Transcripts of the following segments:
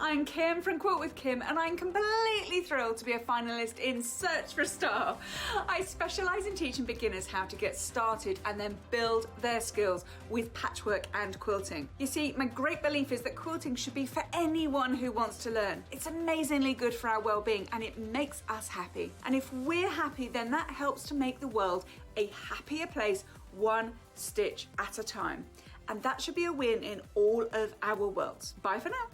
I'm Kim from Quilt with Kim, and I'm completely thrilled to be a finalist in Search for a Star. I specialise in teaching beginners how to get started and then build their skills with patchwork and quilting. You see, my great belief is that quilting should be for anyone who wants to learn. It's amazingly good for our well-being and it makes us happy. And if we're happy, then that helps to make the world a happier place, one stitch at a time. And that should be a win in all of our worlds. Bye for now.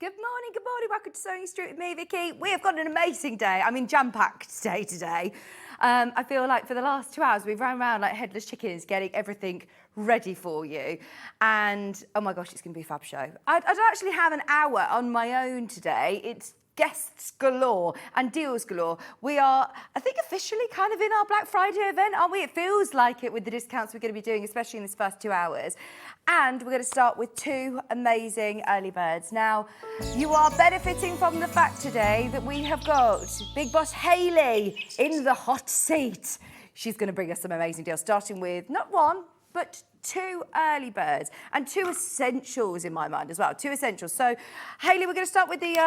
Good morning, welcome to Sewing Street with me, Vicky. We have got an amazing day. I mean, jam-packed day today. I feel like for the last 2 hours, we've run around like headless chickens, getting everything ready for you. And, oh my gosh, it's going to be a fab show. I don't actually have an hour on my own today. It's guests galore and deals galore. We are, I think, officially kind of in our Black Friday event, aren't we? It feels like it with the discounts we're going to be doing, especially in this first 2 hours. And we're going to start with 2 amazing early birds. Now, you are benefiting from the fact today that we have got Big Boss Hayley in the hot seat. She's going to bring us some amazing deals, starting with not 1, but 2 early birds and 2 essentials in my mind as well. 2 essentials. So, Hayley, we're going to start with the,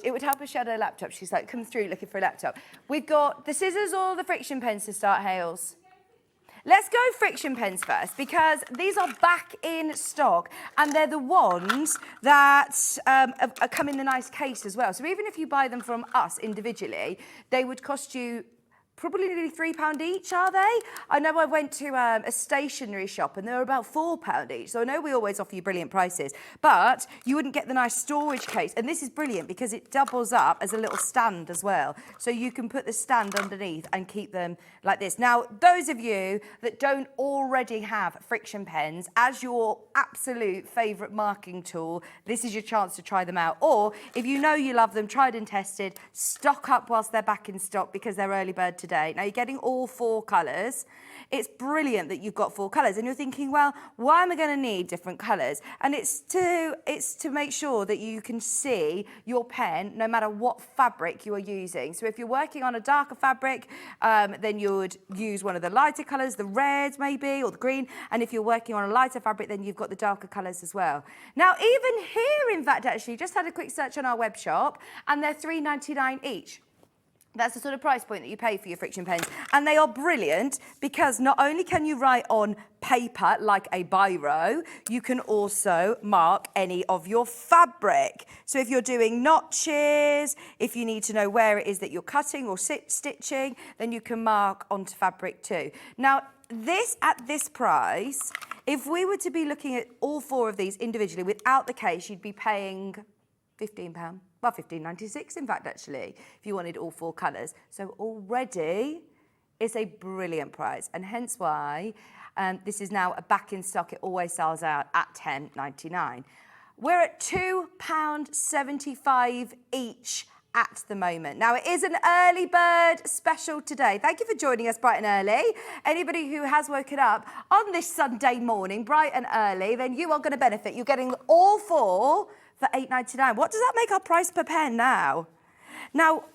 it would help if she had her laptop. She's like, come through looking for a laptop. We've got the scissors or the friction pens to start, Hales? Let's go friction pens first because these are back in stock and they're the ones that come in the nice case as well. So even if you buy them from us individually, they would cost you probably nearly £3 each, are they? I know I went to a stationery shop and they were about £4 each. So I know we always offer you brilliant prices, but you wouldn't get the nice storage case. And this is brilliant because it doubles up as a little stand as well. So you can put the stand underneath and keep them like this. Now, those of you that don't already have friction pens as your absolute favourite marking tool, this is your chance to try them out. Or if you know you love them, tried and tested, stock up whilst they're back in stock because they're early bird today. Now, you're getting all 4 colours. It's brilliant that you've got 4 colours and you're thinking, well, why am I going to need different colours? And it's to make sure that you can see your pen no matter what fabric you are using. So if you're working on a darker fabric, then you would use one of the lighter colours, the red maybe, or the green. And if you're working on a lighter fabric, then you've got the darker colours as well. Now, even here, in fact, actually, just had a quick search on our web shop and they're £3.99 each. That's the sort of price point that you pay for your friction pens. And they are brilliant because not only can you write on paper like a biro, you can also mark any of your fabric. So if you're doing notches, if you need to know where it is that you're cutting or stitching, then you can mark onto fabric too. Now, at this price, if we were to be looking at all 4 of these individually without the case, you'd be paying £15. Well, £15.96 in fact, actually, if you wanted all 4 colours. So already it's a brilliant price and hence why this is now back in stock. It always sells out at £10.99. We're at £2.75 each at the moment. Now, it is an early bird special today. Thank you for joining us bright and early. Anybody who has woken up on this Sunday morning, bright and early, then you are going to benefit. You're getting all 4 for £8.99. What does that make our price per pen now? Now,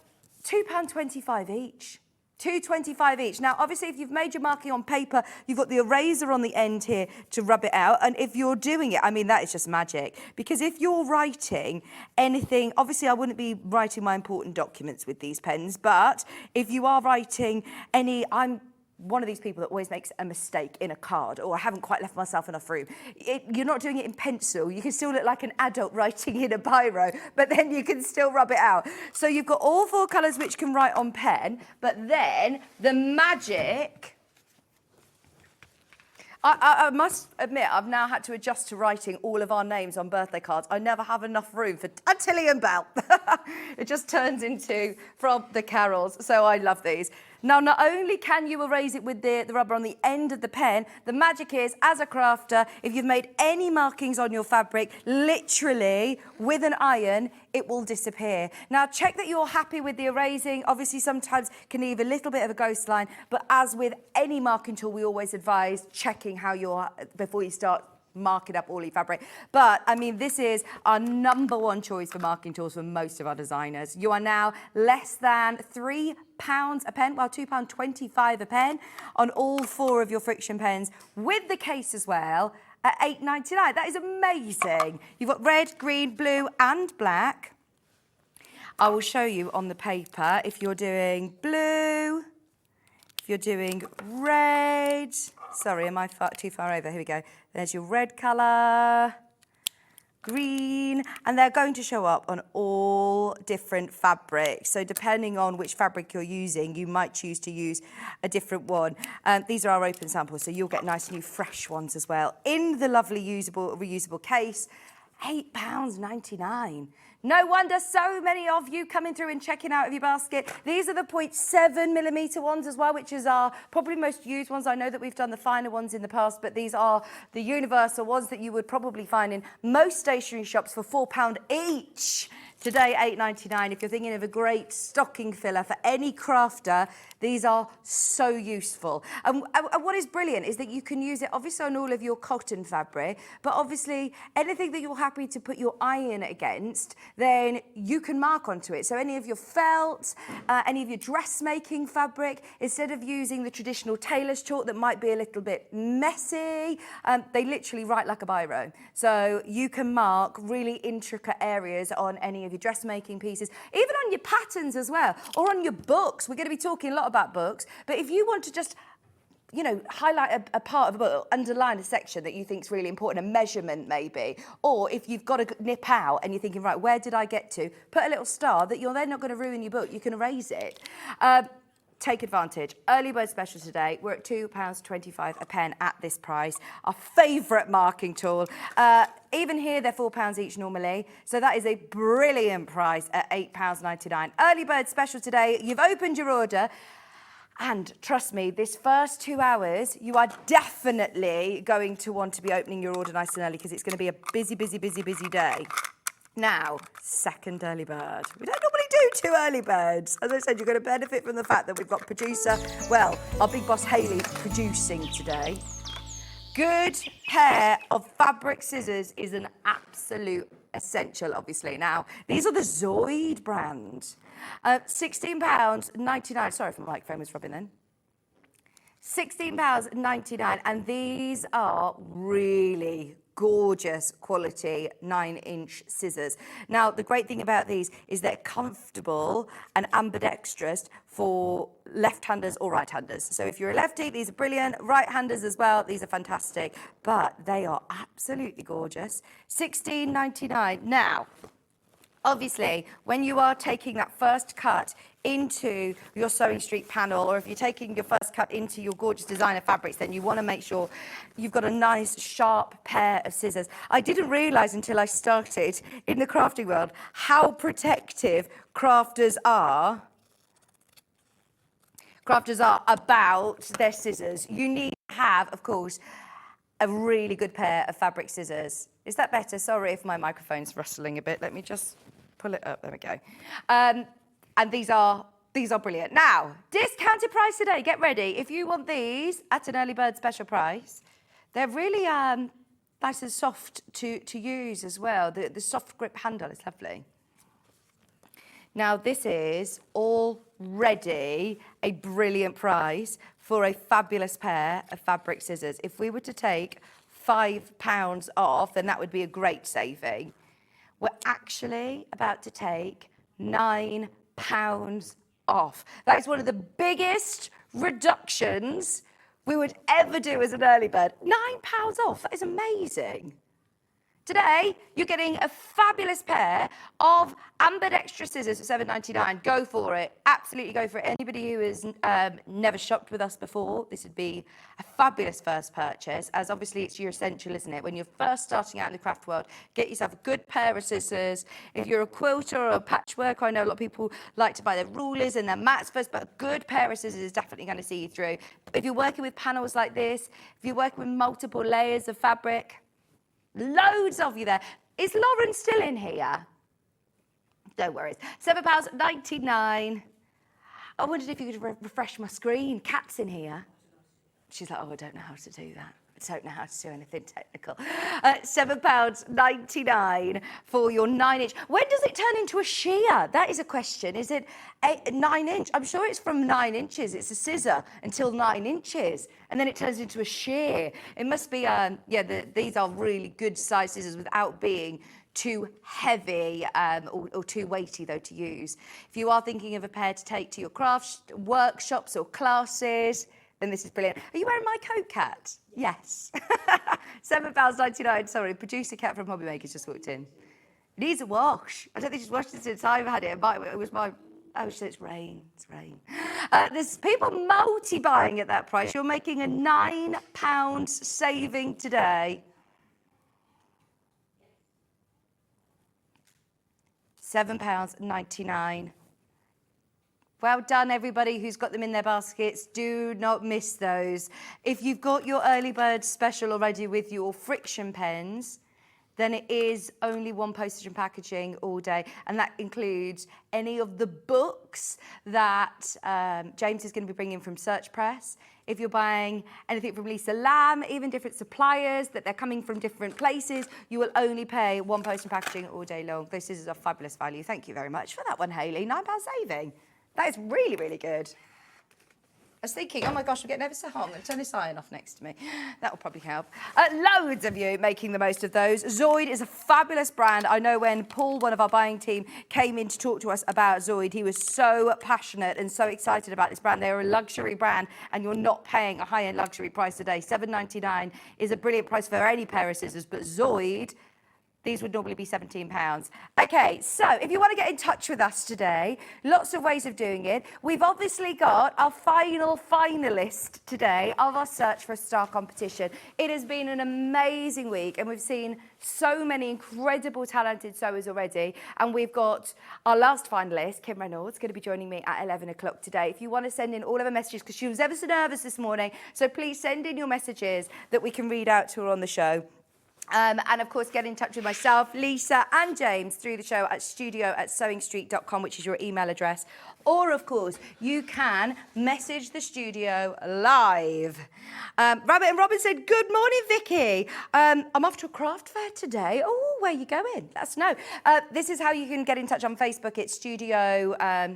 £2.25 each. £2.25 each. Now, obviously, if you've made your marking on paper, you've got the eraser on the end here to rub it out. And if you're doing it, I mean, that is just magic. Because if you're writing anything, obviously, I wouldn't be writing my important documents with these pens. But if you are writing I'm one of these people that always makes a mistake in a card, or I haven't quite left myself enough room. You're not doing it in pencil. You can still look like an adult writing in a biro, but then you can still rub it out. So you've got all 4 colours which can write on pen, but then the magic... I must admit, I've now had to adjust to writing all of our names on birthday cards. I never have enough room for Tilly and Belle. It just turns into from the Carrolls. So I love these. Now, not only can you erase it with the rubber on the end of the pen, the magic is, as a crafter, if you've made any markings on your fabric, literally, with an iron, it will disappear. Now, check that you're happy with the erasing. Obviously, sometimes can leave a little bit of a ghost line, but as with any marking tool, we always advise checking how you're, before you start marking up all your fabric. But I mean, this is our #1 choice for marking tools for most of our designers. You are now less than £3 a pen, well, £2.25 a pen on all 4 of your friction pens with the case as well at £8.99. That is amazing. You've got red, green, blue and black. I will show you on the paper if you're doing blue, if you're doing red. Sorry, am I too far over? Here we go. There's your red colour, green, and they're going to show up on all different fabrics. So depending on which fabric you're using, you might choose to use a different one. These are our open samples, so you'll get nice new fresh ones as well. In the lovely reusable case, £8.99. No wonder so many of you coming through and checking out of your basket. These are the 0.7mm ones as well, which is our probably most used ones. I know that we've done the finer ones in the past, but these are the universal ones that you would probably find in most stationery shops for £4 each. Today, £8.99. If you're thinking of a great stocking filler for any crafter, these are so useful. And what is brilliant is that you can use it obviously on all of your cotton fabric, but obviously anything that you're happy to put your iron against, then you can mark onto it. So any of your felt, any of your dressmaking fabric, instead of using the traditional tailor's chalk that might be a little bit messy, they literally write like a biro. So you can mark really intricate areas on any of your dressmaking pieces, even on your patterns as well, or on your books. We're going to be talking a lot about books, but if you want to just, you know, highlight a part of a book, underline a section that you think is really important, a measurement maybe, or if you've got to nip out and you're thinking, right, where did I get to? Put a little star that you're then not going to ruin your book. You can erase it. Take advantage. Early bird special today. We're at £2.25 a pen at this price. Our favourite marking tool. Even here, they're £4 each normally. So that is a brilliant price at £8.99. Early bird special today. You've opened your order. And trust me, this first 2 hours, you are definitely going to want to be opening your order nice and early because it's going to be a busy day. Now, second early bird. We don't normally do 2 early birds. As I said, you're going to benefit from the fact that we've got producer, well, our big boss Hayley producing today. Good pair of fabric scissors is an absolute essential, obviously. Now, these are the Zoid brand. £16.99. Sorry if my microphone was rubbing then. £16.99, and these are really gorgeous quality 9-inch scissors. Now, the great thing about these is they're comfortable and ambidextrous for left-handers or right-handers. So if you're a lefty, these are brilliant. Right-handers as well, these are fantastic. But they are absolutely gorgeous. £16.99. Now, obviously, when you are taking that first cut into your Sewing Street panel, or if you're taking your first cut into your gorgeous designer fabrics, then you want to make sure you've got a nice, sharp pair of scissors. I didn't realise until I started in the crafting world how protective crafters are about their scissors. You need to have, of course, a really good pair of fabric scissors. Is that better? Sorry if my microphone's rustling a bit. Let me just pull it up. There we go. And these are brilliant. Now, discounted price today. Get ready. If you want these at an early bird special price, they're really nice and soft to use as well. The soft grip handle is lovely. Now, this is already a brilliant price for a fabulous pair of fabric scissors. If we were to take £5 off, then that would be a great saving. We're actually about to take £9 off. That is one of the biggest reductions we would ever do as an early bird. £9 off. That is amazing. Today, you're getting a fabulous pair of ambidextrous scissors at $7.99. Go for it. Absolutely go for it. Anybody who has never shopped with us before, this would be a fabulous first purchase, as obviously it's your essential, isn't it? When you're first starting out in the craft world, get yourself a good pair of scissors. If you're a quilter or a patchworker, I know a lot of people like to buy their rulers and their mats first, but a good pair of scissors is definitely going to see you through. If you're working with panels like this, if you're working with multiple layers of fabric, loads of you there. Is Lauren still in here? Don't worry. £7.99. I wondered if you could refresh my screen. Kat's in here. She's like, oh, I don't know how to do that. I don't know how to do anything technical. £7.99 for your 9-inch. When does it turn into a shear? That is a question. Is it 9-inch? I'm sure it's from 9 inches. It's a scissor until 9 inches. And then it turns into a shear. It must be, these are really good size scissors without being too heavy or too weighty, though, to use. If you are thinking of a pair to take to your craft workshops or classes, then this is brilliant. Are you wearing my coat, Kat? Yes. £7.99. Sorry, producer Kat from Hobbymakers just walked in. It needs a wash. I don't think she's washed it since I've had it. It was my... Oh, so it's rain. It's rain. There's people multi-buying at that price. You're making a £9 saving today. £7.99. Well done, everybody who's got them in their baskets. Do not miss those. If you've got your early bird special already with your friction pens, then it is only one postage and packaging all day. And that includes any of the books that James is going to be bringing from Search Press. If you're buying anything from Lisa Lamb, even different suppliers, that they're coming from different places, you will only pay one postage and packaging all day long. This is a fabulous value. Thank you very much for that one, Hayley. £9 saving. That is really, really good. I was thinking, oh my gosh, I'm getting ever so hot. I'm going to turn this iron off next to me. That will probably help. Loads of you making the most of those. Zoid is a fabulous brand. I know when Paul, one of our buying team, came in to talk to us about Zoid, he was so passionate and so excited about this brand. They're a luxury brand and you're not paying a high-end luxury price today. £7.99 is a brilliant price for any pair of scissors, but Zoid, these would normally be £17. Okay, so if you want to get in touch with us today, lots of ways of doing it. We've obviously got our final finalist today of our Search for a Star competition. It has been an amazing week and we've seen so many incredible talented sewers already. And we've got our last finalist, Kim Reynolds, going to be joining me at 11 o'clock today. If you want to send in all of her messages, because she was ever so nervous this morning, so please send in your messages that we can read out to her on the show. And of course, get in touch with myself, Lisa and James through the show at studio@sewingstreet.com, which is your email address. Or, of course, you can message the studio live. Rabbit and Robin said, good morning, Vicki. I'm off to a craft fair today. Oh, where are you going? Let us know. This is how you can get in touch on Facebook. It's studio, I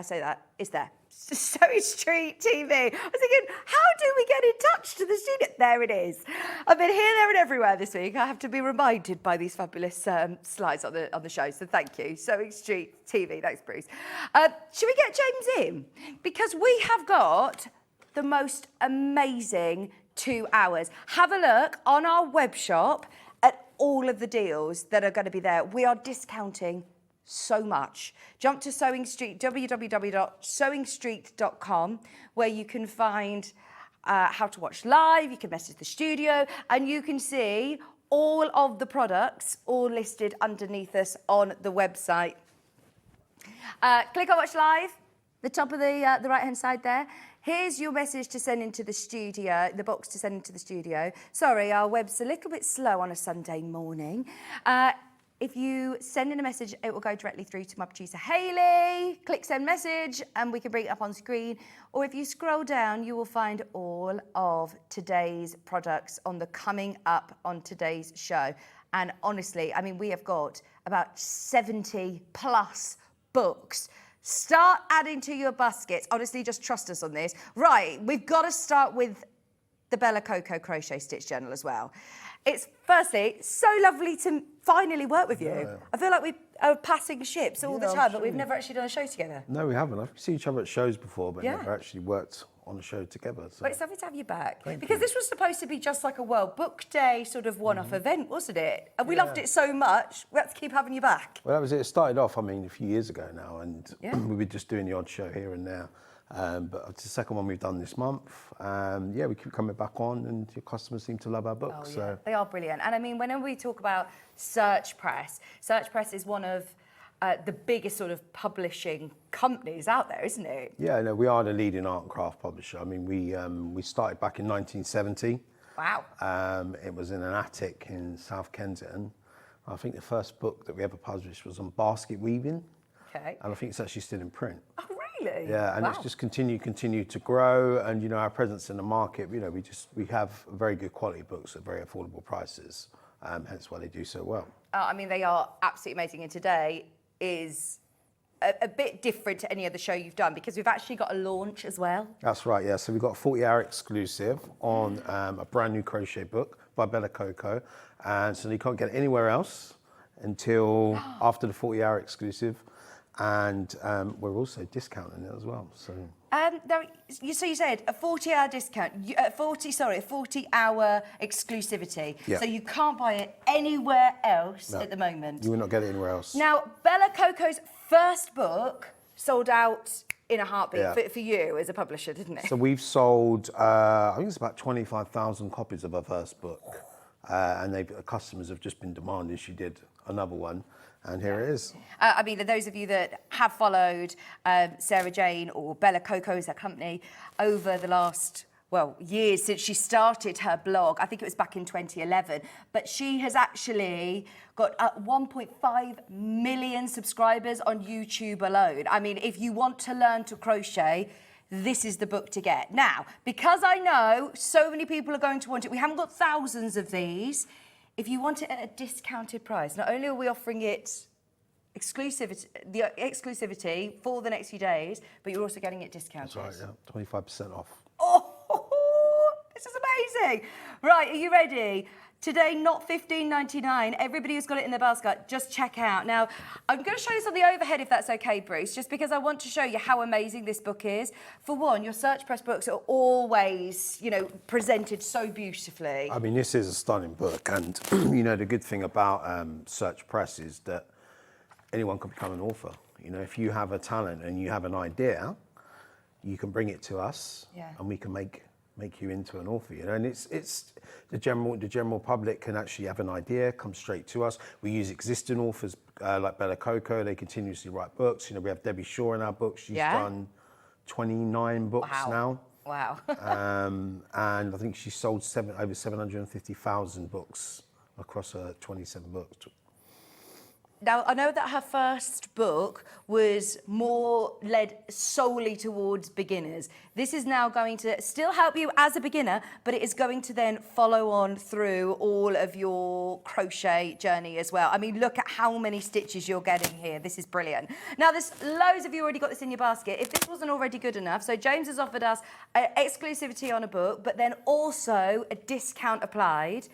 say that, it's there. Sewing Street TV. I was thinking, how do we get in touch to the studio? There it is. I've been here, there and everywhere this week. I have to be reminded by these fabulous slides on the show, so thank you. Sewing Street TV, thanks Bruce. Should we get James in? Because we have got the most amazing 2 hours. Have a look on our web shop at all of the deals that are going to be there. We are discounting so much. Jump to Sewing Street, www.sewingstreet.com, where you can find how to watch live, you can message the studio, and you can see all of the products all listed underneath us on the website. Click on Watch Live, the top of the right-hand side there. Here's your message to send into the studio, the box to send into the studio. Sorry, our web's a little bit slow on a Sunday morning. If you send in a message, it will go directly through to my producer, Hayley. Click send message and we can bring it up on screen. Or if you scroll down, you will find all of today's products on the coming up on today's show. And honestly, I mean, we have got about 70 plus books. Start adding to your baskets. Honestly, just trust us on this. Right, we've got to start with the Bella Coco Crochet Stitch Journal as well. It's firstly so lovely to finally work with you. Yeah. I feel like we are passing ships all the Yeah, time, but we've absolutely. never actually done a show together. No, we haven't. I've seen each other at shows before, but Yeah. never actually worked on a show together. So. But it's lovely to have you back. Thank because you. this was supposed to be just like a World Book Day sort of one-off event, wasn't it? And we loved it so much, we had to keep having you back. Well, that was it. It started off, I mean, a few years ago now, and Yeah. we were just doing the odd show here and there. But it's the second one we've done this month. Yeah, we keep coming back on, and your customers seem to love our books. So. They are brilliant. And I mean, whenever we talk about Search Press is one of the biggest sort of publishing companies out there, isn't it? Yeah, no, we are the leading art and craft publisher. I mean, we started back in 1970. Wow. It was in an attic in South Kensington. I think the first book that we ever published was on basket weaving. Okay. And I think it's actually still in print. Oh, really? Yeah, and it's just continued to grow, and you know our presence in the market. You know, we have very good quality books at very affordable prices, hence why they do so well. I mean, they are absolutely amazing. And today is a bit different to any other show you've done because we've actually got a launch as well. That's right. Yeah, so we've got a 40-hour exclusive on a brand new crochet book by Bella Coco, and so you can't get it anywhere else until after the 40-hour exclusive. And we're also discounting it as well. So You said a 40-hour discount, a 40-hour exclusivity. Yeah. So you can't buy it anywhere else at the moment. you will not get it anywhere else. Now, Bella Coco's first book sold out in a heartbeat for you as a publisher, didn't it? So we've sold, I think it's about 25,000 copies of our first book. And customers have just been demanding she did another one. And here it is. I mean, those of you that have followed Sarah Jane or Bella Coco as her company over the last, years since she started her blog, I think it was back in 2011, but she has actually got 1.5 million subscribers on YouTube alone. I mean, if you want to learn to crochet, this is the book to get. Now, because I know so many people are going to want it, we haven't got thousands of these. If you want it at a discounted price, not only are we offering it exclusivity for the next few days, but you're also getting it discounted. That's right, yeah, 25% off. Oh, this is amazing. Right, are you ready? Today, not $15.99. Everybody who's got it in their basket, just check out. Now, I'm going to show you some of the overhead, if that's okay, Bruce, just because I want to show you how amazing this book is. For one, your Search Press books are always, presented so beautifully. I mean, this is a stunning book, and the good thing about Search Press is that anyone can become an author. If you have a talent and you have an idea, you can bring it to us, and we can make you into an author. And it's the general public can actually have an idea, come straight to us. We use existing authors like Bella Coco. They continuously write books. We have Debbie Shaw in our books. She's done 29 books now. Wow. And I think she sold over 750,000 books across her 27 books. Now, I know that her first book was more led solely towards beginners. This is now going to still help you as a beginner, but it is going to then follow on through all of your crochet journey as well. I mean, look at how many stitches you're getting here. This is brilliant. Now, there's loads of you already got this in your basket. If this wasn't already good enough, so James has offered us exclusivity on a book, but then also a discount applied.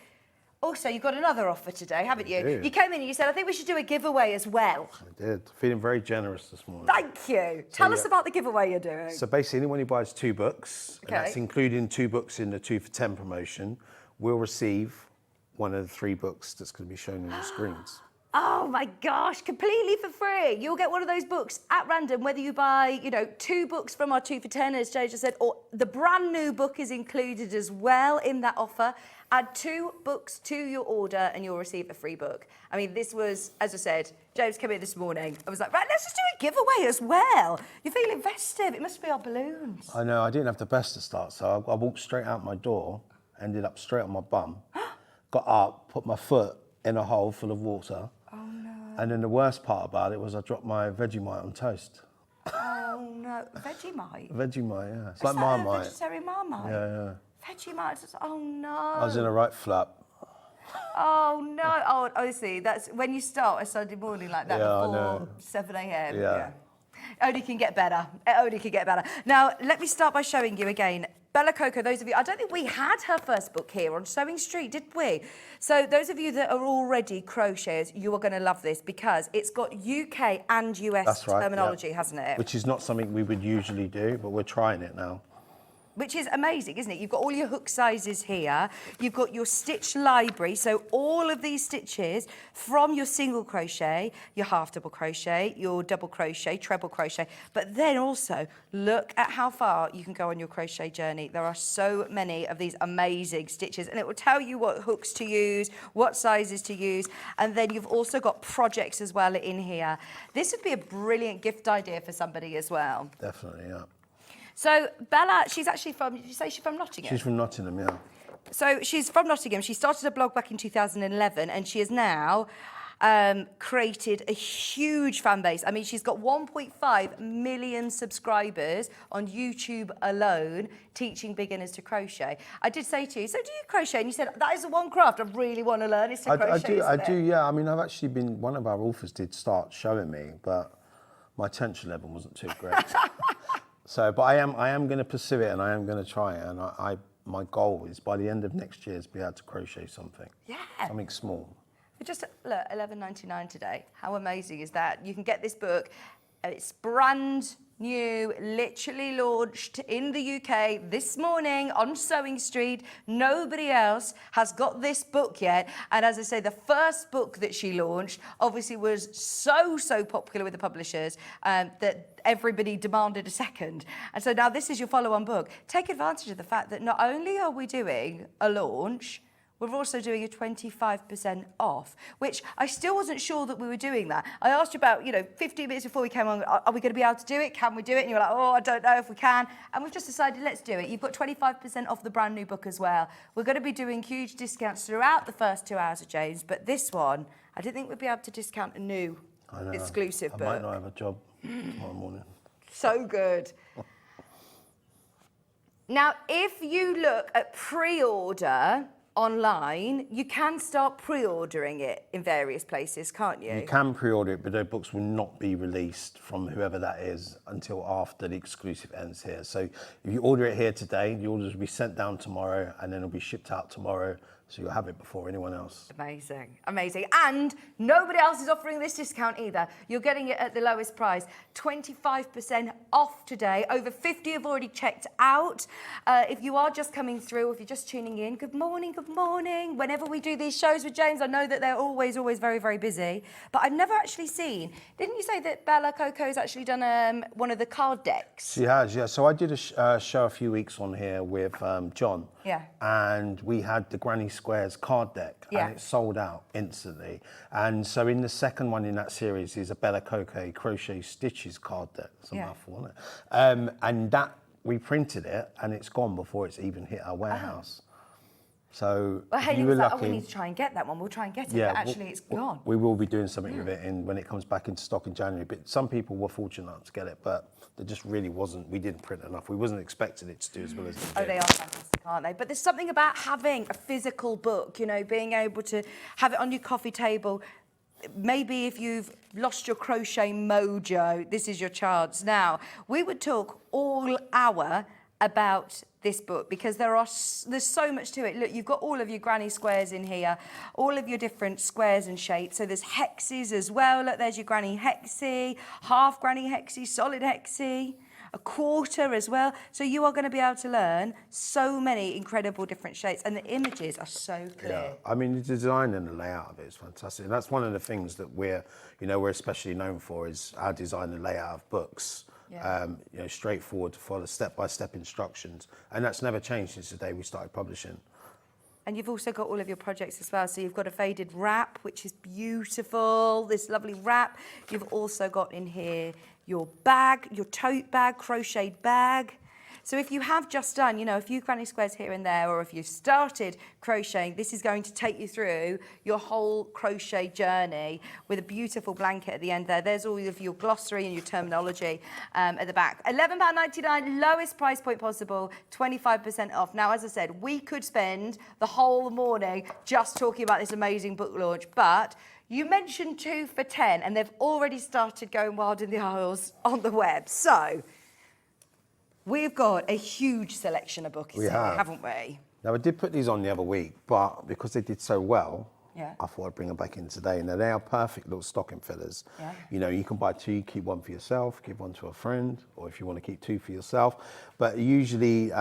Also, you've got another offer today, haven't you? You came in and you said, I think we should do a giveaway as well. I did. Feeling very generous this morning. Thank you. Tell us about the giveaway you're doing. So basically, anyone who buys 2 books, and that's including 2 books in the 2 for 10 promotion, will receive one of the 3 books that's going to be shown on your screens. Oh my gosh, completely for free. You'll get one of those books at random, whether you buy, 2 books from our 2 for 10, as Jay just said, or the brand new book is included as well in that offer. Add 2 books to your order and you'll receive a free book. I mean, this was, as I said, James came in this morning. I was like, right, let's just do a giveaway as well. You're feeling festive. It must be our balloons. I know, I didn't have the best to start, so I walked straight out my door, ended up straight on my bum, got up, put my foot in a hole full of water. Oh no. And then the worst part about it was I dropped my Vegemite on toast. Oh no, Vegemite? Vegemite, yeah. It's Is like that Marmite. a vegetarian Marmite? Yeah. Vegemite, oh no. I was in a right flap. Oh no, oh honestly, that's when you start a Sunday morning like that before 7 a.m. Yeah. Only can get better. It only can get better. Now, let me start by showing you again Bella Coco, those of you, I don't think we had her first book here on Sewing Street, did we? So those of you that are already crocheters, you are going to love this because it's got UK and US terminology, hasn't it? Which is not something we would usually do, but we're trying it now. Which is amazing, isn't it? You've got all your hook sizes here. You've got your stitch library. So all of these stitches from your single crochet, your half double crochet, your double crochet, treble crochet. But then also look at how far you can go on your crochet journey. There are so many of these amazing stitches, and it will tell you what hooks to use, what sizes to use. And then you've also got projects as well in here. This would be a brilliant gift idea for somebody as well. Definitely, yeah. So Bella, she's actually from, did you say she's from Nottingham? She's from Nottingham, yeah. So she's from Nottingham. She started a blog back in 2011 and she has now created a huge fan base. I mean, she's got 1.5 million subscribers on YouTube alone, teaching beginners to crochet. I did say to you, so do you crochet? And you said, that is the one craft I really want to learn, is to crochet, I do, yeah. I mean, I've actually been, one of our authors did start showing me, but my tension level wasn't too great. So, but I am going to pursue it and I am going to try it. And my goal is by the end of next year is to be able to crochet something. Yeah. Something small. For just, look, $11.99 today. How amazing is that? You can get this book. It's brand new, literally launched in the UK this morning on Sewing Street. Nobody else has got this book yet. And as I say, the first book that she launched obviously was so popular with the publishers that everybody demanded a second. And so now this is your follow-on book. Take advantage of the fact that not only are we doing a launch, we're also doing a 25% off, which I still wasn't sure that we were doing that. I asked you about, 15 minutes before we came on, are we going to be able to do it? Can we do it? And you were like, oh, I don't know if we can. And we've just decided, let's do it. You've got 25% off the brand new book as well. We're going to be doing huge discounts throughout the first 2 hours of James, but this one, I didn't think we'd be able to discount a new exclusive book. I might not have a job tomorrow morning. So good. Now, if you look at pre-order online, you can start pre-ordering it in various places, can't you? You can pre-order it, but the books will not be released from whoever that is until after the exclusive ends here. So if you order it here today, the orders will be sent down tomorrow and then it'll be shipped out tomorrow. So you'll have it before anyone else. Amazing, amazing. And nobody else is offering this discount either. You're getting it at the lowest price. 25% off today. Over 50 have already checked out. If you are just coming through, if you're just tuning in, good morning, good morning. Whenever we do these shows with James, I know that they're always very, very busy. But I've never actually seen, didn't you say that Bella Coco's actually done one of the card decks? She has, yeah. So I did a show a few weeks on here with John. Yeah. And we had the Granny Squares card deck, and it sold out instantly. And so in the second one in that series is a Bella Coco Crochet Stitches card deck. That's a mouthful, isn't it? And that, we printed it, and it's gone before it's even hit our warehouse. So well, if you were lucky, we need to try and get that one. We'll try and get it, but actually it's gone. We will be doing something with it when it comes back into stock in January. But some people were fortunate enough to get it, but there just really wasn't. We didn't print enough. We wasn't expecting it to do as well as it did. Oh, they are fantastic, aren't they? But there's something about having a physical book, being able to have it on your coffee table. Maybe if you've lost your crochet mojo, this is your chance. Now, we would talk all hour about this book because there's so much to it. Look, you've got all of your granny squares in here, all of your different squares and shapes. So there's hexes as well. Look, there's your granny hexie, half granny hexie, solid hexie, a quarter as well. So you are going to be able to learn so many incredible different shapes, and the images are so clear. Yeah, I mean, the design and the layout of it is fantastic. And that's one of the things that we're especially known for is our design and layout of books. Yeah. Straightforward, follow step-by-step instructions, and that's never changed since the day we started publishing. And you've also got all of your projects as well. So you've got a faded wrap, which is beautiful, this lovely wrap. You've also got in here your bag, your tote bag, crocheted bag. So if you have just done, a few granny squares here and there, or if you've started crocheting, this is going to take you through your whole crochet journey with a beautiful blanket at the end there. There's all of your glossary and your terminology at the back. £11.99, lowest price point possible, 25% off. Now, as I said, we could spend the whole morning just talking about this amazing book launch, but you mentioned 2 for £10, and they've already started going wild in the aisles on the web. So We've got a huge selection of books We here, have. haven't we? Now, I did put these on the other week, but because they did so well, Yeah. I thought I'd bring them back in today. Now, they are perfect little stocking fillers. Yeah. You know, you can buy two, keep one for yourself, give one to a friend, or if you want to keep two for yourself. But usually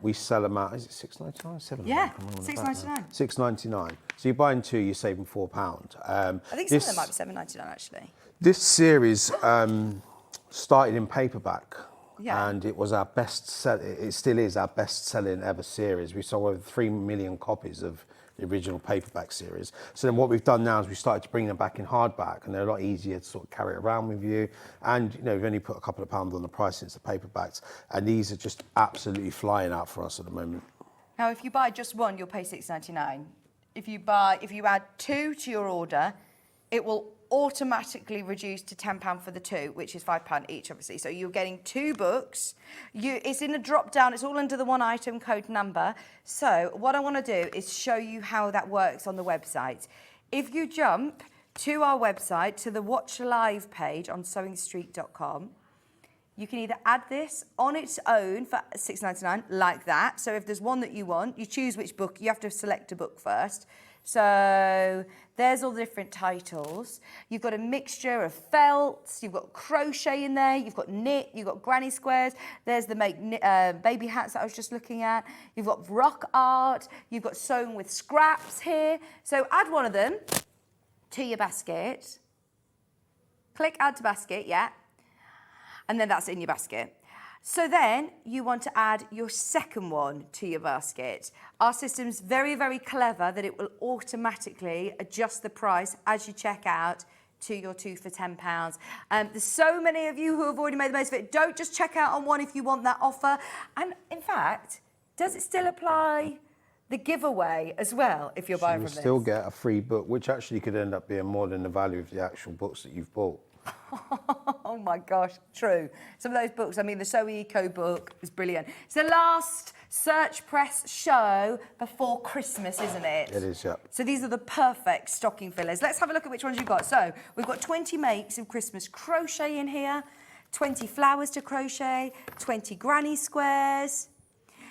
we sell them out, is it $6.99, $7.99? Yeah, $6.99. $6.99. So you're buying two, you're saving £4. I think some of them might be $7.99 actually. This series started in paperback. Yeah. And it was our it still is our best-selling ever series. We sold over 3 million copies of the original paperback series. So then what we've done now is we started to bring them back in hardback, and they're a lot easier to sort of carry around with you. And, you know, we've only put a couple of pounds on the price since the paperbacks, and these are just absolutely flying out for us at the moment. Now, if you buy just one, you'll pay $6.99. If you add two to your order, it will automatically reduce to £10 for the two, which is £5 each, obviously. So you're getting two books. It's in a drop down. It's all under the one item code number. So what I want to do is show you how that works on the website. If you jump to our website, to the Watch Live page on sewingstreet.com, you can either add this on its own for $6.99, like that. So if there's one that you want, you choose which book. You have to select a book first. So there's all the different titles. You've got a mixture of felts, you've got crochet in there, you've got knit, you've got granny squares, there's the baby hats that I was just looking at, you've got rock art, you've got sewn with scraps here. So add one of them to your basket. Click add to basket, yeah. And then that's in your basket. So then you want to add your second one to your basket. Our system's very, very clever that it will automatically adjust the price as you check out to your two for £10. There's so many of you who have already made the most of it. Don't just check out on one if you want that offer. And in fact, does it still apply the giveaway as well if you're buying from this? You still get a free book, which actually could end up being more than the value of the actual books that you've bought. Oh my gosh, true. Some of those books, I mean, the Sew Eco book is brilliant. It's the last Search Press show before Christmas, isn't it? It is, yeah. So these are the perfect stocking fillers. Let's have a look at which ones you've got. So we've got 20 makes of Christmas crochet in here, 20 flowers to crochet, 20 granny squares.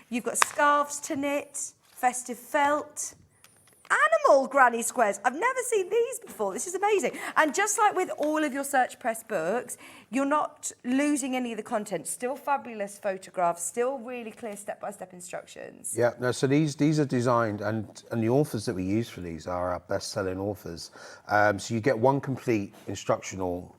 You've got scarves to knit, festive felt, animal granny squares. I've never seen these before. This is amazing. And just like with all of your Search Press books, you're not losing any of the content. Still fabulous photographs, still really clear step-by-step instructions. Yeah, no, so these are designed, and the authors that we use for these are our best-selling authors. So you get one complete instructional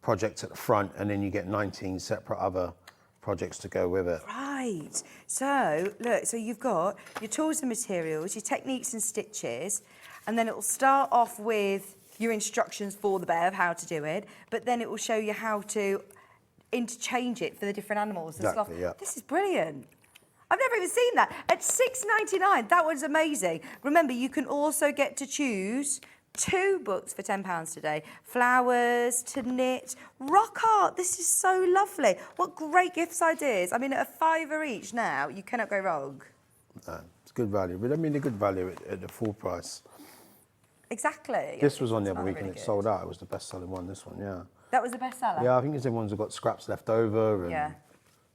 project at the front, and then you get 19 separate other projects to go with it. Right. So, look, so you've got your tools and materials, your techniques and stitches, and then it will start off with your instructions for the bear of how to do it, but then it will show you how to interchange it for the different animals and Exactly, stuff. yeah. This is brilliant. I've never even seen that. At $6.99, that was amazing. Remember, you can also get to choose 2 books for £10 today. Flowers to knit, rock art. This is so lovely. What great gifts ideas. I mean, at a £5 each now, you cannot go wrong. No, it's good value, but I mean the good value at the full price. Exactly. This was on the other It's week really and it good. sold out. It was the best-selling one, this one, yeah. That was the bestseller? Yeah, I think it's everyone's got scraps left over and Yeah.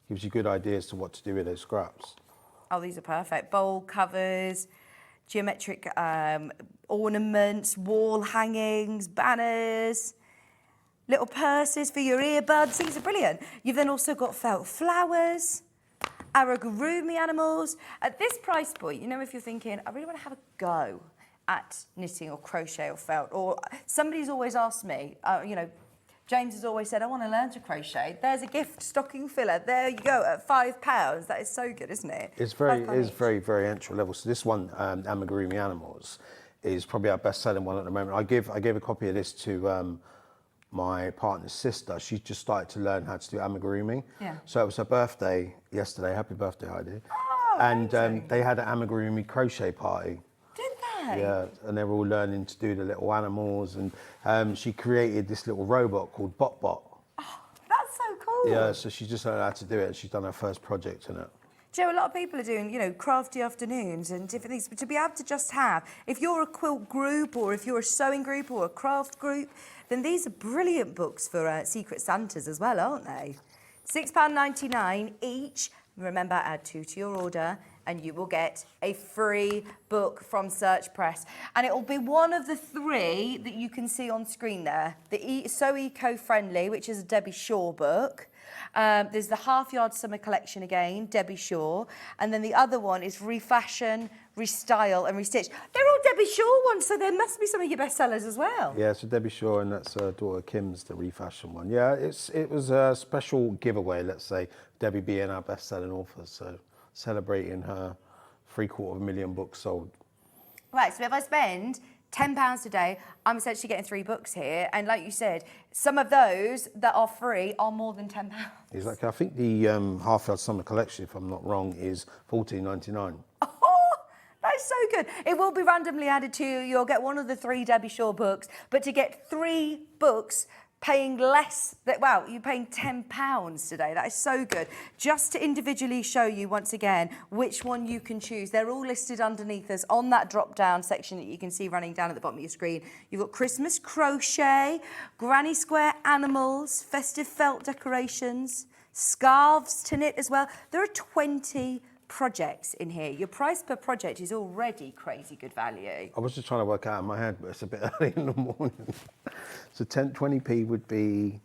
gives you good ideas to what to do with those scraps. Oh, these are perfect. Bowl covers, geometric ornaments, wall hangings, banners, little purses for your earbuds. These are brilliant. You've then also got felt flowers, amigurumi animals. At this price point, you know, if you're thinking, I really want to have a go at knitting or crochet or felt, or somebody's always asked me, you know, James has always said, I want to learn to crochet. There's a gift stocking filler. There you go, at £5. That is so good, isn't it? It's £5 each. very entry level. So this one, amigurumi animals, is probably our best-selling one at the moment. I gave a copy of this to my partner's sister. She just started to learn how to do amigurumi. Yeah. So it was her birthday yesterday. Happy birthday, Heidi. Oh, and amazing. they had an amigurumi crochet party. Did they? Yeah, and they were all learning to do the little animals, and she created this little robot called Bot. That's so cool. Yeah, so she just learned how to do it. She's done her first project in it. Do you know, a lot of people are doing, you know, crafty afternoons and different things, but to be able to just have, if you're a quilt group or if you're a sewing group or a craft group, then these are brilliant books for Secret Santas as well, aren't they? £6.99 each. Remember, add 2 to your order and you will get a free book from Search Press. And it will be one of the 3 that you can see on screen there. The So Eco-Friendly, which is a Debbie Shaw book. There's the Half Yard Summer Collection again, Debbie Shaw. And then the other one is Refashion, Restyle and Restitch. They're all Debbie Shaw ones, so there must be some of your bestsellers as well. Yeah, so Debbie Shaw, and that's daughter Kim's, the Refashion one. Yeah, it was a special giveaway, let's say, Debbie being our best-selling author, so celebrating her £750,000 books sold. Right, so if I spend £10 today, I'm essentially getting 3 books here. And like you said, some of those that are free are more than £10. Exactly. I think the Half Yard Summer Collection, if I'm not wrong, is $14.99. Oh, that's so good. It will be randomly added to you. You'll get one of the 3 Debbie Shaw books. But to get 3 books paying less, wow, you're paying £10 today. That is so good. Just to individually show you once again which one you can choose. They're all listed underneath us on that drop-down section that you can see running down at the bottom of your screen. You've got Christmas crochet, Granny Square animals, festive felt decorations, scarves to knit as well. There are 20 projects in here. Your price per project is already crazy good value. I was just trying to work out in my head, but it's a bit early in the morning. So 20p would be...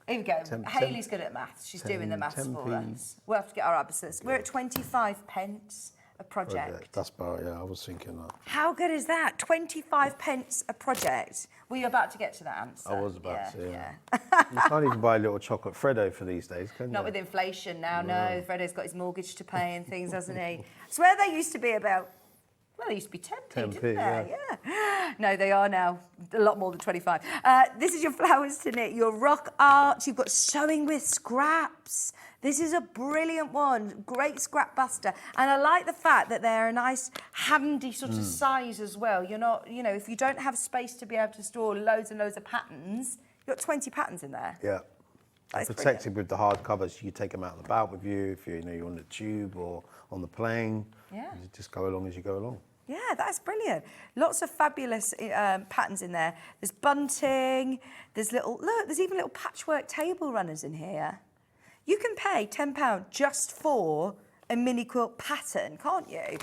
Here we go. Hayley's good at maths. She's doing the maths for us. We'll have to get our abacus. We're at 25 pence a project. That's about, yeah, I was thinking that. How good is that? 25 pence a project. Were you about to get to that answer? I was about to, yeah. You can't even buy a little chocolate Freddo for these days, can you? Not with inflation now, no. Freddo's got his mortgage to pay and things, hasn't he? I swear they used to be about, well, they used to be 10p, didn't they? Yeah. No, they are now a lot more than 25. This is your flowers to knit, your rock art. You've got sewing with scraps. This is a brilliant one, great scrap buster. And I like the fact that they're a nice, handy sort of size as well. You're not, you know, if you don't have space to be able to store loads and loads of patterns, you've got 20 patterns in there. Yeah. Protected with the hard covers. You take them out and about with you if you're on the tube or on the plane. Yeah. You just go along as you go along. Yeah, that's brilliant. Lots of fabulous patterns in there. There's bunting, there's there's even little patchwork table runners in here. You can pay £10 just for a mini quilt pattern, can't you?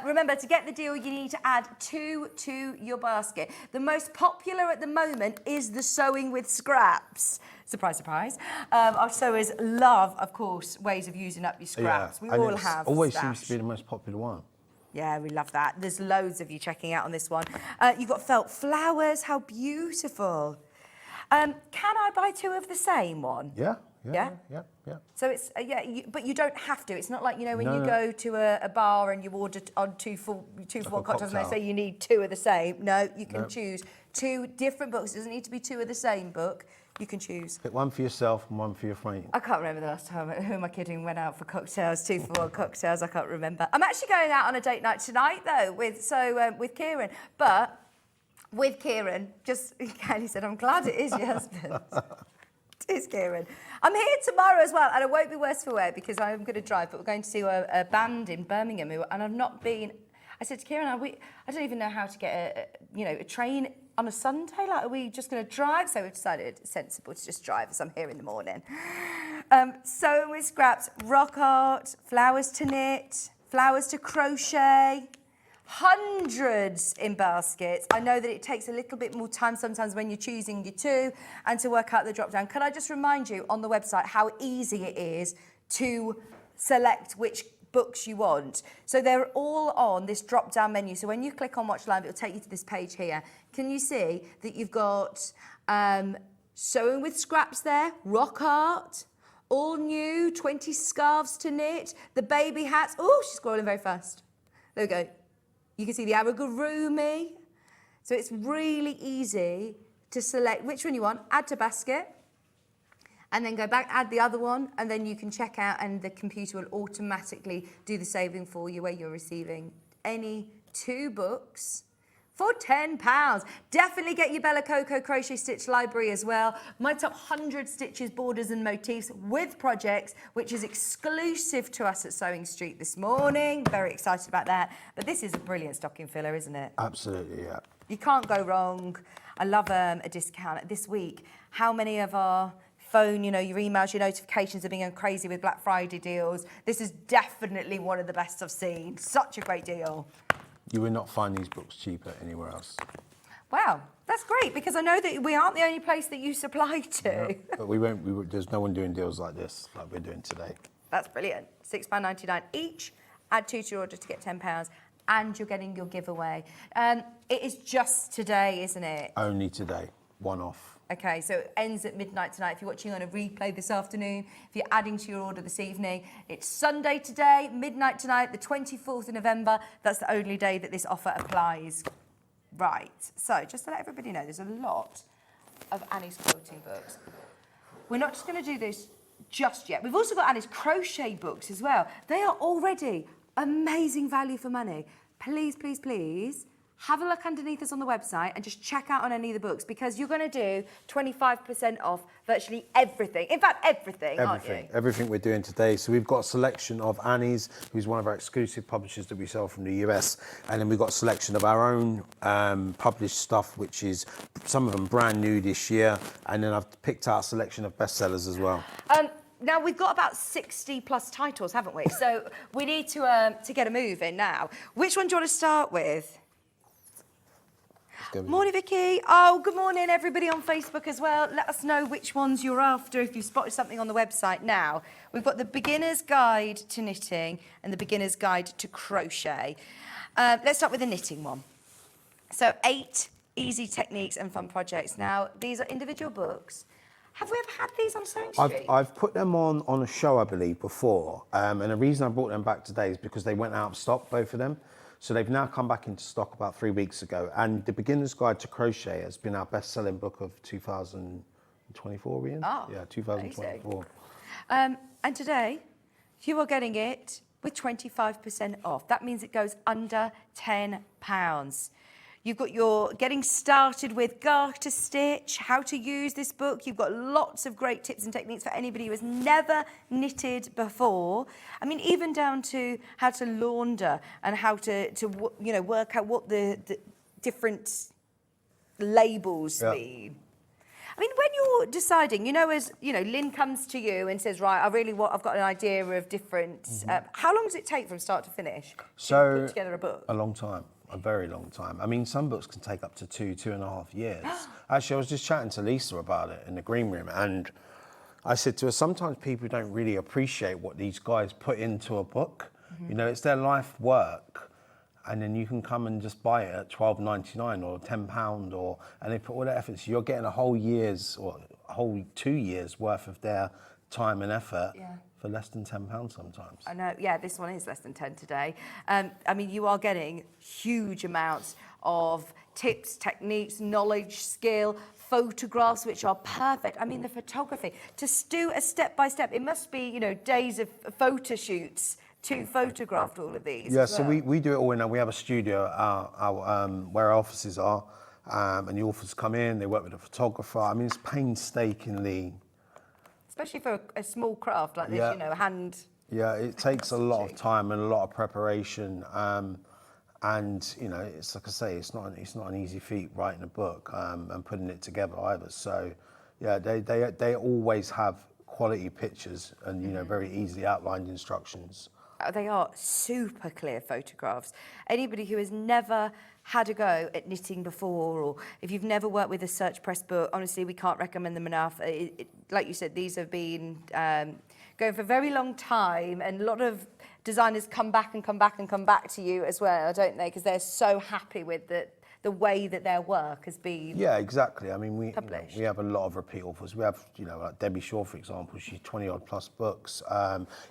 Remember, to get the deal, you need to add 2 to your basket. The most popular at the moment is the sewing with scraps. Surprise, surprise. Our sewers love, of course, ways of using up your scraps. Yeah. We all have always stash. seems to be the most popular one. Yeah, we love that. There's loads of you checking out on this one. You've got felt flowers. How beautiful. Can I buy 2 of the same one? Yeah. Yeah? Yeah. So it's, but you don't have to. It's not like, you know, when you go to a bar and you order on two for one cocktails and they say you need 2 of the same. No, you can choose 2 different books. It doesn't need to be 2 of the same book. You can choose. Pick one for yourself and one for your friend. I can't remember the last time. Who am I kidding? Went out for cocktails, 2 for 1 cocktails. I can't remember. I'm actually going out on a date night tonight, though, with Kieran. But with Kieran, Kelly said, I'm glad it is your husband. It is Kieran. I'm here tomorrow as well, and I won't be worse for wear because I'm going to drive, but we're going to see a band in Birmingham, and I've not been. I said to Kieran, I don't even know how to get a train on a Sunday. Like, are we just going to drive? So we've decided it's sensible to just drive as I'm here in the morning. Sewing with scraps, rock art, flowers to knit, flowers to crochet. Hundreds in baskets. I know that it takes a little bit more time sometimes when you're choosing your 2 and to work out the drop down. Can I just remind you on the website how easy it is to select which books you want? So they're all on this drop down menu. So when you click on watch live, it'll take you to this page here. Can you see that you've got sewing with scraps there, rock art, all new, 20 scarves to knit, the baby hats. Oh, she's scrolling very fast. There we go. You can see the amigurumi. So it's really easy to select which one you want, add to basket, and then go back, add the other one, and then you can check out and the computer will automatically do the saving for you where you're receiving any 2 books for £10. Definitely get your Bella Coco Crochet Stitch Library as well. My top 100 stitches, borders and motifs with projects, which is exclusive to us at Sewing Street this morning. Very excited about that. But this is a brilliant stocking filler, isn't it? Absolutely, yeah. You can't go wrong. I love a discount this week. How many of our phone, you know, your emails, your notifications are being going crazy with Black Friday deals. This is definitely one of the best I've seen. Such a great deal. You will not find these books cheaper anywhere else. Wow, that's great, because I know that we aren't the only place that you supply to. No, but we won't. There's no one doing deals like this, like we're doing today. That's brilliant. £6.99 each. Add 2 to your order to get £10, and you're getting your giveaway. It is just today, isn't it? Only today, one off. Okay, so it ends at midnight tonight. If you're watching on a replay this afternoon, if you're adding to your order this evening, it's Sunday today, midnight tonight, the 24th of November. That's the only day that this offer applies. Right, so just to let everybody know, there's a lot of Annie's quilting books. We're not just going to do this just yet. We've also got Annie's crochet books as well. They are already amazing value for money. Please, please, please, have a look underneath us on the website and just check out on any of the books, because you're going to do 25% off virtually everything. In fact, everything, aren't you? Everything we're doing today. So we've got a selection of Annie's, who's one of our exclusive publishers that we sell from the US. And then we've got a selection of our own published stuff, which is some of them brand new this year. And then I've picked out a selection of bestsellers as well. Now, we've got about 60 plus titles, haven't we? So we need to get a move in now. Which one do you want to start with? Morning, Vicki. Oh, good morning, everybody on Facebook as well. Let us know which ones you're after if you've spotted something on the website now. We've got the Beginner's Guide to Knitting and the Beginner's Guide to Crochet. Let's start with the knitting one. So 8 easy techniques and fun projects. Now, these are individual books. Have we ever had these on Sewing Street? I've put them on a show, I believe, before. And the reason I brought them back today is because they went out of stock, both of them. So they've now come back into stock about 3 weeks ago. And The Beginner's Guide to Crochet has been our best-selling book of 2024, Rian? Oh, yeah, 2024. And today, you are getting it with 25% off. That means it goes under £10. You've got your getting started with garter stitch, how to use this book. You've got lots of great tips and techniques for anybody who has never knitted before. I mean, even down to how to launder and how to work out what the different labels mean. I mean, when you're deciding, as Lynn comes to you and says, right, I've got an idea of different. How long does it take from start to finish to put together a book? A long time. A very long time. I mean, some books can take up to 2.5 years. Actually, I was just chatting to Lisa about it in the green room, and I said to her, sometimes people don't really appreciate what these guys put into a book. It's their life work, and then you can come and just buy it at £12.99 or £10, and they put all that effort. So you're getting a whole year's or a whole 2 years worth of their time and effort. For less than £10 sometimes. I know, yeah, this one is less than 10 today. I mean, you are getting huge amounts of tips, techniques, knowledge, skill, photographs, which are perfect. I mean, the photography, to do a step-by-step, it must be, days of photo shoots to photograph all of these. Yeah, so we do it all in we have a studio where our offices are, and the authors come in, they work with a photographer. I mean, it's painstakingly. Especially for a small craft like this, hand. Yeah, it takes a lot of time and a lot of preparation, and it's like I say, it's not an easy feat writing a book and putting it together either. So, yeah, they always have quality pictures and very easily outlined instructions. They are super clear photographs. Anybody who has never had a go at knitting before, or if you've never worked with a Search Press book, honestly, we can't recommend them enough. Like you said, these have been going for a very long time, and a lot of designers come back to you as well, don't they? Because they're so happy with the way that their work has been. Yeah, exactly. I mean, we have a lot of repeat authors. We have, like Debbie Shaw, for example. She's 20-odd plus books.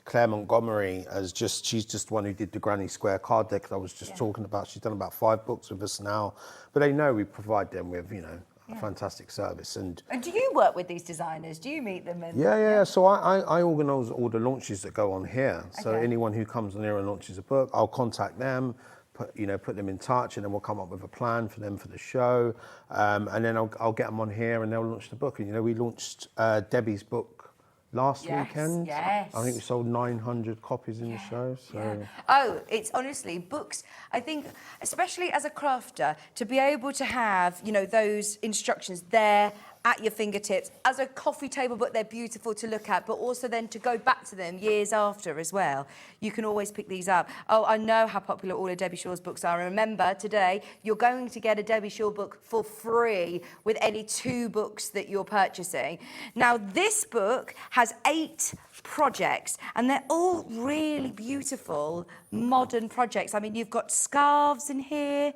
Claire Montgomery she's just one who did the Granny Square card deck that I was just talking about. She's done about 5 books with us now. But they know we provide them with, a fantastic service. And do you work with these designers? Do you meet them? Yeah. So I organise all the launches that go on here. So anyone who comes on here and launches a book, I'll contact them. Put them in touch, and then we'll come up with a plan for them for the show, and then I'll get them on here, and they'll launch the book. And we launched Debbie's book last weekend. Yes. I think we sold 900 copies in the show. So. Yeah. Oh, it's honestly books. I think, especially as a crafter, to be able to have those instructions there at your fingertips. As a coffee table book, they're beautiful to look at, but also then to go back to them years after as well. You can always pick these up. Oh, I know how popular all of Debbie Shaw's books are. And remember, today, you're going to get a Debbie Shaw book for free with any 2 books that you're purchasing. Now, this book has 8 projects, and they're all really beautiful modern projects. I mean, you've got scarves in here,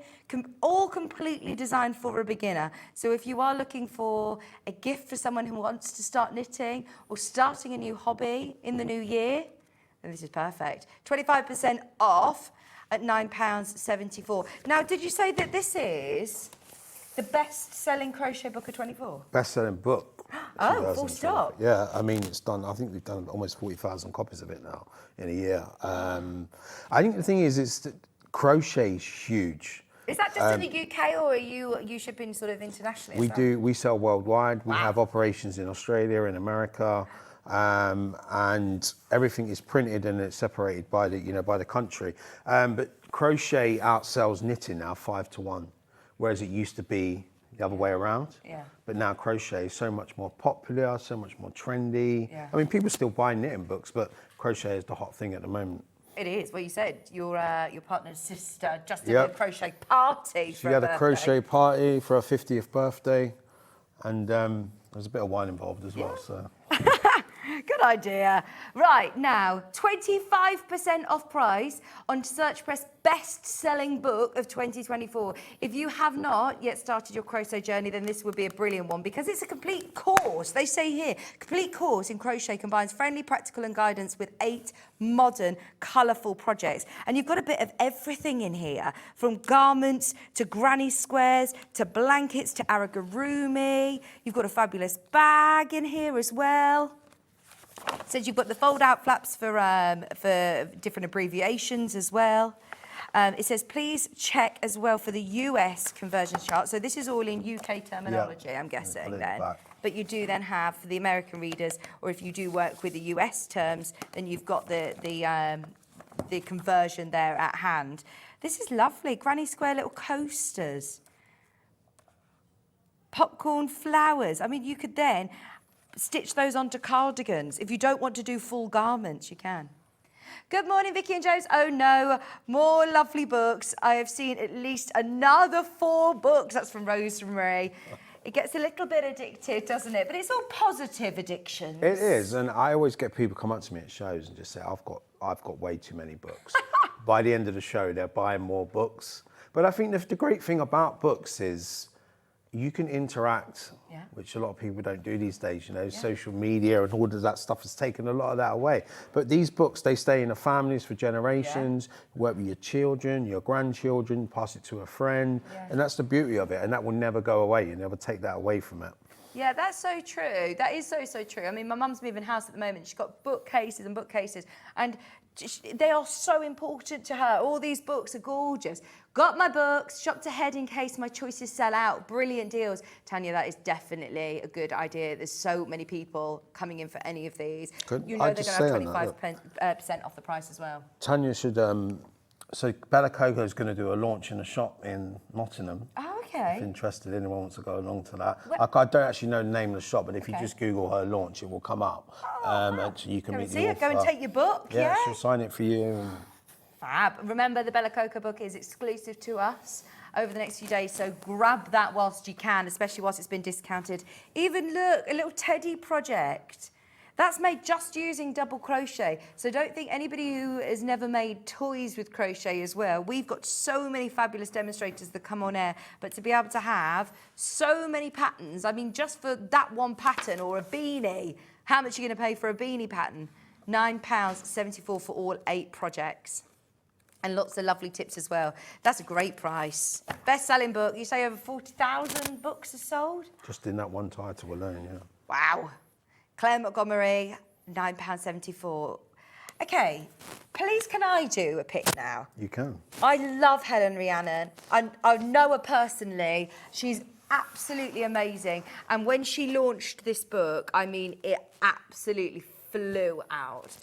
all completely designed for a beginner. So if you are looking for a gift for someone who wants to start knitting or starting a new hobby in the new year, then this is perfect. 25% off at £9.74. Now, did you say that this is the best-selling crochet book of 24? Best-selling book. Oh, full stop. Yeah, I mean, it's done. I think we've done almost 40,000 copies of it now in a year. I think the thing is that crochet is huge. Is that just in the UK, or are you shipping sort of internationally? We sell worldwide. We have operations in Australia, in America, and everything is printed and it's separated by the country. But crochet outsells knitting now 5 to 1, whereas it used to be the other way around. Yeah. But now crochet is so much more popular, so much more trendy. Yeah. I mean, people still buy knitting books, but crochet is the hot thing at the moment. It is. Well, you said your partner's sister just did a crochet party. She had a crochet party for her 50th birthday, and there's a bit of wine involved as well. So. Good idea. Right, now, 25% off price on Search Press best-selling book of 2024. If you have not yet started your crochet journey, then this would be a brilliant one because it's a complete course. They say here, complete course in crochet combines friendly, practical and guidance with 8 modern, colourful projects. And you've got a bit of everything in here, from garments to granny squares to blankets to aragurumi. You've got a fabulous bag in here as well. It says you've got the fold-out flaps for different abbreviations as well. It says, please check as well for the US conversion chart. So this is all in UK terminology, I'm guessing then. But you do then have, for the American readers, or if you do work with the US terms, then you've got the conversion there at hand. This is lovely. Granny square little coasters. Popcorn flowers. I mean, you could then stitch those onto cardigans. If you don't want to do full garments, you can. Good morning, Vicki and Joes. Oh no, more lovely books. I have seen at least another 4 books. That's from Rosemary. It gets a little bit addictive, doesn't it? But it's all positive addictions. It is, and I always get people come up to me at shows and just say, I've got way too many books. By the end of the show, they're buying more books. But I think the great thing about books is you can interact, which a lot of people don't do these days, social media and all of that stuff has taken a lot of that away. But these books, they stay in the families for generations, work with your children, your grandchildren, pass it to a friend, and that's the beauty of it, and that will never go away. You never take that away from it. Yeah, that's so true. That is so, so true. I mean, my mum's moving house at the moment. She's got bookcases and bookcases, and they are so important to her. All these books are gorgeous. Got my books, shopped ahead in case my choices sell out. Brilliant deals. Tanya, that is definitely a good idea. There's so many people coming in for any of these. Good. You know they're going to have 25% off the price as well. Tanya should, so Bella Coco is going to do a launch in a shop in Nottingham. Oh, okay. If interested, anyone wants to go along to that. I don't actually know the name of the shop, but if you just Google her launch, it will come up. And you can meet the author. Go and take your book, yeah? She'll sign it for you. Fab. Remember, the Bella Coco book is exclusive to us over the next few days, so grab that whilst you can, especially whilst it's been discounted. Even look, a little teddy project. That's made just using double crochet. So don't think anybody who has never made toys with crochet as well. We've got so many fabulous demonstrators that come on air, but to be able to have so many patterns, I mean, just for that one pattern or a beanie, how much are you going to pay for a beanie pattern? £9.74 for all 8 projects. And lots of lovely tips as well. That's a great price. Best-selling book. You say over 40,000 books are sold? Just in that one title alone, yeah. Wow. Claire Montgomery, £9.74. Okay, please can I do a pick now? You can. I love Helen Rhiannon. I know her personally. She's absolutely amazing. And when she launched this book, I mean, it absolutely flew out.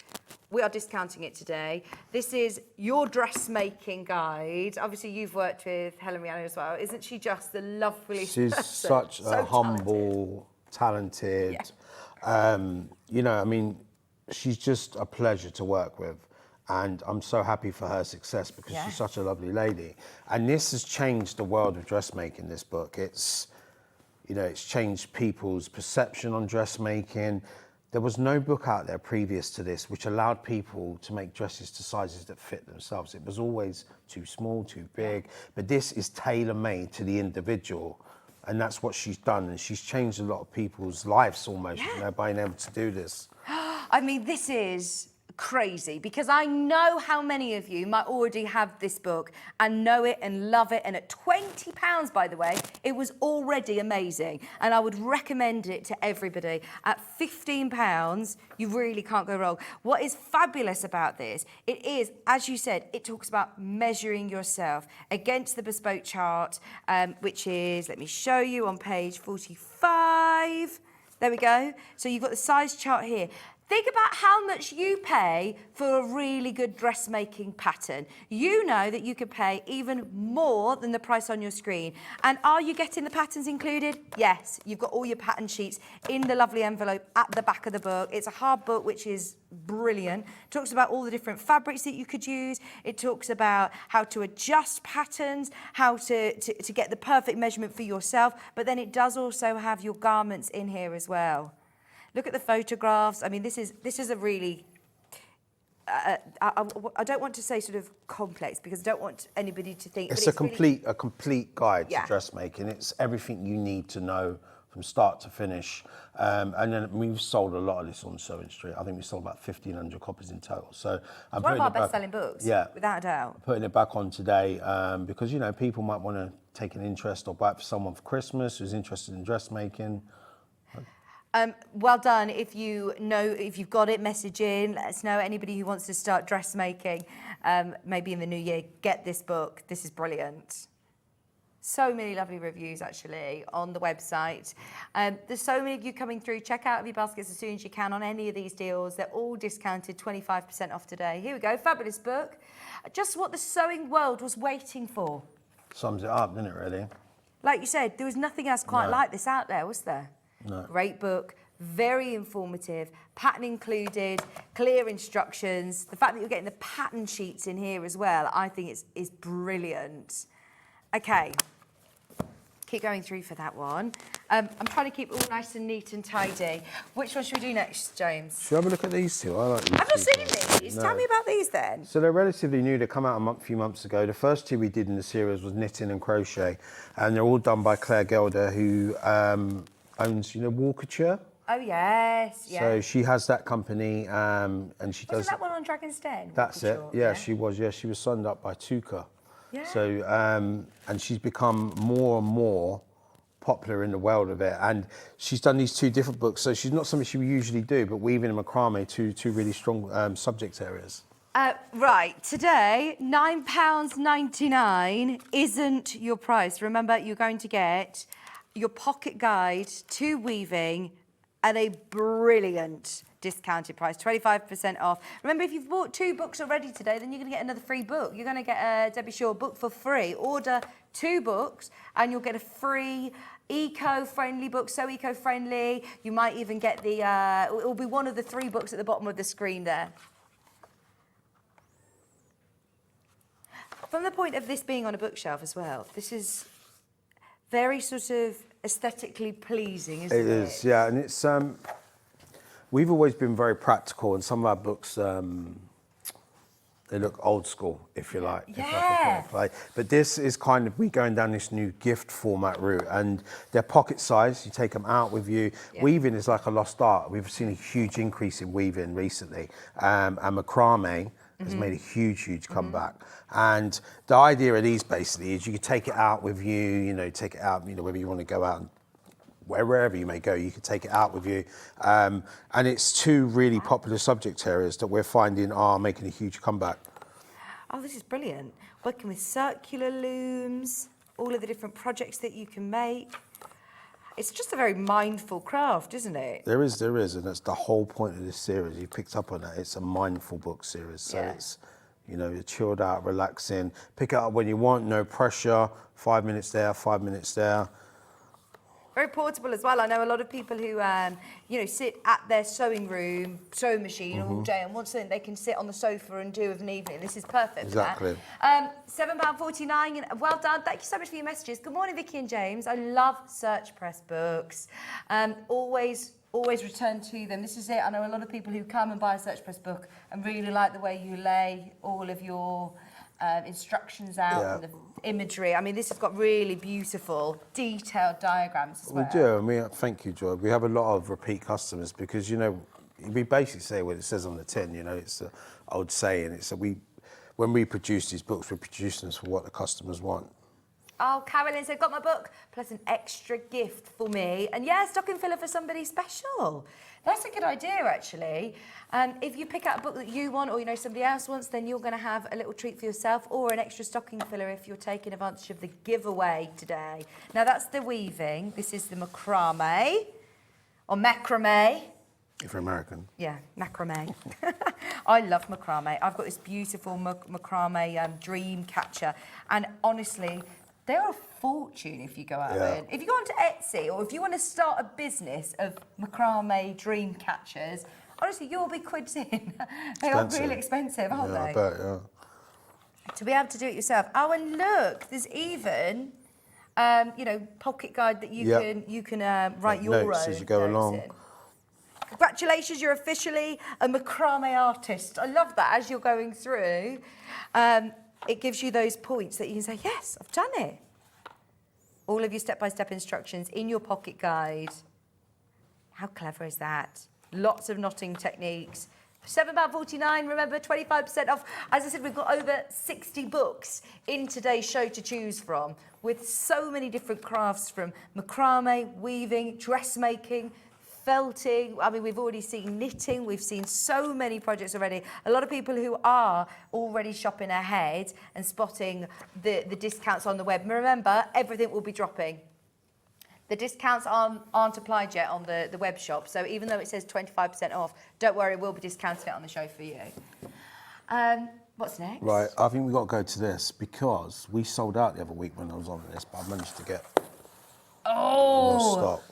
We are discounting it today. This is your dressmaking guide. Obviously, you've worked with Helen Rhiannon as well. Isn't she just the loveliest person? She's such a humble, talented. You know, I mean, she's just a pleasure to work with. And I'm so happy for her success because she's such a lovely lady. And this has changed the world of dressmaking, this book. It's, you know, it's changed people's perception on dressmaking. There was no book out there previous to this which allowed people to make dresses to sizes that fit themselves. It was always too small, too big, but this is tailor-made to the individual. And that's what she's done. And she's changed a lot of people's lives almost, you know, by being able to do this. I mean, this is crazy because I know how many of you might already have this book and know it and love it. And at £20, by the way, it was already amazing. And I would recommend it to everybody. At £15, you really can't go wrong. What is fabulous about this, it is, as you said, it talks about measuring yourself against the bespoke chart, which is, let me show you on page 45. There we go. So you've got the size chart here. Think about how much you pay for a really good dressmaking pattern. You know that you could pay even more than the price on your screen. And are you getting the patterns included? Yes, you've got all your pattern sheets in the lovely envelope at the back of the book. It's a hard book, which is brilliant. It talks about all the different fabrics that you could use. It talks about how to adjust patterns, how to get the perfect measurement for yourself. But then it does also have your garments in here as well. Look at the photographs. I mean, this is a really, I don't want to say sort of complex because I don't want anybody to think. It's a complete guide to dressmaking. It's everything you need to know from start to finish. And then we've sold a lot of this on Sewing Street. I think we sold about 1,500 copies in total. So I'm one of our best-selling books, without a doubt. I'm putting it back on today because, you know, people might want to take an interest or buy it for someone for Christmas who's interested in dressmaking. Well done. If you've got it, message in. Let us know. Anybody who wants to start dressmaking, maybe in the new year, get this book. This is brilliant. So many lovely reviews, actually, on the website. There's so many of you coming through. Check out your baskets as soon as you can on any of these deals. They're all discounted, 25% off today. Here we go. Fabulous book. Just what the sewing world was waiting for. Sums it up, doesn't it, really? Like you said, there was nothing else quite like this out there, was there? No. Great book, very informative, pattern included, clear instructions. The fact that you're getting the pattern sheets in here as well, I think is brilliant. Okay, keep going through for that one. I'm trying to keep it all nice and neat and tidy. Which one should we do next, James? Should we have a look at these two? I like these. I've not seen these. No. Tell me about these then. So they're relatively new. They come out a few months ago. The first two we did in the series was knitting and crochet, and they're all done by Claire Gelder, who owns, you know, Walkerture. Oh yes, yeah. So she has that company, and she does. Wasn't that one on Dragon's Den? That's it. Yeah, she was. Yeah, she was signed up by Tote. Yeah. So and she's become more and more popular in the world of it, and she's done these two different books. So she's not something she would usually do, but weaving and macrame, two really strong subject areas. Right, today, £9.99 isn't your price. Remember, you're going to get your pocket guide to weaving at a brilliant discounted price, 25% off. Remember, if you've bought 2 books already today, then you're going to get another free book. You're going to get a Debbie Shaw book for free. Order 2 books and you'll get a free eco-friendly book, so eco-friendly. You might even get the, it will be one of the 3 books at the bottom of the screen there. From the point of this being on a bookshelf as well, this is very sort of aesthetically pleasing, isn't it? It is, yeah, and it's we've always been very practical, and some of our books they look old school, if you like. Yeah. But this is kind of, we're going down this new gift format route, and they're pocket size. You take them out with you. Yeah. Weaving is like a lost art. We've seen a huge increase in weaving recently, and macrame has made a huge comeback. And the idea of these basically is you can take it out with you, you know, take it out, you know, whether you want to go out and wherever you may go, you can take it out with you. And it's 2 really popular subject areas that we're finding are making a huge comeback. Oh, this is brilliant. Working with circular looms, all of the different projects that you can make. It's just a very mindful craft, isn't it? There is, and that's the whole point of this series. You picked up on that. It's a mindful book series, so it's, you know, you're chilled out, relaxing. Pick it up when you want, no pressure. 5 minutes there, 5 minutes there. Very portable as well. I know a lot of people who, sit at their sewing machine all day and want something they can sit on the sofa and do of an evening. This is perfect Exactly. for that. £7.49. Well done. Thank you so much for your messages. Good morning, Vicky and James. I love Search Press books. Always return to them. This is it. I know a lot of people who come and buy a Search Press book and really like the way you lay all of your instructions out and the imagery. I mean, this has got really beautiful, detailed diagrams as well. We do. I mean, thank you, Joy. We have a lot of repeat customers because, we basically say what it says on the tin, it's an old saying. It's that when we produce these books, we produce them for what the customers want. Oh, Carolyn said, got my book, plus an extra gift for me. And yeah, stocking filler for somebody special. That's a good idea, actually. If you pick out a book that you want or somebody else wants, then you're going to have a little treat for yourself or an extra stocking filler if you're taking advantage of the giveaway today. Now, that's the weaving. This is the macrame, or macrame. If you're American. Yeah, macrame. I love macrame. I've got this beautiful macrame dream catcher. And honestly, they're a fortune if you go out there. If you go onto Etsy or if you want to start a business of macrame dream catchers, honestly, you'll be quids in. They are really expensive, aren't they? I bet, yeah. To be able to do it yourself. Oh, and look, there's even, pocket guide that you can write your notes own as you go notes along. in. Congratulations, you're officially a macrame artist. I love that as you're going through. It gives you those points that you can say, yes, I've done it. All of your step-by-step instructions in your pocket guide. How clever is that? Lots of knotting techniques. £7.49, remember, 25% off. As I said, we've got over 60 books in today's show to choose from, with so many different crafts from macrame, weaving, dressmaking, felting. I mean, we've already seen knitting. We've seen so many projects already. A lot of people who are already shopping ahead and spotting the discounts on the web. Remember, everything will be dropping. The discounts aren't applied yet on the web shop. So even though it says 25% off, don't worry, we'll be discounting it on the show for you. What's next? Right, I think we've got to go to this because we sold out the other week when I was on this, but I managed to get more stock.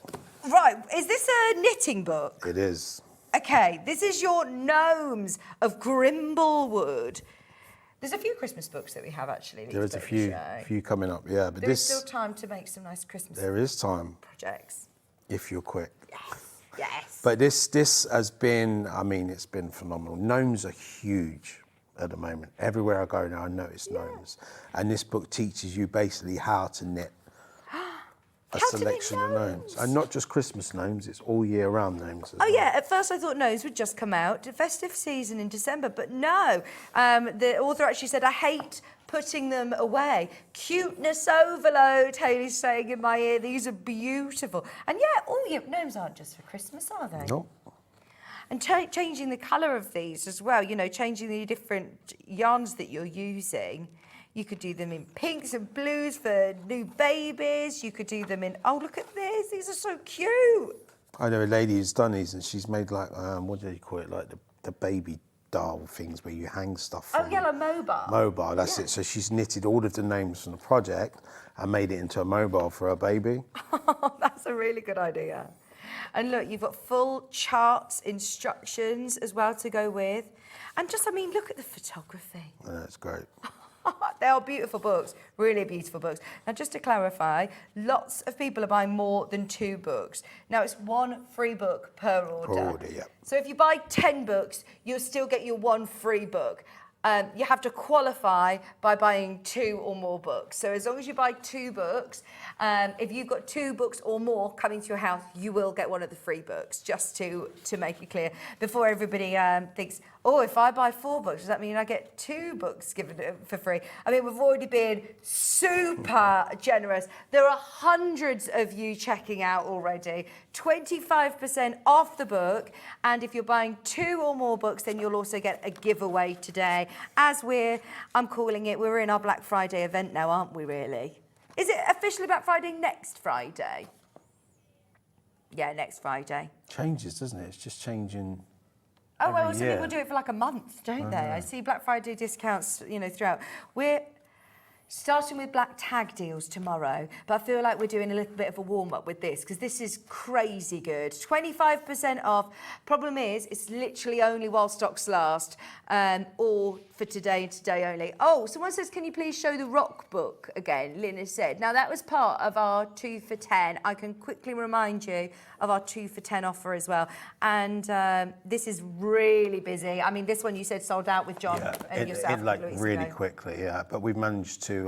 Right, is this a knitting book? It is. Okay, this is your Gnomes of Grimblewood. There's a few Christmas books that we have actually. There is a few coming up, yeah. But there's still time to make some nice Christmas. There is time. Projects. If you're quick. Yes. But this has been, it's been phenomenal. Gnomes are huge at the moment. Everywhere I go now, I notice gnomes. And this book teaches you basically how to knit a selection of gnomes. And not just Christmas gnomes, it's all year round gnomes as well. Yeah, at first I thought gnomes would just come out, festive season in December, but no. The author actually said, I hate putting them away. Cuteness overload, Hayley's saying in my ear. These are beautiful. And yeah, gnomes aren't just for Christmas, are they? No. And changing the colour of these as well, changing the different yarns that you're using. You could do them in pinks and blues for new babies. You could do them in, oh, look at this. These are so cute. I know a lady who's done these and she's made like, what do you call it? Like the baby doll things where you hang stuff from. Oh, yeah, like mobile. Mobile, that's it. So she's knitted all of the names from the project and made it into a mobile for her baby. That's a really good idea. And look, you've got full charts, instructions as well to go with. And just, look at the photography. That's great. They are beautiful books, really beautiful books. Now, just to clarify, lots of people are buying more than 2 books. Now, it's 1 free book per order. Yeah. So if you buy 10 books, you'll still get your 1 free book. You have to qualify by buying 2 or more books. So as long as you buy 2 books, if you've got 2 books or more coming to your house, you will get one of the free books, just to make it clear. Before everybody thinks, oh, if I buy 4 books, does that mean I get 2 books given for free? We've already been super generous. There are hundreds of you checking out already. 25% off the book. And if you're buying 2 or more books, then you'll also get a giveaway today. As I'm calling it, we're in our Black Friday event now, aren't we, really? Is it officially Black Friday next Friday? Yeah, next Friday. Changes, doesn't it? It's just changing. Oh, well, some year. people do it for like a month, don't they? I see Black Friday discounts, throughout. starting with black tag deals tomorrow, but I feel like we're doing a little bit of a warm-up with this because this is crazy good. 25% off. Problem is, it's literally only while stocks last, or for today and today only. Oh, someone says, can you please show the rock book again? Lynn has said. Now, that was part of our 2 for 10. I can quickly remind you of our 2 for 10 offer as well. And this is really busy. I mean, this one you said sold out with John and yourself. It like really quickly, yeah. But we've managed to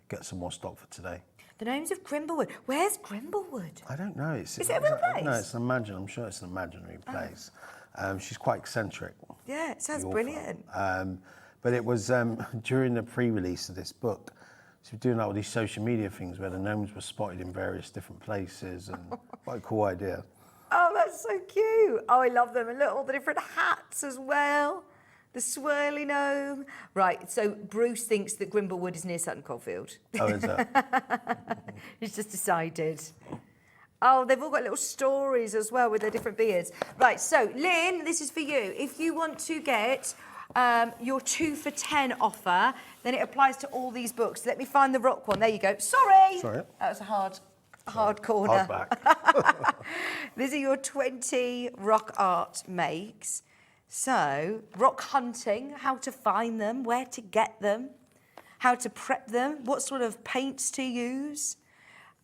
get some more stock for today. The names of Grimblewood. Where's Grimblewood? I don't know. Is it a real place? No, it's I'm sure it's an imaginary place. She's quite eccentric. Yeah, it sounds brilliant. But it was during the pre-release of this book. So we're doing like all these social media things where the gnomes were spotted in various different places, and quite a cool idea. Oh, that's so cute. Oh, I love them. And look, all the different hats as well. The swirly gnome. Right, so Bruce thinks that Grimblewood is near Sutton Coldfield. Oh, is it? He's just decided. Oh, they've all got little stories as well with their different beards. Right, so Lynn, this is for you. If you want to get your 2 for 10 offer, then it applies to all these books. Let me find the rock one. There you go. Sorry. That was a hard corner. Hard back. These are your 20 rock art makes. So, rock hunting, how to find them, where to get them, how to prep them, what sort of paints to use,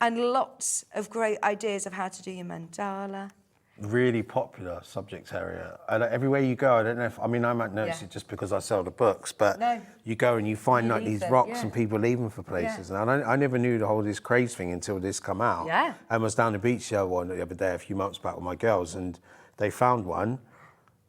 and lots of great ideas of how to do your mandala. Really popular subject area. And everywhere you go, I don't know if, I might notice it just because I sell the books, but you go and you find like these rocks and people leave them for places. And I never knew the whole this craze thing until this come out. Yeah. I was down the beach the other day, a few months back with my girls, and they found one.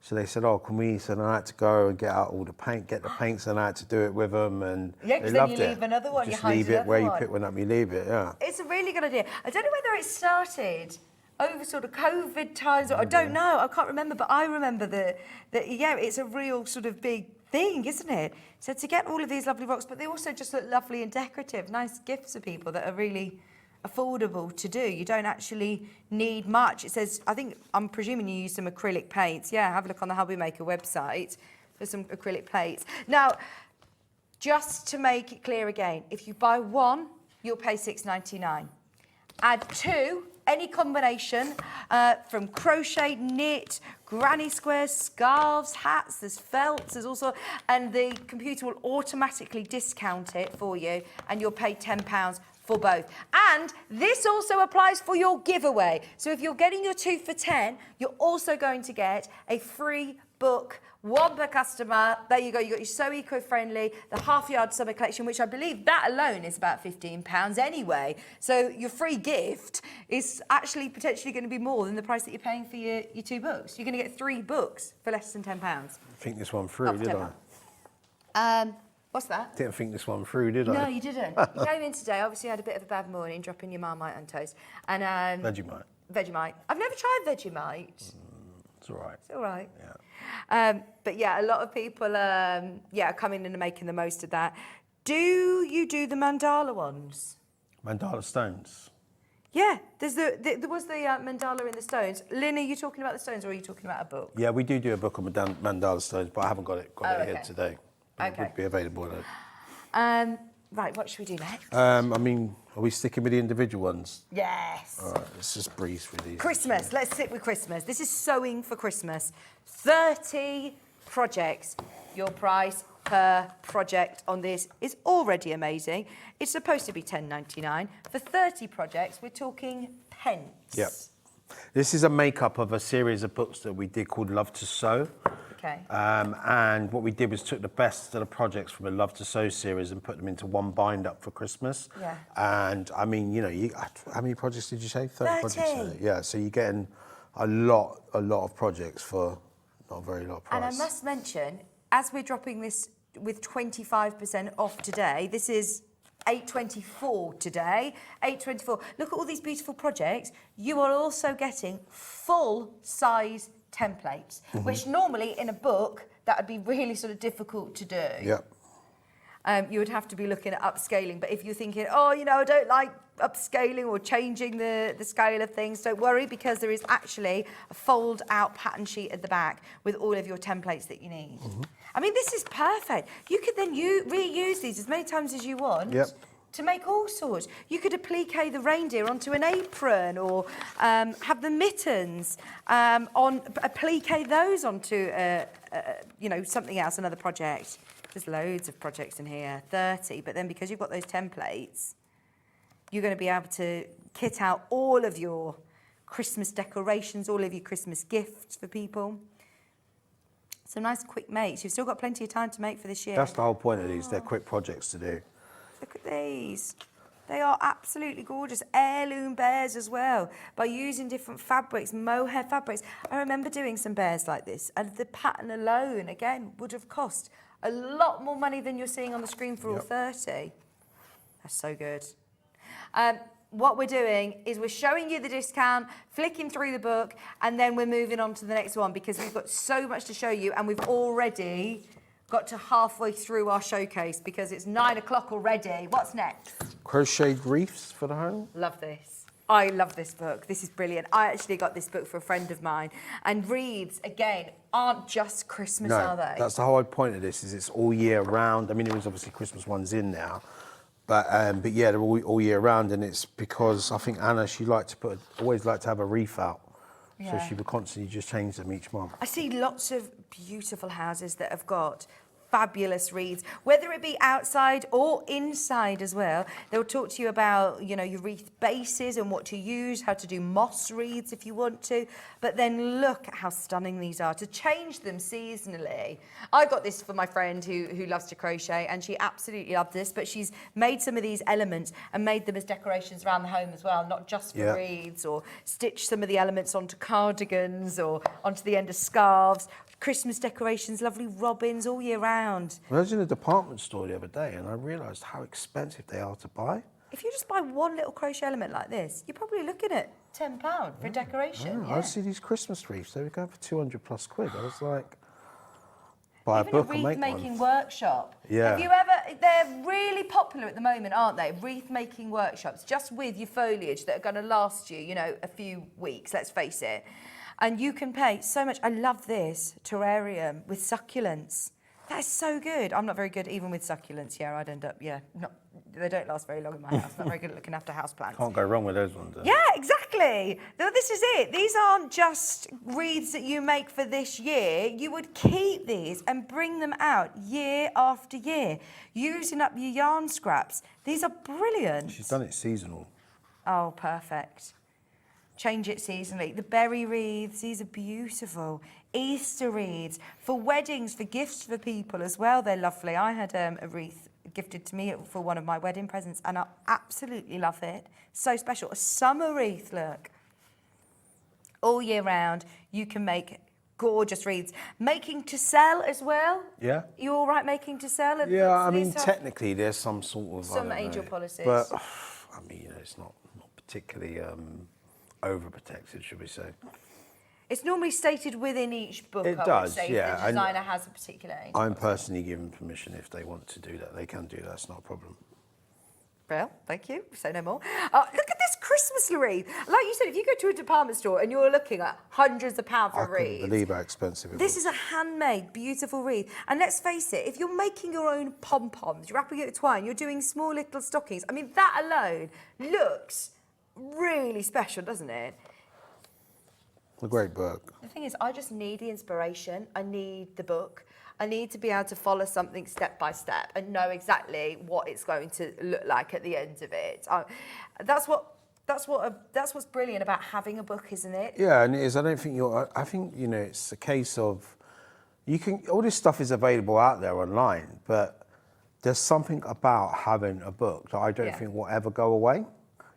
So they said, oh, can we? So then I had to go and get out all the paint, get the paints, and I had to do it with them, and yeah, because then you leave another one. Just leave it where you pick one up, you leave it, yeah. It's a really good idea. I don't know whether it started over sort of COVID times, or I don't know, I can't remember, but I remember that it's a real sort of big thing, isn't it? So to get all of these lovely rocks, but they also just look lovely and decorative, nice gifts for people that are really affordable to do. You don't actually need much. It says, I'm presuming you use some acrylic paints. Yeah, have a look on the Hobby Maker website for some acrylic paints. Now, just to make it clear again, if you buy one, you'll pay $6.99. Add two, any combination from crochet, knit, granny squares, scarves, hats, there's felts, there's also, and the computer will automatically discount it for you, and you'll pay £10 for both. And this also applies for your giveaway. So if you're getting your 2 for 10, you're also going to get a free book, one per customer. There you go, you got your So Eco-Friendly, the Half Yard Summer Collection, which I believe that alone is about £15 anyway. So your free gift is actually potentially going to be more than the price that you're paying for your 2 books. You're going to get 3 books for less than £10. I think this one through, did I? What's that? Didn't think this one through, did I? No, you didn't. You came in today, obviously had a bit of a bad morning, dropping your Marmite on toast. And Vegemite. Vegemite. I've never tried Vegemite. It's all right. It's all right. Yeah. But yeah, a lot of people are coming in and making the most of that. Do you do the mandala ones? Mandala stones. Yeah, there was the mandala in the stones. Lynn, are you talking about the stones or are you talking about a book? Yeah, we do a book on mandala stones, but I haven't got it here today. It would be available though. Right, what should we do next? Are we sticking with the individual ones? Yes. All right, let's just breeze through these. Christmas, let's sit with Christmas. This is sewing for Christmas. 30 projects. Your price per project on this is already amazing. It's supposed to be $10.99. For 30 projects, we're talking pence. Yep. This is a makeup of a series of books that we did called Love to Sew. Okay. And what we did was took the best of the projects from the Love to Sew series and put them into one bind up for Christmas. Yeah. And how many projects did you say? 30 projects. Yeah, so you're getting a lot of projects for not a very lot of price. And I must mention, as we're dropping this with 25% off today, this is $8.24 today, $8.24. Look at all these beautiful projects. You are also getting full-size templates, which normally in a book, that would be really sort of difficult to do. Yep. You would have to be looking at upscaling. But if you're thinking, I don't like upscaling or changing the scale of things, don't worry, because there is actually a fold-out pattern sheet at the back with all of your templates that you need. I mean, this is perfect. You could then reuse these as many times as you want. Yep. To make all sorts. You could applique the reindeer onto an apron, or have the mittens applique those onto something else, another project. There's loads of projects in here, 30, but then because you've got those templates, you're going to be able to kit out all of your Christmas decorations, all of your Christmas gifts for people. Some nice quick makes. You've still got plenty of time to make for this year. That's the whole point of these. They're quick projects to do. Look at these. They are absolutely gorgeous. Heirloom bears as well, by using different fabrics, mohair fabrics. I remember doing some bears like this, and the pattern alone, again, would have cost a lot more money than you're seeing on the screen for all 30. That's so good. What we're doing is we're showing you the discount, flicking through the book, and then we're moving on to the next one because we've got so much to show you, and we've already got to halfway through our showcase because it's 9 o'clock already. What's next? Crocheted wreaths for the home. Love this. I love this book. This is brilliant. I actually got this book for a friend of mine. And wreaths, again, aren't just Christmas, are they? That's the whole point of this, is it's all year round. I mean, there is obviously Christmas ones in now, but yeah, they're all year round, and it's because I think Anna, she always liked to have a wreath out. So she would constantly just change them each month. I see lots of beautiful houses that have got fabulous wreaths, whether it be outside or inside as well. They'll talk to you about, your wreath bases and what to use, how to do moss wreaths if you want to. But then look at how stunning these are, to change them seasonally. I got this for my friend who loves to crochet, and she absolutely loved this, but she's made some of these elements and made them as decorations around the home as well, not just for wreaths, or stitched some of the elements onto cardigans or onto the end of scarves. Christmas decorations, lovely robins all year round. I was in a department store the other day, and I realised how expensive they are to buy. If you just buy one little crochet element like this, you're probably looking at £10 for a decoration. I see these Christmas wreaths, they were going for 200 plus quid. I was like, buy a Even book a and make wreath-making one. workshop. Yeah. Have you ever, they're really popular at the moment, aren't they? Wreath-making workshops, just with your foliage that are going to last you, a few weeks, let's face it. And you can pay so much. I love this terrarium with succulents. That is so good. I'm not very good even with succulents. Yeah, I'd end up, they don't last very long in my house. Not very good at looking after houseplants. Can't go wrong with those ones. Yeah, exactly. No, this is it. These aren't just wreaths that you make for this year. You would keep these and bring them out year after year, using up your yarn scraps. These are brilliant. She's done it seasonal. Oh, perfect. Change it seasonally. The berry wreaths, these are beautiful. Easter wreaths, for weddings, for gifts for people as well, they're lovely. I had a wreath gifted to me for one of my wedding presents, and I absolutely love it. So special. A summer wreath, look. All year round, you can make gorgeous wreaths. Making to sell as well? Yeah. You all right making to sell? Yeah, I mean, technically there's some sort of... Some angel policies. But, I mean, it's not particularly... overprotected, should we say? It's normally stated within each book. It I does, would say, yeah. If the designer has a particular angel. I'm personally given permission if they want to do that. They can do that. It's not a problem. Well, thank you. Say no more. Look at this Christmas wreath. Like you said, if you go to a department store and you're looking at hundreds of pounds for a wreath. I couldn't believe how expensive it was. This is a handmade, beautiful wreath. And let's face it, if you're making your own pom-poms, you're wrapping it with twine, you're doing small little stockings. I mean, that alone looks really special, doesn't it? A great book. The thing is, I just need the inspiration. I need the book. I need to be able to follow something step by step and know exactly what it's going to look like at the end of it. That's what's brilliant about having a book, isn't it? Yeah, and it is. I think it's a case of all this stuff is available out there online, but there's something about having a book that I don't think will ever go away.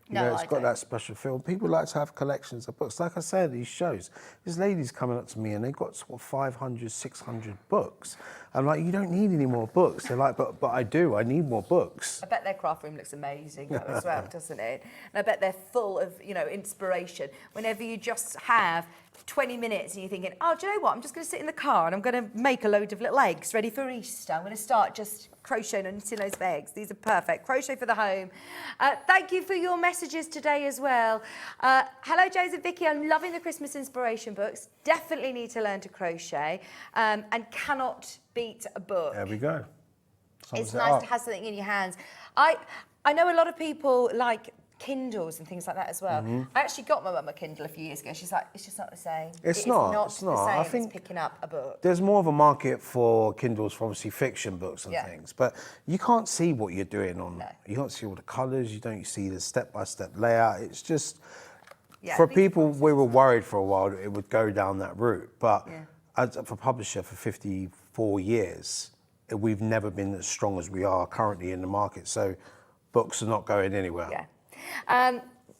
It's got that special feel. People like to have collections of books. Like I said, these shows, there's ladies coming up to me and they've got sort of 500, 600 books. I'm like, you don't need any more books. They're like, but I do. I need more books. I bet their craft room looks amazing though, as well, doesn't it? And I bet they're full of, inspiration. Whenever you just have 20 minutes and you're thinking, oh, do you know what? I'm just going to sit in the car and I'm going to make a load of little eggs ready for Easter. I'm going to start just crocheting and knitting those eggs. These are perfect. Crochet for the home. Thank you for your messages today as well. Hello, James and Vicki. I'm loving the Christmas inspiration books. Definitely need to learn to crochet and cannot beat a book. There we go. It's nice to have something in your hands. I know a lot of people like Kindles and things like that as well. I actually got my mum a Kindle a few years ago. She's like, it's just not the same. It's not the same I think as picking up a book. There's more of a market for Kindles for obviously fiction books and things, but you can't see what you're doing on. You can't see all the colours. You don't see the step-by-step layout. It's just for people. We were worried for a while that it would go down that route, but as a publisher for 54 years, we've never been as strong as we are currently in the market. So books are not going anywhere.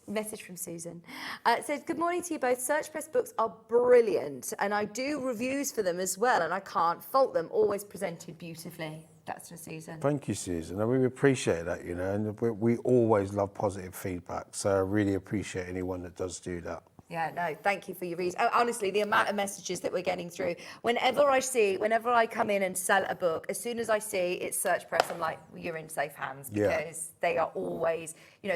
Message from Susan. It says, good morning to you both. Search Press books are brilliant and I do reviews for them as well and I can't fault them. Always presented beautifully. That's from Susan. Thank you, Susan. And we appreciate that, and we always love positive feedback. So I really appreciate anyone that does do that. Yeah, no, thank you for your reads. Honestly, the amount of messages that we're getting through, whenever I come in and sell a book, as soon as I see it's Search Press, I'm like, well, you're in safe hands because they are always,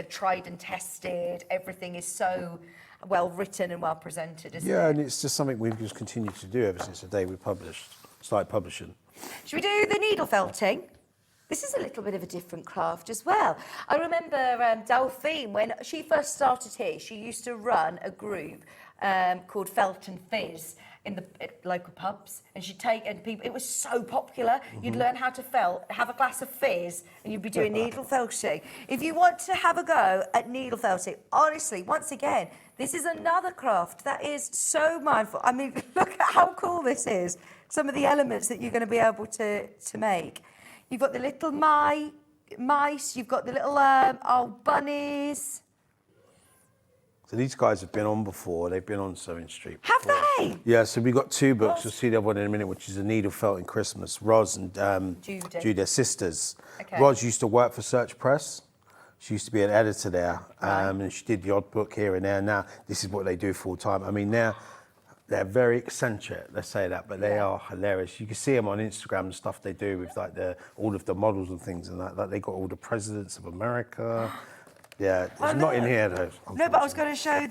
tried and tested. Everything is so well written and well presented, isn't it? Yeah, and it's just something we've just continued to do ever since the day we started publishing. Should we do the needle felting? This is a little bit of a different craft as well. I remember Delphine, when she first started here, she used to run a group called Felt and Fizz in the local pubs, and she'd take, and people, it was so popular. You'd learn how to felt, have a glass of fizz, and you'd be doing needle felting. If you want to have a go at needle felting, honestly, once again, this is another craft that is so mindful. I mean, look at how cool this is. Some of the elements that you're going to be able to make. You've got the little mice, you've got the little old bunnies. So these guys have been on before. They've been on Sewing Street Have before. they? Yeah, so we've got two books. You'll see the other one in a minute, which is A Needle Felting Christmas. Roz and Judy, they're sisters. Okay. Roz used to work for Search Press. She used to be an editor there, and she did the odd book here and there. Now, this is what they do full time. I mean, now they're very eccentric, let's say that, but they are hilarious. You can see them on Instagram, the stuff they do with like all of the models and things and that. Like they got all the presidents of America. Yeah, it's not in here though. No, but I was going to show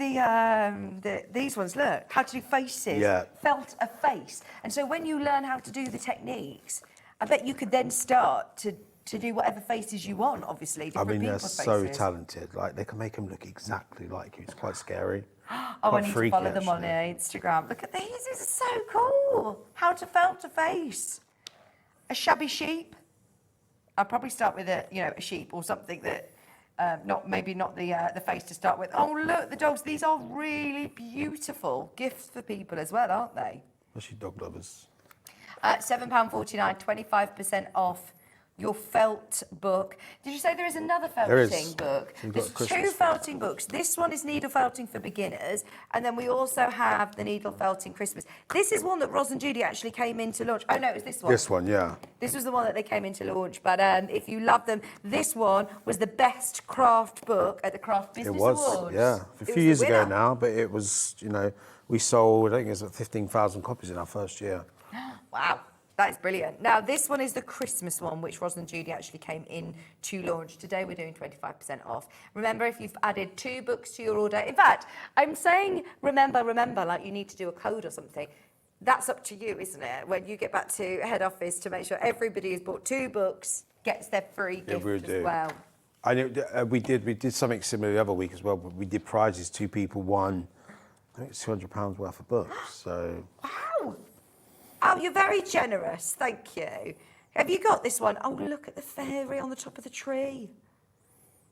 these ones. Look, how to do faces. Yeah. Felt a face. And so when you learn how to do the techniques, I bet you could then start to do whatever faces you want, obviously. I mean, they're people's so faces. talented. Like they can make them look exactly like you. It's quite scary. Oh, I Quite need freaky, to follow them on actually. Instagram. Look at these. This is so cool. How to felt a face. A shabby sheep. I'd probably start with a sheep or something that, maybe not the face to start with. Oh, look, the dogs. These are really beautiful gifts for people as well, aren't they? Especially dog lovers. £7.49, 25% off your felt book. Did you say there is another felting book? We've There's got a two Christmas felting books. This one is needle felting for beginners, and then we also have the needle felting Christmas. This is one that Roz and Judy actually came in to launch. Oh no, it was this one. This one, yeah. This was the one that they came in to launch. But if you love them, this one was the best craft book at the Craft Business It was, Awards. yeah. A few years ago now, but it was, we sold, I think it was 15,000 copies in our first year. Wow. That is brilliant. Now, this one is the Christmas one, which Roz and Judy actually came in to launch. Today, we're doing 25% off. Remember, if you've added 2 books to your order, in fact, I'm saying remember, like you need to do a code or something. That's up to you, isn't it? When you get back to head office to make sure everybody who's bought 2 books gets their free gift as well. I know we did something similar the other week as well. But we did prizes. 2 people won, I think it's £200 worth of books. So. Wow. Oh, you're very generous. Thank you. Have you got this one? Oh, look at the fairy on the top of the tree.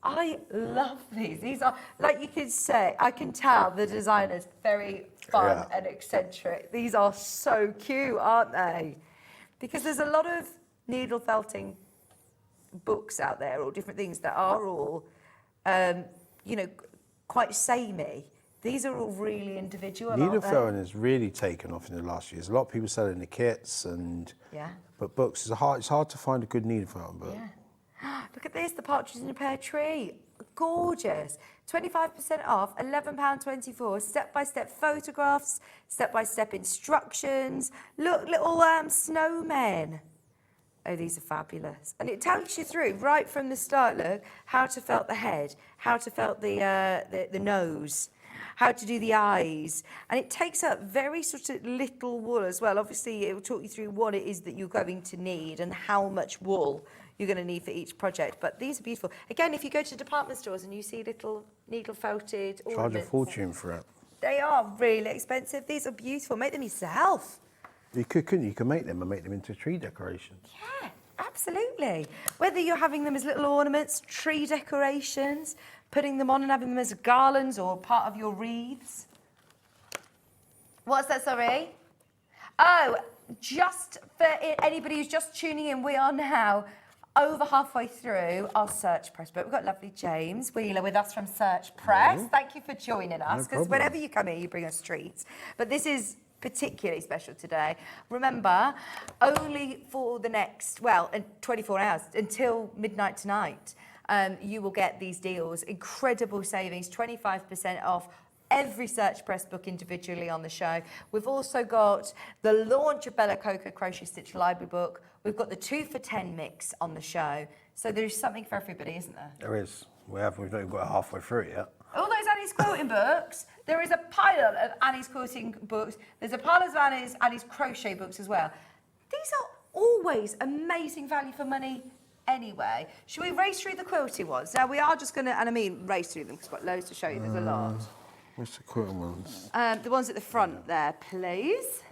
I love these. These are, like you can say, I can tell the designer's very fun and eccentric. These are so cute, aren't they? Because there's a lot of needle felting books out there, or different things that are all, quite samey. These are all really individual, Needle aren't they? felting has really taken off in the last years. A lot of people selling the kits Yeah. but books is hard. It's hard to find a good needle felting book. Yeah. Look at this, the Partridge in a Pear Tree. Gorgeous. 25% off, £11.24. Step-by-step photographs, step-by-step instructions. Look, little snowmen. Oh, these are fabulous. And it takes you through, right from the start, look, how to felt the head, how to felt the nose, how to do the eyes. And it takes up very sort of little wool as well. Obviously, it will talk you through what it is that you're going to need and how much wool you're going to need for each project. But these are beautiful. Again, if you go to department stores and you see little needle felted ornaments. Charge a fortune for it. They are really expensive. These are beautiful. Make them yourself. You could, couldn't you? You could make them and make them into tree decorations. Yeah, absolutely. Whether you're having them as little ornaments, tree decorations, putting them on and having them as garlands or part of your wreaths. What's that, sorry? Oh, just for anybody who's just tuning in, we are now over halfway through our Search Press book. We've got lovely James Wheeler with us from Search Press. Thank you for joining us, because whenever you come here, you bring us treats. But this is particularly special today. Remember, only for the next, 24 hours, until midnight tonight, you will get these deals, incredible savings, 25% off every Search Press book individually on the show. We've also got the launch of Bella Coco Crochet Stitch Library book. We've got the 2 for 10 mix on the show. So there's something for everybody, isn't there? There is. We've not even got halfway through it yet. All those Annie's quilting books. There is a pile of Annie's quilting books. There's a pile of Annie's crochet books as well. These are always amazing value for money anyway. Should we race through the quilty ones? Now, we are just going to, and I mean race through them because we've got loads to show you. There's a lot. What's the quilting ones? The ones at the front there, please.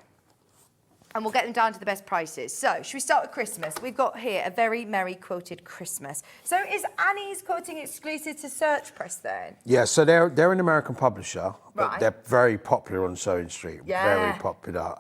And we'll get them down to the best prices. So, should we start with Christmas? We've got here a very merry quilted Christmas. So, is Annie's quilting exclusive to Search Press then? Yeah, so they're an American publisher, but Right. they're very popular on Sewing Street. Yeah. Very popular.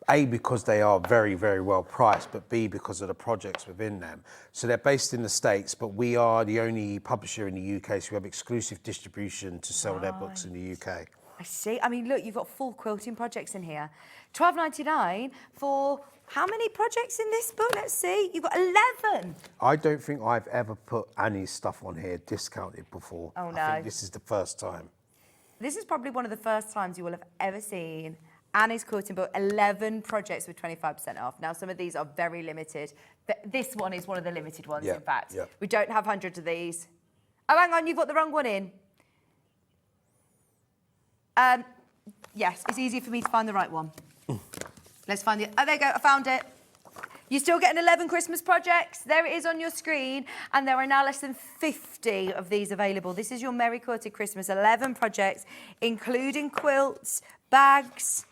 A, because they are very, very well priced, but B, because of the projects within them. So they're based in the States, but we are the only publisher in the UK, so we have exclusive distribution to sell their books in the UK. I see. I mean, look, you've got full quilting projects in here. £12.99 for how many projects in this book? Let's see. You've got 11. I don't think I've ever put Annie's stuff on here discounted before. Oh, I no. think this is the first time. This is probably one of the first times you will have ever seen Annie's quilting book, 11 projects with 25% off. Now, some of these are very limited. This one is one of the limited ones, Yeah, in fact. yeah. We don't have hundreds of these. Oh, hang on, you've got the wrong one in. Yes, it's easier for me to find the right one. Let's find it. Oh, there you go, I found it. You're still getting 11 Christmas projects. There it is on your screen. And there are now less than 50 of these available. This is your Merry Quilted Christmas, 11 projects, including quilts, bags.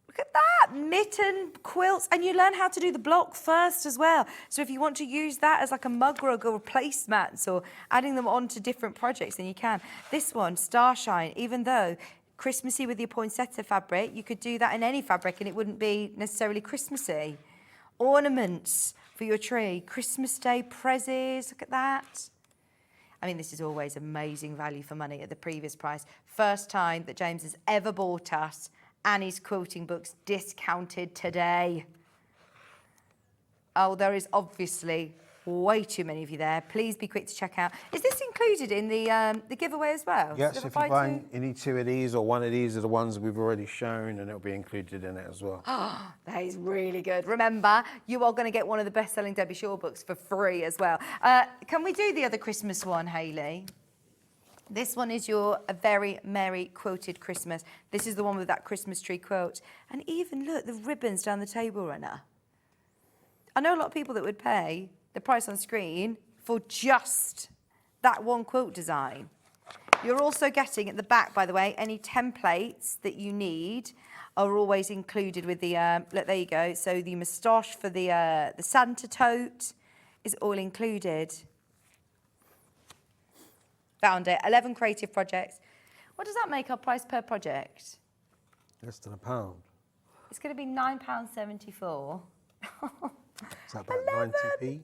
Look at that, mitten, quilts. And you learn how to do the block first as well. So if you want to use that as like a mug rug or placemats or adding them onto different projects, then you can. This one, Starshine, even though Christmassy with your poinsettia fabric, you could do that in any fabric and it wouldn't be necessarily Christmassy. Ornaments for your tree, Christmas Day prezzies, look at that. I mean, this is always amazing value for money at the previous price. First time that James has ever bought us Annie's quilting books discounted today. Oh, there is obviously way too many of you there. Please be quick to check out. Is this included in the giveaway as well? Yes, So if you buy any 2 of these or 1 of these are the ones we've already shown, and it'll be included in it as well. That is really good. Remember, you are going to get one of the best-selling Debbie Shaw books for free as well. Can we do the other Christmas one, Hayley? This one is your A Very Merry Quilted Christmas. This is the one with that Christmas tree quilt. And even, look, the ribbons down the table runner. I know a lot of people that would pay the price on screen for just that one quilt design. You're also getting at the back, by the way, any templates that you need are always included with the, look, there you go. So the moustache for the Santa tote is all included. Found it, 11 creative projects. What does that make our price per project? Less than £1. It's going to be £9.74. Is that about 90p?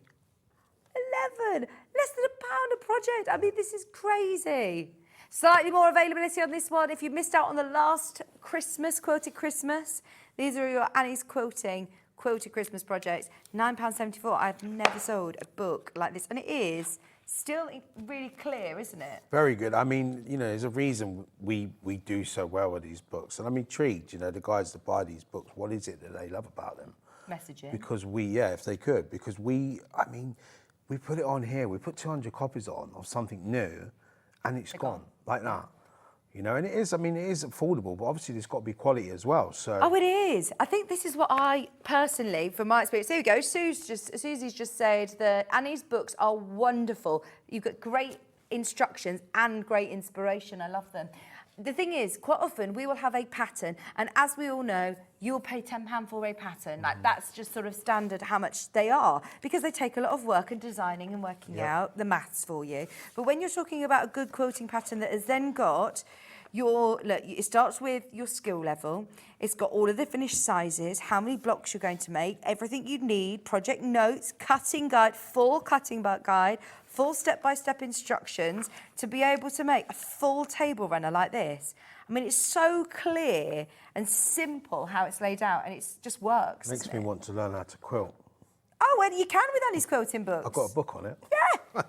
11, less than £1 a project. I mean, this is crazy. Slightly more availability on this one. If you missed out on the last Christmas, Quilted Christmas, these are your Annie's Quilting Quilted Christmas projects. £9.74. I've never sold a book like this. And it is still really clear, isn't it? Very good. I mean, there's a reason we do so well with these books. And I'm intrigued, the guys that buy these books, what is it that they love about them? Messaging. Because if they could, because we put it on here, we put 200 copies on of something new and it's gone like that. And it is affordable, but obviously there's got to be quality as well. So. Oh, it is. I think this is what I personally, from my experience, here we go. Susie's just said that Annie's books are wonderful. You've got great instructions and great inspiration. I love them. The thing is, quite often we will have a pattern, and as we all know, you'll pay £10 for a pattern. Like that's just sort of standard how much they are, because they take a lot of work and designing and working out the maths for you. But when you're talking about a good quilting pattern that has then got it starts with your skill level. It's got all of the finished sizes, how many blocks you're going to make, everything you need, project notes, cutting guide, full cutting guide, full step-by-step instructions to be able to make a full table runner like this. I mean, it's so clear and simple how it's laid out, and it just works. Makes me want to learn how to quilt. Oh, well, you can with Annie's quilting books. I've got a book on it. Yeah,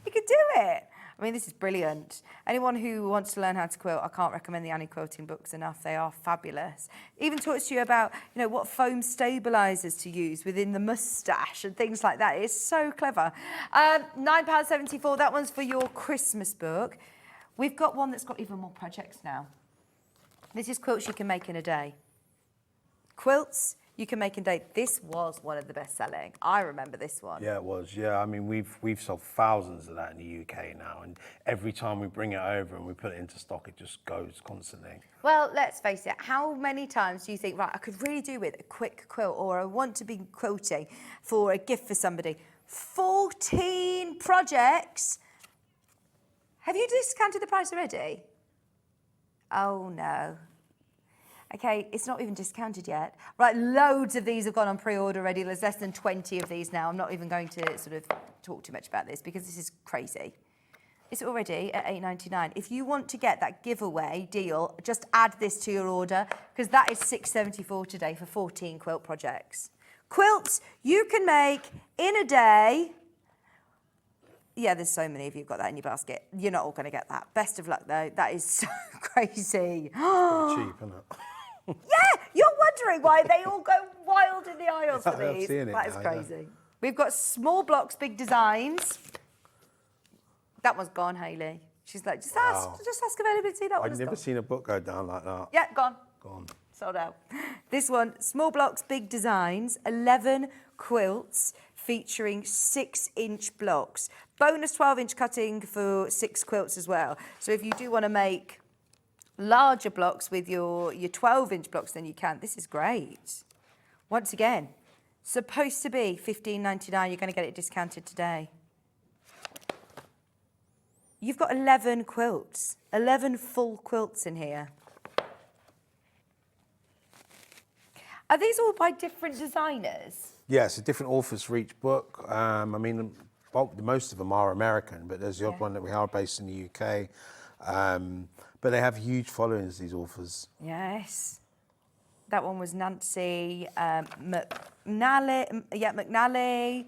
you could do it. I mean, this is brilliant. Anyone who wants to learn how to quilt, I can't recommend the Annie quilting books enough. They are fabulous. Even talks to you about, what foam stabilisers to use within the moustache and things like that. It's so clever. £9.74, that one's for your Christmas book. We've got one that's got even more projects now. This is quilts you can make in a day. Quilts you can make in a day. This was one of the best selling. I remember this one. Yeah, it was. Yeah, I mean, we've sold thousands of that in the UK now, and every time we bring it over and we put it into stock, it just goes constantly. Well, let's face it. How many times do you think, right, I could really do with a quick quilt, or I want to be quilting for a gift for somebody? 14 projects. Have you discounted the price already? Oh, no. Okay, it's not even discounted yet. Right, loads of these have gone on pre-order already. There's less than 20 of these now. I'm not even going to sort of talk too much about this because this is crazy. It's already at £8.99. If you want to get that giveaway deal, just add this to your order because that is £6.74 today for 14 quilt projects. Quilts you can make in a day. Yeah, there's so many of you got that in your basket. You're not all going to get that. Best of luck, though. That is so crazy. Pretty cheap, isn't it? Yeah, you're wondering why they all go wild in the aisles for these. That is crazy. Yeah. We've got small blocks, big designs. That one's gone, Hayley. She's like, just ask availability. That one's I've never seen a book go down like that. Yeah, gone. Gone. Sold out. This one, small blocks, big designs, 11 quilts featuring 6-inch blocks. Bonus 12-inch cutting for 6 quilts as well. So if you do want to make larger blocks with your 12-inch blocks, then you can. This is great. Once again, supposed to be $15.99. You're going to get it discounted today. You've got 11 quilts, 11 full quilts in here. Are these all by different designers? Yeah, it's a different authors for each book. I mean, most of them are American, but there's the odd one that we are based in the UK. But they have huge followings, these authors. Yes. That one was Nancy McNally.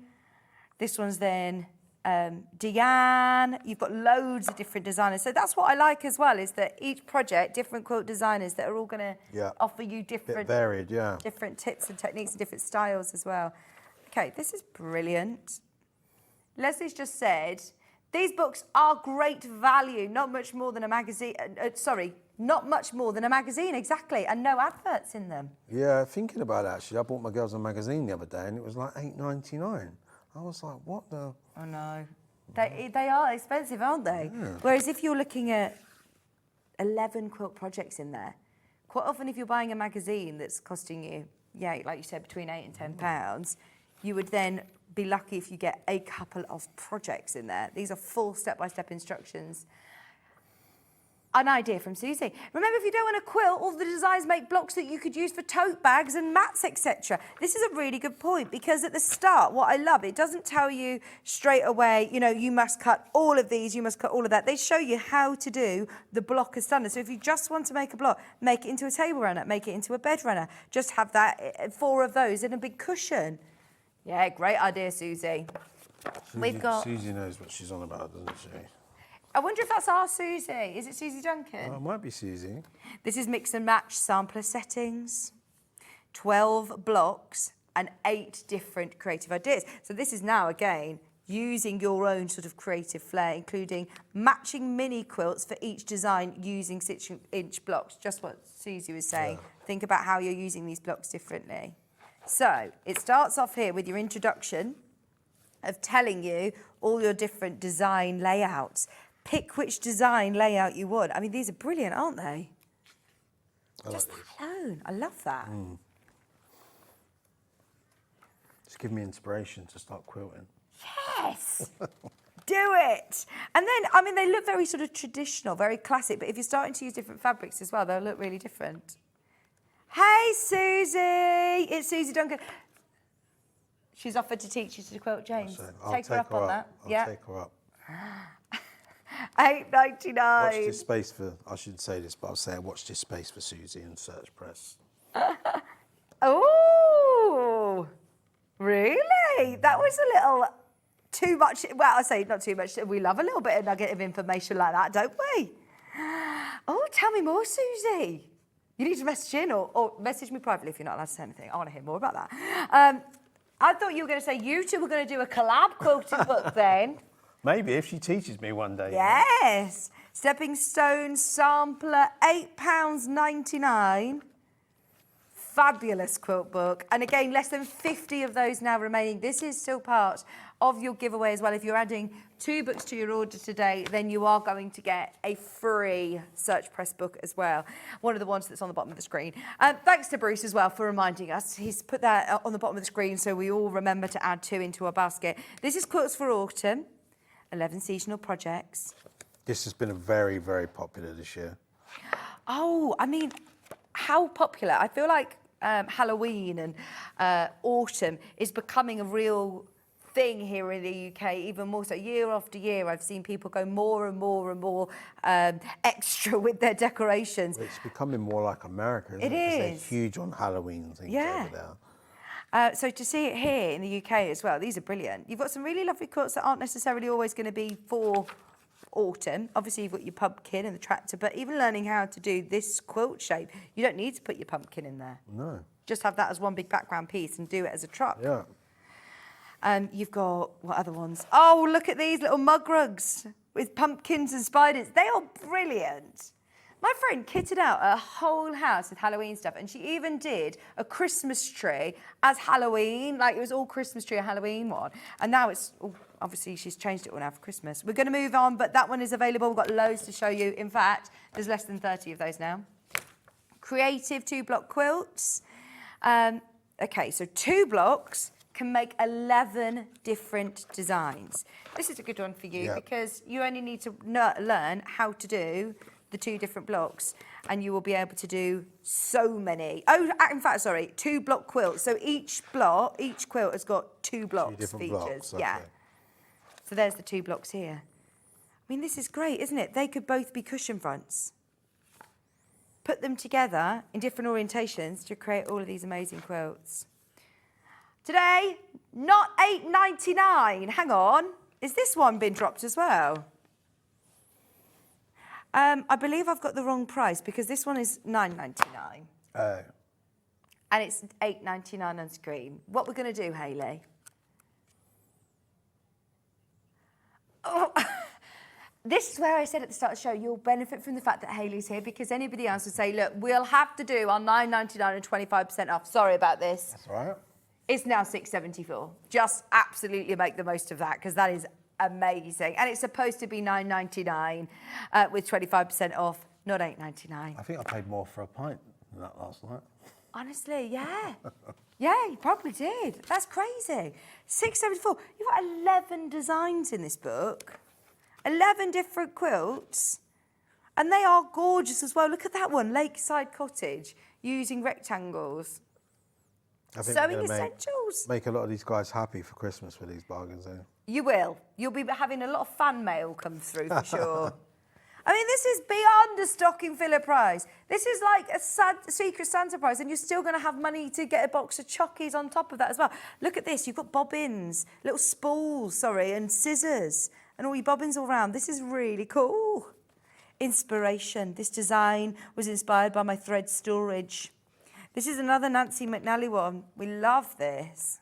This one's then Deanne. You've got loads of different designers. So that's what I like as well, is that each project, different quilt designers that are all going to offer you different, varied, different tips and techniques and different styles as well. Okay, this is brilliant. Leslie's just said, these books are great value, not much more than a magazine. Not much more than a magazine, exactly, and no adverts in them. Yeah, thinking about it, actually, I bought my girls a magazine the other day, and it was like $8.99. I was like, what the? I know. They are expensive, aren't they? Yeah. Whereas if you're looking at 11 quilt projects in there, quite often if you're buying a magazine that's costing you, like you said, between £8 and £10, you would then be lucky if you get a couple of projects in there. These are full step-by-step instructions. an idea from Susie. Remember, if you don't want to quilt, all the designs make blocks that you could use for tote bags and mats, etc. This is a really good point because at the start, what I love, it doesn't tell you straight away, you know, you must cut all of these, you must cut all of that. They show you how to do the block as standard. So if you just want to make a block, make it into a table runner, make it into a bed runner. Just have that, 4 of those in a big cushion. Yeah, great idea, Susie. Susie knows what she's on about, doesn't she? I wonder if that's our Susie. Is it Susie Duncan? Oh, it might be Susie. This is mix and match sampler settings, 12 blocks and 8 different creative ideas. So this is now, again, using your own sort of creative flair, including matching mini quilts for each design using 6-inch blocks, just what Susie was saying. Yeah. Think about how you're using these blocks differently. So it starts off here with your introduction of telling you all your different design layouts. Pick which design layout you want. I mean, these are brilliant, aren't they? Just that alone. I love that. Just give me inspiration to start quilting. Yes! Do it! And then, I mean, they look very sort of traditional, very classic, but if you're starting to use different fabrics as well, they'll look really different. Hey, Susie! It's Susie Duncan. She's offered to teach you to quilt, James. Take her up on that. I'll take her up. $8.99. Watch this space for, I shouldn't say this, but I'll say watch this space for Susie and Search Press. Oh, really? That was a little too much. Well, I say not too much. We love a little bit of nugget of information like that, don't we? Oh, tell me more, Susie. You need to message in or message me privately if you're not allowed to say anything. I want to hear more about that. I thought you were going to say you two were going to do a collab quilting book then. Maybe if she teaches me one day. Yes. Stepping Stone sampler, £8.99. Fabulous quilt book. And again, less than 50 of those now remaining. This is still part of your giveaway as well. If you're adding 2 books to your order today, then you are going to get a free Search Press book as well. One of the ones that's on the bottom of the screen. Thanks to Bruce as well for reminding us. He's put that on the bottom of the screen so we all remember to add 2 into our basket. This is Quilts for Autumn. 11 seasonal projects. This has been very, very popular this year. Oh, I mean, how popular? I feel like Halloween and autumn is becoming a real thing here in the UK, even more so. Year after year, I've seen people go more and more and more extra with their decorations. It's becoming more like America, isn't it? It is. They're huge on Halloween and things over there. So to see it here in the UK as well, these are brilliant. You've got some really lovely quilts that aren't necessarily always going to be for autumn. Obviously, you've got your pumpkin and the tractor, but even learning how to do this quilt shape, you don't need to put your pumpkin in there. No. Just have that as one big background piece and do it as a truck. Yeah. You've got, what other ones? Oh, look at these little mug rugs with pumpkins and spiders. They are brilliant. My friend kitted out a whole house with Halloween stuff, and she even did a Christmas tree as Halloween, like it was all Christmas tree, a Halloween one. And now it's, obviously she's changed it all now for Christmas. We're going to move on, but that one is available. We've got loads to show you. In fact, there's less than 30 of those now. Creative 2-block quilts. Okay, so 2 blocks can make 11 different designs. This is a good one for you because you only need to learn how to do the 2 different blocks and you will be able to do so many. Oh, in fact, sorry, 2-block quilts. So each quilt has got 2 blocks 2 different features. blocks, okay. Yeah. So there's the 2 blocks here. I mean, this is great, isn't it? They could both be cushion fronts. Put them together in different orientations to create all of these amazing quilts. Today, not $8.99. Hang on. Is this one been dropped as well? I believe I've got the wrong price because this one is $9.99. Oh. And it's $8.99 on screen. What we're going to do, Hayley? Oh, this is where I said at the start of the show, you'll benefit from the fact that Hayley's here because anybody else would say, look, we'll have to do our $9.99 and 25% off. Sorry about this. That's all right. It's now $6.74. Just absolutely make the most of that because that is amazing. And it's supposed to be $9.99 with 25% off, not $8.99. I think I paid more for a pint than that last night. Honestly, yeah. Yeah, you probably did. That's crazy. $6.74. You've got 11 designs in this book. 11 different quilts. And they are gorgeous as well. Look at that one, Lakeside Cottage, using rectangles. I think Sewing we're gonna essentials. make a lot of these guys happy for Christmas with these bargains. Eh? You will. You'll be having a lot of fan mail come through for sure. I mean, this is beyond a stocking filler price. This is like a Secret Santa price, and you're still going to have money to get a box of chockies on top of that as well. Look at this. You've got bobbins, little spools, and scissors, and all your bobbins all round. This is really cool. Inspiration. This design was inspired by my thread storage. This is another Nancy McNally one. We love this.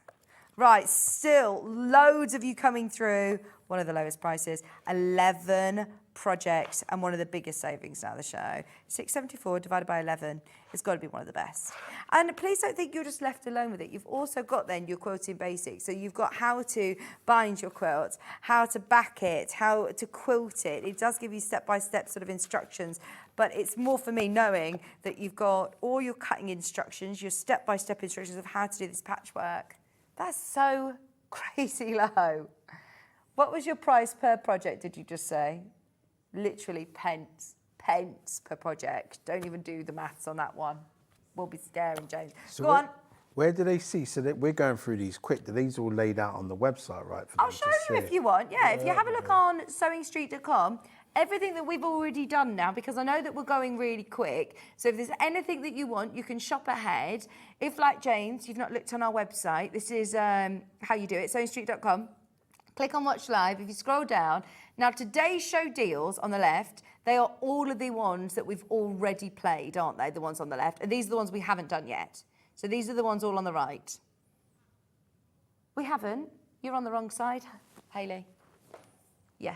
Right, still loads of you coming through. One of the lowest prices, 11 projects, and one of the biggest savings now, the show. 674 divided by 11. It's got to be one of the best. And please don't think you're just left alone with it. You've also got then your quilting basics. So you've got how to bind your quilt, how to back it, how to quilt it. It does give you step-by-step sort of instructions, but it's more for me knowing that you've got all your cutting instructions, your step-by-step instructions of how to do this patchwork. That's so crazy low. What was your price per project, did you just say? Literally pence per project. Don't even do the maths on that one. We'll be scaring James. So Go on. Where do they see? So that we're going through these quick. Do these all laid out on the website, right? For I'll them show to you see? if you want. Yeah, if you have a look on sewingstreet.com, everything that we've already done now, because I know that we're going really quick. So if there's anything that you want, you can shop ahead. If, like James, you've not looked on our website, this is how you do it, sewingstreet.com. Click on Watch Live. If you scroll down, now today's show deals on the left, they are all of the ones that we've already played, aren't they? The ones on the left. And these are the ones we haven't done yet. So these are the ones all on the right. We haven't. You're on the wrong side, Hayley. Yeah.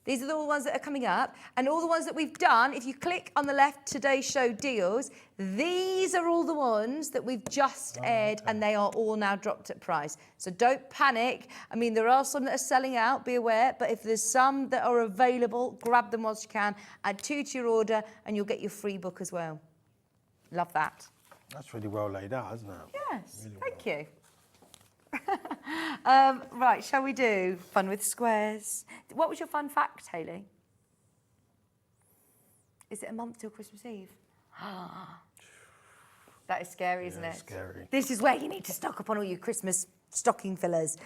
These are all the ones that are coming up. And all the ones that we've done, if you click on the left, today's show deals, these are all the ones that we've just aired, and they are all now dropped at price. So don't panic. I mean, there are some that are selling out, be aware, but if there's some that are available, grab them whilst you can, add 2 to your order, and you'll get your free book as well. Love that. That's really well laid out, isn't it? Yes, Really thank you. Right, shall we do fun with squares? What was your fun fact, Hayley? Is it a month till Christmas Eve? That is scary, isn't it? Scary. This is where you need to stock up on all your Christmas stocking fillers.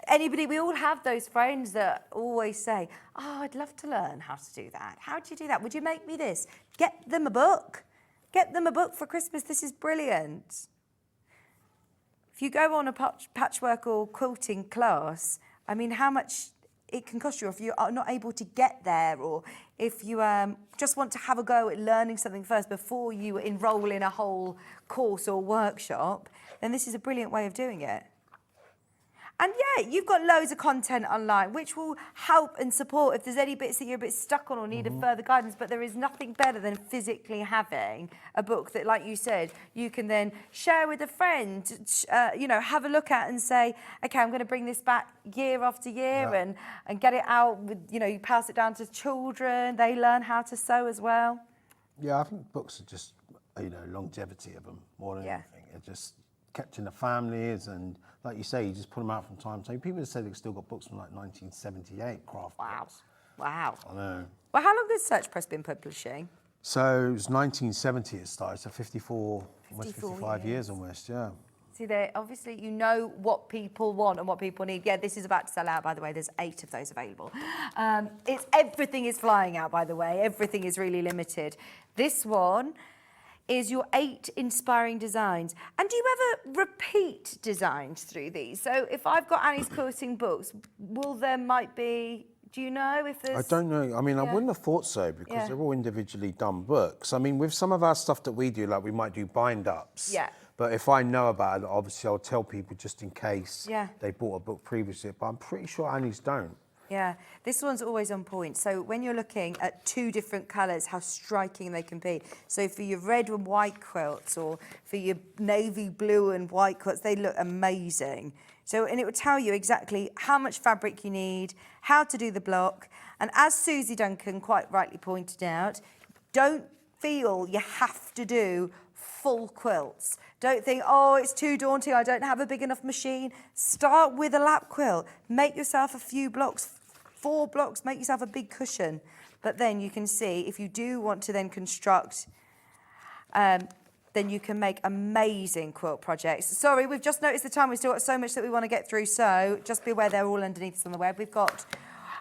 Anybody, we all have those friends that always say, oh, I'd love to learn how to do that. How do you do that? Would you make me this? Get them a book. Get them a book for Christmas. This is brilliant. If you go on a patchwork or quilting class, I mean, how much it can cost you if you are not able to get there, or if you just want to have a go at learning something first before you enroll in a whole course or workshop, then this is a brilliant way of doing it. And yeah, you've got loads of content online, which will help and support if there's any bits that you're a bit stuck on or need a further guidance. But there is nothing better than physically having a book that, like you said, you can then share with a friend, have a look at and say, okay, I'm going to bring this back year after year and get it out with, you pass it down to children. They learn how to sew as well. Yeah, I think books are just, longevity of them more than anything. It's just kept in the families, and like you say, you just put them out from time to time. People have said they've still got books from like 1978, craft books. Wow. I know. Well, how long has Search Press been publishing? So it was 1970 it started, so almost 55 years almost, yeah. See, there, obviously, you know what people want and what people need. Yeah, this is about to sell out, by the way. There's 8 of those available. Everything is flying out, by the way. Everything is really limited. This one is your 8 inspiring designs. And do you ever repeat designs through these? So if I've got Annie's quilting books, might be, do you know if there's... I don't know. I mean, I wouldn't have thought so, because they're all individually done books. I mean, with some of our stuff that we do, like we might do bind-ups. Yeah. But if I know about it, obviously I'll tell people just in case they bought a book previously. But I'm pretty sure Annie's don't. Yeah, this one's always on point. So when you're looking at 2 different colours, how striking they can be. So for your red and white quilts, or for your navy blue and white quilts, they look amazing. So, and it will tell you exactly how much fabric you need, how to do the block. And as Susie Duncan quite rightly pointed out, don't feel you have to do full quilts. Don't think, oh, it's too daunting, I don't have a big enough machine. Start with a lap quilt. Make yourself a few blocks, 4 blocks, make yourself a big cushion. But then you can see if you do want to then construct, then you can make amazing quilt projects. Sorry, we've just noticed the time. We've still got so much that we want to get through. So just be aware they're all underneath us on the web. We've got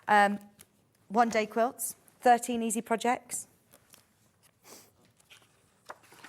1-day quilts, 13 easy projects.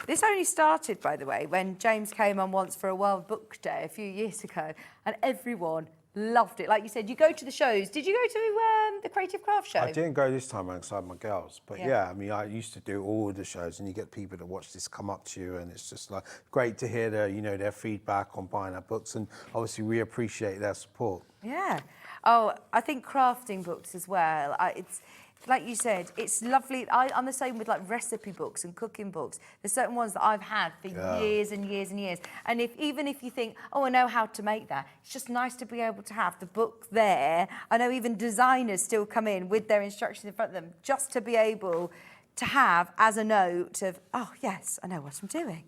This only started, by the way, when James came on once for a World Book Day a few years ago, and everyone loved it. Like you said, you go to the shows. Did you go to the Creative Craft Show? I didn't go this time alongside my girls, but yeah, I mean, I used to do all the shows, and you get people that watch this come up to you, and it's just like great to hear their, you know, their feedback on buying our books, and obviously we appreciate their support. Yeah. Oh, I think crafting books as well. It's like you said, it's lovely. I'm the same with like recipe books and cooking books. There's certain ones that I've had for years and years and years. And even if you think, oh, I know how to make that, it's just nice to be able to have the book there. I know even designers still come in with their instructions in front of them, just to be able to have as a note of, oh yes, I know what I'm doing.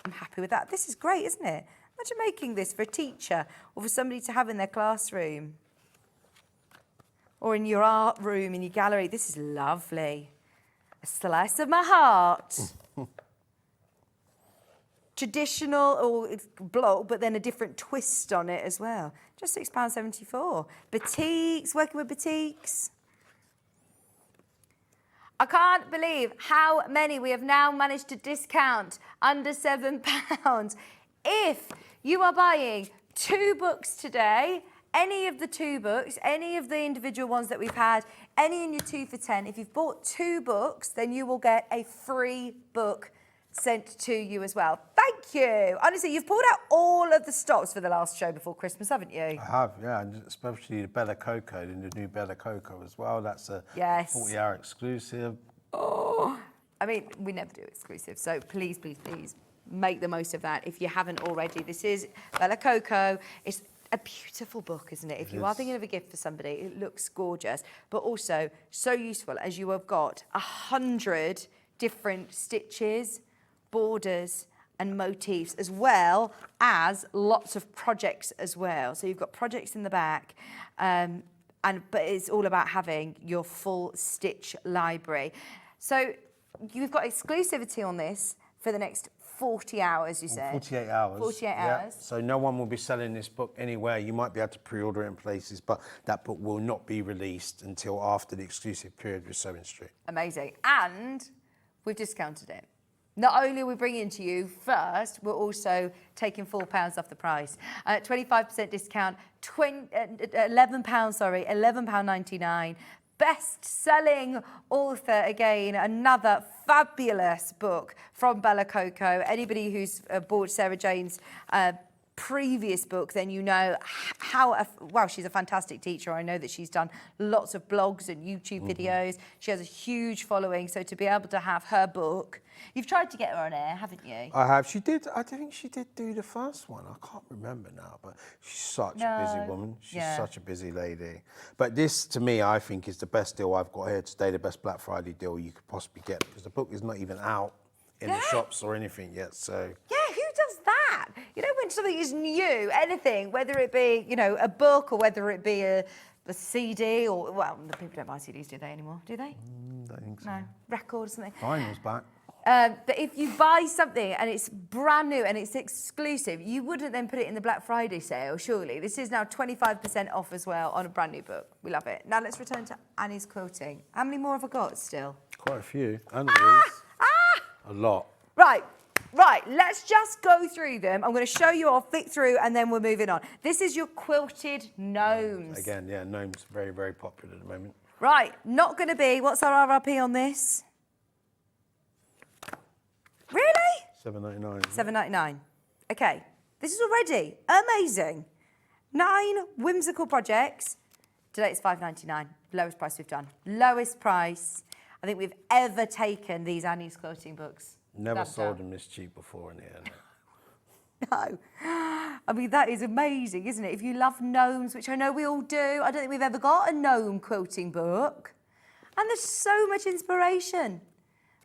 I'm happy with that. This is great, isn't it? Imagine making this for a teacher or for somebody to have in their classroom. Or in your art room, in your gallery. This is lovely. A slice of my heart. Traditional or block, but then a different twist on it as well. Just £6.74. Batiks, working with batiks. I can't believe how many we have now managed to discount under £7. If you are buying 2 books today, any of the 2 books, any of the individual ones that we've had, any in your 2 for 10, if you've bought 2 books, then you will get a free book sent to you as well. Thank you. Honestly, you've pulled out all of the stops for the last show before Christmas, haven't you? I have, yeah, and especially the Bella Coco, the new Bella Coco as well. That's a 40-hour exclusive. Oh, I mean, we never do exclusive, so please, please, please make the most of that if you haven't already. This is Bella Coco. It's a beautiful book, isn't it? If you are thinking of a gift for somebody, it looks gorgeous, but also so useful as you have got 100 different stitches, borders and motifs, as well as lots of projects as well. So you've got projects in the back, but it's all about having your full stitch library. So you've got exclusivity on this for the next 40 hours, you said? 48 hours. 48 hours. So no one will be selling this book anywhere. You might be able to pre-order it in places, but that book will not be released until after the exclusive period with Sewing Street. Amazing. And we've discounted it. Not only are we bringing it to you first, we're also taking £4 off the price. 25% discount, £11.99. Best-selling author, again, another fabulous book from Bella Coco. Anybody who's bought Sarah Jane's previous book, then you know how, well, she's a fantastic teacher. I know that she's done lots of blogs and YouTube videos. She has a huge following, so to be able to have her book, you've tried to get her on air, haven't you? I have. She did. I think she did do the first one. I can't remember now, but she's such a busy woman. She's such a busy lady. But this, to me, I think is the best deal I've got here today, the best Black Friday deal you could possibly get, because the book is not even out in the shops or anything yet, so. Yeah, who does that? You know, when something is new, anything, whether it be, you know, a book or whether it be a CD or, well, the people don't buy CDs, do they, anymore? Do they? Don't think so. No, record or something. Vinyl's back. But if you buy something and it's brand new and it's exclusive, you wouldn't then put it in the Black Friday sale, surely. This is now 25% off as well on a brand new book. We love it. Now let's return to Annie's quilting. How many more have I got still? Quite a few. And a lot. Right, let's just go through them. I'm going to show you, I'll flick through and then we're moving on. This is your quilted gnomes. Again, yeah, gnomes very, very popular at the moment. Right, not going to be, what's our RRP on this? Really? $7.99. $7.99. Okay, this is already amazing. 9 whimsical projects. Today it's $5.99. Lowest price we've done. Lowest price I think we've ever taken these Annie's quilting books. Never sold them this cheap before in the end. No. I mean, that is amazing, isn't it? If you love gnomes, which I know we all do, I don't think we've ever got a gnome quilting book. And there's so much inspiration.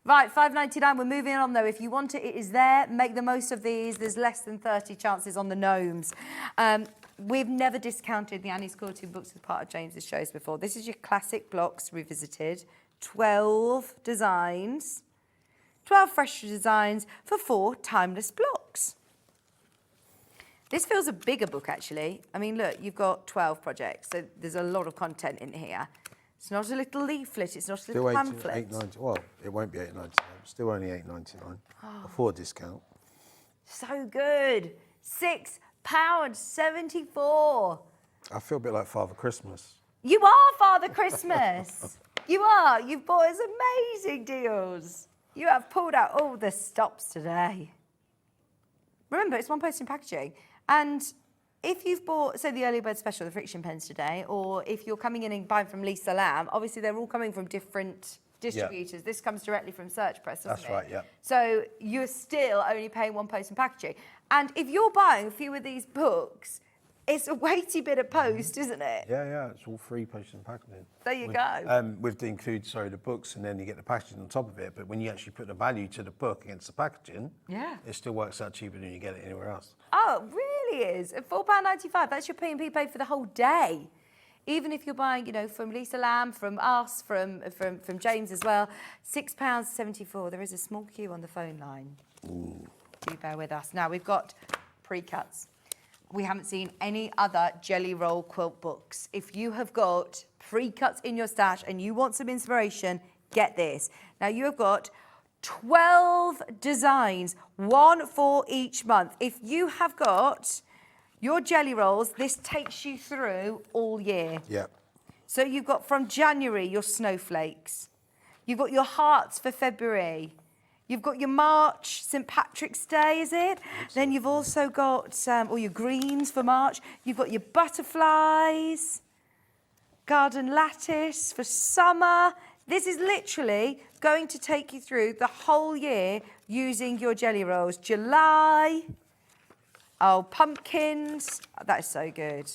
Right, $5.99. We're moving on, though. If you want it, it is there. Make the most of these. There's less than 30 chances on the gnomes. We've never discounted the Annie's quilting books as part of James's shows before. This is your classic blocks revisited. 12 designs, 12 fresh designs for 4 timeless blocks. This feels a bigger book, actually. I mean, look, you've got 12 projects, so there's a lot of content in here. It's not a little leaflet, it's not a little pamphlet. $8.90. Well, it won't be $8.99. Still only $8.99 before discount. So good. £6.74. I feel a bit like Father Christmas. You are Father Christmas. You are. You've bought us amazing deals. You have pulled out all the stops today. Remember, it's one post in packaging. And if you've bought, say, the early bird special, the friction pens today, or if you're coming in and buying from Lisa Lamb, obviously they're all coming from different distributors. This comes directly from Search Press, doesn't it? That's right, yeah. So you're still only paying one post in packaging. And if you're buying a few of these books, it's a weighty bit of post, isn't it? Yeah, it's all free post and packaging. There you go. With the the books, and then you get the packaging on top of it. But when you actually put the value to the book against the packaging, it still works out cheaper than you get it anywhere else. Oh, it really is. At £4.95, that's your P&P paid for the whole day. Even if you're buying, from Lisa Lamb, from us, from James as well, £6.74. There is a small queue on the phone line. Ooh. Do bear with us. Now, we've got pre-cuts. We haven't seen any other Jelly Roll quilt books. If you have got pre-cuts in your stash and you want some inspiration, get this. Now, you have got 12 designs, one for each month. If you have got your Jelly Rolls, this takes you through all year. Yeah. So you've got from January, your snowflakes. You've got your hearts for February. You've got your March, St. Patrick's Day, is it? Then you've also got all your greens for March. You've got your butterflies, garden lattice for summer. This is literally going to take you through the whole year using your Jelly Rolls. July, pumpkins. That is so good.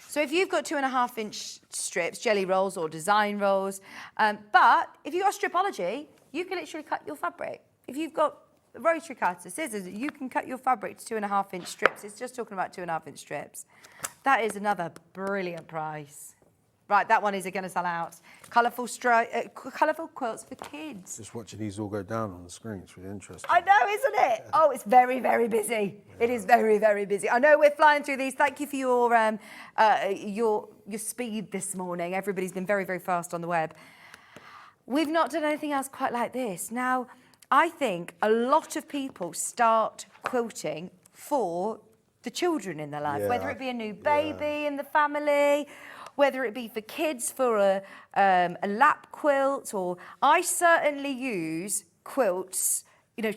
So if you've got 2.5-inch strips, Jelly Rolls or design rolls, but if you've got stripology, you can literally cut your fabric. If you've got rotary cutter, scissors, you can cut your fabric to 2.5-inch strips. It's just talking about 2.5-inch strips. That is another brilliant price. Right, that one is going to sell out. Colourful quilts for kids. Just watching these all go down on the screen, it's really interesting. I know, isn't it? Oh, it's very, very busy. Yeah. It is very, very busy. I know we're flying through these. Thank you for your speed this morning. Everybody's been very, very fast on the web. We've not done anything else quite like this. Now, I think a lot of people start quilting for the children in their life, whether it be a new baby in the family, whether it be for kids for a lap quilt, or I certainly use quilts,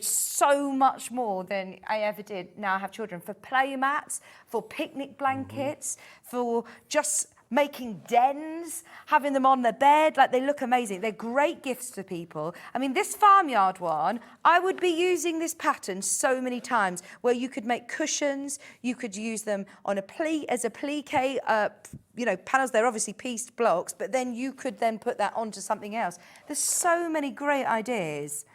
so much more than I ever did now I have children, for play mats, for picnic blankets, for just making dens, having them on their bed, like they look amazing. They're great gifts to people. I mean, this farmyard one, I would be using this pattern so many times, where you could make cushions, you could use them on as a plique, panels. They're obviously pieced blocks, but then you could then put that onto something else. There's so many great ideas.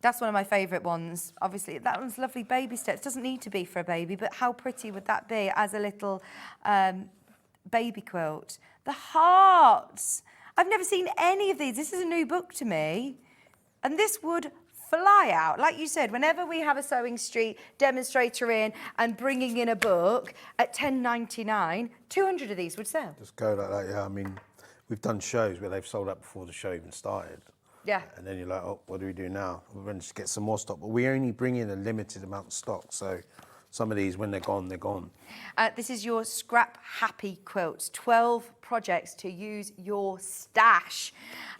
That's one of my favourite ones. Obviously, that one's lovely baby steps. Doesn't need to be for a baby, but how pretty would that be as a little baby quilt? The hearts. I've never seen any of these. This is a new book to me. And this would fly out. Like you said, whenever we have a Sewing Street demonstrator in and bringing in a book at $10.99, 200 of these would sell. Just go like that, yeah. I mean, we've done shows where they've sold out before the show even started. Yeah. And then you're like, oh, what do we do now? We're going to get some more stock. But we only bring in a limited amount of stock. So some of these, when they're gone, they're gone. This is your Scrap Happy quilts. 12 projects to use your stash.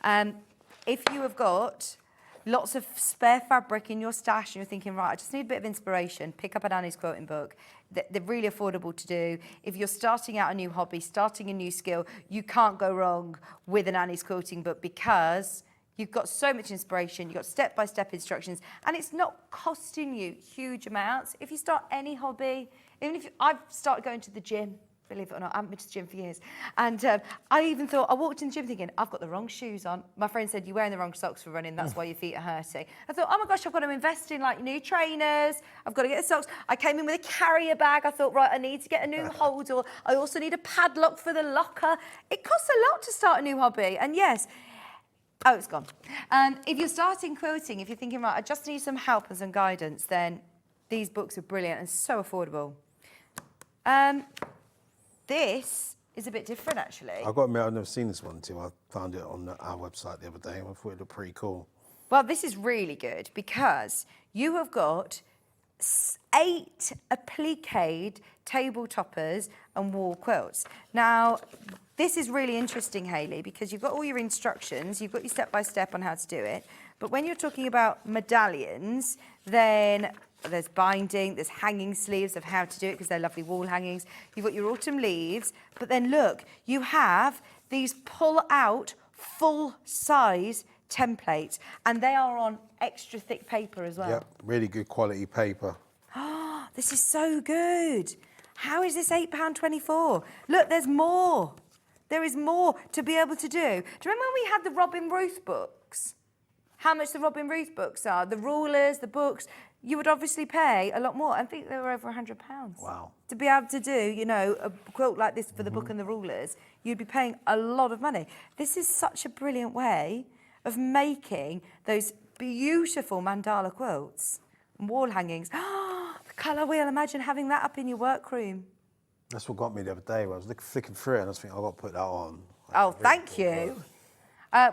If you have got lots of spare fabric in your stash and you're thinking, right, I just need a bit of inspiration, pick up an Annie's quilting book. They're really affordable to do. If you're starting out a new hobby, starting a new skill, you can't go wrong with an Annie's quilting book, because you've got so much inspiration, you've got step-by-step instructions, and it's not costing you huge amounts. If you start any hobby, even if I've started going to the gym, Believe it or not, I haven't been to the gym for years. And I even thought, I walked in the gym thinking, I've got the wrong shoes on. My friend said, you're wearing the wrong socks for running, that's why your feet are hurting. I thought, oh my gosh, I've got to invest in like new trainers. I've got to get the socks. I came in with a carrier bag. I thought, right, I need to get a new holder. I also need a padlock for the locker. It costs a lot to start a new hobby. And yes, oh, it's gone. If you're starting quilting, if you're thinking, right, I just need some help and some guidance, then these books are brilliant and so affordable. This is a bit different, actually. I've got to admit, I've never seen this one until I found it on our website the other day. I thought it looked pretty cool. Well, this is really good because you have got 8 appliqued table toppers and wall quilts. Now, this is really interesting, Hayley, because you've got all your instructions, you've got your step-by-step on how to do it, but when you're talking about medallions, then there's binding, there's hanging sleeves of how to do it because they're lovely wall hangings. You've got your autumn leaves, but then look, you have these pull-out full-size templates, and they are on extra thick paper as well. Yep, really good quality paper. Oh, this is so good. How is this £8.24? Look, there's more. There is more to be able to do. Do you remember when we had the Robin Ruth books? How much the Robin Ruth books are, the rulers, the books, you would obviously pay a lot more. I think they were over £100. Wow. To be able to do, you know, a quilt like this for the book and the rulers, you'd be paying a lot of money. This is such a brilliant way of making those beautiful mandala quilts and wall hangings. The colour wheel, imagine having that up in your workroom. That's what got me the other day. I was flicking through it and I was thinking, I've got to put that on. Oh, thank you.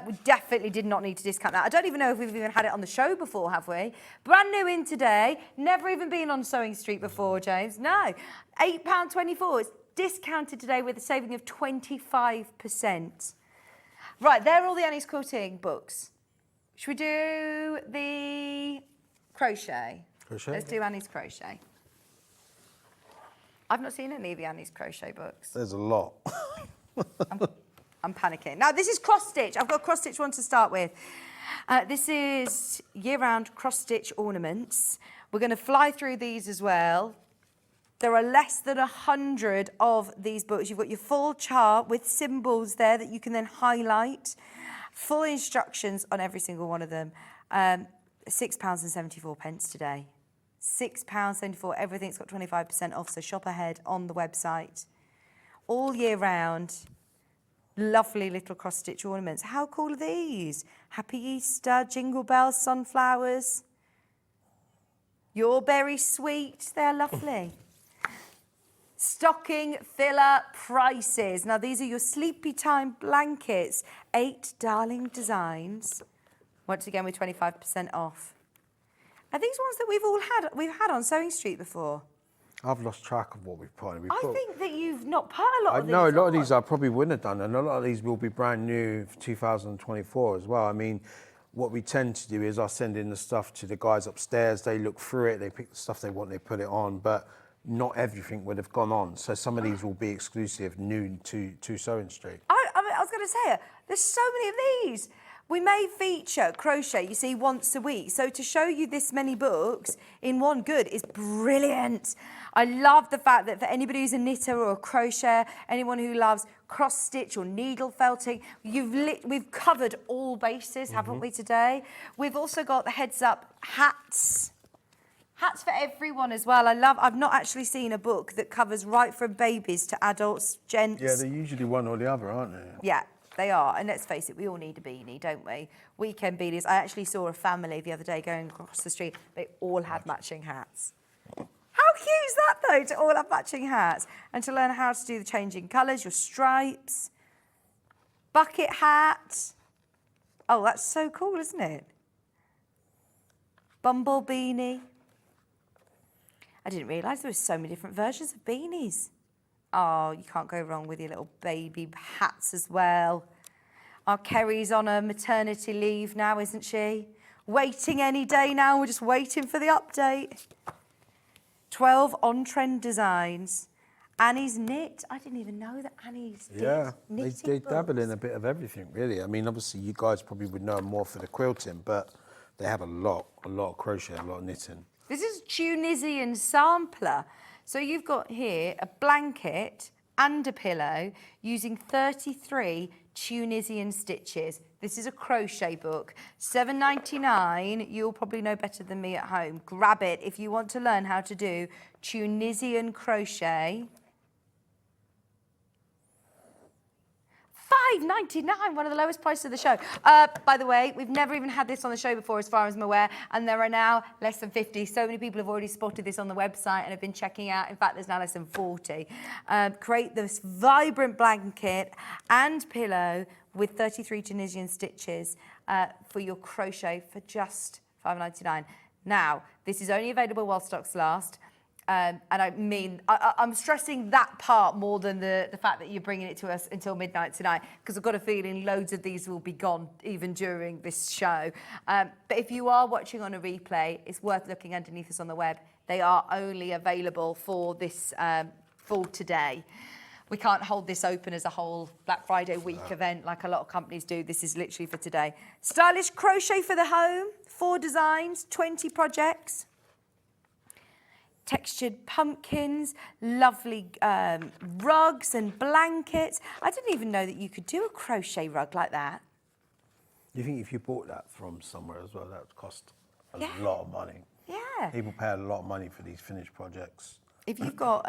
We definitely did not need to discount that. I don't even know if we've even had it on the show before, have we? Brand new in today. Never even been on Sewing Street before, James. No. £8.24. It's discounted today with a saving of 25%. Right, they're all the Annie's Quilting books. Should we do the crochet? Let's do Annie's Crochet. I've not seen any of the Annie's Crochet books. There's a lot. I'm panicking. Now, this is cross-stitch. I've got a cross-stitch one to start with. This is year-round cross-stitch ornaments. We're going to fly through these as well. There are less than 100 of these books. You've got your full chart with symbols there that you can then highlight. Full instructions on every single one of them. £6.74 today. £6.74. Everything's got 25% off, so shop ahead on the website. All year round. Lovely little cross-stitch ornaments. How cool are these? Happy Easter, jingle bells, sunflowers. You're very sweet. They're lovely. Stocking filler prices. Now, these are your sleepy time blankets. 8 darling designs. Once again, with 25% off. Are these ones that we've had on Sewing Street before? I've lost track of what we've put on. I think that you've not put a lot of these. No, a lot of these I probably wouldn't have done, and a lot of these will be brand new for 2024 as well. I mean, what we tend to do is I send in the stuff to the guys upstairs. They look through it, they pick the stuff they want, they put it on, but not everything would have gone on. So some of these will be exclusive, new to Sewing Street. I was going to say, there's so many of these. We may feature crochet, you see, once a week. So to show you this many books in one good is brilliant. I love the fact that for anybody who's a knitter or a crocheter, anyone who loves cross-stitch or needle felting, we've covered all bases, haven't we, today? We've also got the heads-up hats. Hats for everyone as well. I've not actually seen a book that covers right from babies to adults, gents. Yeah, they're usually one or the other, aren't they? Yeah. They are, and let's face it, we all need a beanie, don't we? Weekend beanies. I actually saw a family the other day going across the street. They all had matching hats. How cute is that, though, to all have matching hats? And to learn how to do the changing colours, your stripes, bucket hat. Oh, that's so cool, isn't it? Bumble beanie. I didn't realise there were so many different versions of beanies. Oh, you can't go wrong with your little baby hats as well. Our Kerry's on a maternity leave now, isn't she? Waiting any day now. We're just waiting for the update. 12 on-trend designs. Annie's knit. I didn't even know that Annie's did knitting they dabble in a bit of everything, really. I mean, obviously, you guys probably would know more for the quilting, but they have a lot of crochet, a lot of knitting. This is Tunisian sampler. So you've got here a blanket and a pillow using 33 Tunisian stitches. This is a crochet book. $7.99. You'll probably know better than me at home. Grab it if you want to learn how to do Tunisian crochet. $5.99, one of the lowest prices of the show. By the way, we've never even had this on the show before, as far as I'm aware, and there are now less than 50. So many people have already spotted this on the website and have been checking out. In fact, there's now less than 40. Create this vibrant blanket and pillow with 33 Tunisian stitches for your crochet for just $5.99. Now, this is only available while stocks last. And I mean, I'm stressing that part more than the fact that you're bringing it to us until midnight tonight, because I've got a feeling loads of these will be gone even during this show. But if you are watching on a replay, it's worth looking underneath us on the web. They are only available for this, for today. We can't hold this open as a whole Black Friday week event like a lot of companies do. This is literally for today. Stylish crochet for the home, 4 designs, 20 projects. Textured pumpkins, lovely rugs and blankets. I didn't even know that you could do a crochet rug like that. Do you think if you bought that from somewhere as well, that would cost a lot of money? Yeah. People pay a lot of money for these finished projects. If you've got,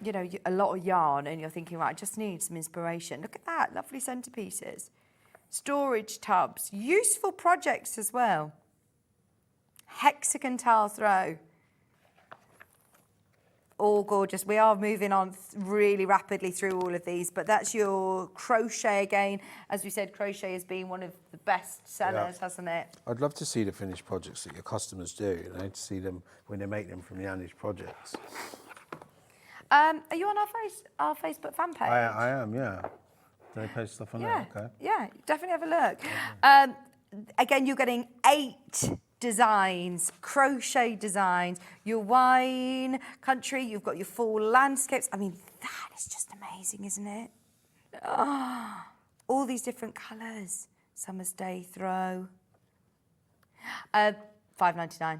you know, a lot of yarn and you're thinking, right, I just need some inspiration. Look at that, lovely centerpieces. Storage tubs, useful projects as well. Hexagon tile throw. All gorgeous. We are moving on really rapidly through all of these, but that's your crochet again. As we said, crochet has been one of the best sellers, hasn't it? I'd love to see the finished projects that your customers do, you know, to see them when they make them from the finished projects. Are you on our Facebook fan page? I am, yeah. Do they post stuff on there? Okay. Yeah, definitely have a look. Again, you're getting 8 designs, crochet designs, your wine country, you've got your fall landscapes. I mean, that is just amazing, isn't it? Oh, all these different colours. Summer's Day throw. $5.99.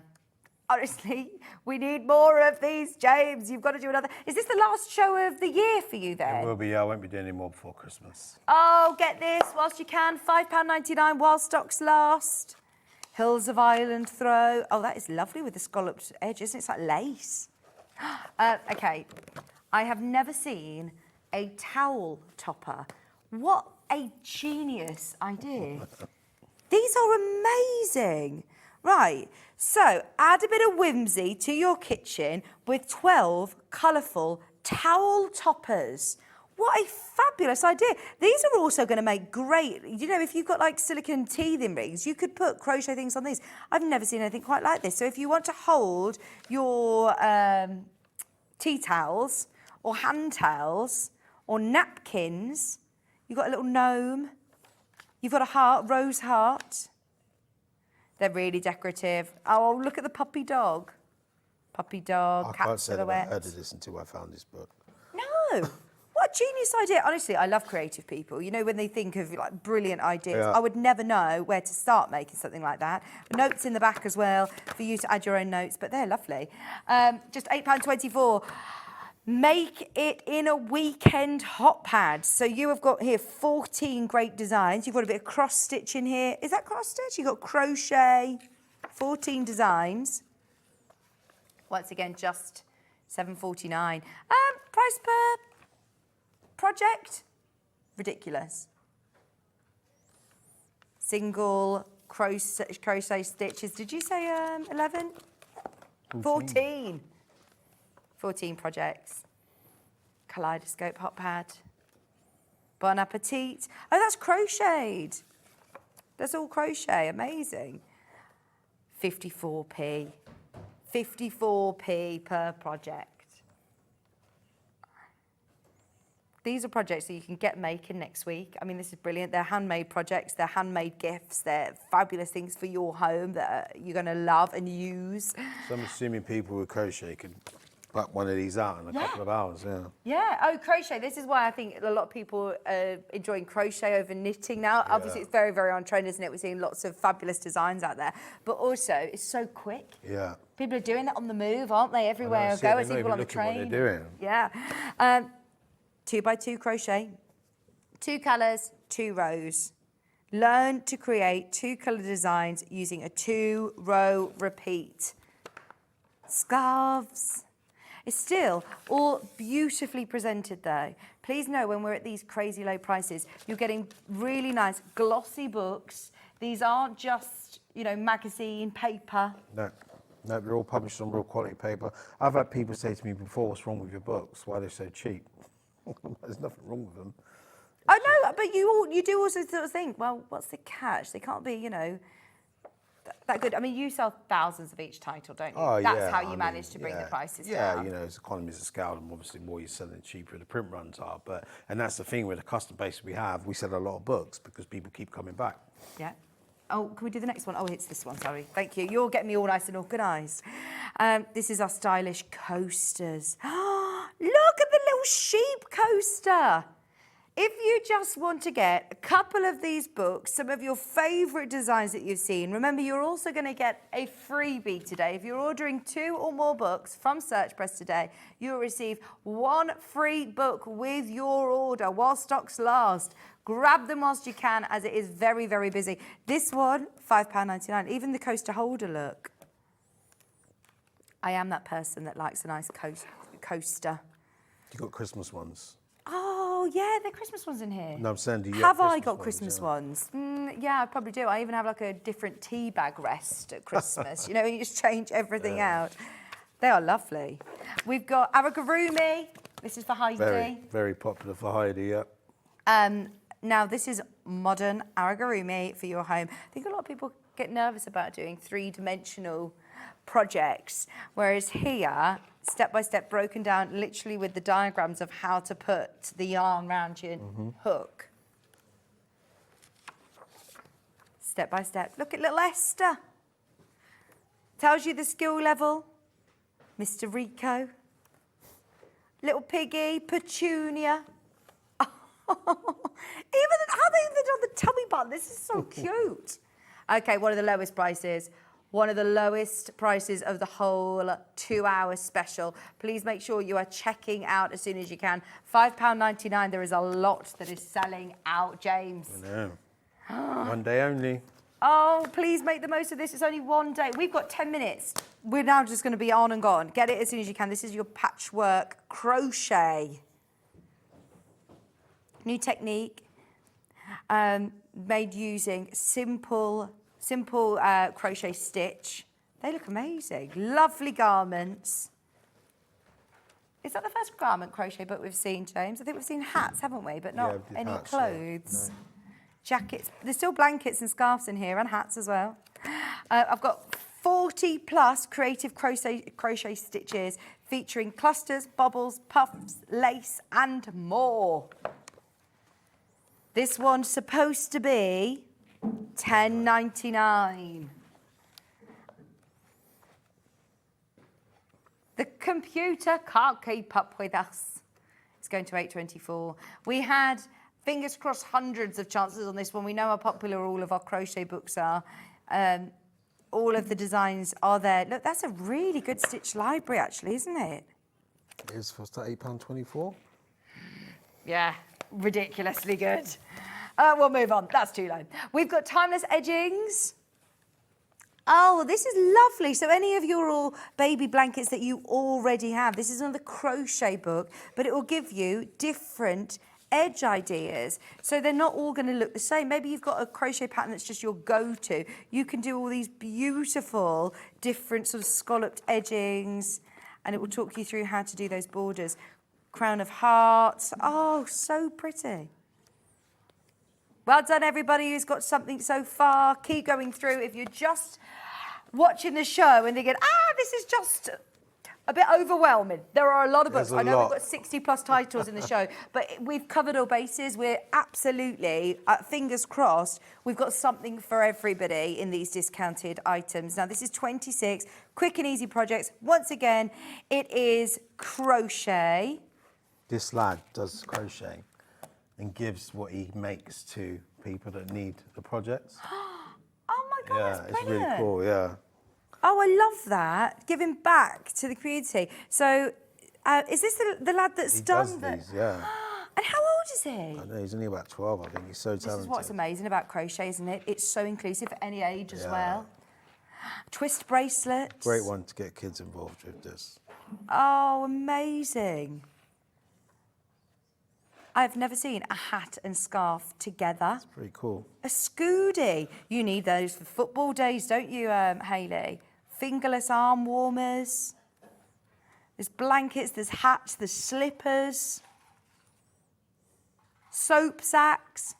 Honestly, we need more of these, James. You've got to do another. Is this the last show of the year for you then? It will be, yeah. I won't be doing any more before Christmas. Oh, get this whilst you can. £5.99 while stocks last. Hills of Ireland throw. Oh, that is lovely with the scalloped edge, isn't it? It's like lace. Okay, I have never seen a towel topper. What a genius idea. These are amazing. Right, so add a bit of whimsy to your kitchen with 12 colourful towel toppers. What a fabulous idea. These are also going to make great, you know, if you've got like silicone teething rings, you could put crochet things on these. I've never seen anything quite like this. So if you want to hold your tea towels or hand towels or napkins, you've got a little gnome, you've got a heart, rose heart. They're really decorative. Oh, look at the puppy dog. Puppy dog, cat silhouette. I heard of this until I found this book. No. What a genius idea. Honestly, I love creative people. You know, when they think of like brilliant ideas, I would never know where to start making something like that. Notes in the back as well for you to add your own notes, but they're lovely. Just £8.24. Make it in a weekend hot pad. So you have got here 14 great designs. You've got a bit of cross stitch in here. Is that cross stitch? You've got crochet, 14 designs. Once again, just $7.49. Price per project? Ridiculous. Single crochet stitches. Did you say 11? 14. 14 projects. Kaleidoscope hot pad. Bon appetit. Oh, that's crocheted. That's all crochet. Amazing. 54p. 54p per project. These are projects that you can get making next week. I mean, this is brilliant. They're handmade projects. They're handmade gifts. They're fabulous things for your home that you're going to love and use. So I'm assuming people with crochet could pluck one of these out in a couple of hours, Yeah, oh, crochet. This is why I think a lot of people are enjoying crochet over knitting now. Yeah. Obviously, it's very, very on trend, isn't it? We're seeing lots of fabulous designs out there. But also, it's so quick. Yeah. People are doing it on the move, aren't they? Everywhere I go, I see people on the train. What they're doing. Yeah. 2x2 crochet, 2 colours, 2 rows. Learn to create 2 colour designs using a 2-row repeat. Scarves. It's still all beautifully presented though. Please know when we're at these crazy low prices, you're getting really nice glossy books. These aren't just, you know, magazine paper. No, they're all published on real quality paper. I've had people say to me before, what's wrong with your books? Why are they so cheap? There's nothing wrong with them. I know, but you do also sort of think, well, what's the catch? They can't be, you know, that good. I mean, you sell thousands of each title, don't you? Oh, That's how you manage to bring the prices down. Yeah, you know, as economies of scale, and obviously more you're selling, cheaper the print runs are. And that's the thing with the customer base we have. We sell a lot of books because people keep coming back. Yeah. Oh, can we do the next one? Oh, it's this one, sorry. Thank you. You're getting me all nice and organised. This is our stylish coasters. Look at the little sheep coaster. If you just want to get a couple of these books, some of your favourite designs that you've seen, remember you're also going to get a freebie today. If you're ordering 2 or more books from Search Press today, you'll receive 1 free book with your order while stocks last. Grab them whilst you can, as it is very, very busy. This one, £5.99. Even the coaster holder, look. I am that person that likes a nice coaster. You got Christmas ones? Oh, yeah, the Christmas ones in here. No, I'm saying, do you have have I got Christmas ones? Yeah, I probably do. I even have like a different tea bag rest at Christmas. You know, you just change everything out. They are lovely. We've got Aragorumi. This is for Heidi. Very, very popular for Heidi, yeah. Now, this is modern Aragorumi for your home. I think a lot of people get nervous about doing 3-dimensional projects, whereas here, step by step, broken down literally with the diagrams of how to put the yarn around your hook. Step by step. Look at little Esther. Tells you the skill level. Mr. Rico. Little Piggy, Petunia. Even how they even done the tummy button. This is so cute. Okay, one of the lowest prices. One of the lowest prices of the whole 2-hour special. Please make sure you are checking out as soon as you can. £5.99. There is a lot that is selling out, James. I know. One day only. Oh, please make the most of this. It's only one day. We've got 10 minutes. We're now just going to be on and gone. Get it as soon as you can. This is your patchwork crochet. New technique, made using simple crochet stitch. They look amazing. Lovely garments. Is that the first garment crochet book we've seen, James? I think we've seen hats, haven't we? But not any hats, clothes. No. Jackets. There's still blankets and scarves in here and hats as well. I've got 40 plus creative crochet stitches featuring clusters, bobbles, puffs, lace and more. This one's supposed to be $10.99. The computer can't keep up with us. It's going to $8.24. We had, fingers crossed, hundreds of chances on this one. We know how popular all of our crochet books are. All of the designs are there. Look, that's a really good stitch library, actually, isn't it? It is for £8.24. Yeah, ridiculously good. We'll move on. That's too low. We've got timeless edgings. Oh, this is lovely. So any of your all baby blankets that you already have, this is another crochet book, but it will give you different edge ideas. So they're not all going to look the same. Maybe you've got a crochet pattern that's just your go-to. You can do all these beautiful different sort of scalloped edgings, and it will talk you through how to do those borders. Crown of hearts. Oh, so pretty. Well done, everybody who's got something so far. Keep going through. If you're just watching the show and thinking, this is just a bit overwhelming. There are a lot of books. I know we've got 60 plus titles in the show, but we've covered all bases. We're absolutely, fingers crossed, we've got something for everybody in these discounted items. Now, this is 26 quick and easy projects. Once again, it is crochet. This lad does crochet and gives what he makes to people that need the projects. Oh my God, Yeah, that's it's brilliant. really cool, yeah. Oh, I love that. Giving back to the community. So, is this the lad that's He done does that? these, yeah. And how old is he? I know, he's only about 12, I think. He's so talented. This is what's amazing about crochet, isn't it? It's so inclusive at any age as well. Twist bracelets. Great one to get kids involved with this. Oh, amazing. I've never seen a hat and scarf together. It's pretty cool. A scooty. You need those for football days, don't you, Hayley? Fingerless arm warmers. There's blankets, there's hats, there's slippers. Soap sacks.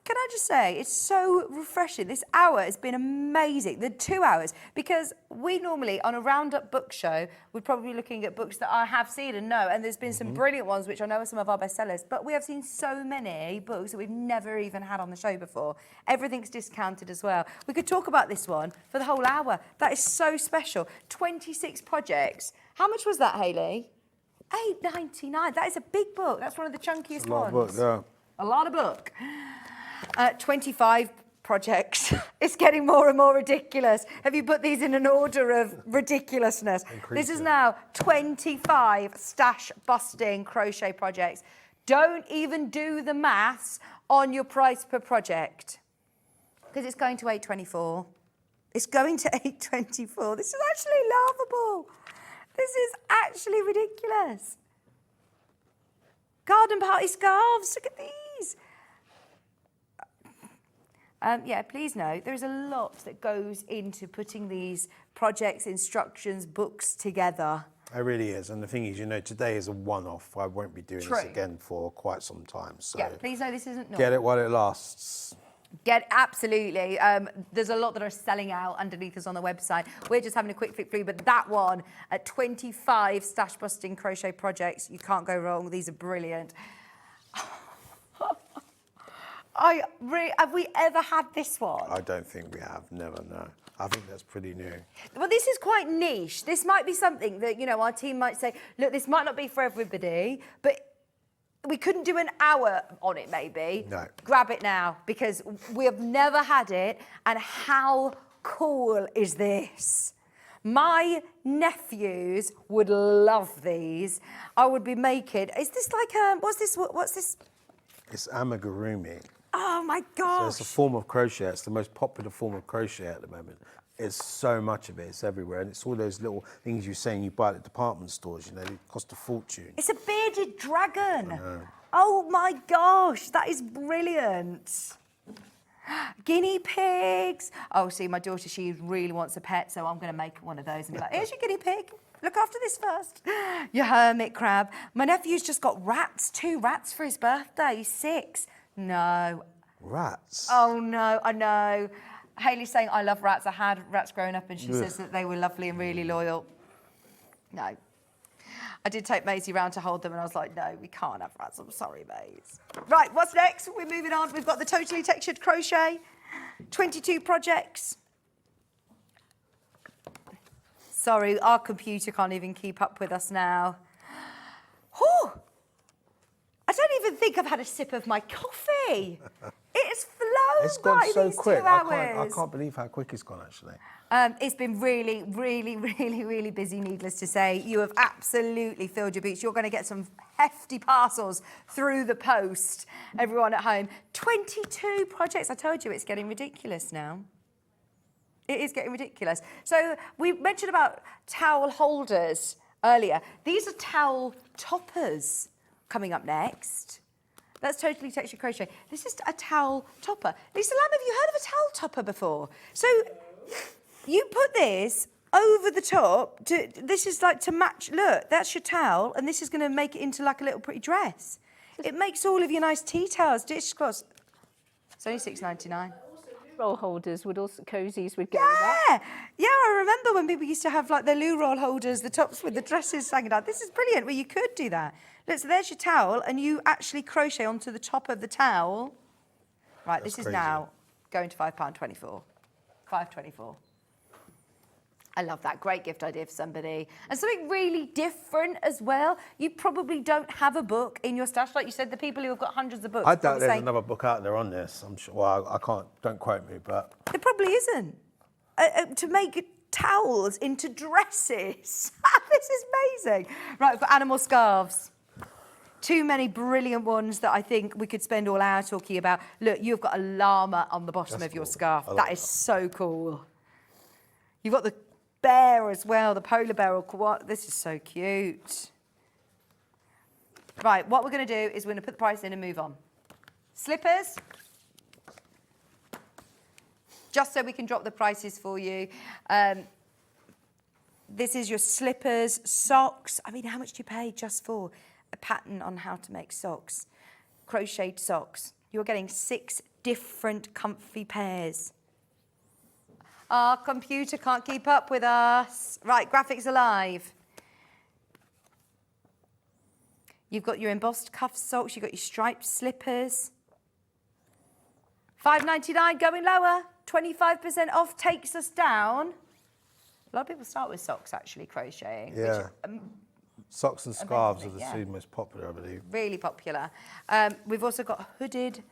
Can I just say, it's so refreshing. This hour has been amazing, the 2 hours, because we normally, on a roundup book show, we're probably looking at books that I have seen and know, and there's been some brilliant ones, which I know are some of our bestsellers, but we have seen so many books that we've never even had on the show before. Everything's discounted as well. We could talk about this one for the whole hour. That is so special. 26 projects. How much was that, Hayley? $8.99. That is a big book. That's one of the chunkiest ones. A lot of book, yeah. A lot of book. 25 projects. It's getting more and more ridiculous. Have you put these in an order of ridiculousness? This is now 25 stash busting crochet projects. Don't even do the maths on your price per project, because it's going to $8.24. It's going to $8.24. This is actually laughable. This is actually ridiculous. Garden party scarves. Look at these. Yeah, please note, there's a lot that goes into putting these projects, instructions, books together. It really is. And the thing is, you know, today is a one-off. I won't be doing this again for quite some time. So Yeah, please know this isn't normal. get it while it lasts. Absolutely. There's a lot that are selling out underneath us on the website. We're just having a quick flick through, but that one at 25 stash busting crochet projects, you can't go wrong. These are brilliant. Have we ever had this one? I don't think we have. Never, no. I think that's pretty new. Well, this is quite niche. This might be something that, you know, our team might say, look, this might not be for everybody, but we couldn't do an hour on it, maybe. No. Grab it now, because we have never had it, and how cool is this? My nephews would love these. I would be making... Is this like what's this? It's amigurumi. Oh, my So gosh. it's a form of crochet. It's the most popular form of crochet at the moment. It's so much of it. It's everywhere. And it's all those little things you're saying you buy at the department stores, you know, they cost a fortune. It's a bearded dragon. Oh, my gosh. That is brilliant. Guinea pigs. Oh, see, my daughter, she really wants a pet, so I'm going to make one of those and be like, here's your guinea pig. Look after this first. Your hermit crab. My nephew's just got rats, 2 rats for his birthday. He's 6. No. Rats? Oh, no, I know. Hayley's saying, I love rats. I had rats growing up, and she says that they were lovely and really loyal. No. I did take Maisie round to hold them, and I was like, no, we can't have rats. I'm sorry, Maisie. Right, what's next? We're moving on. We've got the totally textured crochet. 22 projects. Sorry, our computer can't even keep up with us now. Whew. I don't even think I've had a sip of my coffee. It's flown It's gone by so these quick. 2 hours. I can't believe how quick it's gone, actually. It's been really, really, really, really busy, needless to say. You have absolutely filled your boots. You're going to get some hefty parcels through the post, everyone at home. 22 projects. I told you it's getting ridiculous now. It is getting ridiculous. So we mentioned about towel holders earlier. These are towel toppers coming up next. That's totally textured crochet. This is a towel topper. Lisa Lamb, have you heard of a towel topper before? So you put this over the top. This is like to match. Look, that's your towel, and this is going to make it into like a little pretty dress. It makes all of your nice tea towels, dishcloths. It's only $6.99. Roll holders would also, cozies would go with that. Yeah, I remember when people used to have like their loo roll holders, the tops with the dresses hanging down. This is brilliant where you could do that. Look, so there's your towel, and you actually crochet onto the top of the towel. Right, That's this is crazy. now going to £5.24. $5.24. I love that. Great gift idea for somebody. And something really different as well. You probably don't have a book in your stash. Like you said, the people who have got hundreds of books. I doubt probably there's saying, another book out there on this. I'm sure. Well, I can't. Don't quote me, but there probably isn't. To make towels into dresses. This is amazing. Right, we've got animal scarves. Too many brilliant ones that I think we could spend all hour talking about. Look, you've got a llama on the bottom of your scarf. That is so cool. You've got the bear as well, the polar bear or koala. This is so cute. Right, what we're going to do is we're going to put the price in and move on. Slippers. Just so we can drop the prices for you. This is your slippers, socks. I mean, how much do you pay just for a pattern on how to make socks? Crocheted socks. You're getting 6 different comfy pairs. Our computer can't keep up with us. Right, Graphics Alive. You've got your embossed cuff socks. You've got your striped slippers. $5.99 going lower. 25% off takes us down. A lot of people start with socks, actually, crocheting. Yeah. Which, socks and scarves are amazing, the yeah. 2 most popular, I believe. really popular. We've also got hooded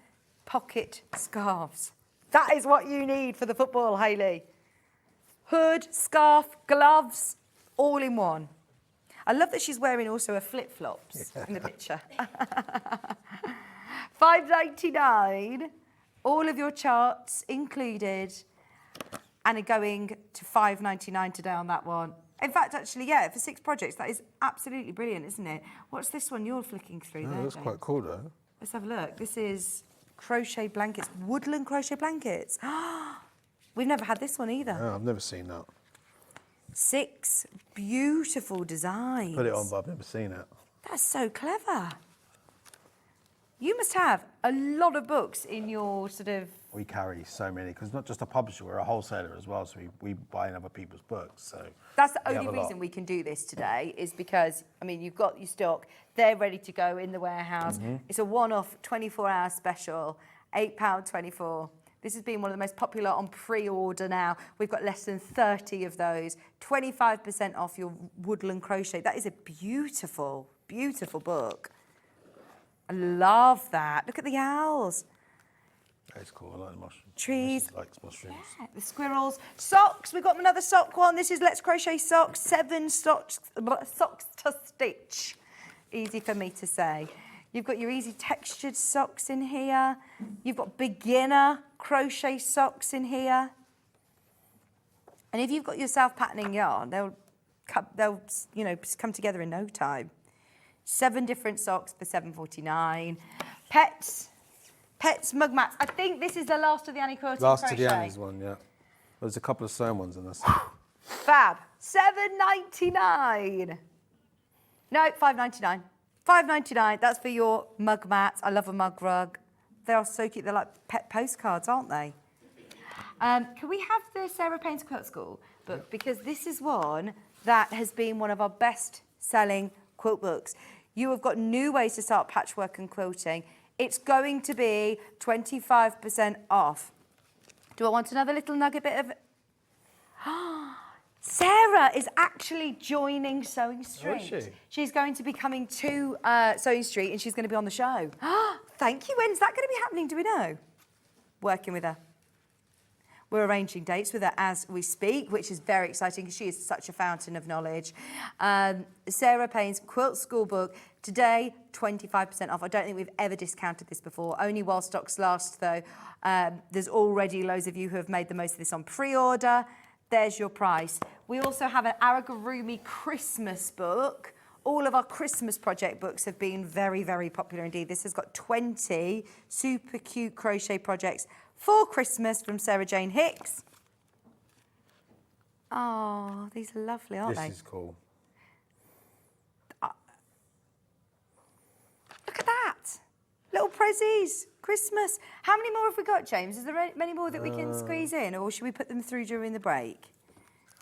pocket scarves. That is what you need for the football, Hayley. Hood, scarf, gloves, all in one. I love that she's wearing also her flip-flops in the picture. $5.99, all of your charts included, and are going to $5.99 today on that one. In fact, actually, yeah, for 6 projects, that is absolutely brilliant, isn't it? What's this one you're flicking through there, That's James? quite cool, though. Let's have a look. This is crochet blankets, woodland crochet blankets. We've never had this one either. No, I've never seen that. 6 beautiful designs. Put it on, but I've never seen it. That's so clever. You must have a lot of books in your sort of... We carry so many, because not just a publisher, we're a wholesaler as well, so we buy in other people's books, so... That's the we only have a lot. reason we can do this today, is because, I mean, you've got your stock, they're ready to go in the warehouse. It's a one-off 24-hour special, £8.24. This has been one of the most popular on pre-order now. We've got less than 30 of those. 25% off your woodland crochet. That is a beautiful, beautiful book. I love that. Look at the owls. That's cool, I like the mushrooms. Trees. Mrs. likes mushrooms. Yeah, the squirrels. Socks. We've got another sock one. This is Let's Crochet Socks. 7 socks to stitch. Easy for me to say. You've got your easy textured socks in here. You've got beginner crochet socks in here. And if you've got your self-patterning yarn, they'll you know, come together in no time. 7 different socks for $7.49. Pets mug mats. I think this is the last of the Annie Quilting Last crochet. to the Annie's one, yeah. There's a couple of sewn ones in this. Fab. $7.99. No, $5.99. $5.99. That's for your mug mats. I love a mug rug. They are so cute. They're like pet postcards, aren't they? Can we have the Sarah Payne's Quilt School book? Because this is one that has been one of our best-selling quilt books. You have got new ways to start patchwork and quilting. It's going to be 25% off. Do I want another little nugget bit of... Sarah is actually joining Sewing Street. Oh, is she? She's going to be coming to Sewing Street and she's going to be on the show. Thank you. When's that going to be happening? Do we know? Working with her. We're arranging dates with her as we speak, which is very exciting because she is such a fountain of knowledge. Sarah Payne's Quilt School book. Today, 25% off. I don't think we've ever discounted this before. Only while stocks last, though. There's already loads of you who have made the most of this on pre-order. There's your price. We also have an Aragorumi Christmas book. All of our Christmas project books have been very, very popular indeed. This has got 20 super cute crochet projects for Christmas from Sarah Jane Hicks. Oh, these are lovely, aren't they? This is cool. Look at that. Little prezzies. Christmas. How many more have we got, James? Is there many more that we can squeeze in, or should we put them through during the break?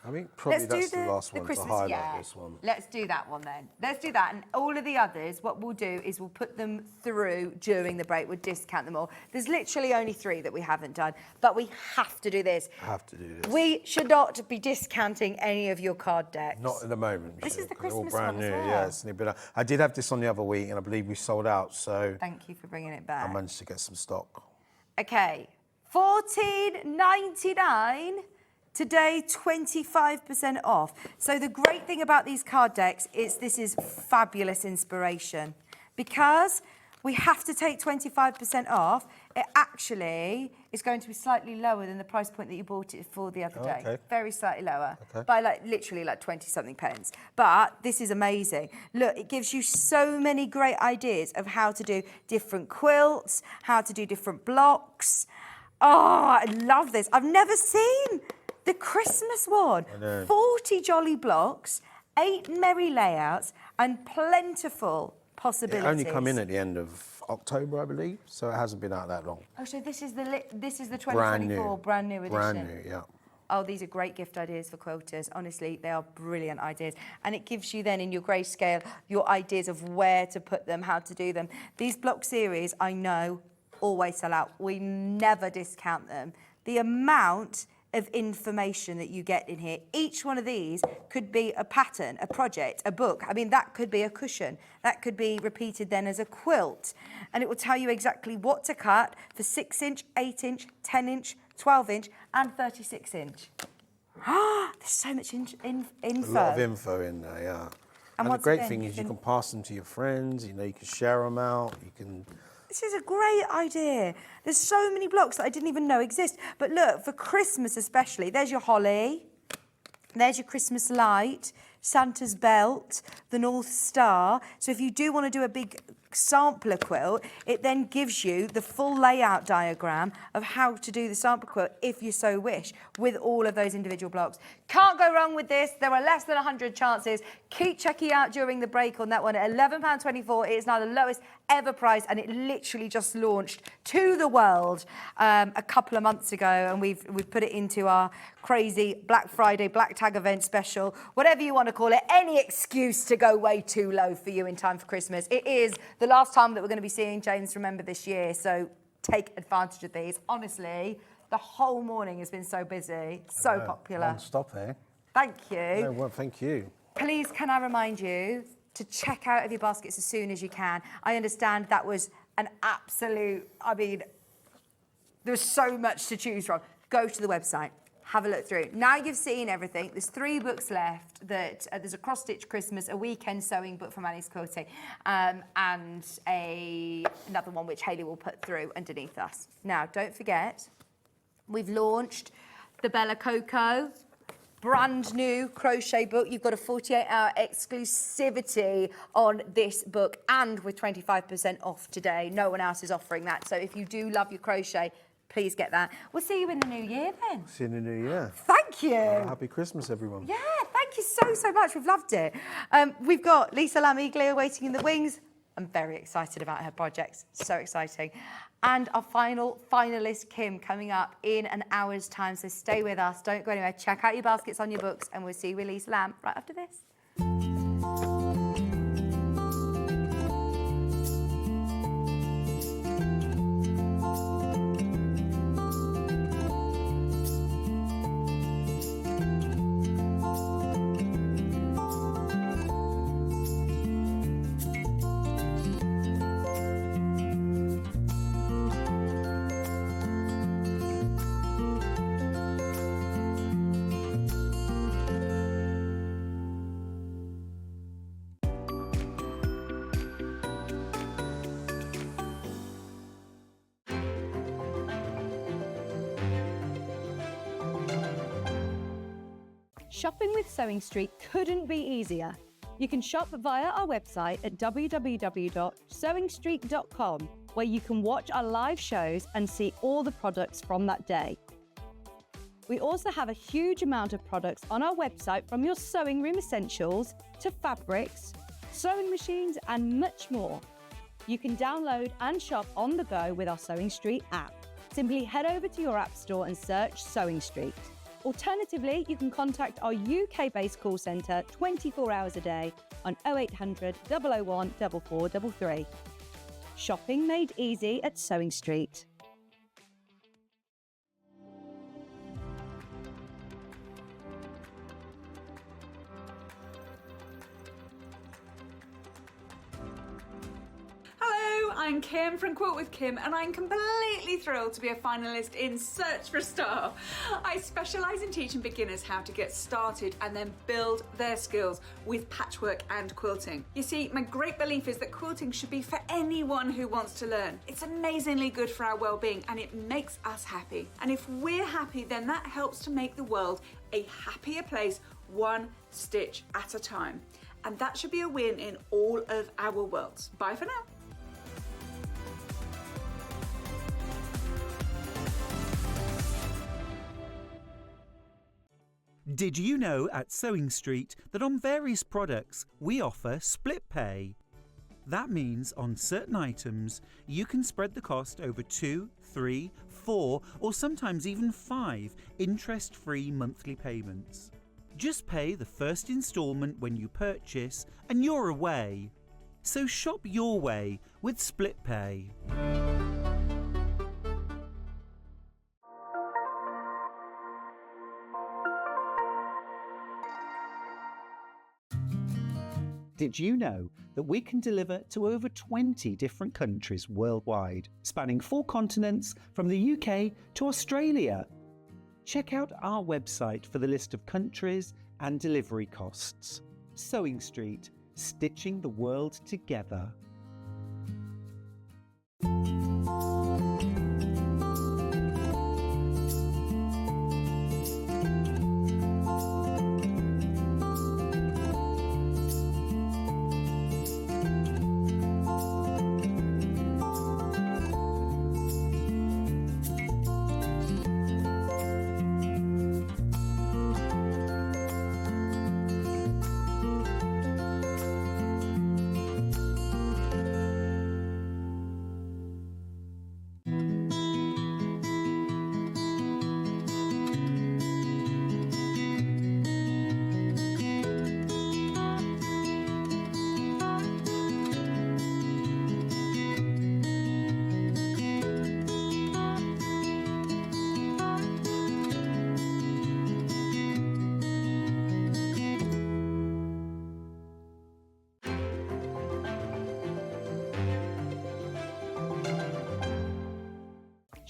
I think probably Let's that's do the last one Christmas, to highlight yeah. this one. Let's do that one then. Let's do that. And all of the others, what we'll do is we'll put them through during the break. We'll discount them all. There's literally only 3 that we haven't done, but we have to do this. Have to do this. We should not be discounting any of your card decks. Not at the moment. This is the 'cause they're all Christmas brand one as new. well. Yeah, it's new, but I did have this on the other week, and I believe we sold out. So Thank you for bringing it I back. managed to get some stock. Okay, $14.99. Today, 25% off. So the great thing about these card decks is this is fabulous inspiration. because we have to take 25% off, it actually is going to be slightly lower than the price point that you bought it for the other day. Okay. Very slightly lower, Okay. by literally 20-something pence. But this is amazing. Look, it gives you so many great ideas of how to do different quilts, how to do different blocks. Oh, I love this. I've never seen the Christmas one. I know. 40 jolly blocks, 8 merry layouts, and plentiful It possibilities. only come in at the end of October, I believe, so it hasn't been out that long. Oh, so this is the 2024 brand new edition. Brand new, yeah. Oh, these are great gift ideas for quilters. Honestly, they are brilliant ideas. And it gives you then in your grayscale your ideas of where to put them, how to do them. These block series, I know, always sell out. We never discount them. The amount of information that you get in here. Each one of these could be a pattern, a project, a book. I mean, that could be a cushion. That could be repeated then as a quilt. And it will tell you exactly what to cut for 6-inch, 8-inch, 10-inch, 12-inch and 36-inch. Ah, there's so much info. A lot of info in there, yeah. And the once great again, thing is you can pass them to your friends, you can share them out, you can... This is a great idea. There's so many blocks that I didn't even know exist. But look, for Christmas especially, there's your holly, there's your Christmas light, Santa's belt, the North Star. So if you do want to do a big sampler quilt, it then gives you the full layout diagram of how to do the sampler quilt if you so wish, with all of those individual blocks. Can't go wrong with this. There are less than 100 chances. Keep checking out during the break on that one at £11.24. It is now the lowest ever price, and it literally just launched to the world a couple of months ago, and we've put it into our crazy Black Friday Black Tag event special, whatever you want to call it. Any excuse to go way too low for you in time for Christmas. It is the last time that we're going to be seeing James Remember this year, so take advantage of these. Honestly, the whole morning has been so busy, so popular. Non-stop, eh? Thank you. No, well, thank you. Please, can I remind you to check out of your baskets as soon as you can. I understand that was an absolute, I mean, there's so much to choose from. Go to the website, have a look through. Now you've seen everything, there's 3 books left. There's a cross-stitch Christmas, a weekend sewing book from Annie's Quilting, and another one which Hayley will put through underneath us. Now, don't forget, we've launched the Bella Coco brand new crochet book. You've got a 48-hour exclusivity on this book, and with 25% off today. No one else is offering that. So if you do love your crochet, please get that. We'll see you in the new year then. See you in the new year. Thank you. Happy Christmas, everyone. Yeah, thank you so much. We've loved it. We've got Lisa Lamiglia waiting in the wings. I'm very excited about her projects. So exciting. And our final finalist, Kim, coming up in an hour's time. So stay with us. Don't go anywhere. Check out your baskets on your books, and we'll see you with Lisa Lam right after this. Shopping with Sewing Street couldn't be easier. You can shop via our website at www.sewingstreet.com, where you can watch our live shows and see all the products from that day. We also have a huge amount of products on our website, from your sewing room essentials to fabrics, sewing machines and much more. You can download and shop on the go with our Sewing Street app. Simply head over to your app store and search Sewing Street. Alternatively, you can contact our UK-based call centre 24 hours a day on 0800 001 4433. Shopping made easy at Sewing Street. Hello, I'm Kim from Quilt with Kim, and I'm completely thrilled to be a finalist in Search for a Star. I specialise in teaching beginners how to get started and then build their skills with patchwork and quilting. You see, my great belief is that quilting should be for anyone who wants to learn. It's amazingly good for our well-being and it makes us happy. And if we're happy, then that helps to make the world a happier place, one stitch at a time. And that should be a win in all of our worlds. Bye for now. Did you know at Sewing Street that on various products we offer split pay? That means on certain items you can spread the cost over 2, 3, 4 or sometimes even 5 interest-free monthly payments. Just pay the first instalment when you purchase and you're away. So shop your way with split pay. Did you know that we can deliver to over 20 different countries worldwide, spanning 4 continents from the UK to Australia? Check out our website for the list of countries and delivery costs. Sewing Street, stitching the world together.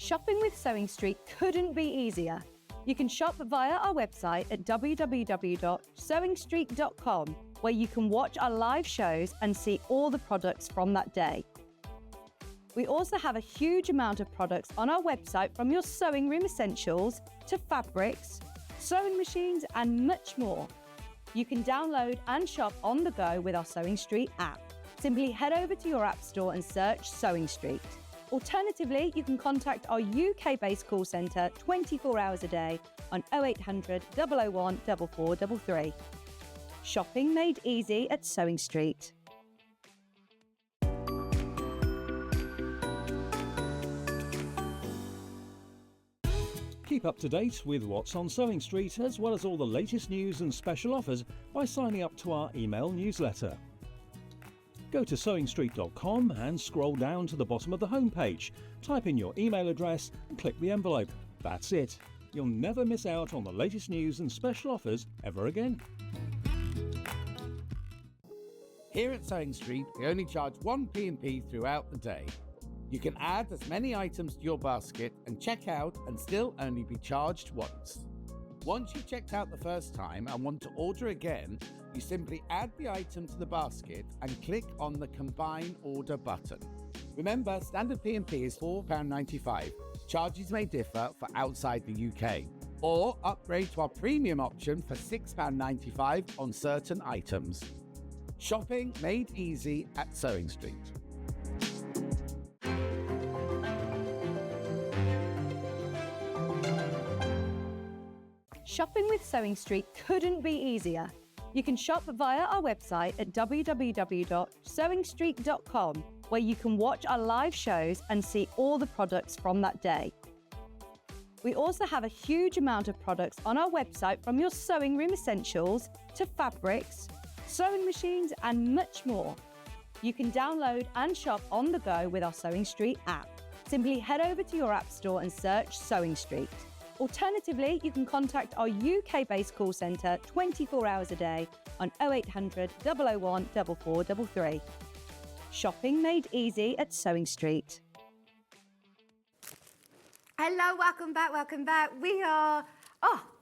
Shopping with Sewing Street couldn't be easier. You can shop via our website at www.sewingstreet.com, where you can watch our live shows and see all the products from that day. We also have a huge amount of products on our website, from your sewing room essentials to fabrics, sewing machines and much more. You can download and shop on the go with our Sewing Street app. Simply head over to your app store and search Sewing Street. Alternatively, you can contact our UK-based call centre 24 hours a day on 0800 001 4433. Shopping made easy at Sewing Street. Keep up to date with what's on Sewing Street, as well as all the latest news and special offers, by signing up to our email newsletter. Go to sewingstreet.com and scroll down to the bottom of the homepage. Type in your email address and click the envelope. That's it. You'll never miss out on the latest news and special offers ever again. Here at Sewing Street, we only charge 1 P&P throughout the day. You can add as many items to your basket and check out and still only be charged once. Once you've checked out the first time and want to order again, you simply add the item to the basket and click on the Combine Order button. Remember, standard P&P is £4.95. Charges may differ for outside the UK. Or upgrade to our premium option for £6.95 on certain items. Shopping made easy at Sewing Street. Shopping with Sewing Street couldn't be easier. You can shop via our website at www.sewingstreet.com, where you can watch our live shows and see all the products from that day. We also have a huge amount of products on our website, from your sewing room essentials to fabrics, sewing machines and much more. You can download and shop on the go with our Sewing Street app. Simply head over to your app store and search Sewing Street. Alternatively, you can contact our UK-based call centre 24 hours a day on 0800 001 4433. Shopping made easy at Sewing Street. Hello, welcome back. We are,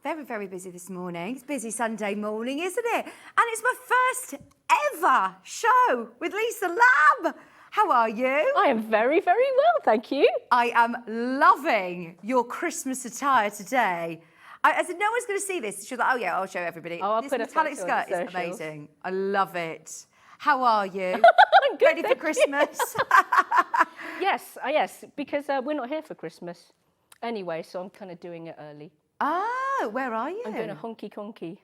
very, very busy this morning. It's busy Sunday morning, isn't it? And it's my first ever show with Lisa Lamb. How are you? I am very, very well, thank you. I am loving your Christmas attire today. I said, no one's going to see this. She was like, oh yeah, I'll show everybody. Oh, I'll this put a metallic photo on skirt is socials. amazing. I love it. How are you? I'm good, Ready for thank you. Christmas? Yes, because we're not here for Christmas anyway, so I'm kind of doing it early. Oh, where are you? I'm doing a honky conky,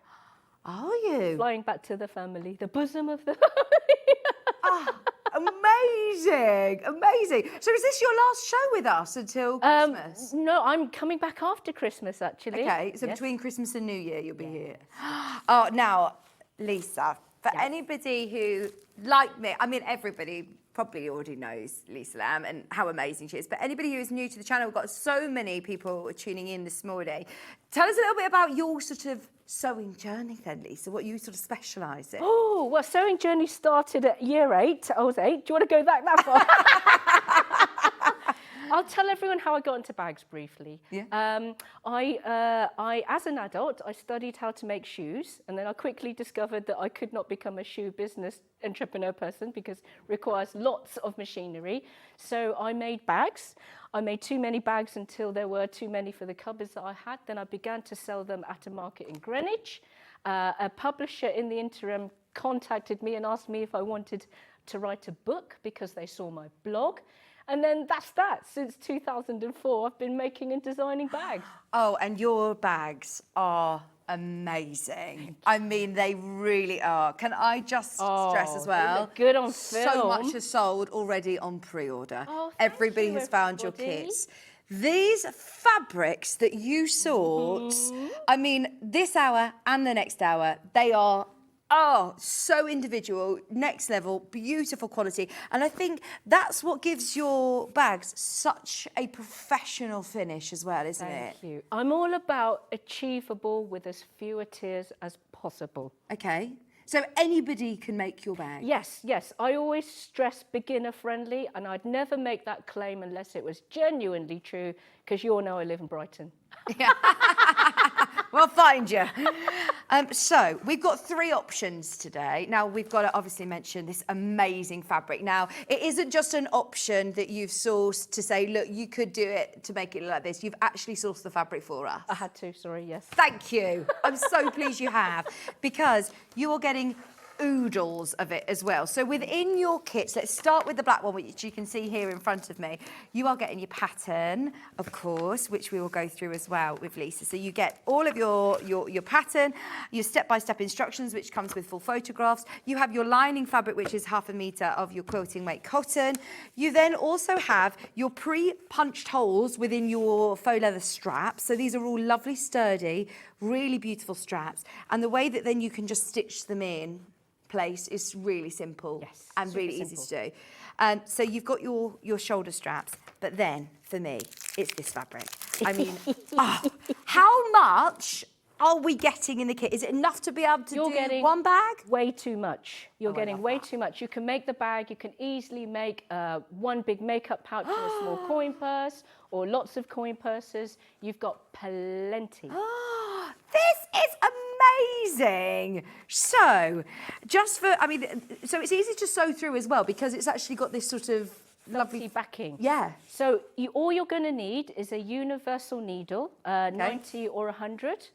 Are you? flying back to the family, the bosom of the Amazing. So is this your last show with us until Christmas? No, I'm coming back after Christmas, actually. Okay, so Yes. between Christmas and New Year, you'll be here. Oh, now, Lisa, for anybody who, like me, I mean, everybody probably already knows Lisa Lamb and how amazing she is, but anybody who is new to the channel, we've got so many people tuning in this morning. Tell us a little bit about your sort of sewing journey then, Lisa, what you sort of specialise in. Oh, well, sewing journey started at year 8. I was 8. Do you want to go back that far? I'll tell everyone how I got into bags briefly. Yeah. I, as an adult, I studied how to make shoes, and then I quickly discovered that I could not become a shoe business entrepreneur person because it requires lots of machinery. So I made bags. I made too many bags until there were too many for the cupboards that I had. Then I began to sell them at a market in Greenwich. A publisher in the interim contacted me and asked me if I wanted to write a book because they saw my blog. And then that's that. Since 2004, I've been making and designing bags. Oh, and your bags are amazing. I mean, they really are. Can I just stress as they well? look good on So film. much has sold already on pre-order. Oh, thank Everybody you, has found your everybody. kits. These fabrics that you source, I mean, this hour and the next hour, they are so individual, next level, beautiful quality. And I think that's what gives your bags such a professional finish as well, isn't it? Thank you. I'm all about achievable with as fewer tears as possible. Okay. So anybody can make your bag? Yes. I always stress beginner friendly, and I'd never make that claim unless it was genuinely true, because you all know I live in Brighton. We'll find you. So we've got 3 options today. Now we've got to obviously mention this amazing fabric. Now it isn't just an option that you've sourced to say, look, you could do it to make it look like this. You've actually sourced the fabric for us. I had to, sorry, yes. Thank you. I'm so pleased you have, because you are getting oodles of it as well. So within your kits, let's start with the black one, which you can see here in front of me. You are getting your pattern, of course, which we will go through as well with Lisa. So you get all of your pattern, your step-by-step instructions, which comes with full photographs. You have your lining fabric, which is 1/2 metre of your quilting weight cotton. You then also have your pre-punched holes within your faux leather straps. So these are all lovely, sturdy, really beautiful straps. And the way that then you can just stitch them in place is really simple and super really easy simple. to do. So you've got your shoulder straps, but then for me, it's this fabric. I mean, how much are we getting in the kit? Is it enough to be able to You're do getting one bag? Way too much. You're I getting love way that. too much. You can make the bag. You can easily make one big makeup pouch and a small coin purse, or lots of coin purses. You've got plenty. This is amazing. So, so it's easy to sew through as well, because it's actually got this sort of lovely backing. Yeah. So all you're going to need is a universal needle, 90 or 100.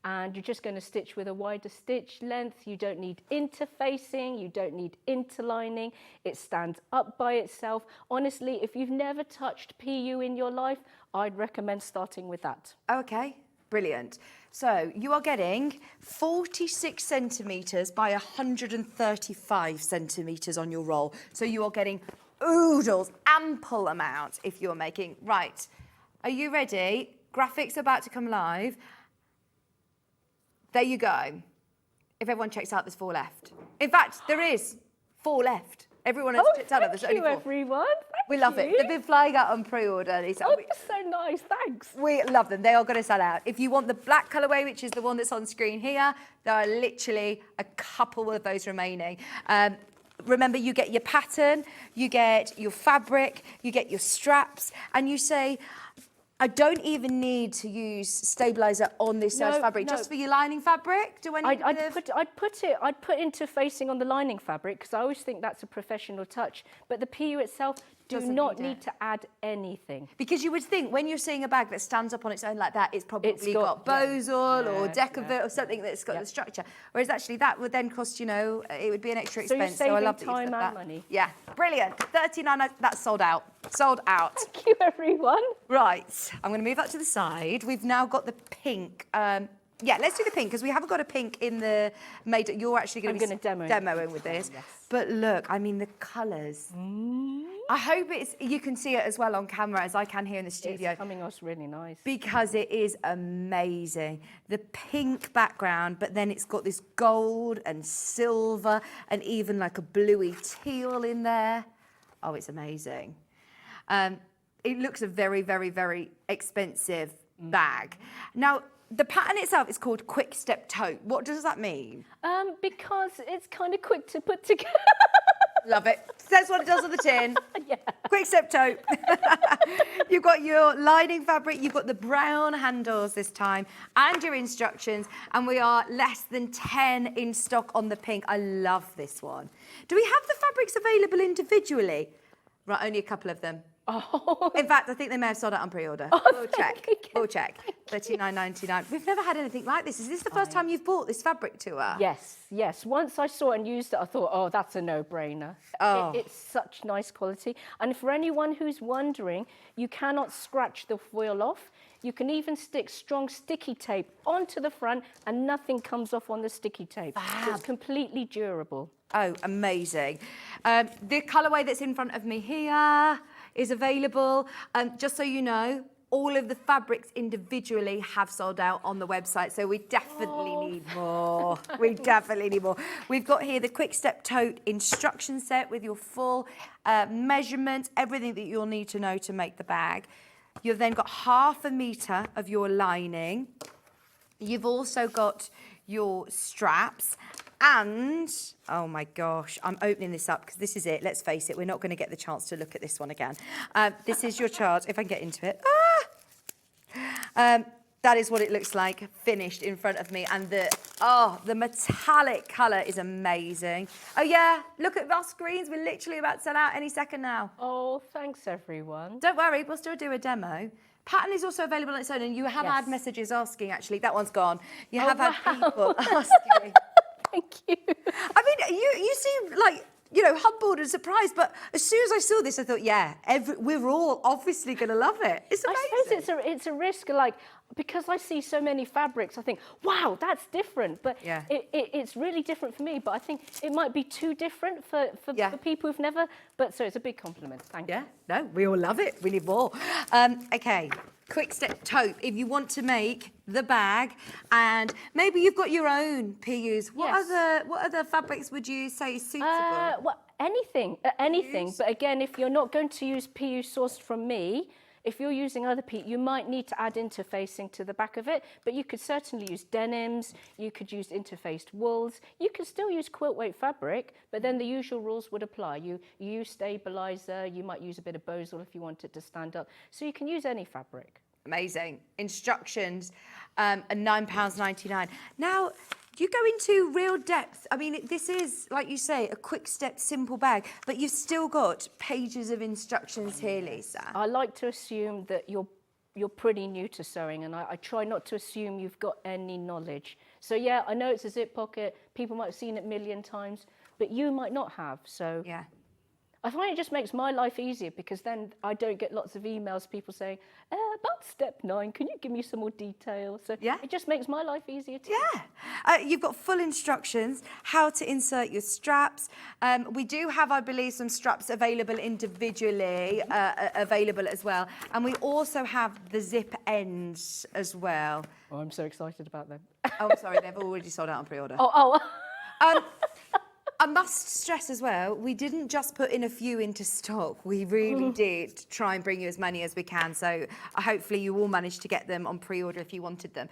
And you're just going to stitch with a wider stitch length. You don't need interfacing, you don't need interlining. It stands up by itself. Honestly, if you've never touched PU in your life, I'd recommend starting with that. Okay, brilliant. So you are getting 46 centimetres by 135 centimetres on your roll. So you are getting oodles, ample amounts if you're making. Right, are you ready? Graphics are about to come live. There you go. If everyone checks out, there's 4 left. In fact, there is 4 left. Everyone has checked out, there's Thank only you, 4. everyone. We love it. They've been flying out on pre-order, Lisa. Oh, that's so nice. Thanks. We love them. They are going to sell out. If you want the black colourway, which is the one that's on screen here, there are literally a couple of those remaining. remember, you get your pattern, you get your fabric, you get your straps, and you say, I don't even need to use stabilizer on this serge fabric, just for your lining fabric. Do I need I'd put interfacing on the lining fabric because I always think that's a professional touch. But the PU itself do not need to add anything. Because you would think when you're seeing a bag that stands up on its own like that, it's probably got Bozal or Decavit or something that's got the structure. Whereas actually that would then cost, you know, it would be an extra expense. So you're saving I love that time and money. Yeah, brilliant. $39, that's sold out. Sold out. Thank you, everyone. Right, I'm going to move that to the side. We've now got the pink. Yeah, let's do the pink because we haven't got a pink in the made. You're actually going to be demoing with this. Yes. But look, I mean the colours. I hope you can see it as well on camera as I can here in the studio. It's coming off really nice. Because it is amazing. The pink background, but then it's got this gold and silver and even like a bluey teal in there. Oh, it's amazing. It looks a very, very, very expensive bag. Now, the pattern itself is called Quick Step Tote. What does that mean? Because it's kind of quick to put together. Love it. That's what it does on the tin. Yeah. Quick Step Tote. You've got your lining fabric, you've got the brown handles this time, and your instructions, and we are less than 10 in stock on the pink. I love this one. Do we have the fabrics available individually? Right, only a couple of them. Oh. In fact, I think they may have sold out on pre-order. Oh, we'll check. We'll check. $39.99. We've never had anything like this. Is this the first time you've bought this fabric to her? Yes, yes. Once I saw it and used it, I thought, oh, that's a no-brainer. Oh. It's such nice quality. And for anyone who's wondering, you cannot scratch the foil off. You can even stick strong sticky tape onto the front and nothing comes off on the sticky tape. So it's completely durable. Oh, amazing. The colourway that's in front of me here is available. Just so you know, all of the fabrics individually have sold out on the website, so we definitely need more. We definitely need more. We've got here the Quick Step Tote instruction set with your full measurements, everything that you'll need to know to make the bag. You've then got 1/2 metre of your lining. You've also got your straps. And, oh my gosh, I'm opening this up because this is it. Let's face it, we're not going to get the chance to look at this one again. This is your chart, if I can get into it. That is what it looks like, finished in front of me. And the metallic colour is amazing. Oh yeah, look at our screens. We're literally about to sell out any second now. Oh, thanks, everyone. Don't worry, we'll still do a demo. Pattern is also available on its own, and you have had messages asking, actually. That one's gone. You have had people asking. Thank you. I mean, you seem like, you know, humbled and surprised, but as soon as I saw this, I thought, yeah, we're all obviously going to love it. It's amazing. I suppose it's a risk, like, because I see so many fabrics, I think, wow, that's different. But it's really different for me, but I think it might be too different for people who've never, but so it's a big compliment. Thank you. Yeah, no, we all love it. We need more. Okay. Quick Step Tote, if you want to make the bag, and maybe you've got your own PUs. What other fabrics would you say is suitable? Well, anything. But again, if you're not going to use PU sourced from me, if you're using other PU, you might need to add interfacing to the back of it, but you could certainly use denims, you could use interfaced wools, you could still use quilt weight fabric, but then the usual rules would apply. You use stabilizer, you might use a bit of Bozal if you want it to stand up, so you can use any fabric. Amazing. Instructions, and £9.99. Now, you go into real depth. I mean, this is, like you say, a quick step, simple bag, but you've still got pages of instructions here, Lisa. I like to assume that you're pretty new to sewing, and I try not to assume you've got any knowledge. So yeah, I know it's a zip pocket. People might have seen it a million times, but you might not have. So yeah. I find it just makes my life easier because then I don't get lots of emails, people saying, about step 9, can you give me some more detail? So it just makes my life easier too. Yeah. You've got full instructions, how to insert your straps. We do have, I believe, some straps available individually, available as well. And we also have the zip ends as well. Oh, I'm so excited about them. Oh, sorry, they've already sold out on pre-order. I must stress as well, we didn't just put in a few into stock. We really did try and bring you as many as we can. So hopefully you all managed to get them on pre-order if you wanted them.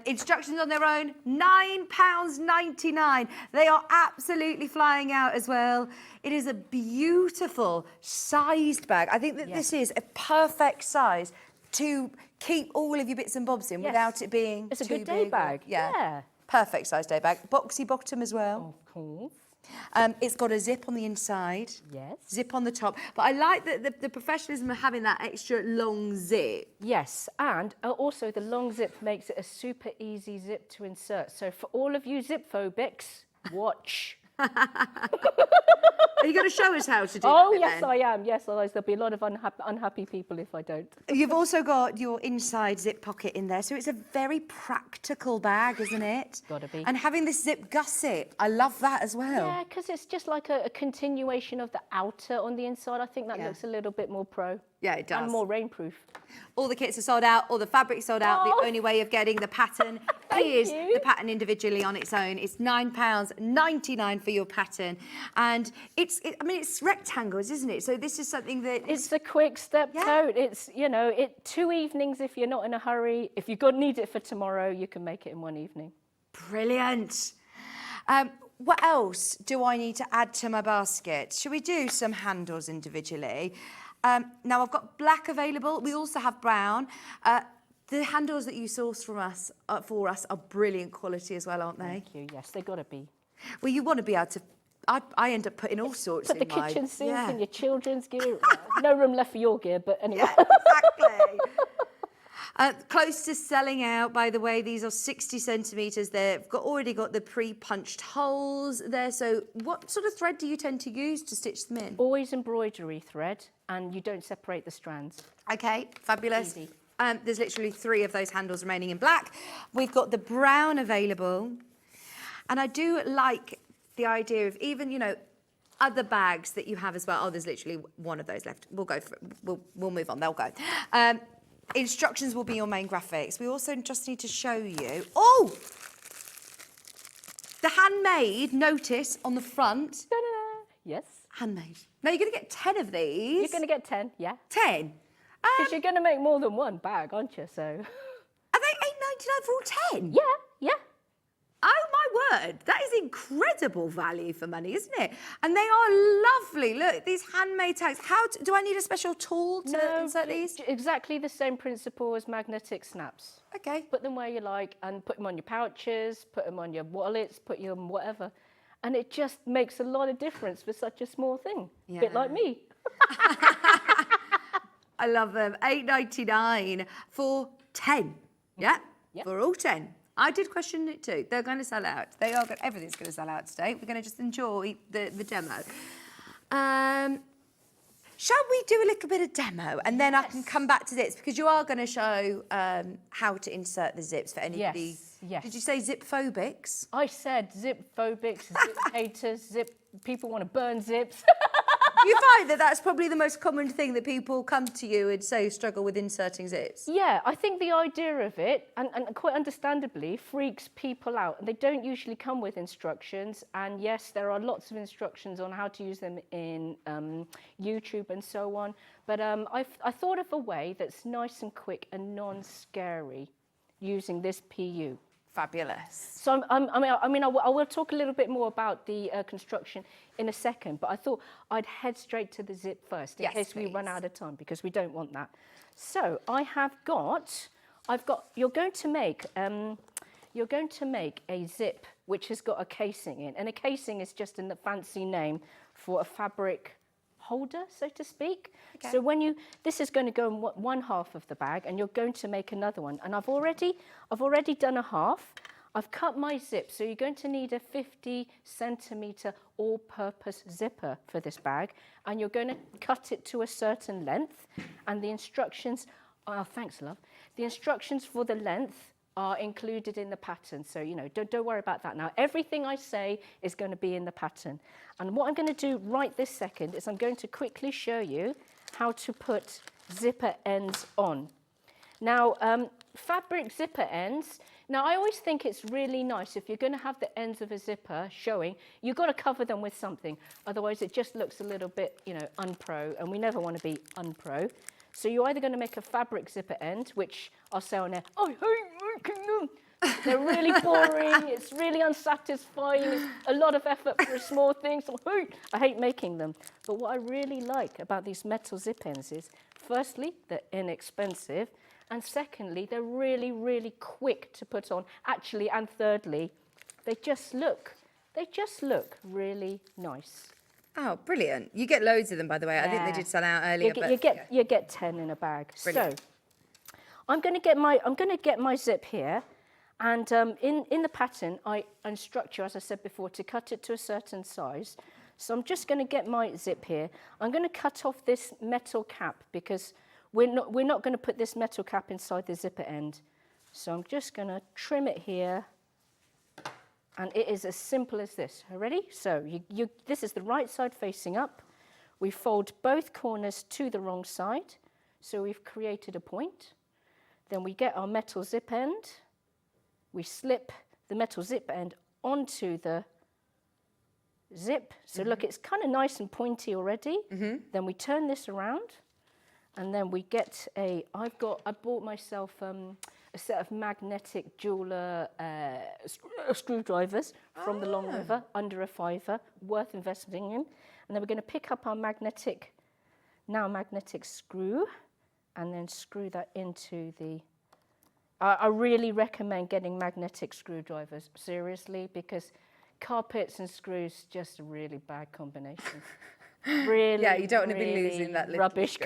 Instructions on their own, £9.99. They are absolutely flying out as well. It is a beautiful sized bag. I think that this is a perfect size to keep all of your bits and bobs in without it being It's a too good day big. bag. Yeah. Perfect size day bag. Boxy bottom as well. Of course. It's got a zip on the inside. Yes. Zip on the top. But I like that the professionalism of having that extra long zip. Yes, and also the long zip makes it a super easy zip to insert. So for all of you zip phobics, watch. Are you going to show us how to do Oh, that? yes, I am. Yes, otherwise there'll be a lot of unhappy people if I don't. You've also got your inside zip pocket in there, so it's a very practical bag, isn't it? Gotta be. And having this zip gusset, I love that as well. Yeah, because it's just like a continuation of the outer on the inside. I think that looks a little bit more pro. Yeah, it does. And more rainproof. All the kits are sold out, all the fabric's sold out. Oh. The only way of getting the pattern is the pattern individually on its own. It's £9.99 for your pattern. And it's rectangles, isn't it? So this is something that... It's a quick step tote. It's, 2 evenings if you're not in a hurry. If you need it for tomorrow, you can make it in one evening. Brilliant. What else do I need to add to my basket? Should we do some handles individually? Now I've got black available. We also have brown. The handles that you source from us for us are brilliant quality as well, aren't they? Thank you. Yes, they've got to be. Well, you want to be able to. I end up putting all sorts Put in the my kitchen sink and your children's gear. No room left for your gear, but anyway. Yeah, exactly. Close to selling out, by the way. These are 60 centimetres. They've already got the pre-punched holes there. So what sort of thread do you tend to use to stitch them in? Always embroidery thread, and you don't separate the strands. Okay, fabulous. Easy. There's literally 3 of those handles remaining in black. We've got the brown available. And I do like the idea of even, other bags that you have as well. Oh, there's literally one of those left. We'll go for it. We'll move on. They'll go. Instructions will be your main graphics. We also just need to show you. Oh! The handmade notice on the front. Da-da-da. Yes. Handmade. Now you're going to get 10 of these. You're going to get 10, yeah. 10? Because you're going to make more than one bag, aren't you? So. Are they £8.99 for all 10? Yeah, yeah. Oh my word, that is incredible value for money, isn't it? And they are lovely. Look, these handmade tags. Do I need a special tool to insert these? Exactly the same principle as magnetic snaps. Okay. Put them where you like and put them on your pouches, put them on your wallets, put them whatever. And it just makes a lot of difference for such a small thing. Yeah. A bit like me. I love them. £8.99 for 10. Yeah? Yep. For all 10. I did question it too. They're going to sell out. Everything's going to sell out today. We're going to just enjoy the demo. Shall we do a little bit of demo and then I can come back to this because you are going to show how to insert the zips for anybody. Yes. Did you say zip phobics? I said zip phobics, zip haters, people want to burn zips. You find that that's probably the most common thing that people come to you and say struggle with inserting zips? Yeah, I think the idea of it, and quite understandably, freaks people out. And they don't usually come with instructions. And yes, there are lots of instructions on how to use them in YouTube and so on. But I thought of a way that's nice and quick and non-scary using this PU. Fabulous. So I will talk a little bit more about the construction in a second, but I thought I'd head straight to the zip first in case we run out of time because we don't want that. So you're going to make a zip which has got a casing in, and a casing is just a fancy name for a fabric holder, so to speak. Okay. So this is going to go in one half of the bag, and you're going to make another one. And I've already done a half. I've cut my zip, so you're going to need a 50 centimetre all-purpose zipper for this bag, and you're going to cut it to a certain length. And the instructions, thanks, love. The instructions for the length are included in the pattern, so don't worry about that now. Everything I say is going to be in the pattern. And what I'm going to do right this second is I'm going to quickly show you how to put zipper ends on. Now, fabric zipper ends. Now, I always think it's really nice if you're going to have the ends of a zipper showing, you've got to cover them with something. Otherwise, it just looks a little bit, unpro, and we never want to be unpro. So you're either going to make a fabric zipper end, which I'll say on there, I hate making them. They're really boring, it's really unsatisfying, it's a lot of effort for a small thing, so I hate making them. But what I really like about these metal zip ends is, firstly, they're inexpensive, and secondly, they're really, really quick to put on. Actually, and thirdly, they just look really nice. Oh, brilliant. You get loads of them, by the way. I think they did sell out earlier. You get 10 in a bag. Brilliant. So I'm going to get my zip here, and in the pattern I instruct you, as I said before, to cut it to a certain size. So I'm just going to get my zip here. I'm going to cut off this metal cap because we're not going to put this metal cap inside the zipper end. So I'm just going to trim it here. And it is as simple as this. Ready? So this is the right side facing up. We fold both corners to the wrong side. So we've created a point. Then we get our metal zip end. We slip the metal zip end onto the zip. So look, it's kind of nice and pointy already. Then we turn this around. And then we get I bought myself a set of magnetic jeweler screwdrivers from the Long River, under a £5, worth investing in. And then we're going to pick up our magnetic screw and then screw that into the... I really recommend getting magnetic screwdrivers, seriously, because carpets and screws, just a really bad combination. Really, yeah, you don't want to be really losing that little rubbish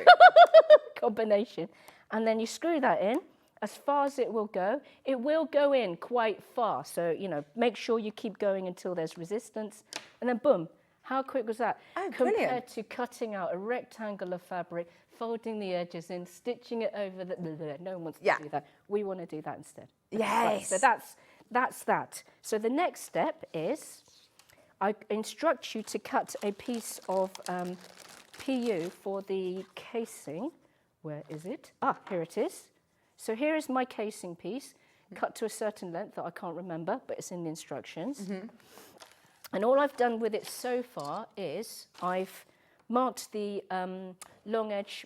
combination. And then you screw that in as far as it will go. It will go in quite far, so make sure you keep going until there's resistance, and then boom. How quick was that? Oh, compared brilliant. to cutting out a rectangle of fabric, folding the edges in, stitching it over no one wants to do that. We want to do that instead. Yes. Right, so that's that. So the next step is I instruct you to cut a piece of PU for the casing. Where is it? Ah, here it is. So here is my casing piece, cut to a certain length that I can't remember, but it's in the instructions. And all I've done with it so far is I've marked the long edge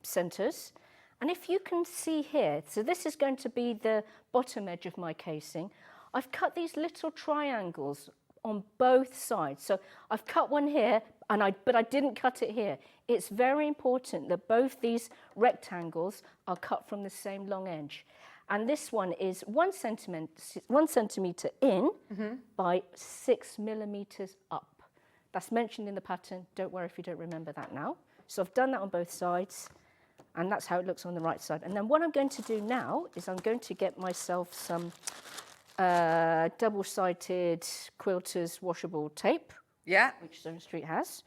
centres. And if you can see here, so this is going to be the bottom edge of my casing. I've cut these little triangles on both sides. So I've cut one here, but I didn't cut it here. It's very important that both these rectangles are cut from the same long edge. And this one is 1 centimetre in by 6 millimetres up. That's mentioned in the pattern. Don't worry if you don't remember that now. So I've done that on both sides, and that's how it looks on the right side. And then what I'm going to do now is I'm going to get myself some double-sided quilter's washable tape. Yeah. Which Sewing Street has.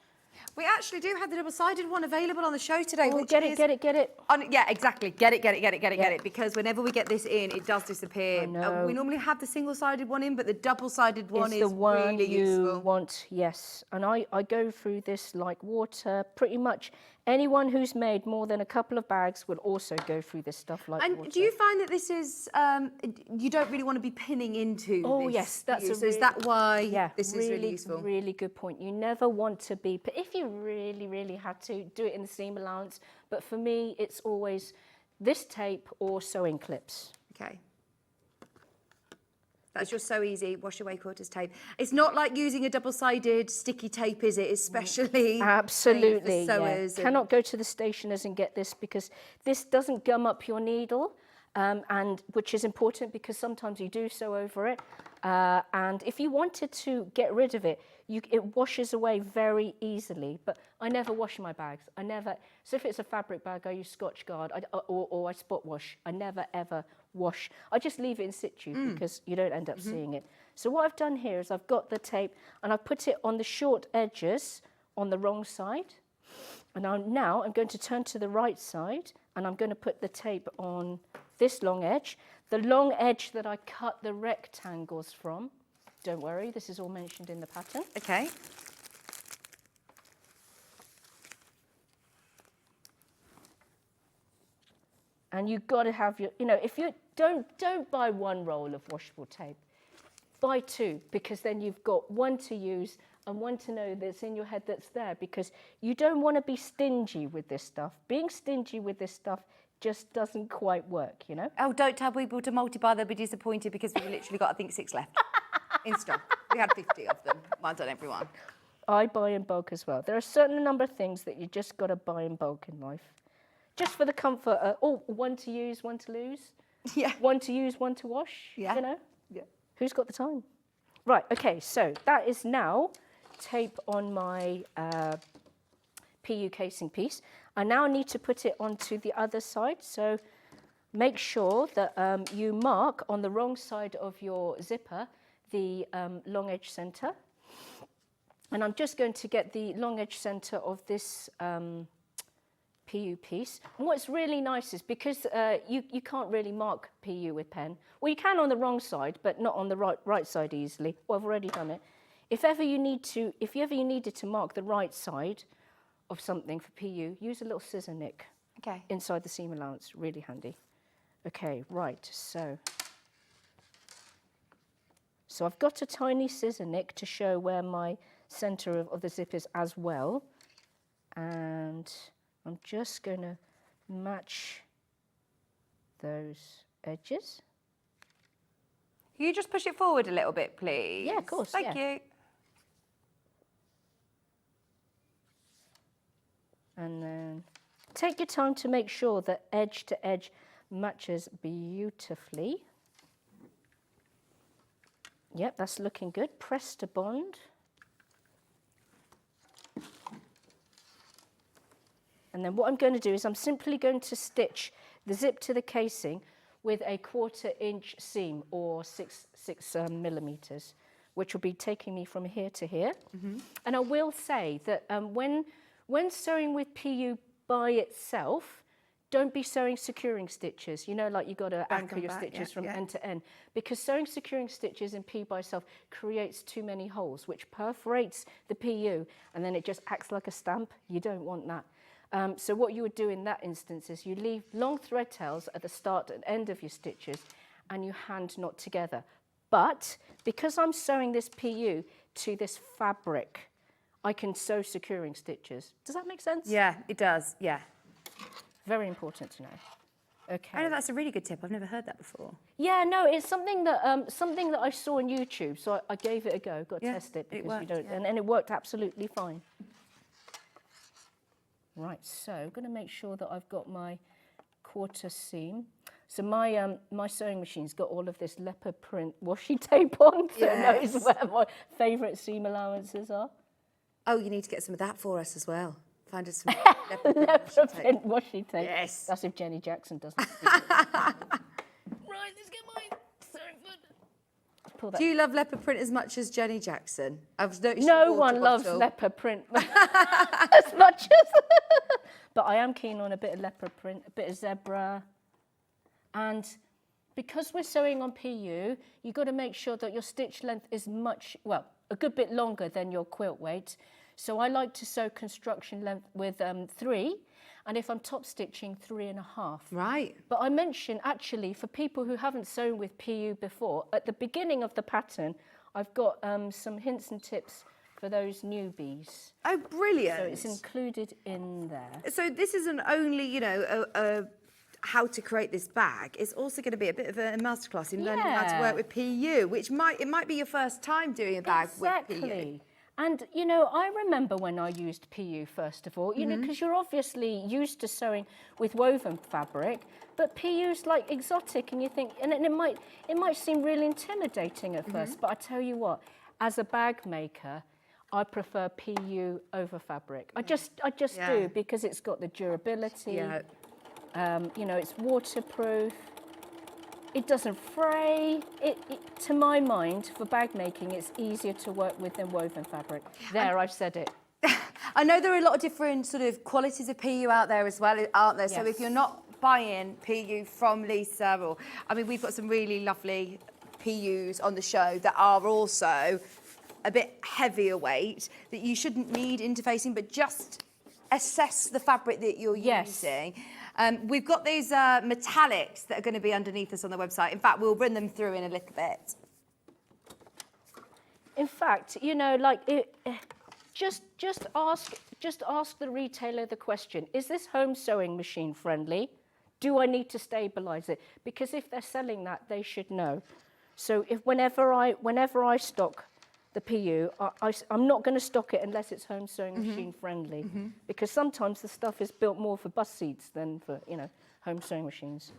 We actually do have the double-sided one available on the show today. Oh, get it. Yeah, exactly. Get it. Because whenever we get this in, it does disappear. We normally have the single-sided one in, but the double-sided one is the one really useful. you want, yes. And I go through this like water. Pretty much anyone who's made more than a couple of bags will also go through this stuff like water. And do you find that this is, you don't really want to be pinning into this? Yes, that's so is that why this really, is really useful? Really good point. You never want to be, but if you really, really had to, do it in the seam allowance. But for me, it's always this tape or sewing clips. Okay. That's just so easy. Wash away quilter's tape. It's not like using a double-sided sticky tape, is it? Especially absolutely. For sewers. Yeah. Cannot go to the stationers and get this because this doesn't gum up your needle, and which is important because sometimes you do sew over it. And if you wanted to get rid of it, it washes away very easily. But I never wash my bags. I never. So if it's a fabric bag, I use Scotch Guard or I spot wash. I never ever wash. I just leave it in situ because you don't end up seeing it. So what I've done here is I've got the tape and I've put it on the short edges on the wrong side. And now I'm going to turn to the right side and I'm going to put the tape on this long edge. The long edge that I cut the rectangles from. Don't worry, this is all mentioned in the pattern. Okay. And you've got to have your, if you don't buy one roll of washable tape, buy two, because then you've got one to use and one to know that's in your head that's there, because you don't want to be stingy with this stuff. Being stingy with this stuff just doesn't quite work, Oh, don't tell people to multi-buy, they'll be disappointed because we've literally got, I think, 6 left in stock. We had 50 of them. Well done, everyone. I buy in bulk as well. There are a certain number of things that you just got to buy in bulk in life. Just for the comfort of, one to use, one to lose. Yeah. One to use, one to wash, Yeah. Yeah. Who's got the time? Right, okay, so that is now tape on my PU casing piece. I now need to put it onto the other side, so make sure that you mark on the wrong side of your zipper the long edge centre. And I'm just going to get the long edge centre of this PU piece. And what's really nice is because you can't really mark PU with pen. Well, you can on the wrong side, but not on the right side easily. Well, I've already done it. If you ever needed to mark the right side of something for PU, use a little scissor nick inside the seam allowance. Really handy. Okay, right, so I've got a tiny scissor nick to show where my centre of the zip is as well. And I'm just going to match those edges. Can you just push it forward a little bit, please? Yeah, of course. Thank you. And then take your time to make sure that edge to edge matches beautifully. Yep, that's looking good. Press to bond. And then what I'm going to do is I'm simply going to stitch the zip to the casing with a 1/4 inch seam, or 6 millimeters, which will be taking me from here to here. And I will say that when sewing with PU by itself, don't be sewing securing stitches. Like you've got to anchor your stitches from end to end, because sewing securing stitches in PU by itself creates too many holes, which perforates the PU, and then it just acts like a stamp. You don't want that. So what you would do in that instance is you leave long thread tails at the start and end of your stitches, and you hand knot together. But because I'm sewing this PU to this fabric, I can sew securing stitches. Does that make sense? Yeah, it does, yeah. Very important to know. Okay. I know that's a really good tip. I've never heard that before. Yeah, no, it's something that I saw on YouTube, so I gave it a go. Got to test it because worked, and it worked absolutely fine. Right, so I'm going to make sure that I've got my 1/4 seam. So my sewing machine's got all of this leopard print washi tape on, so it knows where my favourite seam allowances are. Oh, you need to get some of that for us as well. Find us some Leopard print washi tape. Yes. That's if Jenny Jackson doesn't speak. Right, let's get my sewing foot. Do you love leopard print as much as Jenny Jackson? I've noticed No one loves leopard print as much as... But I am keen on a bit of leopard print, a bit of zebra. And because we're sewing on PU, you've got to make sure that your stitch length is a good bit longer than your quilt weight. So I like to sew construction length with 3, and if I'm top stitching, 3.5. Right. But I mention, actually, for people who haven't sewn with PU before, at the beginning of the pattern, I've got some hints and tips for those newbies. Oh, brilliant. So it's included in there. So this isn't only, how to create this bag. It's also going to be a bit of a masterclass in learning how to work with PU, which might be your first time doing a bag with PU. Exactly. And, I remember when I used PU, first of all, because you're obviously used to sewing with woven fabric, but PU's like exotic, and you think, and it might seem really intimidating at first, but I tell you what, as a bag maker, I prefer PU over fabric. I just do, because it's got the durability. Yeah. It's waterproof. It doesn't fray. To my mind, for bag making, it's easier to work with than woven fabric. I've said it. I know there are a lot of different sort of qualities of PU out there as well, aren't there? Yes. So if you're not buying PU from Lisa, we've got some really lovely PUs on the show that are also a bit heavier weight, that you shouldn't need interfacing, but just assess the fabric that you're using. We've got these metallics that are going to be underneath us on the website. In fact, we'll run them through in a little bit. In fact, you know, like just ask the retailer the question: is this home sewing machine friendly? Do I need to stabilize it? Because if they're selling that, they should know. So if whenever I stock the PU, I'm not going to stock it unless it's home sewing machine friendly, because sometimes the stuff is built more for bus seats than for, you know, home sewing machines.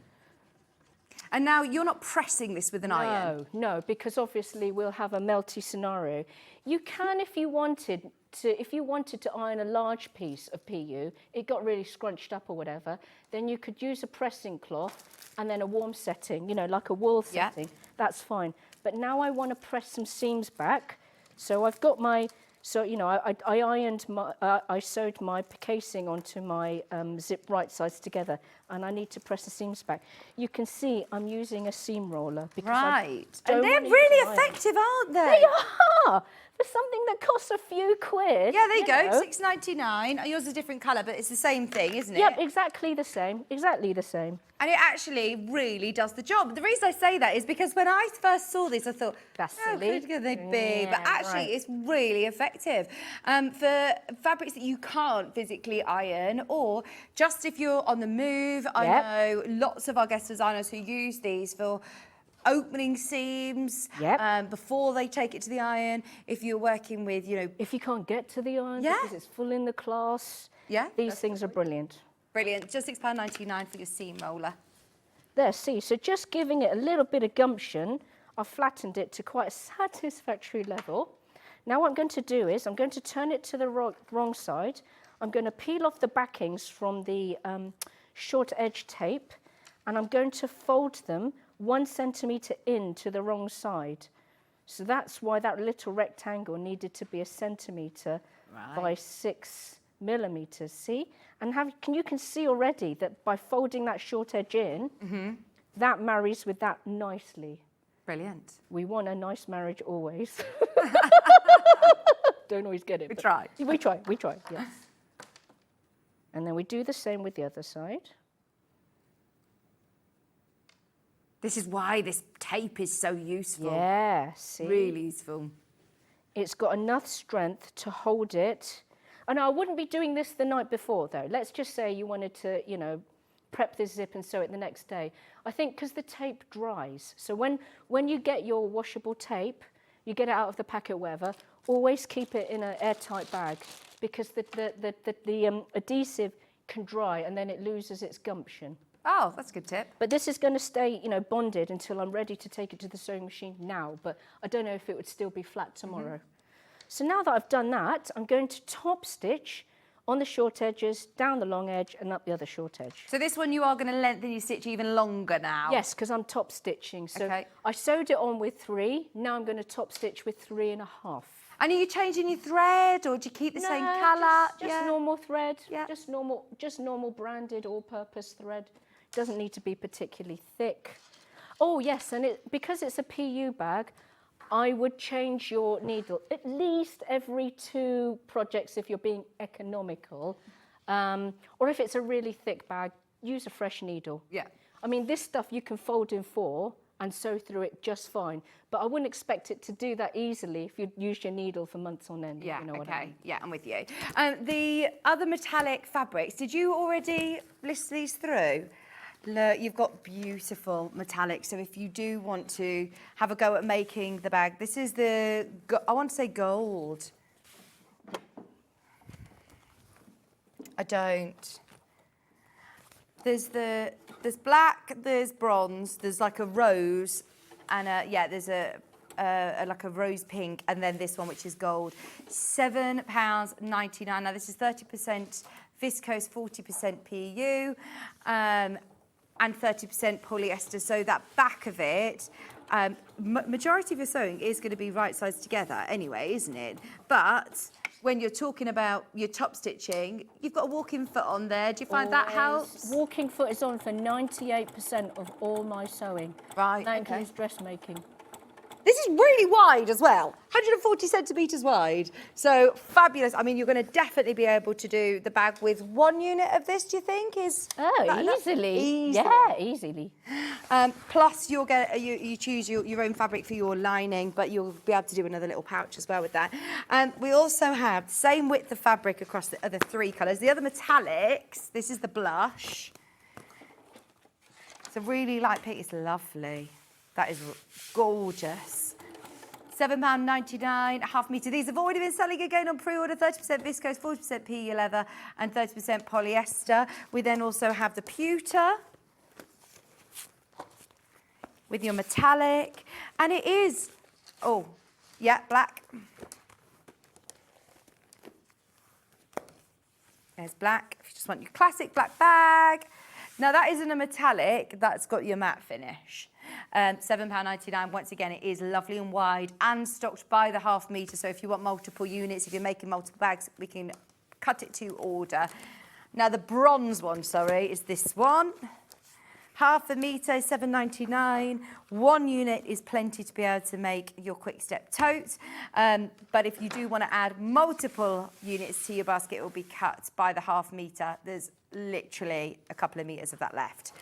And now you're not pressing this with an iron? No, because obviously we'll have a melty scenario. You can, if you wanted to iron a large piece of PU, it got really scrunched up or whatever, then you could use a pressing cloth and then a warm setting, you know, like a wool setting. That's fine. But now I want to press some seams back. So I've got my, you know, I sewed my casing onto my zip right sides together, and I need to press the seams back. You can see I'm using a seam roller. Because and they're really effective, aren't they? They are! For something that costs a few quid. Yeah, there you go, $6.99. Yours is a different colour, but it's the same thing, isn't it? Yep, exactly the same, And it actually really does the job. The reason I say that is because when I first saw this, I thought, that's how silly. good could they be? Yeah, but actually, it's really effective. For fabrics that you can't physically iron, or just if you're on the move, I know lots of our guest designers who use these for opening seams before they take it to the iron. If you're working with, you know... If you can't get to the iron because it's full in the class, these things are brilliant. Brilliant. Just £6.99 for your seam roller. There, see, so just giving it a little bit of gumption, I've flattened it to quite a satisfactory level. Now what I'm going to do is I'm going to turn it to the wrong side. I'm going to peel off the backings from the short edge tape, and I'm going to fold them 1 centimetre in to the wrong side. So that's why that little rectangle needed to be 1 centimetre by 6 millimetres, see? And you can see already that by folding that short edge in, that marries with that nicely. Brilliant. We want a nice marriage always. Don't always get it. We try. We try, yes. And then we do the same with the other side. This is why this tape is so useful. Yeah, see? Really useful. It's got enough strength to hold it. And I wouldn't be doing this the night before, though. Let's just say you wanted to, you know, prep this zip and sew it the next day. I think because the tape dries. So when you get your washable tape, you get it out of the packet, whatever, always keep it in an airtight bag, because the adhesive can dry and then it loses its gumption. Oh, that's a good tip. But this is going to stay, you know, bonded until I'm ready to take it to the sewing machine now. But I don't know if it would still be flat tomorrow. So now that I've done that, I'm going to top stitch on the short edges, down the long edge, and up the other short edge. So this one you are going to lengthen your stitch even longer now? Yes, because I'm top stitching. So I sewed it on with 3. Now I'm going to top stitch with 3.5. And are you changing your thread, or do you keep the same colour? Just normal thread. Just normal branded all-purpose thread. Doesn't need to be particularly thick. Oh yes, and because it's a PU bag, I would change your needle at least every 2 projects if you're being economical. Or if it's a really thick bag, use a fresh needle. Yeah. I mean, this stuff you can fold in 4 and sew through it just fine. But I wouldn't expect it to do that easily if you'd use your needle for months on end. Yeah, you know what I mean. Yeah, I'm with you. The other metallic fabrics, did you already list these through? Look, you've got beautiful metallic. So if you do want to have a go at making the bag, this is the, I want to say gold. I don't. There's black, there's bronze, there's like a rose, and there's like a rose pink, and then this one, which is gold. £7.99. Now this is 30% viscose, 40% PU. And 30% polyester, so that back of it, majority of your sewing is going to be right sides together anyway, isn't it? But when you're talking about your top stitching, you've got a walking foot on there. Do you find that helps? Walking foot is on for 98% of all my sewing. Right, That includes dressmaking. This is really wide as well, 140 centimetres wide. So fabulous. I mean, you're going to definitely be able to do the bag with 1 unit of this, do you think? Is that enough? Easily. Yeah, easily. Plus, you'll get you choose your own fabric for your lining, but you'll be able to do another little pouch as well with that. We also have the same width of fabric across the other 3 colours. The other metallics, this is the blush. It's a really light pink. It's lovely. That is gorgeous. £7.99, a half metre. These have already been selling again on pre-order. 30% viscose, 40% PU leather, and 30% polyester. We then also have the pewter with your metallic, and it is, oh, yeah, black. There's black. If you just want your classic black bag. Now that isn't a metallic, that's got your matte finish. £7.99. Once again, it is lovely and wide and stocked by the half metre. So if you want multiple units, if you're making multiple bags, we can cut it to order. Now the bronze one, sorry, is this one. Half a metre, £7.99. 1 unit is plenty to be able to make your quick step tote. But if you do want to add multiple units to your basket, it will be cut by the half metre. There's literally a couple of metres of that left.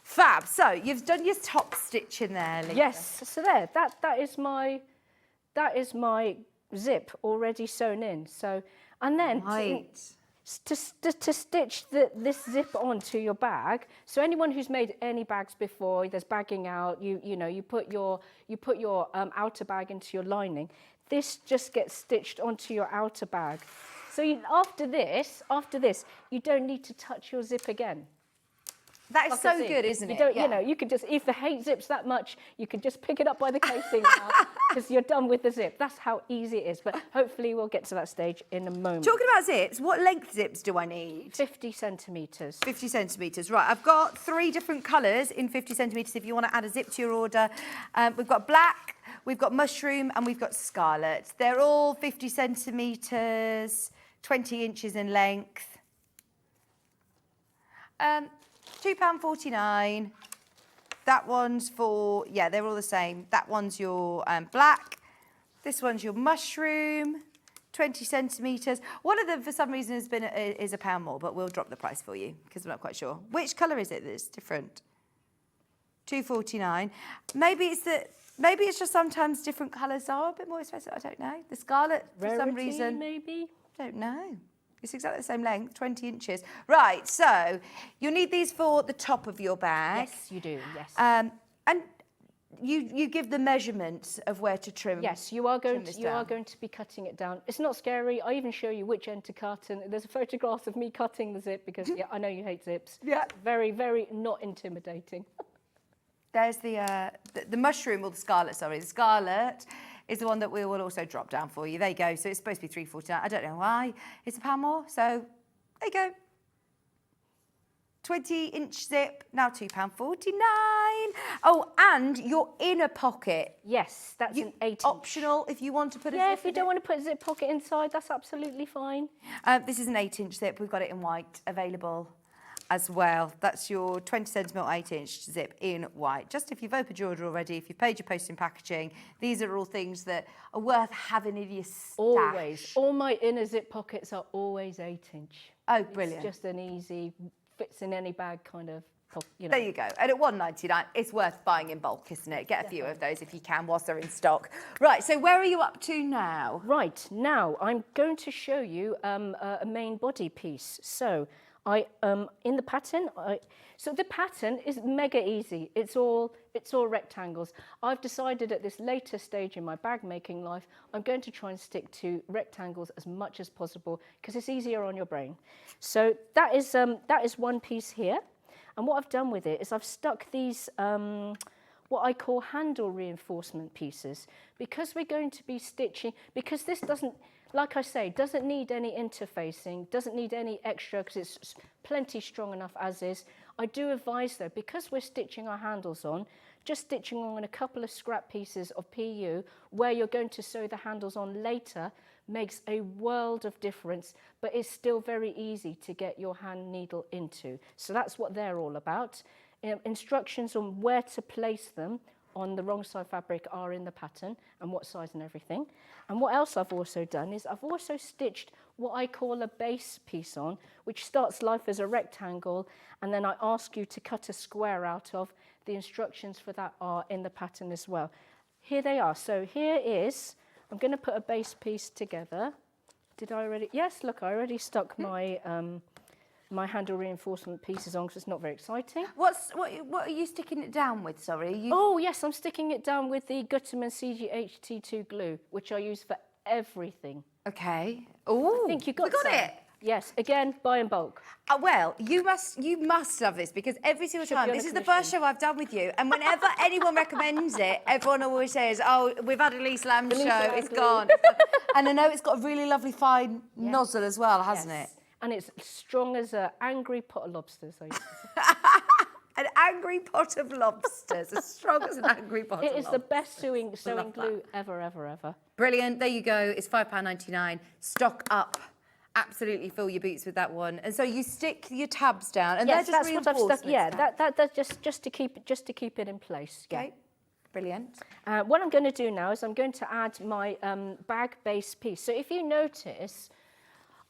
Fab. So you've done your top stitch in there, Lisa. Yes. So there, that is my zip already sewn in. So, and then to stitch this zip onto your bag. So anyone who's made any bags before, there's bagging out. You put your outer bag into your lining. This just gets stitched onto your outer bag. So after this, you don't need to touch your zip again. That is so good, isn't it? You know, you could just, if you hate zips that much, you could just pick it up by the casing now because you're done with the zip. That's how easy it is. But hopefully we'll get to that stage in a moment. Talking about zips, what length zips do I need? 50 centimetres. 50 centimetres, right. I've got 3 different colours in 50 centimetres if you want to add a zip to your order. We've got black, we've got mushroom, and we've got scarlet. They're all 50 centimetres, 20 inches in length. £2.49. That one's for, yeah, they're all the same. That one's your black. This one's your mushroom, 20 centimetres. One of them, for some reason, is £1 more, but we'll drop the price for you because I'm not quite sure. Which colour is it that's different? £2.49. Maybe it's just sometimes different colours are a bit more expensive. I don't know. The scarlet, for some reason, maybe. Don't know. It's exactly the same length, 20 inches. Right, so you'll need these for the top of your bag. Yes, you do, yes. And you give the measurements of where to trim. Yes, you are going to be cutting it down. It's not scary. I even show you which end to cut, and there's a photograph of me cutting the zip because I know you hate zips. Yeah. Very, very not intimidating. There's the mushroom, or the scarlet, sorry. The scarlet is the one that we will also drop down for you. There you go. So it's supposed to be £3.49. I don't know why. It's £1 more. So there you go. 20-inch zip, now £2.49. Oh, and your inner pocket. Yes, that's an 8-inch. Optional if you want to put a zip Yeah, if you don't want to put a zip pocket inside, that's absolutely fine. This is an 8-inch zip. We've got it in white available as well. That's your 20 centimetre 8-inch zip in white. Just if you've opened your order already, if you've paid your posting packaging, these are all things that are worth having in your stash. Always. All my inner zip pockets are always 8-inch. Oh, brilliant. It's just an easy, fits in any bag kind of, you know. There you go. And at £1.99, it's worth buying in bulk, isn't it? Get a few of those if you can whilst they're in stock. Right, so where are you up to now? Right, now I'm going to show you a main body piece. So in the pattern, so the pattern is mega easy. It's all rectangles. I've decided at this later stage in my bag making life, I'm going to try and stick to rectangles as much as possible because it's easier on your brain. So that is one piece here, and what I've done with it is I've stuck these what I call handle reinforcement pieces because we're going to be stitching, because this doesn't, like I say, doesn't need any interfacing, doesn't need any extra because it's plenty strong enough as is. I do advise though, because we're stitching our handles on, just stitching on a couple of scrap pieces of PU where you're going to sew the handles on later makes a world of difference, but it's still very easy to get your hand needle into. So that's what they're all about. Instructions on where to place them on the wrong side fabric are in the pattern and what size and everything. And what else I've also done is I've also stitched what I call a base piece on, which starts life as a rectangle, and then I ask you to cut a square out of. The instructions for that are in the pattern as well. Here they are. So here is, I'm going to put a base piece together. Did I already? Yes, look, I already stuck my my handle reinforcement pieces on because it's not very exciting. What are you sticking it down with, sorry? Oh, yes, I'm sticking it down with the Gutermann CGHT2 glue, which I use for everything. Okay. Oh, I think you got we got some. it. Yes, again, buy in bulk. Well, you must love this because every single Should time, be on this a is the commission. first show I've done with you, and whenever anyone recommends it, everyone always says, "Oh, we've had a Elise Lamb show, Lamb it's glue." gone." And I know it's got a really lovely fine nozzle as well, hasn't it? And it's strong as an angry pot of lobsters. I used to say. An angry pot of lobsters, as strong as an angry pot. It of is the lobsters. best sewing Love that. glue ever. Brilliant. There you go. It's £5.99. Stock up. Absolutely fill your boots with that one. And so you stick your tabs down, and Yes, they're just that's what I've stuck. reinforcements. Yeah, that's just to keep it in place. Yeah. Okay. Brilliant. What I'm going to do now is I'm going to add my bag base piece. So if you notice,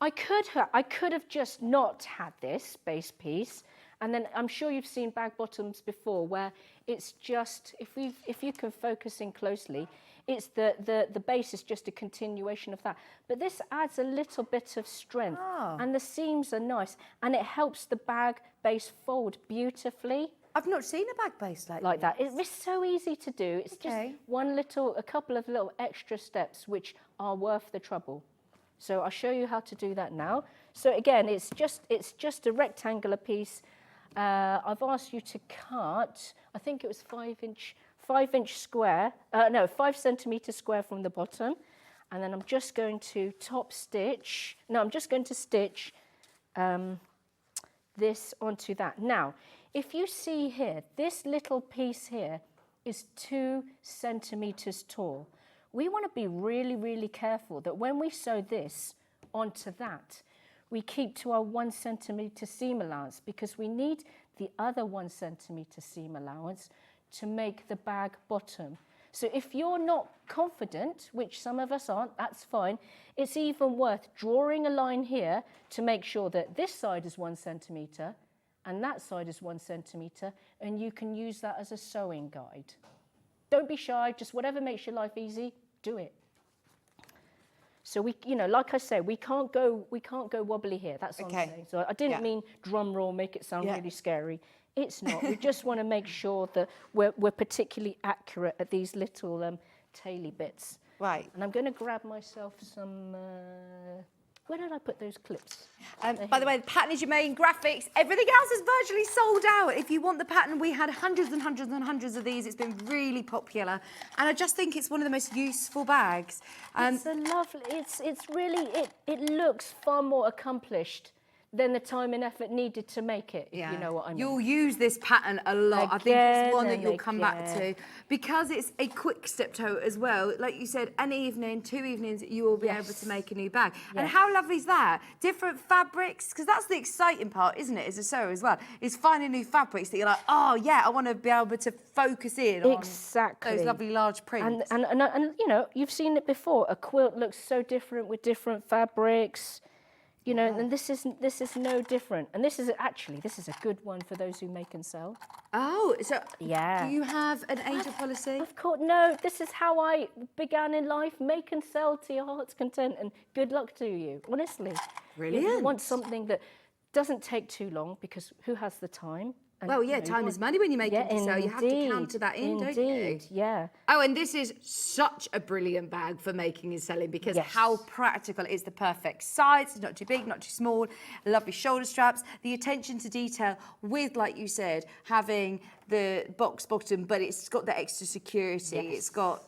I could have just not had this base piece, and then I'm sure you've seen bag bottoms before where it's just, if you can focus in closely, it's the base is just a continuation of that. But this adds a little bit of strength, and the seams are nice, and it helps the bag base fold beautifully. I've not seen a bag base Like that. It's so easy to do. It's Okay. just a couple of little extra steps which are worth the trouble. So I'll show you how to do that now. So again, it's just a rectangular piece. I've asked you to cut, I think it was 5 inch square, 5 centimetre square from the bottom. And then I'm just going to I'm just going to stitch this onto that. Now, if you see here, this little piece here is 2 centimetres tall. We want to be really, really careful that when we sew this onto that, we keep to our 1 centimetre seam allowance because we need the other 1 centimetre seam allowance to make the bag bottom. So if you're not confident, which some of us aren't, that's fine, it's even worth drawing a line here to make sure that this side is 1 centimetre and that side is 1 centimetre, and you can use that as a sewing guide. Don't be shy, just whatever makes your life easy, do it. So we, like I say, we can't go wobbly here. That's what I'm saying. So I didn't mean drum roll, make it sound really scary. It's not. We just want to make sure that we're particularly accurate at these little taily bits. Right. And I'm going to grab myself some. Where did I put those clips? By the way, the pattern is your main graphics. Everything else is virtually sold out. If you want the pattern, we had hundreds and hundreds and hundreds of these. It's been really popular. And I just think it's one of the most useful bags. It's a lovely, it's really, it looks far more accomplished than the time and effort needed to make it, if you know what I mean. You'll use this pattern a lot. I think it's one that you'll come back to. Because it's a quick step tote as well, like you said, an evening, 2 evenings, you will be able to make a new bag. And how lovely is that? Different fabrics, because that's the exciting part, isn't it, as a sewer as well, is finding new fabrics that you're like, oh yeah, I want to be able to focus in on those lovely large prints. And you've seen it before. A quilt looks so different with different fabrics. And this is no different. And this is a good one for those who make and sell. Oh, so do Yeah. you have an angel policy? Of course, no, this is how I began in life. Make and sell to your heart's content, and good luck to you, honestly. Brilliant. You want something that doesn't take too long, because who has the time? And, Well, yeah, time is money when you make it to sell. You have to counter that in, don't you? Indeed, yeah. Oh, and this is such a brilliant bag for making and selling because how practical it is. The perfect size. It's not too big, not too small. Lovely shoulder straps. The attention to detail with, like you said, having the box bottom, but it's got the extra security. It's got,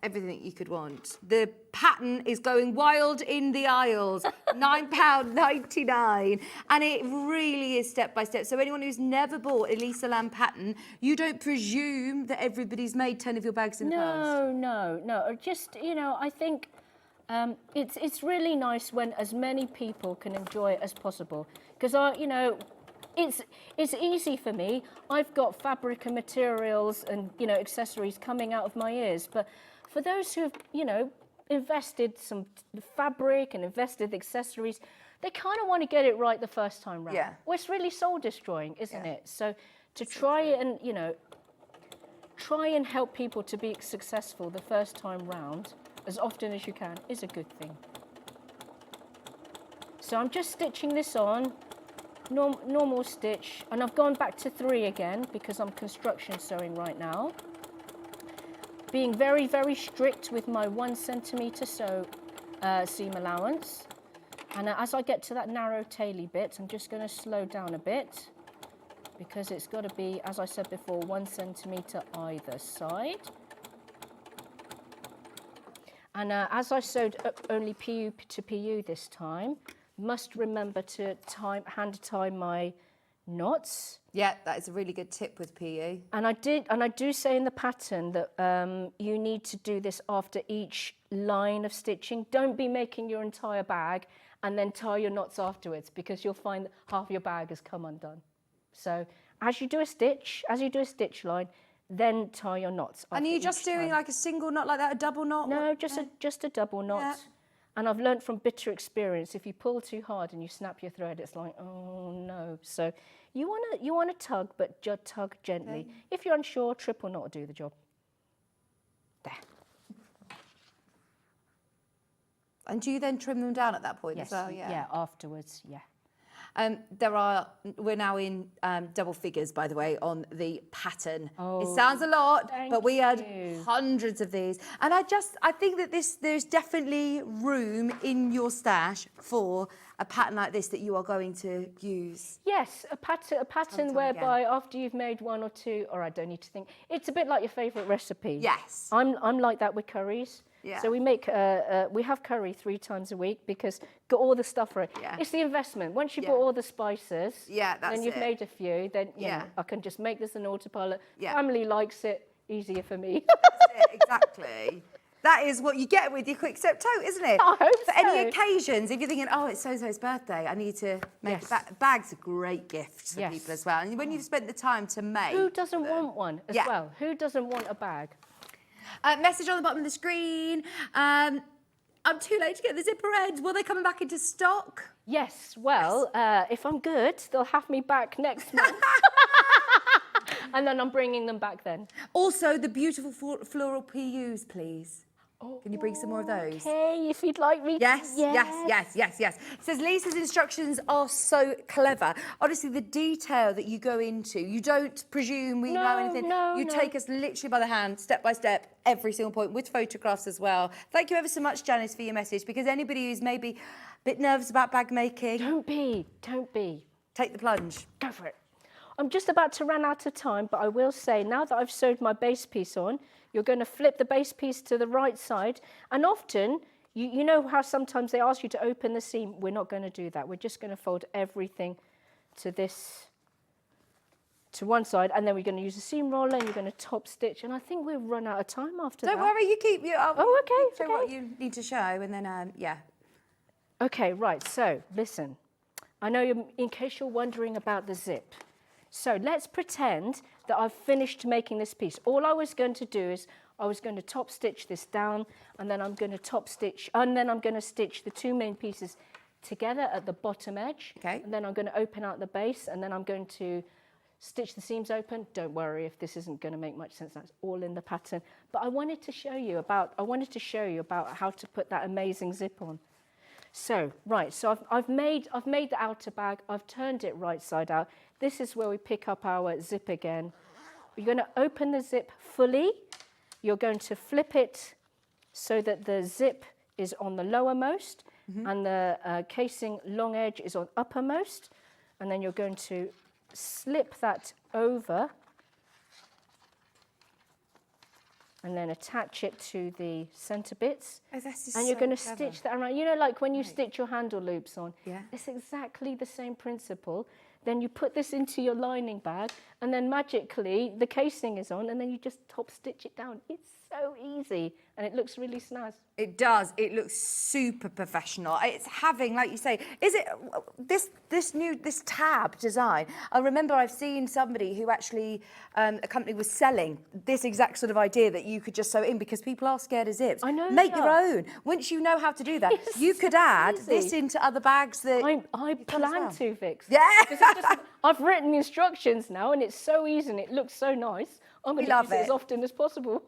everything that you could want. The pattern is going wild in the aisles. £9.99. And it really is step by step. So anyone who's never bought a Lisa Lamb pattern, you don't presume that everybody's made 10 of your bags in the past. No. Just, I think it's really nice when as many people can enjoy it as possible. Because, it's easy for me. I've got fabric and materials and, you know, accessories coming out of my ears. But for those who've, you know, invested some fabric and invested accessories, they kind of want to get it right the first time round. Yeah. Well, it's really soul destroying, isn't it? So to try and, you know, try and help people to be successful the first time round as often as you can is a good thing. So I'm just stitching this on, normal stitch, and I've gone back to 3 again because I'm construction sewing right now. Being very, very strict with my 1 centimetre seam allowance. And as I get to that narrow taily bit, I'm just going to slow down a bit because it's got to be, as I said before, 1 centimetre either side. And as I sewed only PU to PU this time, must remember to hand tie my knots. Yeah, that is a really good tip with PU. And I do say in the pattern that you need to do this after each line of stitching. Don't be making your entire bag and then tie your knots afterwards, because you'll find that half your bag has come undone. So as you do a stitch line, then tie your knots. And are you just doing like a single knot like that, a double knot? No, just a double knot. Yeah. And I've learnt from bitter experience, if you pull too hard and you snap your thread, it's like, oh no. So you want to tug, but just tug gently. Okay. If you're unsure, triple knot will do the job. There. And do you then trim them down at that point as well? Yeah. Yeah, afterwards, yeah. We're now in double figures, by the way, on the pattern. Oh, it sounds a lot, but we had you. hundreds of these. And I think that there's definitely room in your stash for a pattern like this that you are going to use. Yes, a pattern whereby after you've made 1 or 2, or I don't need to think, it's a bit like your favourite recipe. Yes. I'm like that with curries. Yeah. So we have curry 3 times a week because got all the stuff for it. Yeah. It's the investment. Once you bought all the spices, then you've it. made a few, then you know, I can just make this an autopilot. Yeah. Family likes it, easier for me. That's it, exactly. That is what you get with your quick step tote, isn't it? I hope For so. any occasions, if you're thinking, oh, it's so-and-so's birthday, I need to make a bag's a great gift for people as well. And when you've spent the time to make Who doesn't want one as well? Who doesn't want a bag? Message on the bottom of the screen. I'm too late to get the zipper ends. Will they coming back into stock? Yes. Well, if I'm good, they'll have me back next month. And then I'm bringing them back then. Also, the beautiful floral PUs, please. Can you bring some more of those? Okay, if you'd like me to. Yes. It says Lisa's instructions are so clever. Honestly, the detail that you go into, you don't presume we know anything. You take us literally by the hand, step by step, every single point, with photographs as well. Thank you ever so much, Janice, for your message, because anybody who's maybe a bit nervous about bag making... Don't be. Take the plunge. Go for it. I'm just about to run out of time, but I will say, now that I've sewed my base piece on, you're going to flip the base piece to the right side. And often, you know how sometimes they ask you to open the seam? We're not going to do that. We're just going to fold everything to one side, and then we're going to use a seam roller, and you're going to top stitch. And I think we'll run out of time after that. Don't worry, you keep... okay. Show what you need to show, and then, Okay, right, so, listen. I know, in case you're wondering about the zip. So let's pretend that I've finished making this piece. All I was going to do is I was going to top stitch this down, and then I'm going to top stitch, and then I'm going to stitch the 2 main pieces together at the bottom edge. Okay. And then I'm going to open out the base, and then I'm going to stitch the seams open. Don't worry if this isn't going to make much sense. That's all in the pattern. But I wanted to show you about how to put that amazing zip on. So, right, so I've made the outer bag. I've turned it right side out. This is where we pick up our zip again. You're going to open the zip fully. You're going to flip it so that the zip is on the lowermost and the casing long edge is on uppermost. And then you're going to slip that over and then attach it to the centre bits. Oh, this is and you're so going to clever. stitch that around. You know, like when you stitch your handle loops on? Yeah. It's exactly the same principle. Then you put this into your lining bag and then magically the casing is on, and then you just top stitch it down. It's so easy, and it looks really snazzy. It does. It looks super professional. It's having, like you say, is it this tab design? I remember I've seen somebody who actually, a company was selling this exact sort of idea that you could just sew in because people are scared of zips. I know. Make your own. Once you know how to do that, you could add easy. this into other bags that. I plan to, Vix. Yeah. I've written instructions now, and it's so easy and it looks so nice. I'm going to use it as often as possible.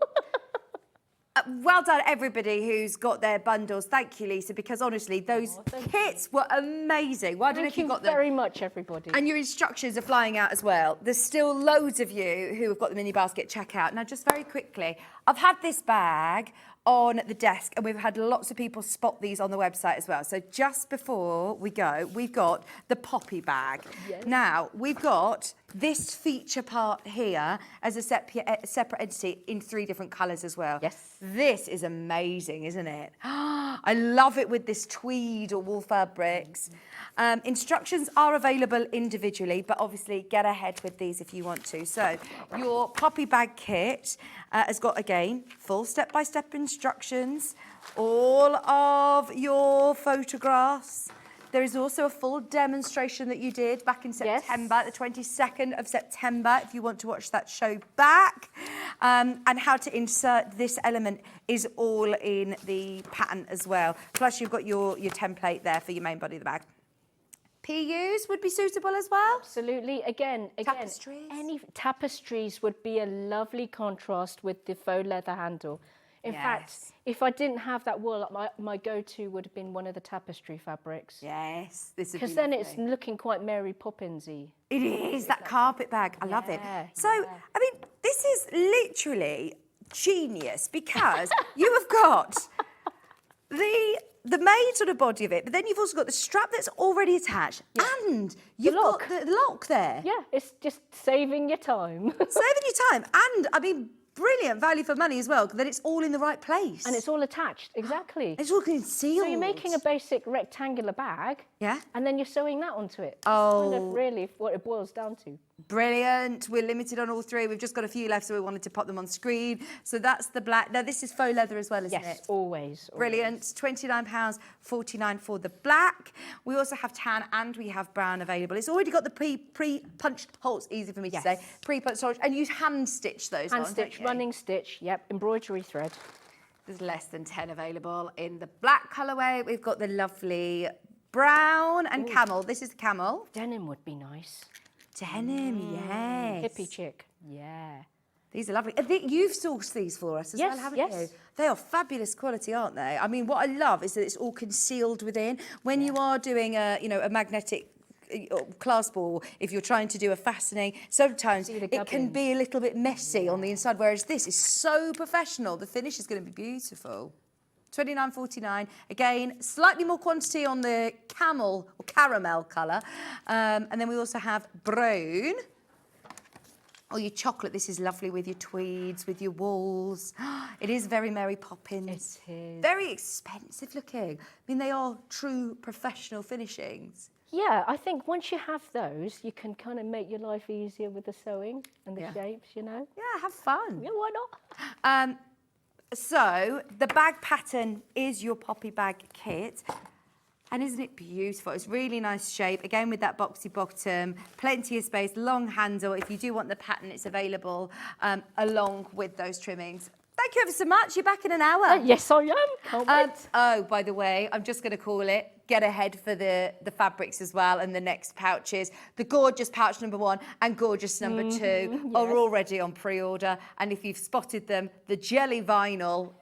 Well done, everybody who's got their bundles. Thank you, Lisa, because honestly, those kits were amazing. Well, I don't know if you got them. Thank you very much, everybody. And your instructions are flying out as well. There's still loads of you who have got the mini basket checkout. Now, just very quickly, I've had this bag on the desk, and we've had lots of people spot these on the website as well. So just before we go, we've got the poppy bag. Yes. Now, we've got this feature part here as a separate entity in 3 different colours as well. Yes. This is amazing, isn't it? I love it with this tweed or wool fabrics. Instructions are available individually, but obviously get ahead with these if you want to. So your poppy bag kit has got, again, full step-by-step instructions, all of your photographs. There is also a full demonstration that you did back in September, the 22nd of September, if you want to watch that show back. And how to insert this element is all in the pattern as well. Plus, you've got your template there for your main body of the bag. PUs would be suitable as well. Absolutely. Again, tapestries. Any tapestries would be a lovely contrast with the faux leather handle. In fact, if I didn't have that wool, my go-to would have been one of the tapestry fabrics. Yes, this would be because then it's looking quite Mary Poppins-y. It is, that carpet bag. I love it. So, I mean, this is literally genius because you have got the main sort of body of it, but then you've also got the strap that's already attached, and you've got the lock there. Yeah, it's just saving your time. Saving your time, and I mean, brilliant value for money as well, that it's all in the right place. And it's all attached, exactly. It's all concealed. So you're making a basic rectangular bag, and then you're sewing that onto it. Oh. That's kind of really what it boils down to. Brilliant. We're limited on all 3. We've just got a few left, so we wanted to pop them on screen. So that's the black. Now, this is faux leather as well, isn't it? Yes, always. Brilliant. £29, $49 for the black. We also have tan and we have brown available. It's already got the pre-punched holes, easy for me to say. Pre-punched holes. And you hand-stitch those Hand stitch, running stitch, embroidery thread. There's less than 10 available in the black colourway. We've got the lovely brown and camel. This is the camel. Denim would be nice. Denim, yes. Hippie chick, yeah. These are lovely. I think you've sourced these for us as well, haven't you? They are fabulous quality, aren't they? I mean, what I love is that it's all concealed within. When you are doing a magnetic clasp ball, if you're trying to do a fastening, sometimes it can be a little bit messy on the inside, whereas this is so professional. The finish is going to be beautiful. £29.49. Again, slightly more quantity on the camel or caramel colour. And then we also have brown. Oh, your chocolate. This is lovely with your tweeds, with your wools. It is very Mary Poppins. It is. Very expensive looking. I mean, they are true professional finishings. Yeah, I think once you have those, you can kind of make your life easier with the sewing and the shapes, you know? Yeah, have fun. Yeah, why not? So the bag pattern is your poppy bag kit. And isn't it beautiful? It's really nice shape. Again, with that boxy bottom, plenty of space, long handle. If you do want the pattern, it's available along with those trimmings. Thank you ever so much. You're back in an hour. Yes, I am. Can't wait. Oh, by the way, I'm just going to call it, get ahead for the fabrics as well and the next pouches. The gorgeous pouch number 1 and gorgeous number 2 are already on pre-order. And if you've spotted them, the jelly vinyl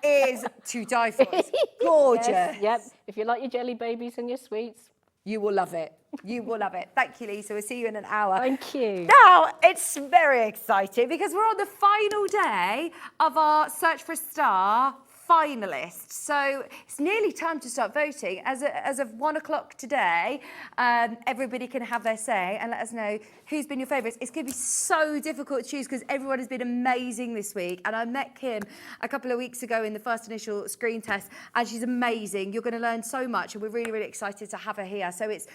is to die for. It's gorgeous. Yes, yep. If you like your jelly babies and your sweets, you will love it. You will love it. Thank you, Lisa. We'll see you in an hour. Thank you. Now, it's very exciting because we're on the final day of our Search for a Star finalists. So it's nearly time to start voting. As of 1 o'clock today, everybody can have their say and let us know who's been your favourites. It's going to be so difficult to choose because everyone has been amazing this week. And I met Kim a couple of weeks ago in the first initial screen test, and she's amazing. You're going to learn so much, and we're really, really excited to have her here. So it's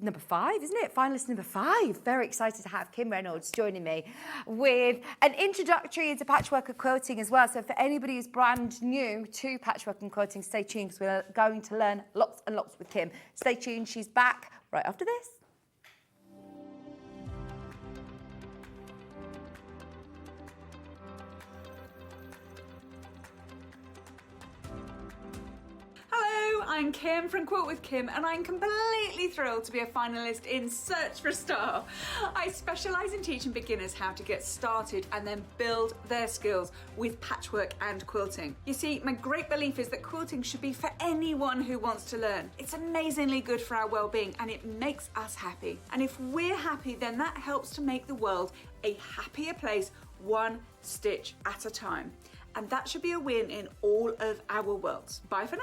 number 5, isn't it? Finalist number 5. Very excited to have Kim Reynolds joining me with an introductory into patchwork and quilting as well. So for anybody who's brand new to patchwork and quilting, stay tuned because we're going to learn lots and lots with Kim. Stay tuned. She's back right after this. Hello, I'm Kim from Quilt with Kim, and I'm completely thrilled to be a finalist in Search for a Star. I specialise in teaching beginners how to get started and then build their skills with patchwork and quilting. You see, my great belief is that quilting should be for anyone who wants to learn. It's amazingly good for our well-being and it makes us happy. And if we're happy, then that helps to make the world a happier place, one stitch at a time. And that should be a win in all of our worlds. Bye for now.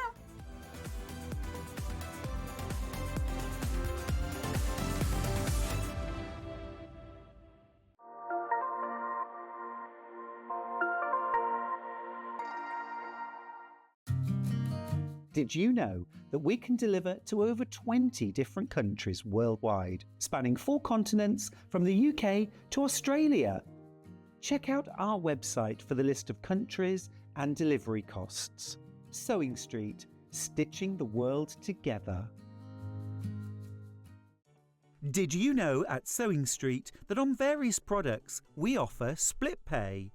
Did you know that we can deliver to over 20 different countries worldwide, spanning 4 continents from the UK to Australia? Check out our website for the list of countries and delivery costs. Sewing Street, stitching the world together. Did you know at Sewing Street that on various products we offer split pay?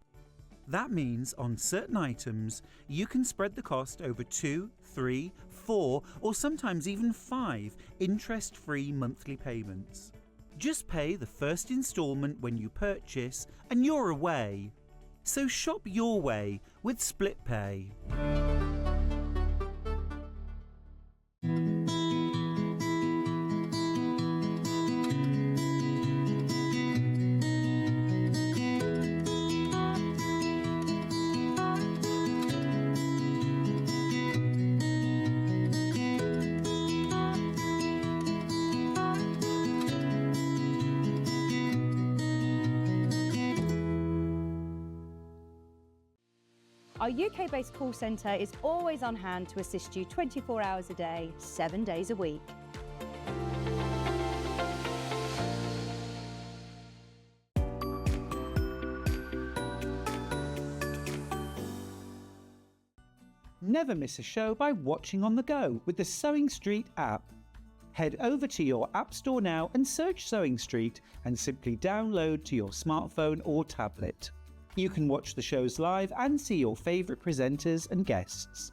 That means on certain items you can spread the cost over 2, 3, 4 or sometimes even 5 interest-free monthly payments. Just pay the first instalment when you purchase and you're away. So shop your way with split pay. Our UK-based call centre is always on hand to assist you 24 hours a day, 7 days a week. Never miss a show by watching on the go with the Sewing Street app. Head over to your App Store now and search Sewing Street and simply download to your smartphone or tablet. You can watch the shows live and see your favourite presenters and guests.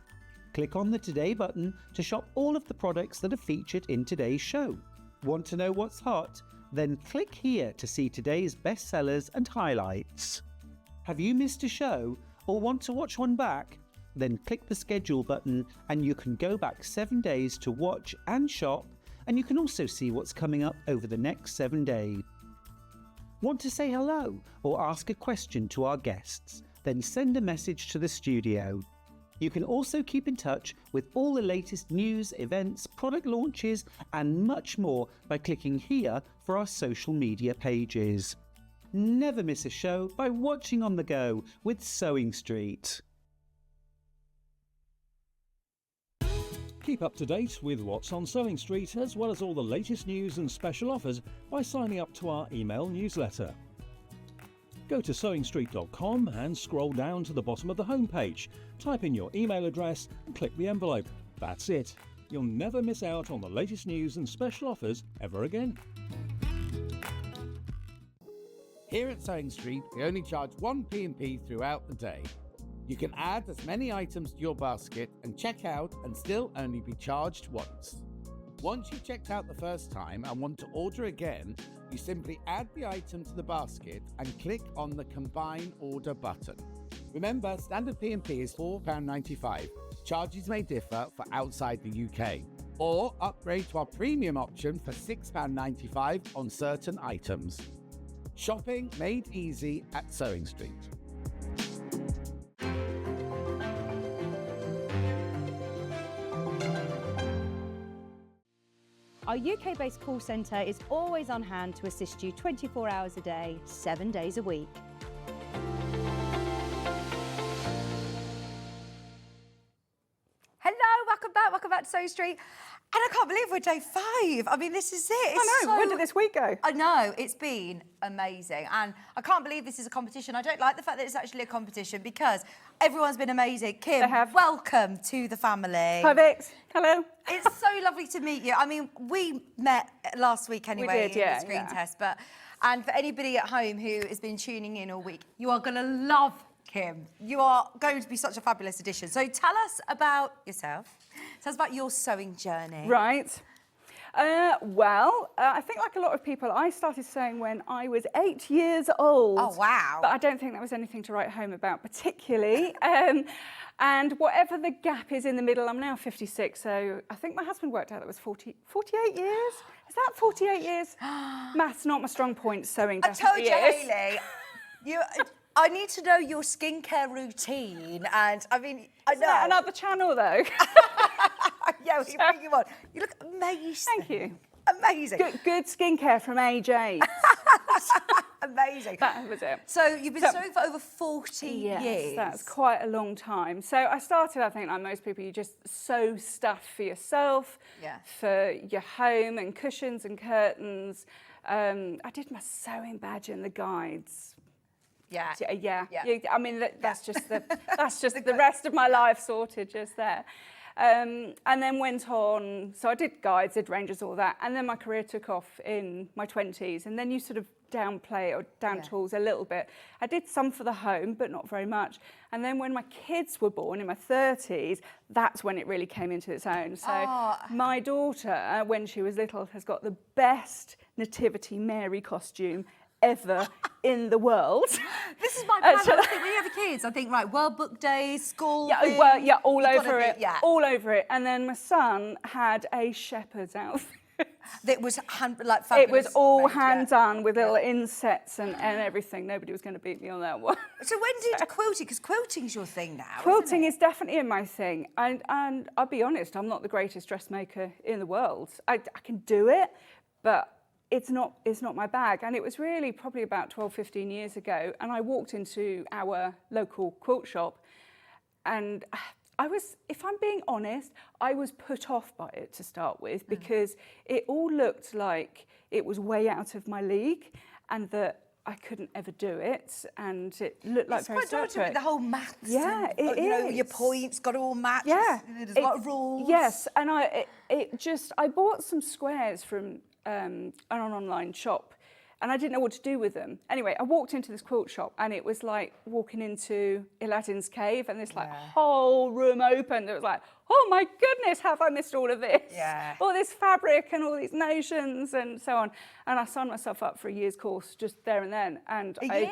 Click on the Today button to shop all of the products that are featured in today's show. Want to know what's hot? Then click here to see today's bestsellers and highlights. Have you missed a show or want to watch one back? Then click the schedule button and you can go back 7 days to watch and shop, and you can also see what's coming up over the next 7 days. Want to say hello or ask a question to our guests? Then send a message to the studio. You can also keep in touch with all the latest news, events, product launches and much more by clicking here for our social media pages. Never miss a show by watching on the go with Sewing Street. Keep up to date with what's on Sewing Street, as well as all the latest news and special offers by signing up to our email newsletter. Go to sewingstreet.com and scroll down to the bottom of the homepage. Type in your email address and click the envelope. That's it. You'll never miss out on the latest news and special offers ever again. Here at Sewing Street, we only charge 1 P&P throughout the day. You can add as many items to your basket and check out and still only be charged once. Once you've checked out the first time and want to order again, you simply add the item to the basket and click on the Combine Order button. Remember, standard P&P is £4.95. Charges may differ for outside the UK. Or upgrade to our premium option for £6.95 on certain items. Shopping made easy at Sewing Street. Our UK-based call centre is always on hand to assist you 24 hours a day, 7 days a week. Hello, welcome back to Sewing Street. And I can't believe we're day 5. I mean, this is it. I know, where did this week go? I know, it's been amazing. And I can't believe this is a competition. I don't like the fact that it's actually a competition because everyone's been amazing. Kim, welcome to the family. Hi, Vix. Hello. It's so lovely to meet you. I mean, we met last week anyway We did, in the screen test. And for anybody at home who has been tuning in all week, you are going to love Kim. You are going to be such a fabulous addition. So tell us about yourself. Tell us about your sewing journey. Right. I think like a lot of people, I started sewing when I was 8 years old. Oh, wow. But I don't think that was anything to write home about particularly. And whatever the gap is in the middle, I'm now 56, so I think my husband worked out that was 48 years. Is that 48 years? Math's not my strong point, sewing definitely I told you, is. Hayley, I need to know your skincare routine, and I mean, I know. That another channel though. Yeah, we bring you on. You look amazing. Thank you. Amazing. Good skincare from age 8. Amazing. That was it. So you've been sewing for over 40 years. Yes, that's quite a long time. So I started, I think, like most people, you just sew stuff for yourself, for your home, and cushions and curtains. I did my sewing badge and the guides. Yeah. I mean, that's just the rest of my life sorted just there. And then went on, so I did guides, did ranges, all that, and then my career took off in my 20s, and then you sort of downplay or down tools a little bit. I did some for the home, but not very much. And then when my kids were born in my 30s, that's when it really came into its own. So my daughter, when she was little, has got the best Nativity Mary costume ever in the world. This is my plan. When you have kids, I think, right, World Book Day, school. All over it. All over it. And then my son had a shepherd's outfit. That was fabulous. It was all hand done with little insets and everything. Nobody was going to beat me on that one. So when did quilting? Because quilting's your thing now. Quilting is definitely my thing. And I'll be honest, I'm not the greatest dressmaker in the world. I can do it, but it's not my bag. And it was really probably about 12, 15 years ago. And I walked into our local quilt shop, and I was, if I'm being honest, I was put off by it to start with because it all looked like it was way out of my league and that I couldn't ever do it, and it looked like very daunting with the whole maths. Yeah, it is. You know, your points got all matched. Yeah, There's a lot of rules. Yes, and I bought some squares from an online shop, and I didn't know what to do with them. Anyway, I walked into this quilt shop, and it was like walking into Aladdin's cave, and this like whole room opened. It was like, oh my goodness, have I missed all of this? Yeah. All this fabric and all these notions and so on. And I signed myself up for a year's course just there and then. And a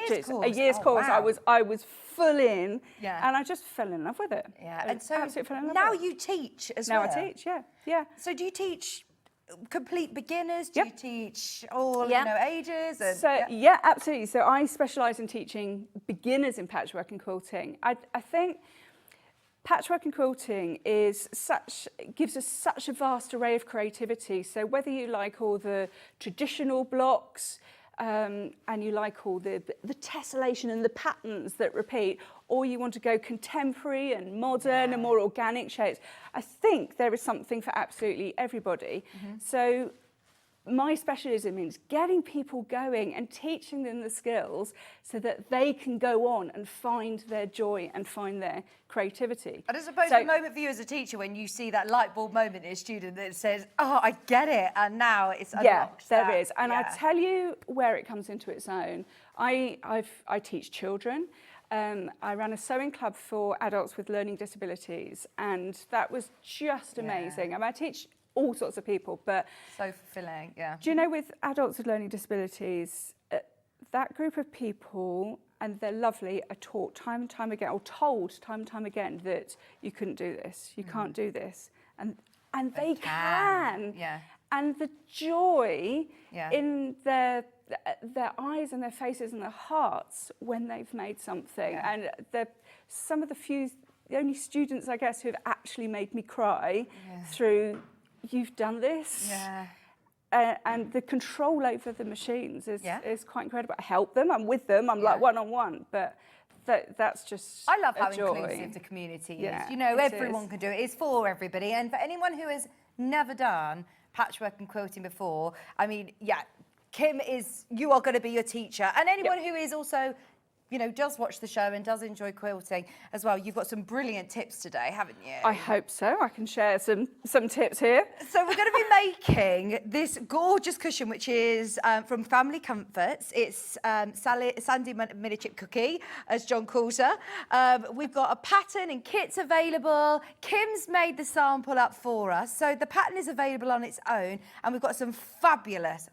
year's course. Wow. I was full in, Yeah. and I just fell in love with it. Yeah, and so absolutely fell in love now with it. you teach as Now well. I teach, yeah. So do you teach complete beginners? Do you teach all ages? And, So yeah, absolutely. So I specialise in teaching beginners in patchwork and quilting. I think patchwork and quilting gives us such a vast array of creativity. So whether you like all the traditional blocks and you like all the tessellation and the patterns that repeat, or you want to go contemporary and modern and more organic shapes, I think there is something for absolutely everybody. So my specialism is getting people going and teaching them the skills so that they can go on and find their joy and find their creativity. And I suppose the moment for you as a teacher when you see that light bulb moment in a student that says, oh, I get it, and now it's unlocked. Yeah, there is. And I tell you where it comes into its own. I teach children. I ran a sewing club for adults with learning disabilities, and that was just amazing. I mean, I teach all sorts of people, but so fulfilling. Do you know, with adults with learning disabilities, that group of people, and they're lovely, are taught time and time again, or told time and time again that you couldn't do this, you can't do this, and they can. And the joy in their eyes and their faces and their hearts when they've made something, and some of the only students, I guess, who have actually made me cry through, you've done this. And the control over the machines is quite incredible. I help them, I'm with them, I'm like one-on-one, but that's just I love a how joy. inclusive the community is. Yeah, You know, it everyone is. can do it. It's for everybody. And for anyone who has never done patchwork and quilting before, I mean, yeah, Kim you are going to be your teacher. And anyone who is also, you know, does watch the show and does enjoy quilting as well. You've got some brilliant tips today, haven't you? I hope so. I can share some tips here. So we're going to be making this gorgeous cushion, which is from Family Comforts. It's Sandy Mini Chip Cookie, as John calls her. We've got a pattern and kits available. Kim's made the sample up for us. So the pattern is available on its own, and we've got some fabulous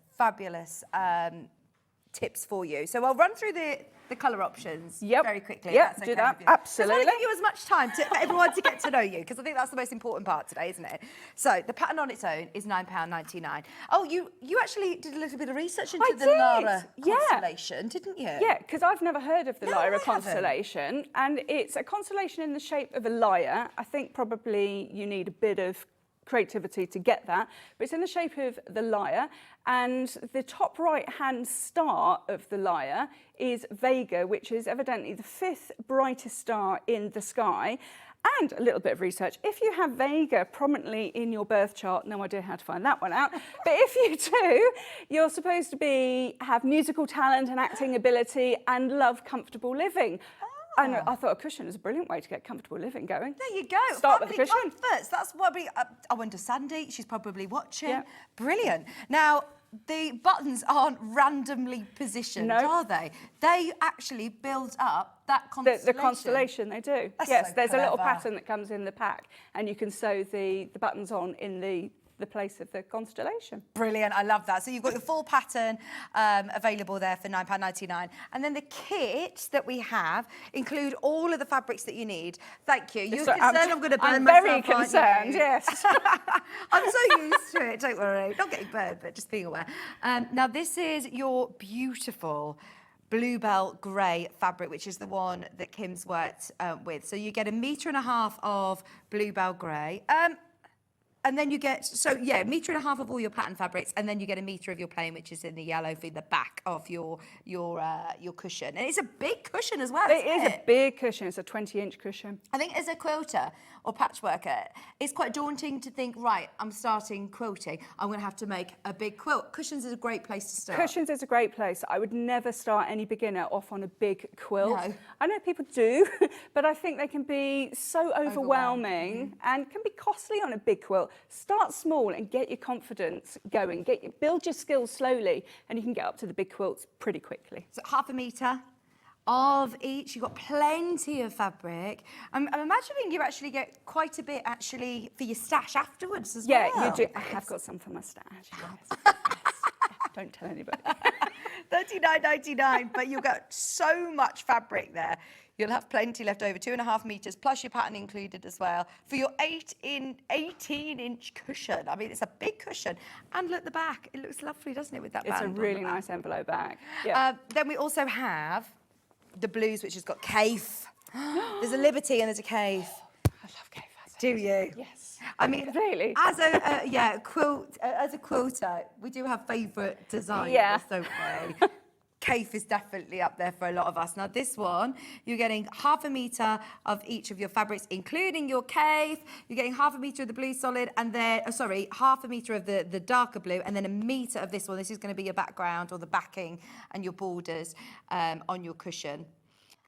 tips for you. So I'll run through the colour options very quickly. Yep, if that's do okay that. with you. Absolutely. I want to give you as much time for everyone to get to know you, because I think that's the most important part today, isn't it? So the pattern on its own is £9.99. Oh, you actually did a little bit of research into the Lara constellation, didn't you? Yeah, because I've never heard of the No, Lyra I haven't. constellation, and it's a constellation in the shape of a lyre. I think probably you need a bit of creativity to get that, but it's in the shape of the lyre, and the top right hand star of the lyre is Vega, which is evidently the 5th brightest star in the sky. And a little bit of research, if you have Vega prominently in your birth chart, no idea how to find that one out, but if you do, you're supposed to have musical talent and acting ability and love comfortable living. And I thought a cushion is a brilliant way to get comfortable living going. There you go. Start with the cushion. Comforts. That's what I wonder, Sandy, she's probably watching. Yeah. Brilliant. Now, the buttons aren't randomly positioned, are they? They actually build up that constellation. The constellation, they do. That's yes, so there's a little clever. pattern that comes in the pack, and you can sew the buttons on in the place of the constellation. Brilliant, I love that. So you've got your full pattern available there for £9.99. And then the kit that we have include all of the fabrics that you need. Thank you. You're concerned I'm going to burn myself, very concerned, aren't you? yes. I'm so used to it, don't worry. Not getting burned, but just being aware. Now, this is your beautiful Bluebell grey fabric, which is the one that Kim's worked with. So you get 1.5 metres of Bluebell grey. And then you get, £1.5 metres of all your pattern fabrics, and then you get 1 metre of your plain, which is in the yellow for the back of your cushion. And it's a big cushion as well, It is a big cushion. It's a 20-inch cushion. I think as a quilter or patchworker, it's quite daunting to think, right, I'm starting quilting, I'm going to have to make a big quilt. Cushions is a great place to start. Cushions is a great place. I would never start any beginner off on a big quilt. No. I know people do, but I think they can be so overwhelming and can be costly on a big quilt. Start small and get your confidence going. Build your skills slowly, and you can get up to the big quilts pretty quickly. So 0.5 metre of each. You've got plenty of fabric. I'm imagining you actually get quite a bit actually for your stash afterwards as well. Yeah, you do. I have got some for my stash. Yes. Don't tell anybody. $39.99, but you'll get so much fabric there. You'll have plenty left over, 2.5 metres, plus your pattern included as well, for your 18-inch cushion. I mean, it's a big cushion. And look at the back. It looks lovely, doesn't it, with that It's band a on the really back? nice envelope bag. Yeah. Then we also have the blues, which has got Cafe. There's a Liberty and there's a Cafe. I love Cafe. Do you? Yes. I mean, really? As a quilter, we do have favourite designers, don't we? Cafe is definitely up there for a lot of us. Now this one, you're getting 0.5 metre of each of your fabrics, including your Cafe. You're getting 0.5 metre of the blue solid, and then, 0.5 metre of the darker blue, and then 1 metre of this one. This is going to be your background or the backing and your borders on your cushion.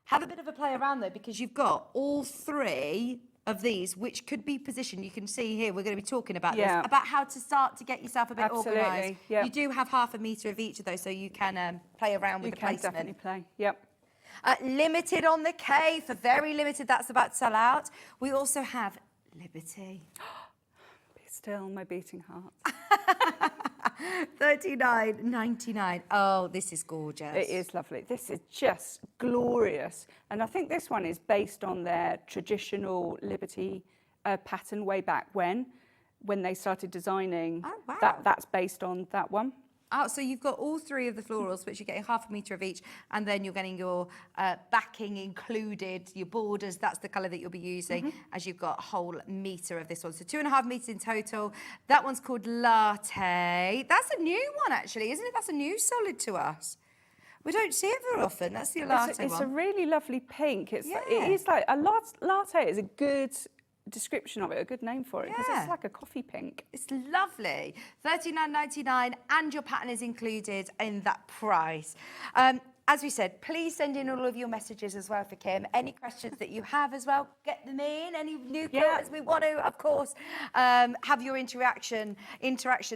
Have a bit of a play around though, because you've got all 3 of these, which could be positioned. You can see here, we're going to be talking about this, about how to start to get yourself a bit organised. Yeah. You do have 0.5 metre of each of those, so you can play around with the placement. You can definitely play, yep. Limited on the K, for very limited, that's about to sell out. We also have Liberty. Be still, my beating heart. $39.99. Oh, this is gorgeous. It is lovely. This is just glorious. And I think this one is based on their traditional Liberty pattern way back when they started designing. Oh, wow. That's based on that one. Oh, so you've got all 3 of the florals, which you're getting 0.5 metre of each, and then you're getting your backing included, your borders, that's the colour that you'll be using, as you've got a whole metre of this one. So 2.5 metres in total. That one's called Latte. That's a new one, actually, isn't it? That's a new solid to us. We don't see it very often. That's the latte It's a one. really lovely pink. It Yeah. is like a latte is a good description of it, a good name for it, because Yeah. it's like a coffee pink. It's lovely. $39.99 and your pattern is included in that price. As we said, please send in all of your messages as well for Kim. Any questions that you have as well, get them in. Any new quilters we want to, of course, have your interaction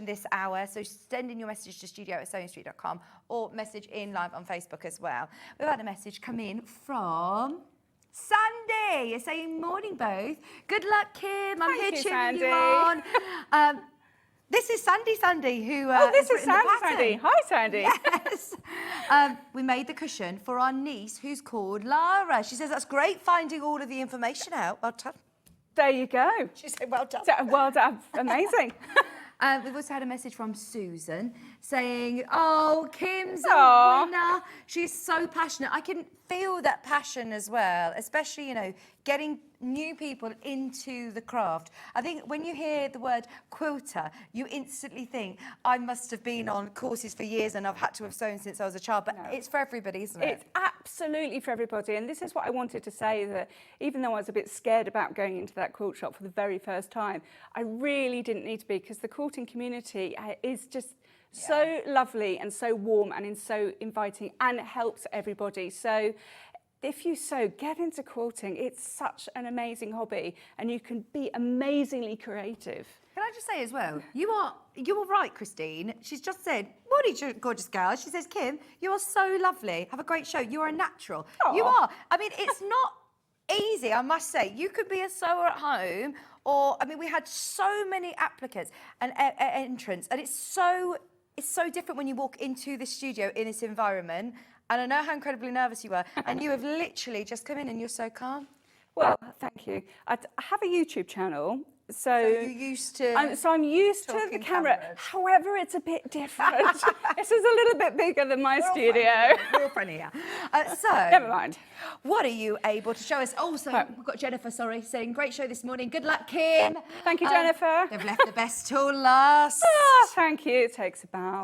this hour. So send in your message to studio@sewingstreet.com or message in live on Facebook as well. We've had a message come in from Sandy. You're saying morning both. Good luck, Kim. I'm Thank here you, cheering you Sandy. on. This is Sandy who This has is written the Sandy. pattern. Hi, Sandy. Yes. We made the cushion for our niece who's called Lara. She says that's great finding all of the information out. Well done. There you go. She said well done. Well done. Amazing. We've also had a message from Susan saying, oh, Kim's a Aw. winner. She's so passionate. I can feel that passion as well, especially, getting new people into the craft. I think when you hear the word quilter, you instantly think, I must have been on courses for years and I've had to have sewn since I was a child, but it's for everybody, isn't it? It's absolutely for everybody. And this is what I wanted to say, that even though I was a bit scared about going into that quilt shop for the very first time, I really didn't need to be, because the quilting community is just so lovely and so warm and so inviting and helps everybody. So if you sew, get into quilting. It's such an amazing hobby and you can be amazingly creative. Can I just say as well, you are right, Christine. She's just said, morning, gorgeous girl. She says, Kim, you are so lovely. Have a great show. You are a natural. Aw. You are. I mean, it's not easy, I must say. You could be a sewer at home, or, I mean, we had so many applicants and entrants, and it's so different when you walk into the studio in this environment. And I know how incredibly nervous you were, and you have literally just come in and you're so calm. Well, thank you. I have a YouTube channel. So you're used to I'm used to the talking camera. cameras. However, it's a bit different. This is a little bit bigger than my studio. Real funny, yeah. So, Never mind. What are you able to show us? Also, we've got Jennifer, saying great show this morning. Good luck, Kim. Thank you, Jennifer. They've left the best till last. Thank you. It takes a bow.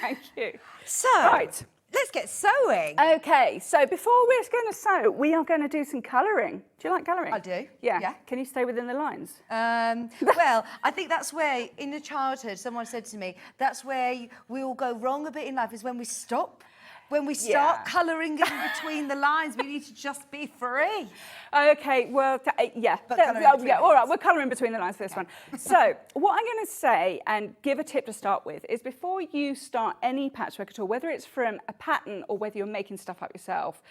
Thank you. So, Right. let's get sewing. Okay, so before we're going to sew, we are going to do some colouring. Do you like colouring? I do, Yeah. yeah. Can you stay within the lines? Well, I think that's where, in the childhood, someone said to me, that's where we all go wrong a bit in life, is when we stop. When we start Yeah. colouring in between the lines, we need to just be free. Okay, well, yeah. But colouring between Yeah, the all right, lines. we're colouring between the lines for this one. So, what I'm going to say and give a tip to start with is, before you start any patchwork at all, whether it's from a pattern or whether you're making stuff up yourself,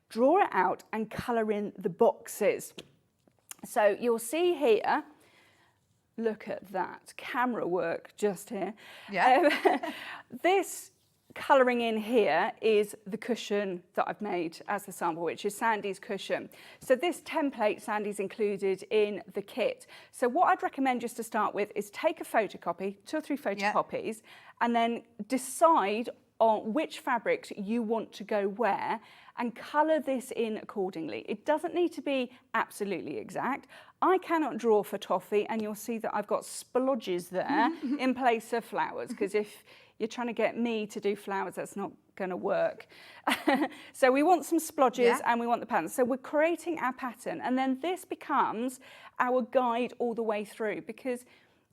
draw it out and colour in the boxes. So you'll see here, look at that, camera work just here. Yeah. This colouring in here is the cushion that I've made as the sample, which is Sandy's cushion. So this template Sandy's included in the kit. So what I'd recommend just to start with is take a photocopy, 2 or 3 photocopies, and then decide on which fabrics you want to go where and colour this in accordingly. It doesn't need to be absolutely exact. I cannot draw for toffee, and you'll see that I've got splodges there in place of flowers, because if you're trying to get me to do flowers, that's not going to work. So we want some splodges and we want the pattern. So we're creating our pattern, and then this becomes our guide all the way through, because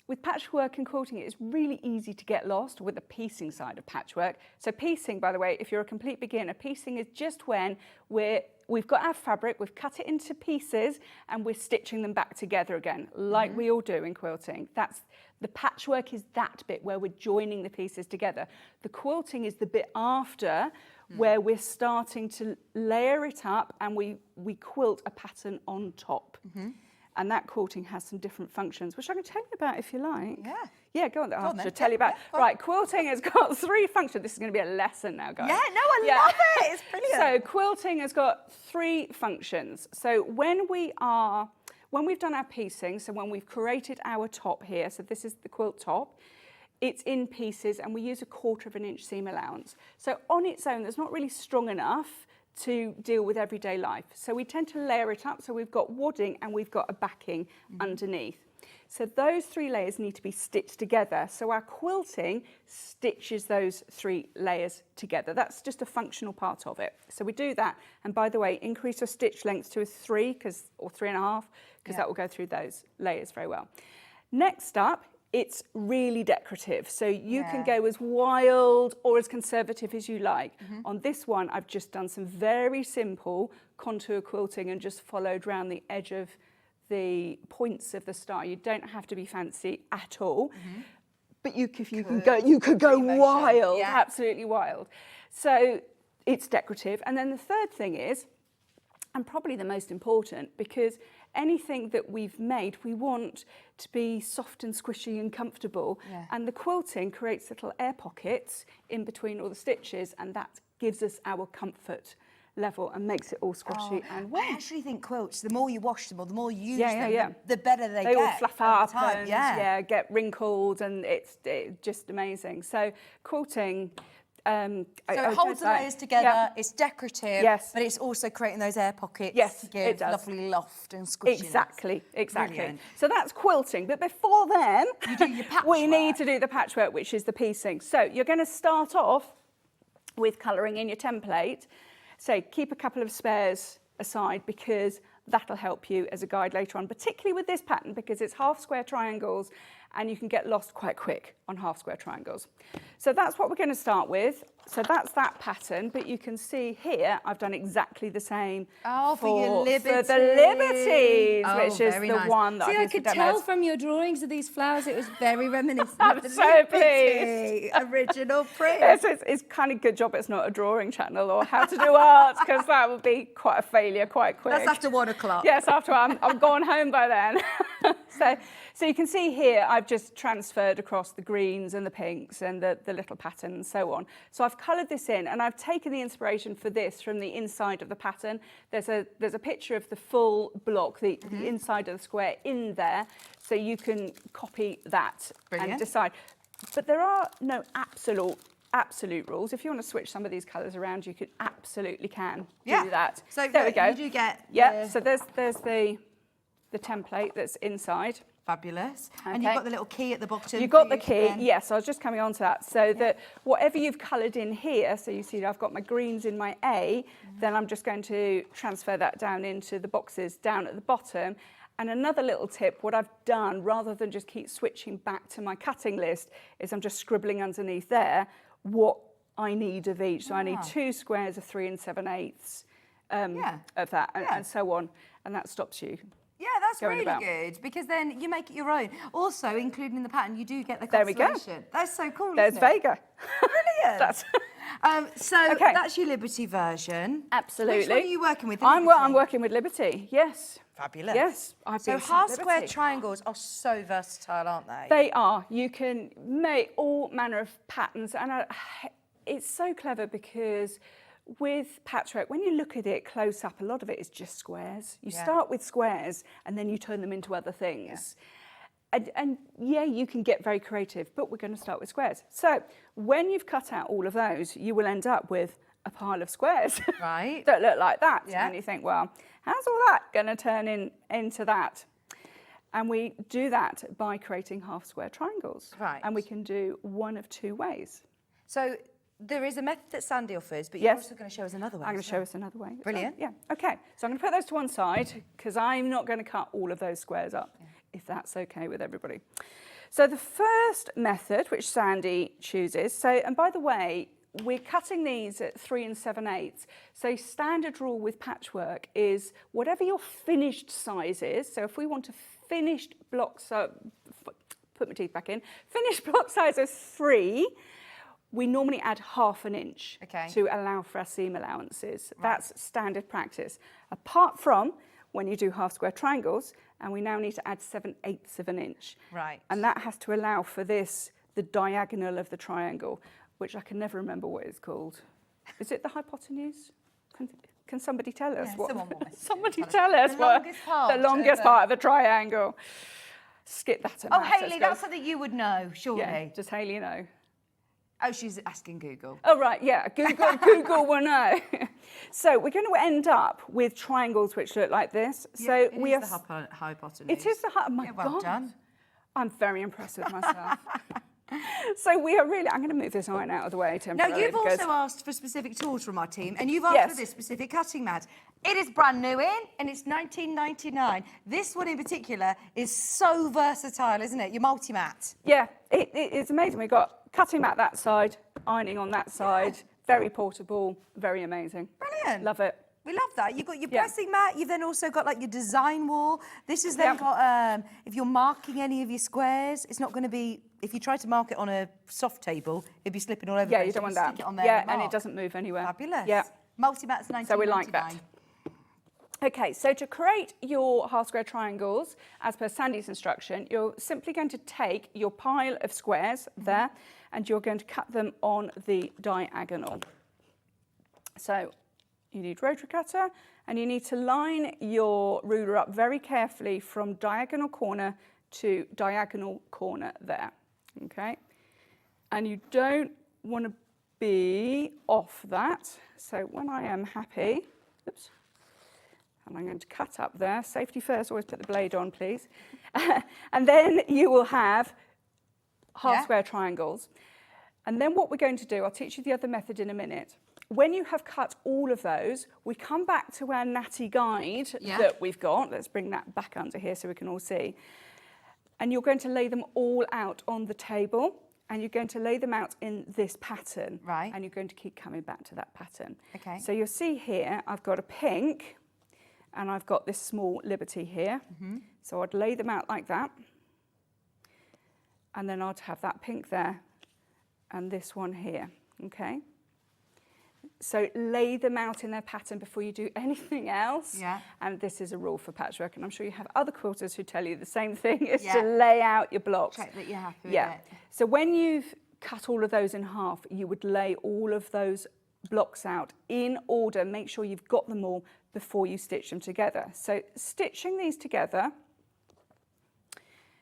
with patchwork and quilting, it's really easy to get lost with the piecing side of patchwork. So piecing, by the way, if you're a complete beginner, piecing is just when we've got our fabric, we've cut it into pieces, and we're stitching them back together again, like we all do in quilting. The patchwork is that bit where we're joining the pieces together. The quilting is the bit after, where we're starting to layer it up and we quilt a pattern on top. And that quilting has some different functions, which I can tell you about if you like. Yeah. Yeah, go on. Go I on then. should tell you about. Yeah, Right, quilting has got 3 functions. This is going to be a lesson now, guys. Yeah, no, I love it. It's brilliant. So quilting has got 3 functions. So when we've done our piecing, so when we've created our top here, so this is the quilt top, it's in pieces and we use a 1/4 inch seam allowance. So on its own, it's not really strong enough to deal with everyday life. So we tend to layer it up. So we've got wadding and we've got a backing underneath. So those 3 layers need to be stitched together. So our quilting stitches those 3 layers together. That's just a functional part of it. So we do that. And by the way, increase your stitch length to a 3 or 3.5, because that will go through those layers very well. Next up, it's really decorative. So you can go as wild or as conservative as you like. On this one, I've just done some very simple contour quilting and just followed around the edge of the points of the star. You don't have to be fancy at all, but you could go wild, absolutely wild. So it's decorative. And then the third thing is, and probably the most important, because anything that we've made, we want to be soft and squishy and comfortable. And the quilting creates little air pockets in between all the stitches, and that gives us our comfort level and makes it all squishy and warm. I actually think quilts, the more you wash them or the more you use them, the better they get. They all fluff up and get wrinkled, and it's just amazing. So quilting... so it holds the layers together, it's decorative, but it's also creating those air pockets to give lovely loft and squishiness. Exactly. Brilliant. So that's quilting. But before then, you do your patchwork. We need to do the patchwork, which is the piecing. So you're going to start off with colouring in your template. So keep a couple of spares aside, because that'll help you as a guide later on, particularly with this pattern, because it's half square triangles and you can get lost quite quick on half square triangles. So that's what we're going to start with. So that's that pattern, but you can see here I've done exactly the same for your liberties. For the liberties, which is the nice. one that I could tell from your drawings of these flowers, it was very reminiscent I'm of the so pleased. Original print. It's kind of good job it's not a drawing channel or how to do art, because that would be quite a failure quite quick. That's after 1 o'clock. Yes, after I'm gone home by then. So you can see here I've just transferred across the greens and the pinks and the little pattern and so on. So I've coloured this in, and I've taken the inspiration for this from the inside of the pattern. There's a picture of the full block, the inside of the square in there, so you can copy that and decide. But there are no absolute rules. If you want to switch some of these colours around, you can absolutely do that. So there we go. You do get So there's the template that's inside. Fabulous. And you've got the little key at the bottom. You've got the key, yes, I was just coming on to that. So that whatever you've coloured in here, so you see I've got my greens in my A, then I'm just going to transfer that down into the boxes down at the bottom. And another little tip, what I've done, rather than just keep switching back to my cutting list, is I'm just scribbling underneath there what I need of each. So I need 2 squares of 3 7/8 of that, and so on. And that stops you. Yeah, that's really good, because then you make it your own. Also, including in the pattern, you do get the constellation. There we go. That's so cool. There's Vega. Brilliant. That's your Liberty version. Absolutely. Which one are you working with? I'm working with Liberty. Yes. Fabulous. Yes. So half square triangles are so versatile, aren't they? They are. You can make all manner of patterns, and it's so clever because with patchwork, when you look at it close up, a lot of it is just squares. You start with squares and then you turn them into other things. And you can get very creative, but we're going to start with squares. So when you've cut out all of those, you will end up with a pile of squares that look like that. And you think, well, how's all that going to turn into that? And we do that by creating half square triangles. And we can do one of 2 ways. So there is a method that Sandy offers, but you're also going to show us another way. I'm going to show us another way. Brilliant. Yeah. Okay. So I'm going to put those to one side, because I'm not going to cut all of those squares up, if that's okay with everybody. So the first method, which Sandy chooses, and by the way, we're cutting these at 3 7/8. So standard rule with patchwork is whatever your finished size is. So if we want a finished block, put my teeth back in, finished block size of 3, we normally add half an inch to allow for our seam allowances. That's standard practice. Apart from when you do half square triangles, and we now need to add 7/8 of an inch. And that has to allow for the diagonal of the triangle, which I can never remember what it's called. Is it the hypotenuse? Can somebody tell us what? Somebody tell us what the longest part of a triangle. Skip that. Oh, Hayley, that's something you would know, surely. Yeah, does Hayley know? Oh, she's asking Google. Oh, right, yeah, Google will know. So we're going to end up with triangles which look like this. Yeah, so we have the hypotenuse. It is the well done. I'm very impressed with myself. So we are really, I'm going to move this iron out of the way Now, temporarily. you've because- also asked for specific tools from our team, and you've asked Yes. for this specific cutting mat. It is brand new in, and it's £19.99. This one in particular is so versatile, isn't it? Your multi-mat. Yeah, it's amazing. We've got cutting mat that side, ironing on that side, very portable, very amazing. Brilliant. Love it. We love that. You've got your Yeah. pressing mat. You've then also got like your design wall. This has then Yep. got, if you're marking any of your squares, it's not going to be, if you try to mark it on a soft table, it'd be slipping all over the Yeah, place. you don't can want that. Stick it on there Yeah, and and it mark. doesn't move anywhere. Fabulous. Yeah. Multi-mat's £19.99. So we like that. Okay, so to create your half square triangles, as per Sandy's instruction, you're simply going to take your pile of squares there, and you're going to cut them on the diagonal. So you need rotary cutter, and you need to line your ruler up very carefully from diagonal corner to diagonal corner there, okay? And you don't want to be off that. So when I am happy, oops, and I'm going to cut up there. Safety first, always put the blade on, please. And then you will have half square triangles. And then what we're going to do, I'll teach you the other method in a minute. When you have cut all of those, we come back to our natty guide that we've got. Let's bring that back under here so we can all see. And you're going to lay them all out on the table, and you're going to lay them out in this pattern. Right. And you're going to keep coming back to that pattern. Okay. So you'll see here, I've got a pink, and I've got this small liberty here. So I'd lay them out like that. And then I'd have that pink there, and this one here, okay? So lay them out in their pattern before you do anything else. Yeah. And this is a rule for patchwork, and I'm sure you have other quilters who tell you the same thing, is Yeah. to lay out your blocks. Check that you're happy with Yeah. it. So when you've cut all of those in half, you would lay all of those blocks out in order. Make sure you've got them all before you stitch them together. So stitching these together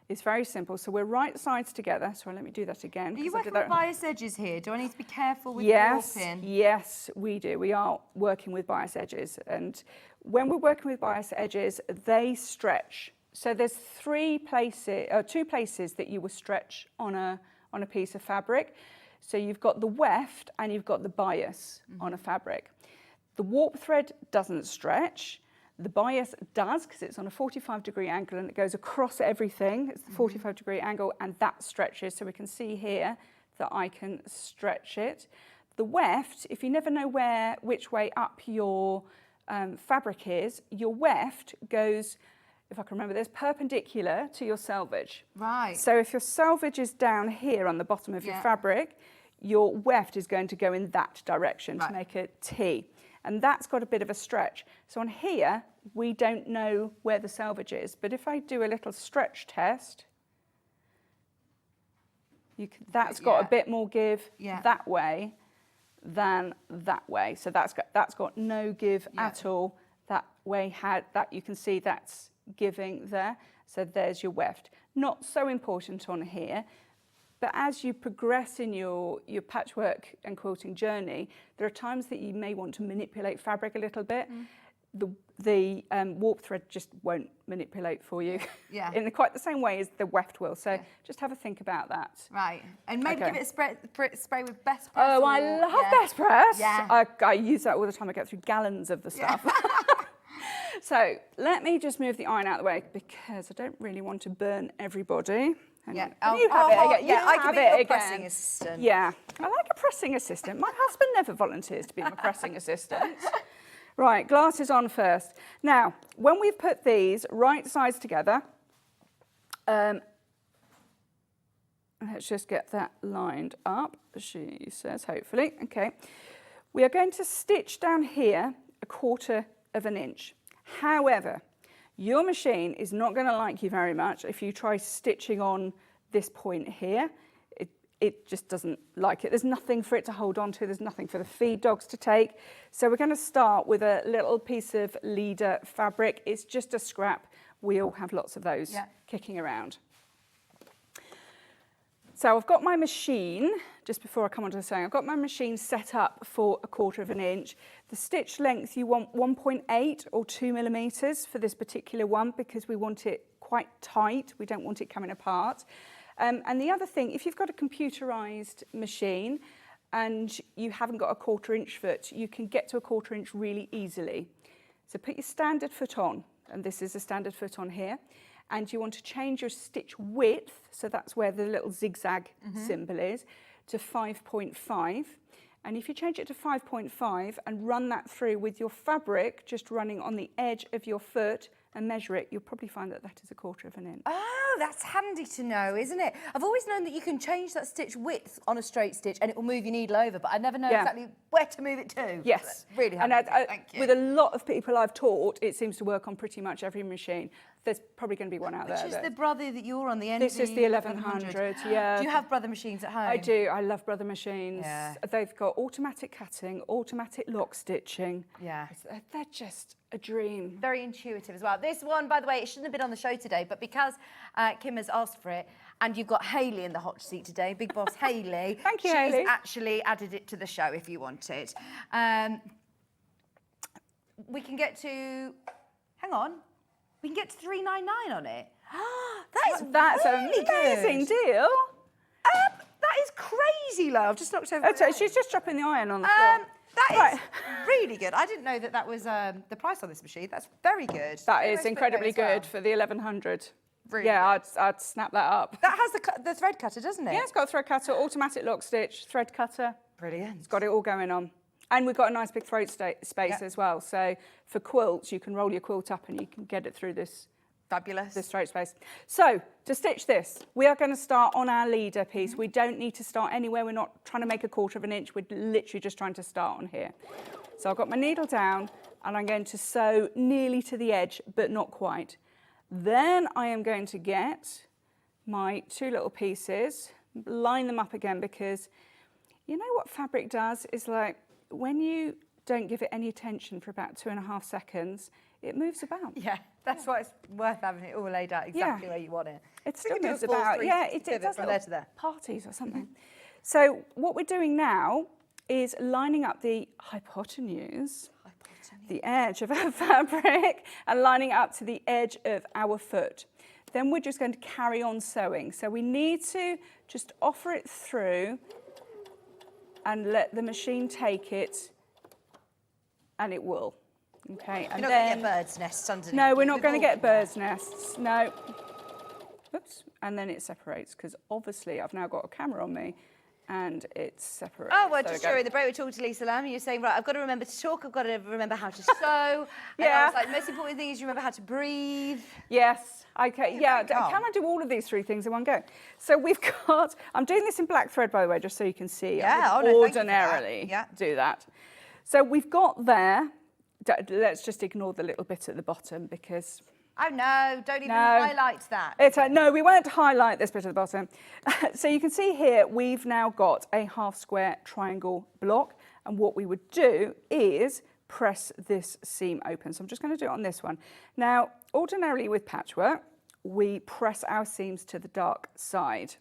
is very simple. So we're right sides together. Sorry, let me do that again. Are you 'cause I working did with that- bias edges here? Do I need to be careful with Yes, warping? yes, we do. We are working with bias edges, and when we're working with bias edges, they stretch. So there's two places that you will stretch on a piece of fabric. So you've got the weft and you've got the bias on a fabric. The warp thread doesn't stretch. The bias does, because it's on a 45-degree angle and it goes across everything. It's the 45-degree angle, and that stretches. So we can see here that I can stretch it. The weft, if you never know which way up your fabric is, your weft goes, if I can remember this, perpendicular to your selvage. Right. So if your selvage is down here on the bottom of your fabric, your weft is going to go in that direction to make a T. And that's got a bit of a stretch. So on here, we don't know where the selvage is. But if I do a little stretch test, that's got a bit more give that way than that way. So that's got no give at all. That way that you can see that's giving there. So there's your weft. Not so important on here. But as you progress in your patchwork and quilting journey, there are times that you may want to manipulate fabric a little bit. The warp thread just won't manipulate for you in quite the same way as the weft will. So just have a think about that. Right. And maybe give it a spray with best press. Oh, I love best press. Yeah. I use that all the time. I get through gallons of the stuff. So let me just move the iron out of the way because I don't really want to burn everybody. Yeah. You have it again. Yeah, I can have be it your again. pressing assistant. Yeah, I like a pressing assistant. My husband never volunteers to be my pressing assistant. Right, glasses on first. Now, when we've put these right sides together, let's just get that lined up, she says, hopefully. Okay. We are going to stitch down here 1/4 of an inch. However, your machine is not going to like you very much if you try stitching on this point here. It just doesn't like it. There's nothing for it to hold on to. There's nothing for the feed dogs to take. So we're going to start with a little piece of leader fabric. It's just a scrap. We all have lots of those kicking around. So I've got my machine just before I come on to the sewing. I've got my machine set up for 1/4 of an inch. The stitch length, you want 1.8 or 2 millimeters for this particular one because we want it quite tight. We don't want it coming apart. And the other thing, if you've got a computerized machine and you haven't got a 1/4 inch foot, you can get to a 1/4 inch really easily. So put your standard foot on, and this is a standard foot on here, and you want to change your stitch width, so that's where the little zigzag symbol is, to 5.5. And if you change it to 5.5 and run that through with your fabric just running on the edge of your foot and measure it, you'll probably find that that is 1/4 of an inch. Oh, that's handy to know, isn't it? I've always known that you can change that stitch width on a straight stitch and it will move your needle over, but I never know exactly where to move it to. Yes. That's really handy. And Thank you. with a lot of people I've taught, it seems to work on pretty much every machine. There's probably going to be one out there. Which is the brother that you're on, the NV? This is the 1100, yeah. Do you have brother machines at home? I do. I love brother machines. Yeah. They've got automatic cutting, automatic lock stitching. Yeah. They're just a dream. Very intuitive as well. This one, by the way, it shouldn't have been on the show today, but because Kim has asked for it, and you've got Hayley in the hot seat today, Big Boss Hayley. Thank you, She's Hayley. actually added it to the show if you want it. We can get to, hang on, we can get to $3.99 on it. That's really an amazing good. deal. That is crazy, love. I've just knocked over. So she's just dropping the iron on the floor. That is really good. I didn't know that that was the price on this machine. That's very good. That is incredibly good for the 1100. Really yeah, good. I'd snap that up. That has the thread cutter, doesn't it? Yeah, it's got a thread cutter, automatic lock stitch, thread cutter. Brilliant. It's got it all going on. And we've got a nice big throat space as well. So for quilts, you can roll your quilt up and you can get it through this fabulous throat space. So to stitch this, we are going to start on our leader piece. We don't need to start anywhere. We're not trying to make 1/4 of an inch. We're literally just trying to start on here. So I've got my needle down and I'm going to sew nearly to the edge, but not quite. Then I am going to get my 2 little pieces, line them up again, because you know what fabric does is, like, when you don't give it any attention for about 2.5 seconds, it moves about. Yeah, that's why it's worth having it all laid out exactly where you want it. It We still can do moves a full about. 360 Yeah, it pivot does from little there to there. parties or something. So what we're doing now is lining up the hypotenuse, the edge of our fabric, and lining it up to the edge of our foot. Then we're just going to carry on sewing. So we need to just offer it through and let the machine take it, and it will. Okay, and You're not then going to get birds' nests underneath. no, we're not going to We've all get birds' nests. No. Oops, and then it separates because obviously I've now got a camera on me, and it separates. Oh, well, There we just go. during the break, we talked to Lisa Lamb, and you're saying, right, I've got to remember to talk, I've got to remember how to sew. And I was like, the most important thing is you remember how to breathe. Yes. Okay. Yeah. calm. Can I do all of these 3 things in one go? So we've got. I'm doing this in black thread, by the way, just so you can see. Yeah, I would no, thank you for that. ordinarily Yeah. do that. So we've got there. Let's just ignore the little bit at the bottom because. Oh, no, don't even No. highlight that. No, we won't highlight this bit at the bottom. So you can see here, we've now got a half square triangle block. And what we would do is press this seam open. So I'm just going to do it on this one. Now, ordinarily with patchwork, we press our seams to the dark side.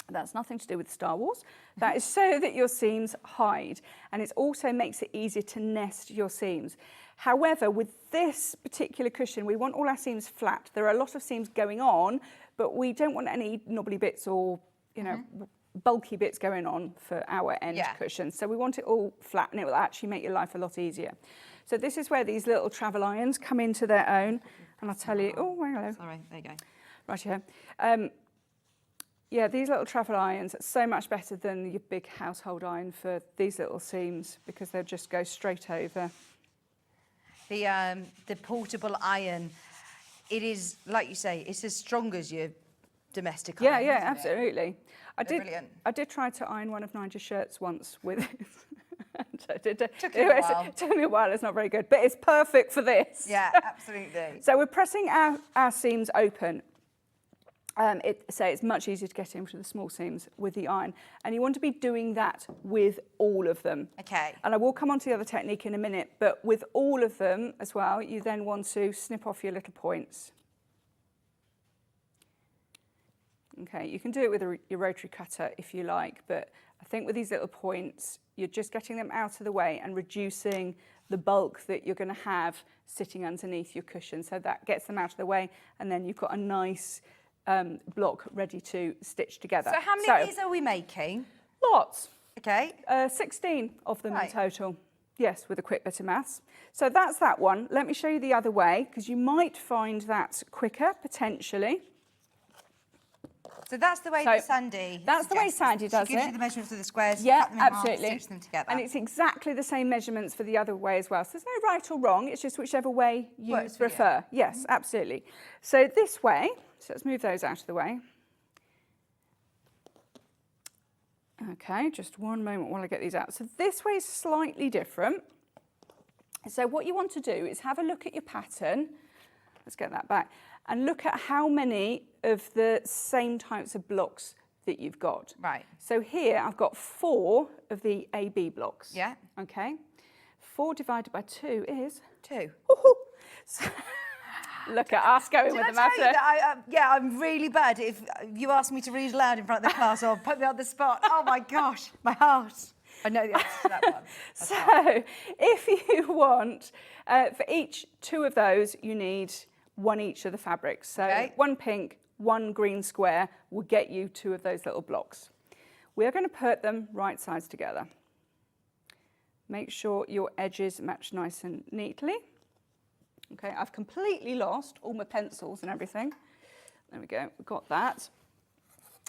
That's nothing to do with Star Wars. That is so that your seams hide. And it also makes it easier to nest your seams. However, with this particular cushion, we want all our seams flat. There are a lot of seams going on, but we don't want any knobbly bits or, you know, bulky bits going on for our end cushion. So we want it all flat, and it will actually make your life a lot easier. So this is where these little travel irons come into their own. And I'll tell you, oh, hello. Sorry, there you go. Right here. Yeah, these little travel irons are so much better than your big household iron for these little seams because they'll just go straight over. The portable iron, it is, like you say, it's as strong as your domestic Yeah, iron. yeah, isn't it? absolutely. Brilliant. I did try to iron one of Nigel's shirts once with it. Took you a while. It took me a while, it's not very good, but it's perfect for this. Yeah, absolutely. So we're pressing our seams open. So it's much easier to get into the small seams with the iron. And you want to be doing that with all of them. Okay. And I will come on to the other technique in a minute, but with all of them as well, you then want to snip off your little points. Okay, you can do it with your rotary cutter if you like, but I think with these little points, you're just getting them out of the way and reducing the bulk that you're going to have sitting underneath your cushion. So that gets them out of the way, and then you've got a nice block ready to stitch together. So how many of these are we making? Lots. Okay. 16 of them in total. Yes, with a quick bit of maths. So that's that one. Let me show you the other way, because you might find that quicker, potentially. So that's the way that Sandy That's the way suggests. Sandy does She gives it. you the measurements of the squares, Yeah, cut them in half, absolutely. stitch them together. And it's exactly the same measurements for the other way as well. So there's no right or wrong, it's just whichever way you Works for you. prefer. Yes, absolutely. So this way, so let's move those out of the way. Okay, just one moment while I get these out. So this way is slightly different. So what you want to do is have a look at your pattern. Let's get that back. And look at how many of the same types of blocks that you've got. Right. So here I've got 4 of the AB blocks. Yeah. Okay. 4 divided by 2 is 2. So, look at us going Did with I the tell math. you that I'm really bad. If you ask me to read aloud in front of the class or put me on the spot, oh my gosh, my heart. I know the answer to that one. So if you want, for each 2 of those, you need 1 each of the fabrics. So 1 pink, 1 green square will get you 2 of those little blocks. We're going to put them right sides together. Make sure your edges match nice and neatly. Okay, I've completely lost all my pencils and everything. There we go, we've got that.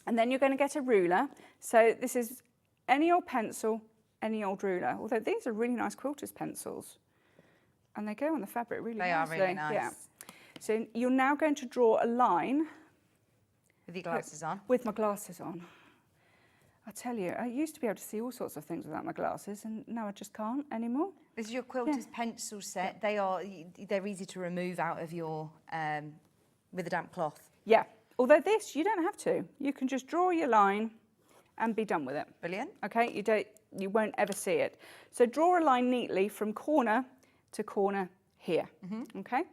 And then you're going to get a ruler. So this is any old pencil, any old ruler. Although these are really nice quilter's pencils. And they go on the fabric really nicely. They are really nice. Yeah. So you're now going to draw a line. With your glasses on? With my glasses on. I tell you, I used to be able to see all sorts of things without my glasses, and now I just can't anymore. This is your quilter's pencil set. They're easy to remove out of your, with a damp cloth. Yeah, although this, you don't have to. You can just draw your line and be done with it. Brilliant. Okay, you won't ever see it. So draw a line neatly from corner to corner here, okay?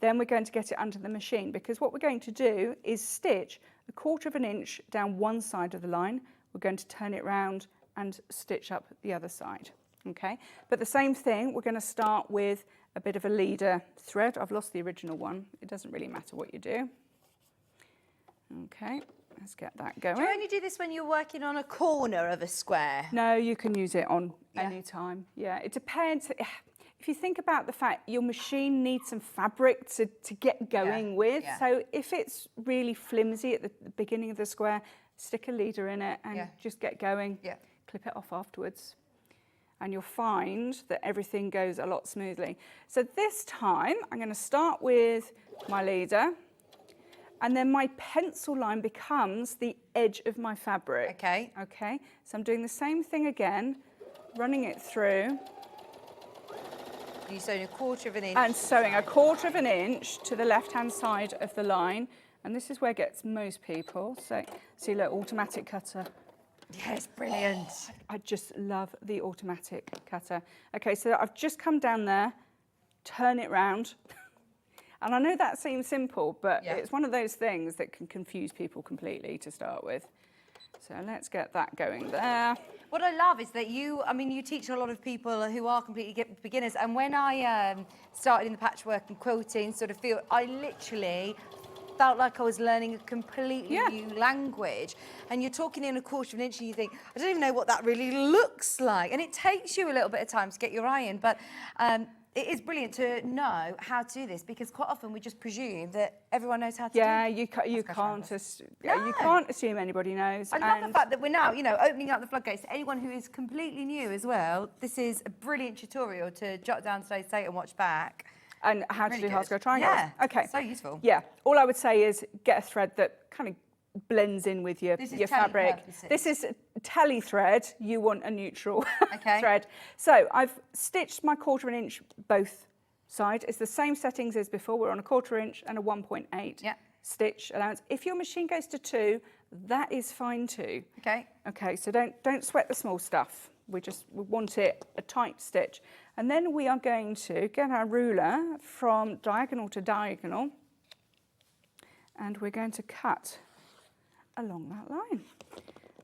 Then we're going to get it under the machine, because what we're going to do is stitch 1/4 inch down one side of the line. We're going to turn it round and stitch up the other side, okay? But the same thing, we're going to start with a bit of a leader thread. I've lost the original one. It doesn't really matter what you do. Okay, let's get that going. Do you only do this when you're working on a corner of a square? No, you can use it on any time. Yeah, it depends. If you think about the fact your machine needs some fabric to get going with, so if it's really flimsy at the beginning of the square, stick a leader in it and just get going. Yeah. Clip it off afterwards. And you'll find that everything goes a lot smoothly. So this time, I'm going to start with my leader, and then my pencil line becomes the edge of my fabric. Okay. Okay, so I'm doing the same thing again, running it through. You're sewing 1/4 inch. And sewing 1/4 inch to the left-hand side of the line. And this is where it gets most people. So, see, look, automatic cutter. Yes, brilliant. I just love the automatic cutter. Okay, so I've just come down there, turn it round. And I know that seems simple, but it's one of those things that can confuse people completely to start with. So let's get that going there. What I love is that you teach a lot of people who are completely beginners. And when I started in the patchwork and quilting sort of field, I literally felt like I was learning a completely new language. And you're talking in 1/4 inch and you think, I don't even know what that really looks like. And it takes you a little bit of time to get your eye in. But it is brilliant to know how to do this, because quite often we just presume that everyone knows how to do it. Yeah, you can't assume anybody knows. I love the fact that we're now, opening up the floodgates to anyone who is completely new as well. This is a brilliant tutorial to jot down today's date and watch back. And how to do hard square triangles. Yeah, okay. So useful. Yeah, all I would say is get a thread that kind of blends in with your fabric. Purposes. This is tele thread. You want a neutral thread. So I've stitched my 1/4 inch both sides. It's the same settings as before. We're on a 1/4 inch and a 1.8 stitch allowance. If your machine goes to 2, that is fine too. Okay. Okay, so don't sweat the small stuff. We want it a tight stitch. And then we are going to get our ruler from diagonal to diagonal, and we're going to cut along that line.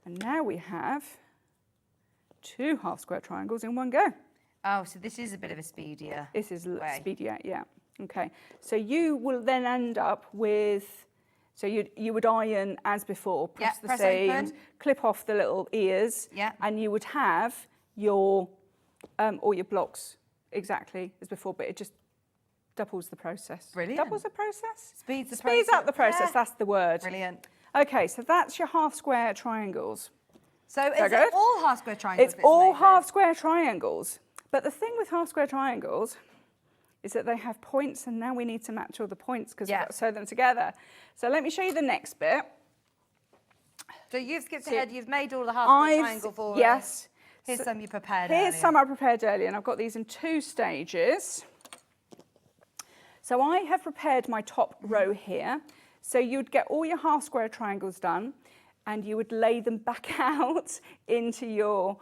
And now we have 2 half square triangles in one go. Oh, so this is a bit of a speedier. This is way. speedier, yeah. Okay, so you will then end up with, so you would iron as before, press the press seams, open. clip off the little ears, Yeah. and you would have your all your blocks exactly as before, but it just doubles the process. Brilliant. Doubles the process? Speeds the Speeds process. up the process, Yeah. that's the word. Brilliant. Okay, so that's your half square triangles. So is good? it all half square triangles? It's all half square triangles. But the thing with half square triangles is that they have points, and now we need to match all the points because we've got to sew them together. So let me show you the next bit. So you've skipped ahead, you've made all the half square triangle for us. Yes. Here's some you prepared Here's earlier. some I prepared earlier, and I've got these in 2 stages. So I have prepared my top row here. So you'd get all your half square triangles done, and you would lay them back out into your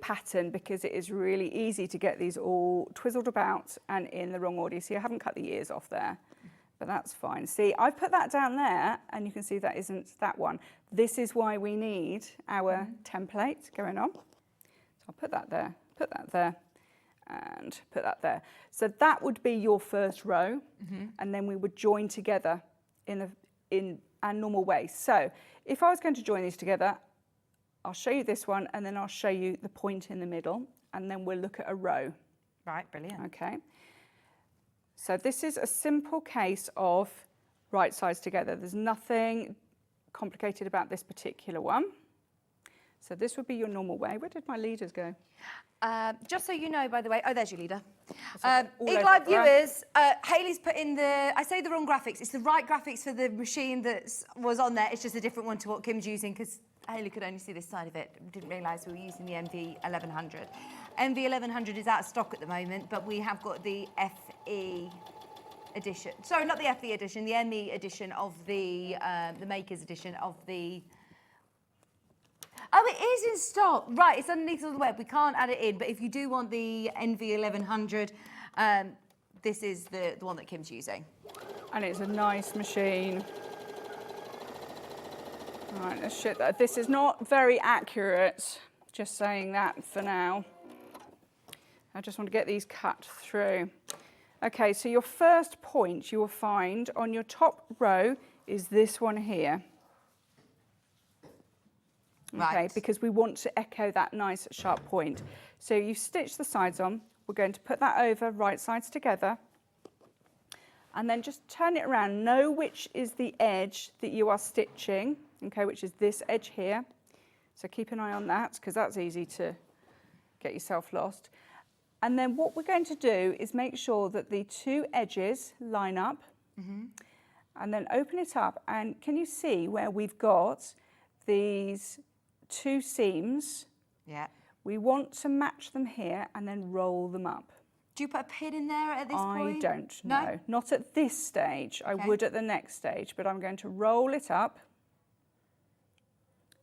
pattern, because it is really easy to get these all twizzled about and in the wrong order. So you haven't cut the ears off there, but that's fine. See, I've put that down there, and you can see that isn't that one. This is why we need our template going on. So I'll put that there, and put that there. So that would be your first row, and then we would join together in our normal way. So if I was going to join these together, I'll show you this one, and then I'll show you the point in the middle, and then we'll look at a row. Right, brilliant. Okay. So this is a simple case of right sides together. There's nothing complicated about this particular one. So this would be your normal way. Where did my leaders go? Just so you know, by the way, oh, there's your leader. all Eagle over Eye the ground. viewers, Hayley's put in I say the wrong graphics. It's the right graphics for the machine that was on there. It's just a different one to what Kim's using, because Hayley could only see this side of it. Didn't realise we were using the MV1100. MV1100 is out of stock at the moment, but we have got the FE edition. Sorry, not the FE edition, the ME edition of the Maker's edition of the... Oh, it is in stock. Right, it's underneath all the web. We can't add it in, but if you do want the NV1100, this is the one that Kim's using. And it's a nice machine. Right, let's shit that. This is not very accurate, just saying that for now. I just want to get these cut through. Okay, so your first point you will find on your top row is this one here. Okay, Right. because we want to echo that nice sharp point. So you stitch the sides on. We're going to put that over, right sides together. And then just turn it around. Know which is the edge that you are stitching, okay, which is this edge here. So keep an eye on that, because that's easy to get yourself lost. And then what we're going to do is make sure that the 2 edges line up, and then open it up. And can you see where we've got these 2 seams? Yeah. We want to match them here and then roll them up. Do you put a pin in there at this point? I don't No? know. Not at this stage. I Okay. would at the next stage, but I'm going to roll it up.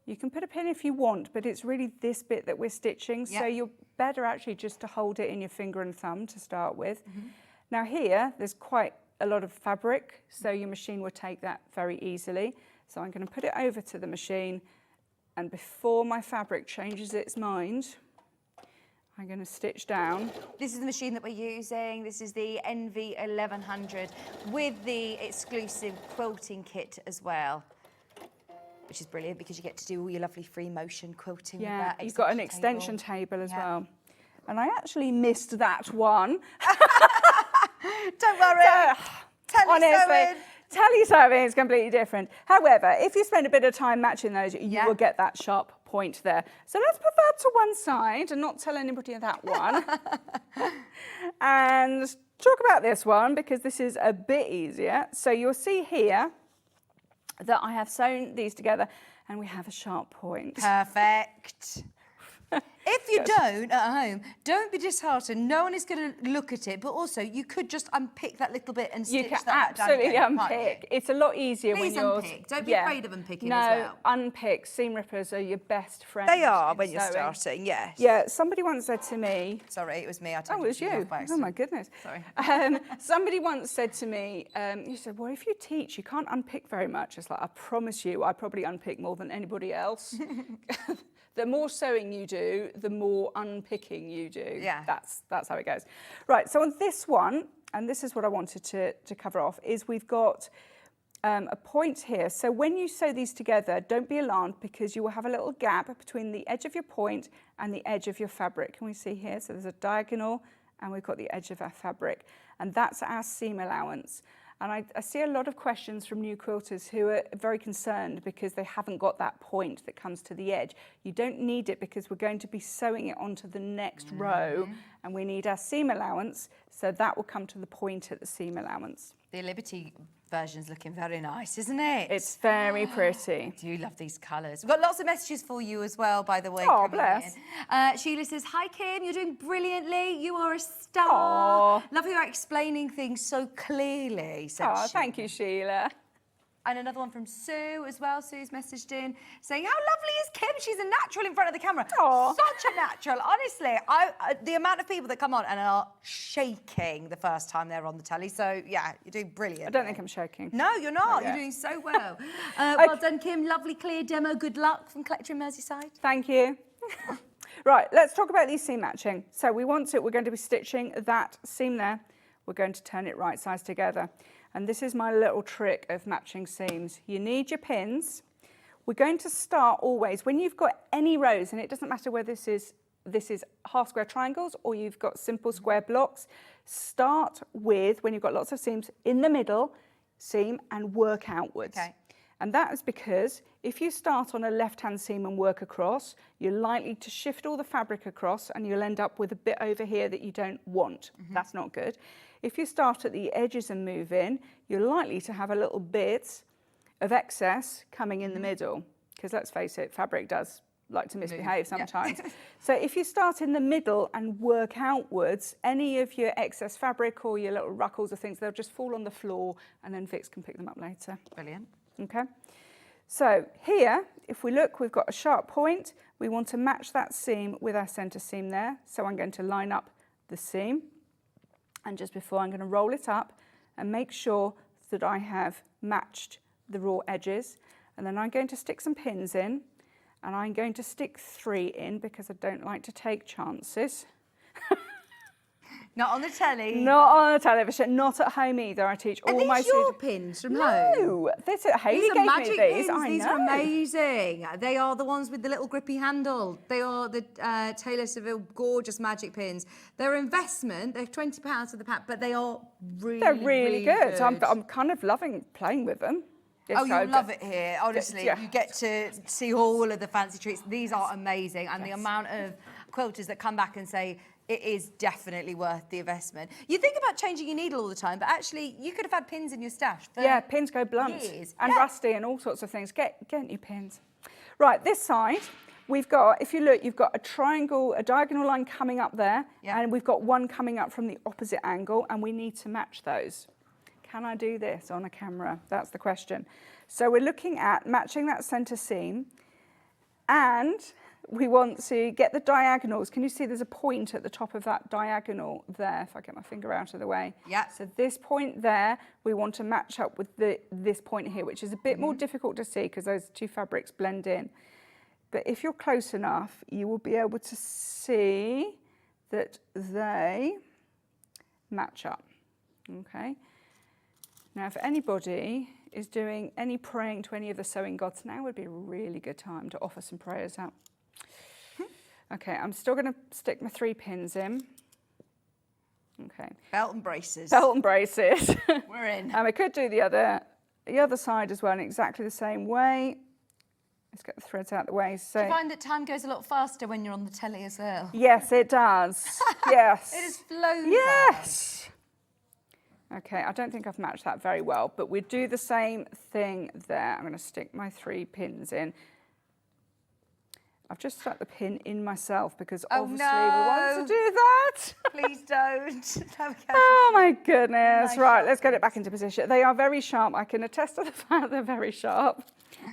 You can put a pin if you want, but it's really this bit that we're stitching, so Yep. you're better actually just to hold it in your finger and thumb to start with. Now here, there's quite a lot of fabric, so your machine will take that very easily. So I'm going to put it over to the machine, and before my fabric changes its mind, I'm going to stitch down. This is the machine that we're using. This is the NV1100 with the exclusive quilting kit as well, which is brilliant because you get to do all your lovely free motion quilting with Yeah, that you've got an extension table as well. And I actually missed that one. Don't worry. Honestly, telesewing is completely different. However, if you spend a bit of time matching those, you will get that sharp point there. So let's put that to one side and not tell anybody that one. And talk about this one, because this is a bit easier. So you'll see here that I have sewn these together and we have a sharp point. Perfect. If you don't at home, don't be disheartened. No one is going to look at it, but also you could just unpick that little bit and You stitch can that back down absolutely again, can't unpick. you? It's a lot easier Please when you're... unpick. Don't be afraid of unpicking no, as well. unpick. Seam rippers are your best friends. They are in when you're sewing. starting, yes. Yeah, somebody once said to me... Sorry, it was me. I Oh, it was you. Oh, my goodness. Sorry. Somebody once said to me, you said, well, if you teach, you can't unpick very much. It's like, I promise you, I probably unpick more than anybody else. The more sewing you do, the more unpicking you do. Yeah. That's how it goes. Right, so on this one, and this is what I wanted to cover off, is we've got a point here. So when you sew these together, don't be alarmed because you will have a little gap between the edge of your point and the edge of your fabric. Can we see here? So there's a diagonal and we've got the edge of our fabric. And that's our seam allowance. And I see a lot of questions from new quilters who are very concerned because they haven't got that point that comes to the edge. You don't need it because we're going to be sewing it onto the next row and we need our seam allowance, so that will come to the point at the seam allowance. The Liberty version's looking very nice, isn't it? It's very pretty. I do love these colours. We've got lots of messages for you as well, by the way. Oh, bless. Sheila says, hi, Kim, you're doing brilliantly. You are a star. Aww. Love how you're explaining things so clearly. Oh, thank you, Sheila. And another one from Sue as well. Sue's messaged in saying, how lovely is Kim? She's a natural in front of the camera. Aw. Such a natural. Honestly, the amount of people that come on and are shaking the first time they're on the telly. So, yeah, you're doing brilliant. I don't think I'm shaking. No, you're not. You're doing so well. Well done, Kim. Lovely, clear demo. Good luck from Collector in Merseyside. Thank you. Right, let's talk about these seam matching. So we're going to be stitching that seam there. We're going to turn it right sides together. And this is my little trick of matching seams. You need your pins. We're going to start always, when you've got any rows, and it doesn't matter whether this is half square triangles or you've got simple square blocks, start with, when you've got lots of seams, in the middle seam and work outwards. Okay. And that is because if you start on a left-hand seam and work across, you're likely to shift all the fabric across and you'll end up with a bit over here that you don't want. That's not good. If you start at the edges and move in, you're likely to have a little bit of excess coming in the middle. Because let's face it, fabric does like to misbehave sometimes. So if you start in the middle and work outwards, any of your excess fabric or your little ruckles or things, they'll just fall on the floor and then Vix can pick them up later. Brilliant. Okay, so here, if we look, we've got a sharp point. We want to match that seam with our centre seam there. So I'm going to line up the seam. And just before, I'm going to roll it up and make sure that I have matched the raw edges. And then I'm going to stick some pins in. And I'm going to stick 3 in because I don't like to take chances. Not on the telly. Not on the television, not at home either. I teach all my Are these your students. pins from home? No, Hayley These are gave magic me these. pins. I These know. are amazing. They are the ones with the little grippy handle. They are the Taylor Seville gorgeous magic pins. They're investment. They're £20 for the pack, but they are really, They're really good. good. I'm kind of loving playing with them. It's Oh, you so love good. it here. Honestly, Yeah. you get to see all of the fancy treats. These are amazing. And the Yes. amount of quilters that come back and say, it is definitely worth the investment. You think about changing your needle all the time, but actually you could have had pins in your stash for Yeah, pins go blunt years. and Yeah. rusty and all sorts of things. Get new pins. Right, this side, we've got, if you look, you've got a triangle, a diagonal line coming up there, Yeah. and we've got one coming up from the opposite angle, and we need to match those. Can I do this on a camera? That's the question. So we're looking at matching that centre seam, and we want to get the diagonals. Can you see there's a point at the top of that diagonal there, if I get my finger out of the way? Yeah. So this point there, we want to match up with this point here, which is a bit more difficult to see because those two fabrics blend in. But if you're close enough, you will be able to see that they match up, okay? Now, if anybody is doing any praying to any of the sewing gods, now would be a really good time to offer some prayers out. Okay, I'm still going to stick my 3 pins in. Okay. Belt and braces. Belt and braces. We're in. And we could do the other side as well in exactly the same way. Let's get the threads out of the way. So, Do you find that time goes a lot faster when you're on the telly as well? yes, it does. Yes. It has flown. Yes. Okay, I don't think I've matched that very well, but we do the same thing there. I'm going to stick my 3 pins in. I've just stuck the pin in myself because Oh, obviously we want no. to do that. Please don't. Oh my goodness. Nice Right, sharp let's get it back into position. They are very sharp. I can attest to the fact they're very sharp.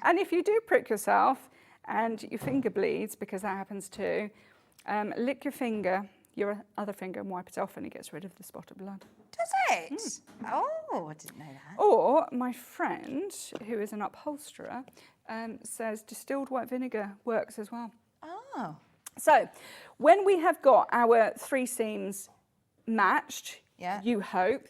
And if you do prick yourself and your finger bleeds, because that happens too, lick your finger, your other finger, and wipe it off, and it gets rid of the spot of blood. Does it? Oh, I didn't know that. Or my friend, who is an upholsterer, says distilled white vinegar works as well. Oh. So when we have got our 3 seams matched, you hope,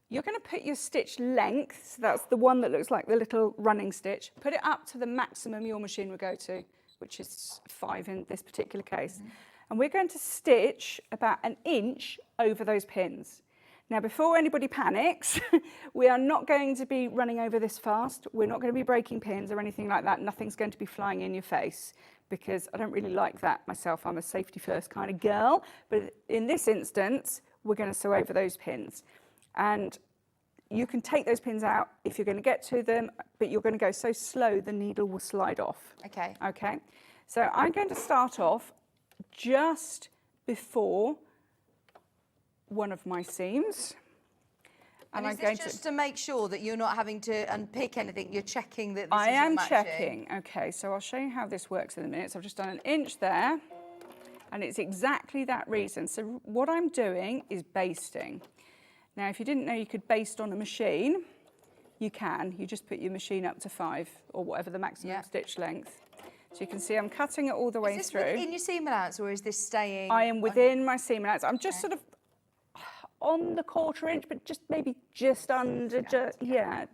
you're going to put your stitch length, so that's the one that looks like the little running stitch, put it up to the maximum your machine will go to, which is 5 in this particular case. And we're going to stitch about 1 inch over those pins. Now, before anybody panics, we are not going to be running over this fast. We're not going to be breaking pins or anything like that. Nothing's going to be flying in your face because I don't really like that myself. I'm a safety first kind of girl. But in this instance, we're going to sew over those pins. And you can take those pins out if you're going to get to them, but you're going to go so slow the needle will slide off. Okay. Okay. So I'm going to start off just before one of my seams. And is this just to make sure that you're not having to unpick anything, you're checking that this I is am matching? checking. Okay, so I'll show you how this works in a minute. So I've just done 1 inch there, and it's exactly that reason. So what I'm doing is basting. Now, if you didn't know you could baste on a machine, you can. You just put your machine up to 5 or whatever the maximum stitch length. So you can see I'm cutting it all the way Is this through. within your seam allowance or is this staying? I am within my seam allowance. I'm just sort of on the 1/4 inch, but just maybe just under,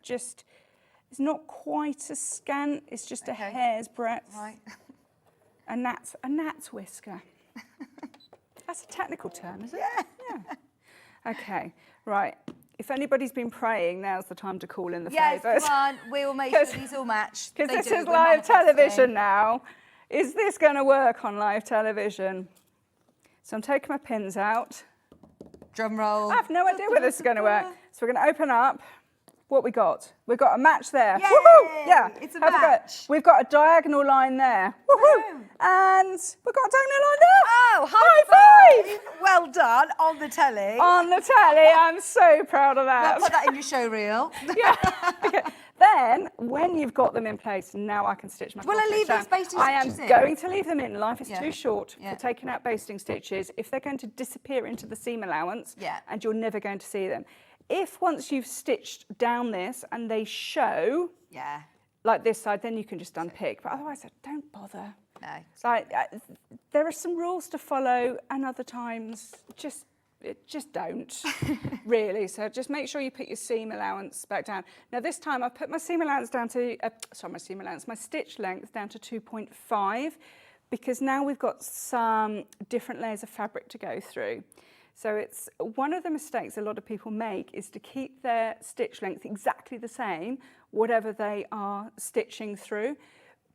just, it's not quite a scant, it's just a hair's breadth. Right. A gnat's whisker. That's a technical term, is it? Yeah. Okay, right. If anybody's been praying, now's the time to call in the Yes, favours. come on, we'll make sure these all match. Because They this do, is we're live manifesting. television now. Is this going to work on live television? So I'm taking my pins out. Drum roll. I have no idea whether this is going to work. So we're going to open up. What we got? We've got a match there. Yay! Woohoo! Yeah, It's a have go. match. We've got a diagonal line there. Woohoo! And we've got a diagonal line there. Oh, high five! Well done, on the telly. On the telly, I'm so proud of that. Put that in your show reel. Yeah. Okay. Then, when you've got them in place, now I can stitch my Will I cross leave stitch those down. basting I am stitches in? going to leave them in. Life is Yeah. too short Yeah. for taking out basting stitches. If they're going to disappear into the seam allowance, and you're never going to see them. If once you've stitched down this and they show, like this side, then you can just unpick. But otherwise, don't bother. No. Like, there are some rules to follow, and other times just don't, really. So just make sure you put your seam allowance back down. Now this time I've put my seam allowance down to, my stitch length down to 2.5, because now we've got some different layers of fabric to go through. So it's one of the mistakes a lot of people make is to keep their stitch length exactly the same, whatever they are stitching through.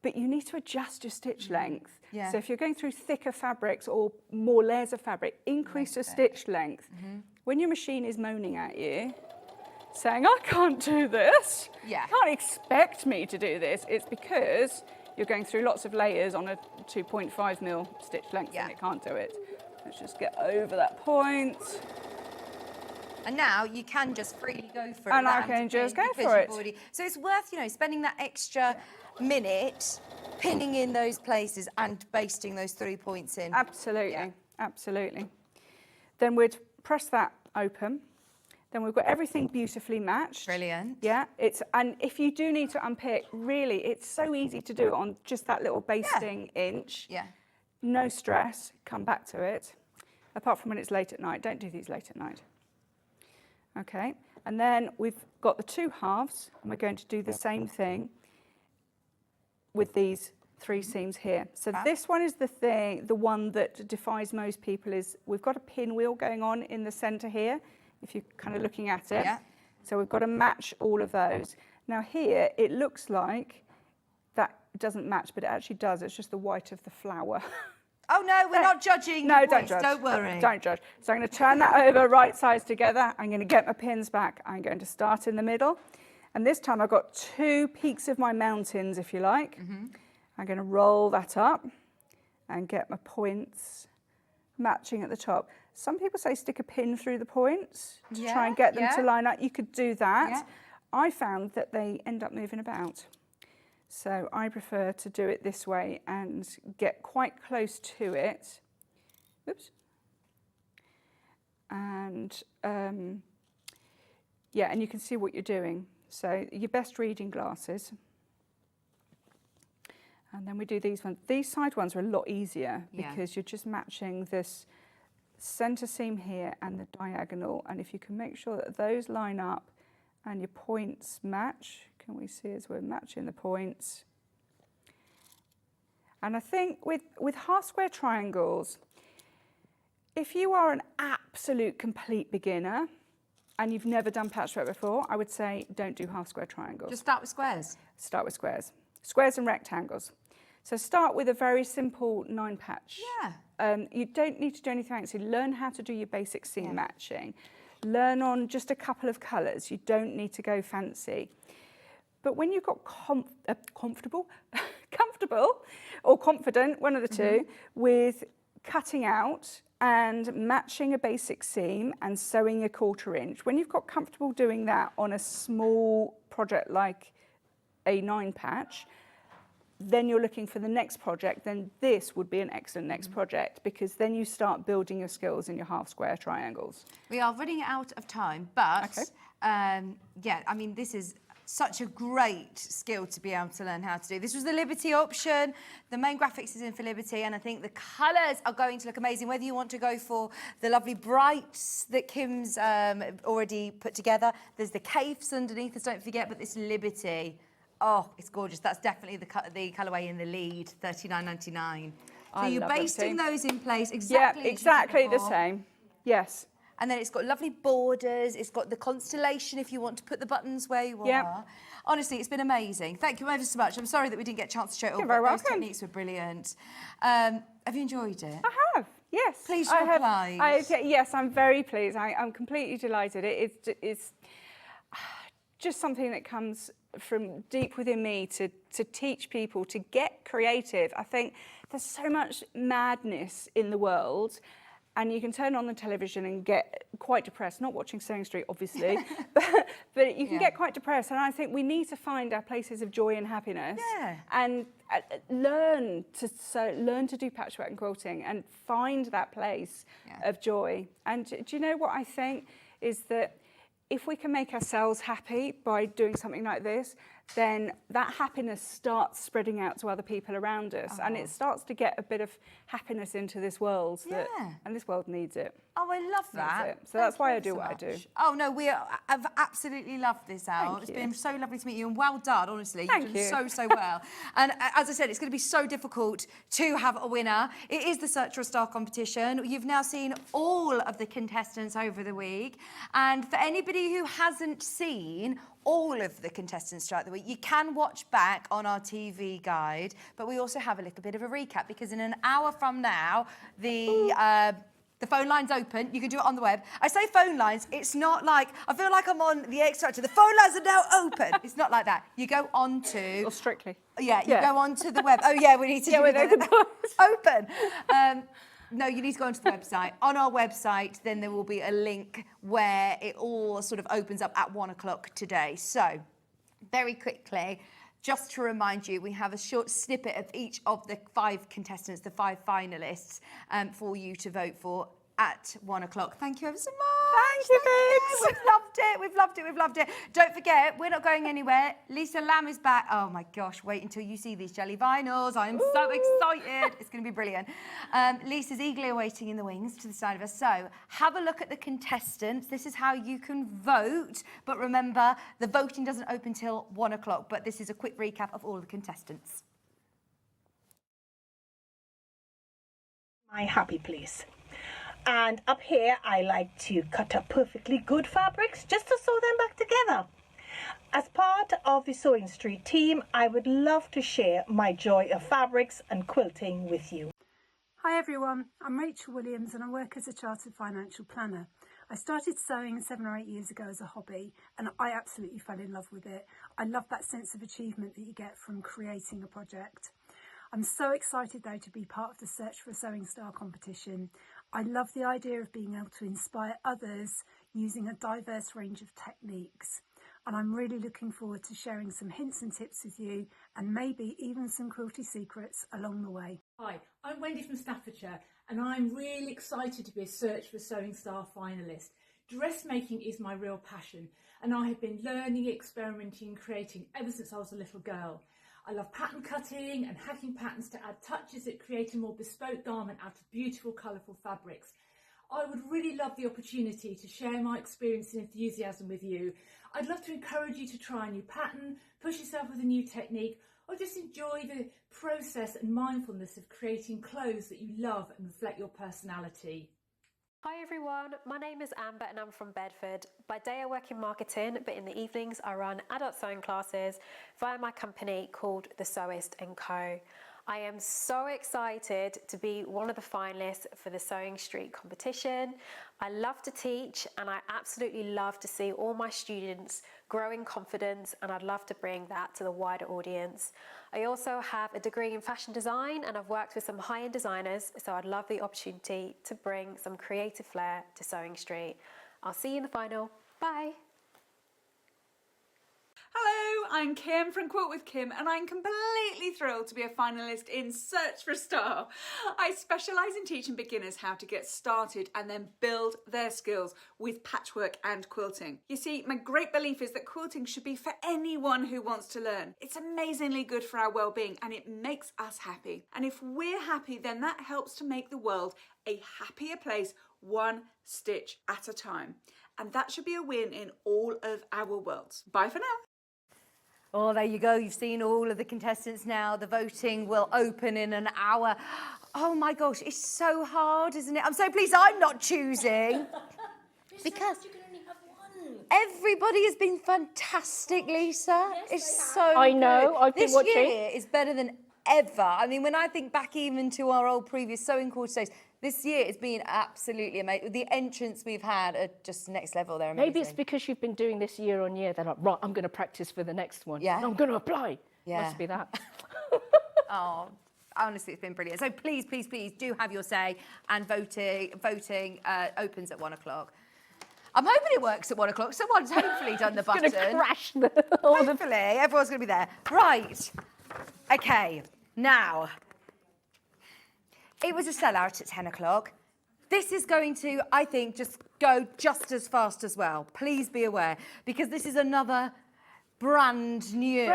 But you need to adjust your stitch length. Yeah. So if you're going through thicker fabrics or more layers of fabric, increase your stitch length. When your machine is moaning at you, saying, I can't do this, you can't expect me to do this, it's because you're going through lots of layers on a 2.5 mil stitch length and it can't do it. Let's just get over that point. And now you can just freely go for it. And I without can just go because for you've it. already- So it's worth, spending that extra minute pinning in those places and basting those 3 points in. Absolutely, absolutely. Then we'd press that open. Then we've got everything beautifully matched. Brilliant. Yeah, and if you do need to unpick, really, it's so easy to do it on just that little basting inch. Yeah. No stress, come back to it. Apart from when it's late at night, don't do these late at night. Okay, and then we've got the 2 halves, and we're going to do the same thing with these 3 seams here. So this one is the one that defies most people is we've got a pinwheel going on in the centre here, if you're kind of looking at it. Yeah. So we've got to match all of those. Now here, it looks like that doesn't match, but it actually does. It's just the white of the flower. Oh no, we're not judging. No, your don't points, judge. Don't worry. Don't judge. So I'm going to turn that over right sides together. I'm going to get my pins back. I'm going to start in the middle. And this time I've got 2 peaks of my mountains, if you like. I'm going to roll that up. and get my points matching at the top. Some people say stick a pin through the points to try and get them to line up. You could do that. Yeah. I found that they end up moving about. So I prefer to do it this way and get quite close to it. Oops. And yeah, and you can see what you're doing. So your best reading glasses. And then we do these ones. These side ones are a lot easier because you're just matching this center seam here and the diagonal. And if you can make sure that those line up and your points match, can we see as we're matching the points? And I think with half square triangles, if you are an absolute complete beginner and you've never done patchwork before, I would say don't do half square triangles. Just start with squares. Start with squares. Squares and rectangles. So start with a very simple 9 patch. Yeah. You don't need to do anything fancy. Learn how to do your basic seam matching. Learn on just a couple of colours. You don't need to go fancy. But when you've got comfortable or confident, one of the two, with cutting out and matching a basic seam and sewing a 1/4 inch, when you've got comfortable doing that on a small project like a 9 patch, then you're looking for the next project, then this would be an excellent next project, because then you start building your skills in your half square triangles. We are running out of time, but yeah, I mean, this is such a great skill to be able to learn how to do. This was the Liberty option. The main graphics is in for Liberty, and I think the colours are going to look amazing, whether you want to go for the lovely brights that Kim's already put together. There's the Caves underneath us, don't forget, but this Liberty, oh, it's gorgeous. That's definitely the colourway in the lead, $39.99. So you're basting those in place exactly the same. Yes. And then it's got lovely borders. It's got the constellation if you want to put the buttons where you are. Honestly, it's been amazing. Thank you ever so much. I'm sorry that we didn't get a chance to show it all. You're very but welcome. Those techniques were brilliant. Have you enjoyed it? I have, yes. Please reply. Yes, I'm very pleased. I'm completely delighted. It's just something that comes from deep within me to teach people to get creative. I think there's so much madness in the world, and you can turn on the television and get quite depressed, not watching Sewing Street, obviously, but you can get quite depressed. And I think we need to find our places of joy and happiness and learn to do patchwork and quilting and find that place of joy. And do you know what I think is that if we can make ourselves happy by doing something like this, then that happiness starts spreading out to other people around us, and it starts to get a bit of happiness into this world, and this world needs it. Oh, I love that. So that's why I do what I do. Oh, no, I've absolutely loved this, Al. It's been so lovely to meet you, and well done, honestly. You've done so well. And as I said, it's going to be so difficult to have a winner. It is the Search for a Star competition. You've now seen all of the contestants over the week. And for anybody who hasn't seen all of the contestants throughout the week, you can watch back on our TV guide, but we also have a little bit of a recap, because in an hour from now, the phone line's open. You can do it on the web. I say phone lines, it's not like, I feel like I'm on the X Factor. The phone lines are now open. It's not like that. You go on to... Or Strictly. Yeah, you go on to the web. Oh, yeah, we need to do that. Open. No, you need to go onto the website. On our website, then there will be a link where it all sort of opens up at 1 o'clock today. So, very quickly, just to remind you, we have a short snippet of each of the 5 contestants, the 5 finalists, for you to vote for at 1 o'clock. Thank you ever so much. Thank you, Vix. We've loved it. We've loved it. We've loved it. Don't forget, we're not going anywhere. Lisa Lamb is back. Oh my gosh, wait until you see these jelly vinyls. I am so excited. It's going to be brilliant. Lisa's eagerly awaiting in the wings to the side of us. So have a look at the contestants. This is how you can vote. But remember, the voting doesn't open till 1 o'clock. But this is a quick recap of all the contestants. My happy place. And up here, I like to cut up perfectly good fabrics just to sew them back together. As part of the Sewing Street team, I would love to share my joy of fabrics and quilting with you. Hi everyone, I'm Rachel Williams and I work as a chartered financial planner. I started sewing 7 or 8 years ago as a hobby and I absolutely fell in love with it. I love that sense of achievement that you get from creating a project. I'm so excited though to be part of the Search for a Sewing Star competition. I love the idea of being able to inspire others using a diverse range of techniques. And I'm really looking forward to sharing some hints and tips with you, and maybe even some quilty secrets along the way. Hi, I'm Wendy from Staffordshire, and I'm really excited to be a Search for Sewing Star finalist. Dressmaking is my real passion, and I have been learning, experimenting and creating ever since I was a little girl. I love pattern cutting and hacking patterns to add touches that create a more bespoke garment out of beautiful, colourful fabrics. I would really love the opportunity to share my experience and enthusiasm with you. I'd love to encourage you to try a new pattern, push yourself with a new technique, or just enjoy the process and mindfulness of creating clothes that you love and reflect your personality. Hi everyone, my name is Amber and I'm from Bedford. By day I work in marketing, but in the evenings I run adult sewing classes via my company called The Sewist & Co. I am so excited to be one of the finalists for the Sewing Street competition. I love to teach and I absolutely love to see all my students grow in confidence, and I'd love to bring that to the wider audience. I also have a degree in fashion design and I've worked with some high-end designers, so I'd love the opportunity to bring some creative flair to Sewing Street. I'll see you in the final. Bye! Hello, I'm Kim from Quilt with Kim, and I'm completely thrilled to be a finalist in Search for a Star. I specialise in teaching beginners how to get started and then build their skills with patchwork and quilting. You see, my great belief is that quilting should be for anyone who wants to learn. It's amazingly good for our well-being and it makes us happy. And if we're happy, then that helps to make the world a happier place, one stitch at a time. And that should be a win in all of our worlds. Bye for now. Oh, there you go. You've seen all of the contestants now. The voting will open in an hour. Oh my gosh, it's so hard, isn't it? I'm so pleased I'm not choosing. Because you can only have one. everybody has been fantastic, Lisa. It's so I know, good. I've been this watching. year is better than ever. I mean, when I think back even to our old previous sewing course days, this year has been absolutely amazing. The entrants we've had are just next level. They're amazing. Maybe it's because you've been doing this year on year. They're like, right, I'm going to practice for the next one. Yeah. And I'm going to apply. Yeah. Must be that. Oh, honestly, it's been brilliant. So please, please, please do have your say, and voting opens at 1 o'clock. I'm hoping it works at 1 o'clock. Someone's hopefully done the button. It's going to crash Hopefully, everyone's going to be there. Right. Okay. Now, it was a sellout at 10 o'clock. This is going to, I think, just go just as fast as well. Please be aware, because this is another brand new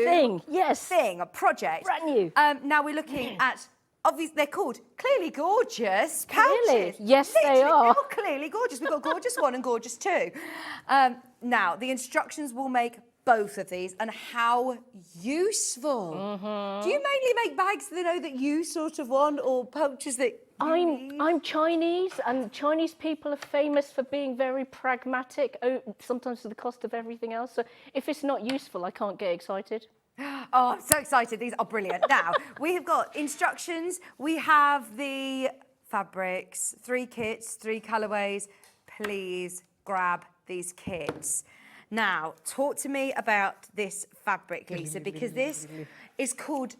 thing. Yes. Thing, a project. Brand new. Now we're looking at, obviously, they're called Clearly Gorgeous Clearly. pouches. Yes, they Literally, are. They're all clearly gorgeous. We've got Gorgeous 1 and Gorgeous 2. Now, the instructions will make both of these, and how useful. Do you mainly make bags that they know that you sort of want, or pouches that you need? I'm Chinese, and Chinese people are famous for being very pragmatic, sometimes to the cost of everything else. So if it's not useful, I can't get excited. Oh, I'm so excited. These are brilliant. Now, we have got instructions. We have the fabrics, 3 kits, 3 colourways. Please grab these kits. Now, talk to me about this fabric, Lisa, because this is called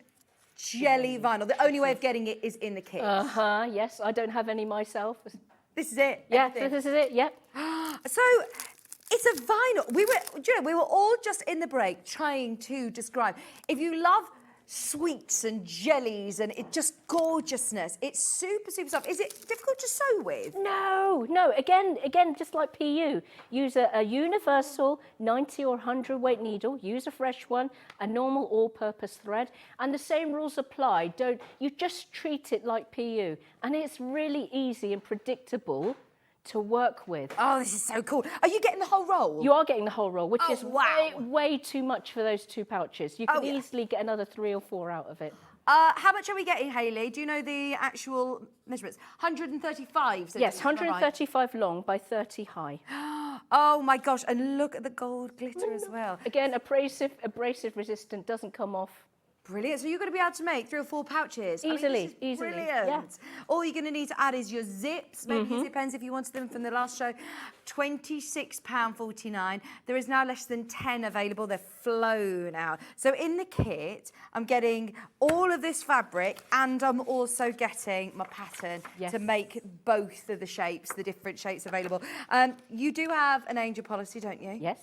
jelly vinyl. The only way of getting it is in the kit. Yes, I don't have any myself. This is it. Yeah, everything. this is it, yeah. So, it's a vinyl. We were all just in the break trying to describe. If you love sweets and jellies and it just gorgeousness, it's super, super soft. Is it difficult to sew with? No. Again, just like PU, use a universal 90 or 100 weight needle, use a fresh one, a normal all-purpose thread, and the same rules apply. You just treat it like PU, and it's really easy and predictable to work with. Oh, this is so cool. Are you getting the whole roll? You are getting the whole roll, which is wow. way too much for those 2 pouches. You can easily get another 3 or 4 out of it. How much are we getting, Hayley? Do you know the actual measurements? 135 centimetres. Yes, 135 long by 30 high. Oh my gosh, and look at the gold glitter as well. Again, abrasive resistant, doesn't come off. Brilliant. So you're going to be able to make 3 or 4 pouches. Easily, this is easily. Brilliant. Yeah. All you're going to need to add is your zips, maybe your zip ends if you wanted them from the last show. £26.49. There is now less than 10 available. They're flown out. So in the kit, I'm getting all of this fabric and I'm also getting my pattern to make both of the shapes, the different shapes available. You do have an angel policy, don't you? Yes,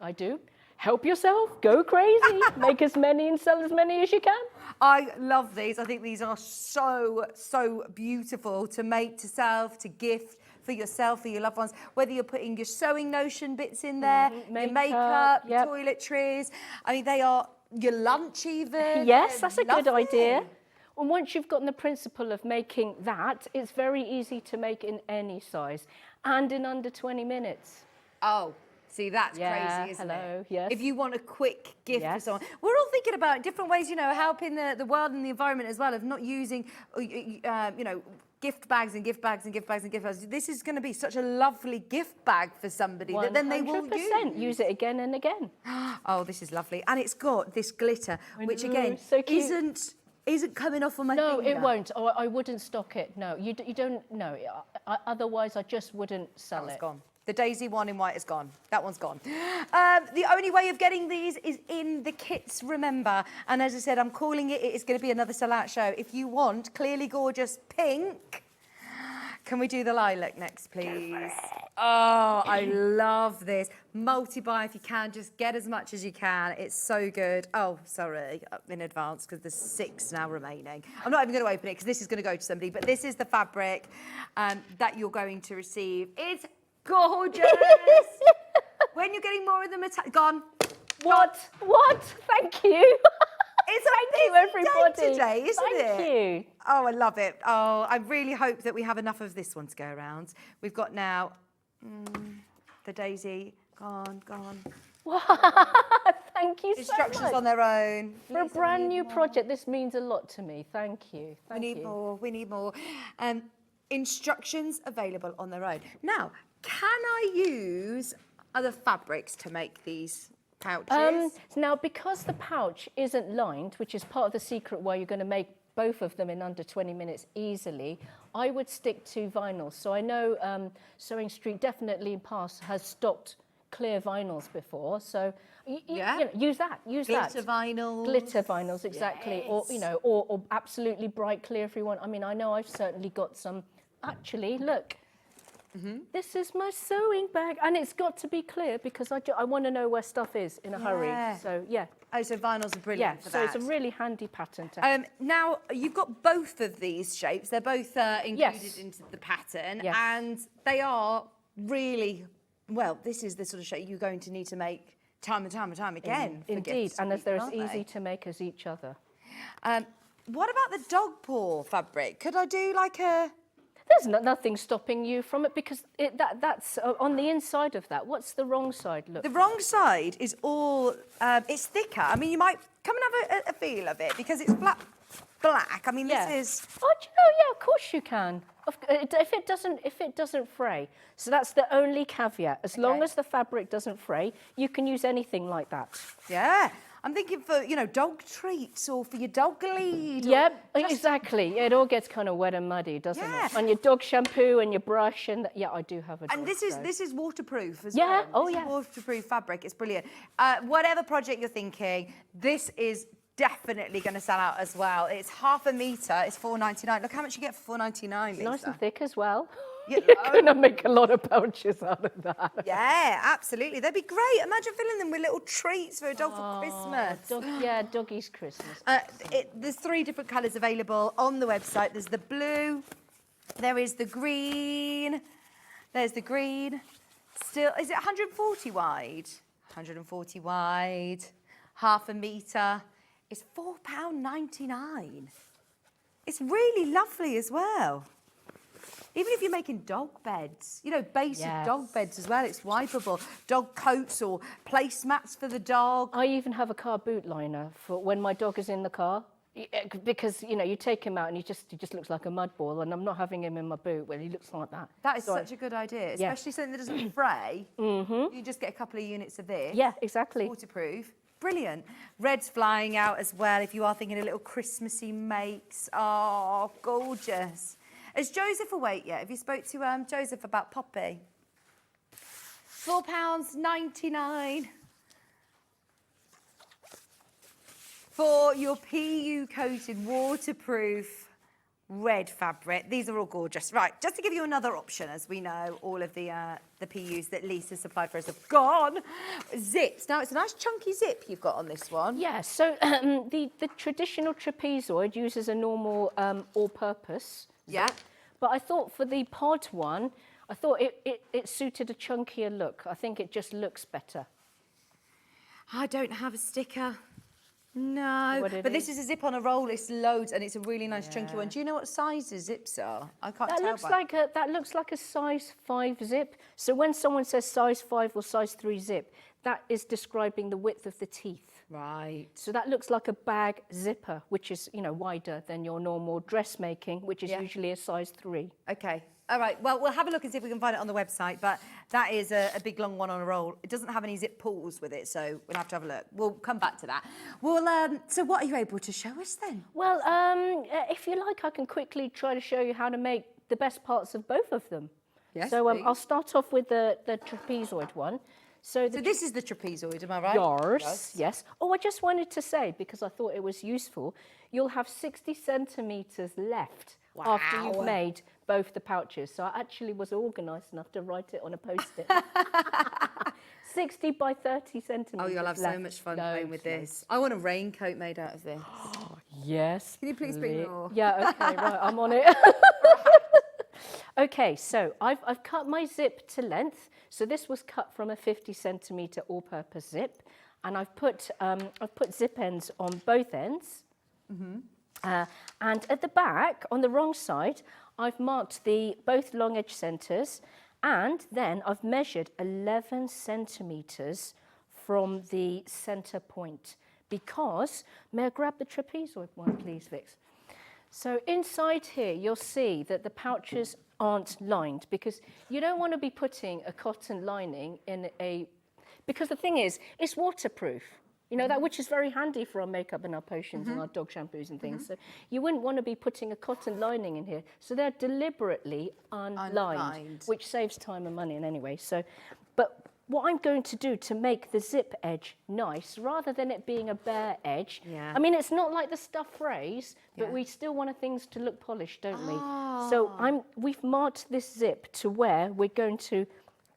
I do. Help yourself, go crazy, make as many and sell as many as you can. I love these. I think these are so beautiful to make, to sell, to gift for yourself, for your loved ones. Whether you're putting your sewing notion bits in there, your makeup, your toiletries. I mean, they are your lunch even. Yes, that's a good idea. And once you've gotten the principle of making that, it's very easy to make in any size and in under 20 minutes. Oh. See, that's crazy, isn't it? Yes. If you want a quick gift for someone. We're all thinking about different ways, you know, helping the world and the environment as well, of not using, you know, gift bags and gift bags and gift bags and gift bags. This is going to be such a lovely gift bag for somebody that then they will use it again and again. Oh, this is lovely. And it's got this glitter, which again isn't coming off on my finger. No, it won't. I wouldn't stock it. No, you don't. No, otherwise I just wouldn't sell it. It's gone. The daisy one in white is gone. That one's gone. The only way of getting these is in the kits, remember. And as I said, I'm calling it, it's going to be another sellout show. If you want Clearly Gorgeous Pink, can we do the lilac next, please? Oh, I love this. Multi-buy if you can. Just get as much as you can. It's so good. Oh, sorry, in advance, because there's 6 now remaining. I'm not even going to open it, because this is going to go to somebody. But this is the fabric that you're going to receive. It's gorgeous. When you're getting more of them, gone. What? Thank you. It's Thank you, everybody. Day today, isn't it? Thank you. Oh, I love it. Oh, I really hope that we have enough of this one to go around. We've got now the daisy gone. Thank you so much. Instructions on their own. For a brand new project, this means a lot to me. Thank you. We need more. Instructions available on their own. Now, can I use other fabrics to make these pouches? Now, because the pouch isn't lined, which is part of the secret why you're going to make both of them in under 20 minutes easily, I would stick to vinyls. So I know Sewing Street definitely in past has stocked clear vinyls before. So you know, use that. Glitter vinyls. Glitter vinyls, exactly. Yes. Or, you know, or absolutely bright clear if you want. I mean, I know I've certainly got some. Actually, look. This is my sewing bag, and it's got to be clear because I want to know where stuff is in a hurry. So, yeah. Oh, so vinyls are brilliant for that. So it's a really handy pattern to have. Now, you've got both of these shapes. They're both included into the pattern, and they are really, well, this is the sort of shape you're going to need to make time and time again. Indeed, and they're as easy to make as each other. What about the dog paw fabric? Could I do like a... There's nothing stopping you from it because that's on the inside of that. What's the wrong side look? The wrong side is all, it's thicker. I mean, you might come and have a feel of it because it's black. I mean, this is... Oh, do you know, yeah, of course you can. If it doesn't fray. So that's the only caveat. As long as the fabric doesn't fray, you can use anything like that. Yeah. I'm thinking for, you know, dog treats or for your dog lead. Yep, exactly. It all gets kind of wet and muddy, doesn't it? And your dog shampoo and your brush and I do have a dog. And this is waterproof as well. Oh, yeah. Waterproof fabric. It's brilliant. Whatever project you're thinking, this is definitely going to sell out as well. It's half a metre. It's $4.99. Look how much you get for $4.99, Lisa. Nice and thick as well. You're going to make a lot of pouches out of that. Yeah, absolutely. They'd be great. Imagine filling them with little treats for a dog for Christmas. Doggy's Christmas. There's 3 different colours available on the website. There's the blue, there is the green, there's the green. Still, is it 140 wide? 140 wide, half a metre. It's £4.99. It's really lovely as well. Even if you're making dog beds, you know, basic dog beds as well, it's wipeable. Dog coats or placemats for the dog. I even have a car boot liner for when my dog is in the car. Because, you know, you take him out and he just looks like a mud ball, and I'm not having him in my boot when he looks like that. That is such a good idea, especially something that doesn't fray. You just get a couple of units of this. Yeah, exactly. Waterproof. brilliant. Red's flying out as well if you are thinking a little Christmassy makes. Oh, gorgeous. Has Joseph awake yet? Have you spoke to Joseph about Poppy? £4.99 for your PU coated waterproof red fabric. These are all gorgeous. Right, just to give you another option, as we know, all of the PUs that Lisa supplied for us have gone. Zips. Now, it's a nice chunky zip you've got on this one. Yeah, so the traditional trapezoid uses a normal all-purpose Yeah. zip. But I thought for the pod one, I thought it suited a chunkier look. I think it just looks better. I don't have a sticker. No, What it but this is a zip on a roll. It's loads, and it's a really nice chunky one. Yeah. Do you know what size the zips are? I can't That tell. looks like a size 5 zip. So when someone says size 5 or size 3 zip, that is describing the width of the teeth. Right. So that looks like a bag zipper, which is, you know, wider than your normal dressmaking, which is usually a size 3. Okay. All right. Well, we'll have a look and see if we can find it on the website. But that is a big, long one on a roll. It doesn't have any zip pulls with it, so we'll have to have a look. We'll come back to that. Well, so what are you able to show us then? Well, if you like, I can quickly try to show you how to make the best parts of both of them. Yes, So please. I'll start off with the trapezoid one. So this is the trapezoid, am I right? Yes. Oh, I just wanted to say, because I thought it was useful, you'll have 60 centimetres left after you've made both the pouches. So I actually was organised enough to write it on a Post-it. 60 by 30 centimetres. Oh, you'll have so much fun playing with this. I want a raincoat made out of this. Yes. Can you please bring more? Yeah, okay, right, I'm on it. Okay, so I've cut my zip to length. So this was cut from a 50 centimetre all-purpose zip, and I've put zip ends on both ends. And at the back, on the wrong side, I've marked both long edge centres, and then I've measured 11 centimetres from the centre point. Because, may I grab the trapezoid one, please, Vix? So inside here, you'll see that the pouches aren't lined, because you don't want to be putting a cotton lining in because the thing is, it's waterproof. You know, that which is very handy for our makeup and our potions and our dog shampoos and things. So you wouldn't want to be putting a cotton lining in here. So they're deliberately unlined, which saves time and money in any way. So, but what I'm going to do to make the zip edge nice, rather than it being a bare edge, I mean, it's not like the stuff phrase, but we still want things to look polished, don't we? So we've marked this zip to where we're going to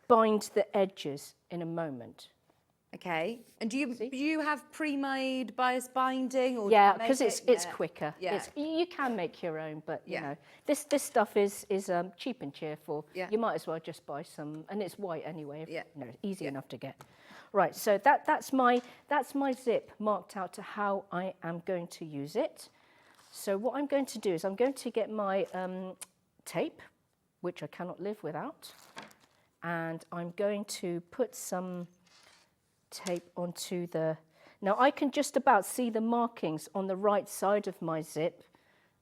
bind the edges in a moment. Okay. And do you have pre-made bias binding? Or yeah, because it's quicker. Yeah. You can make your own, but you know, this stuff is cheap and cheerful. Yeah. You might as well just buy some, and it's white anyway. You know, easy enough to get. Right. So that's my zip marked out to how I am going to use it. So what I'm going to do is I'm going to get my tape, which I cannot live without, and I'm going to put some tape onto now I can just about see the markings on the right side of my zip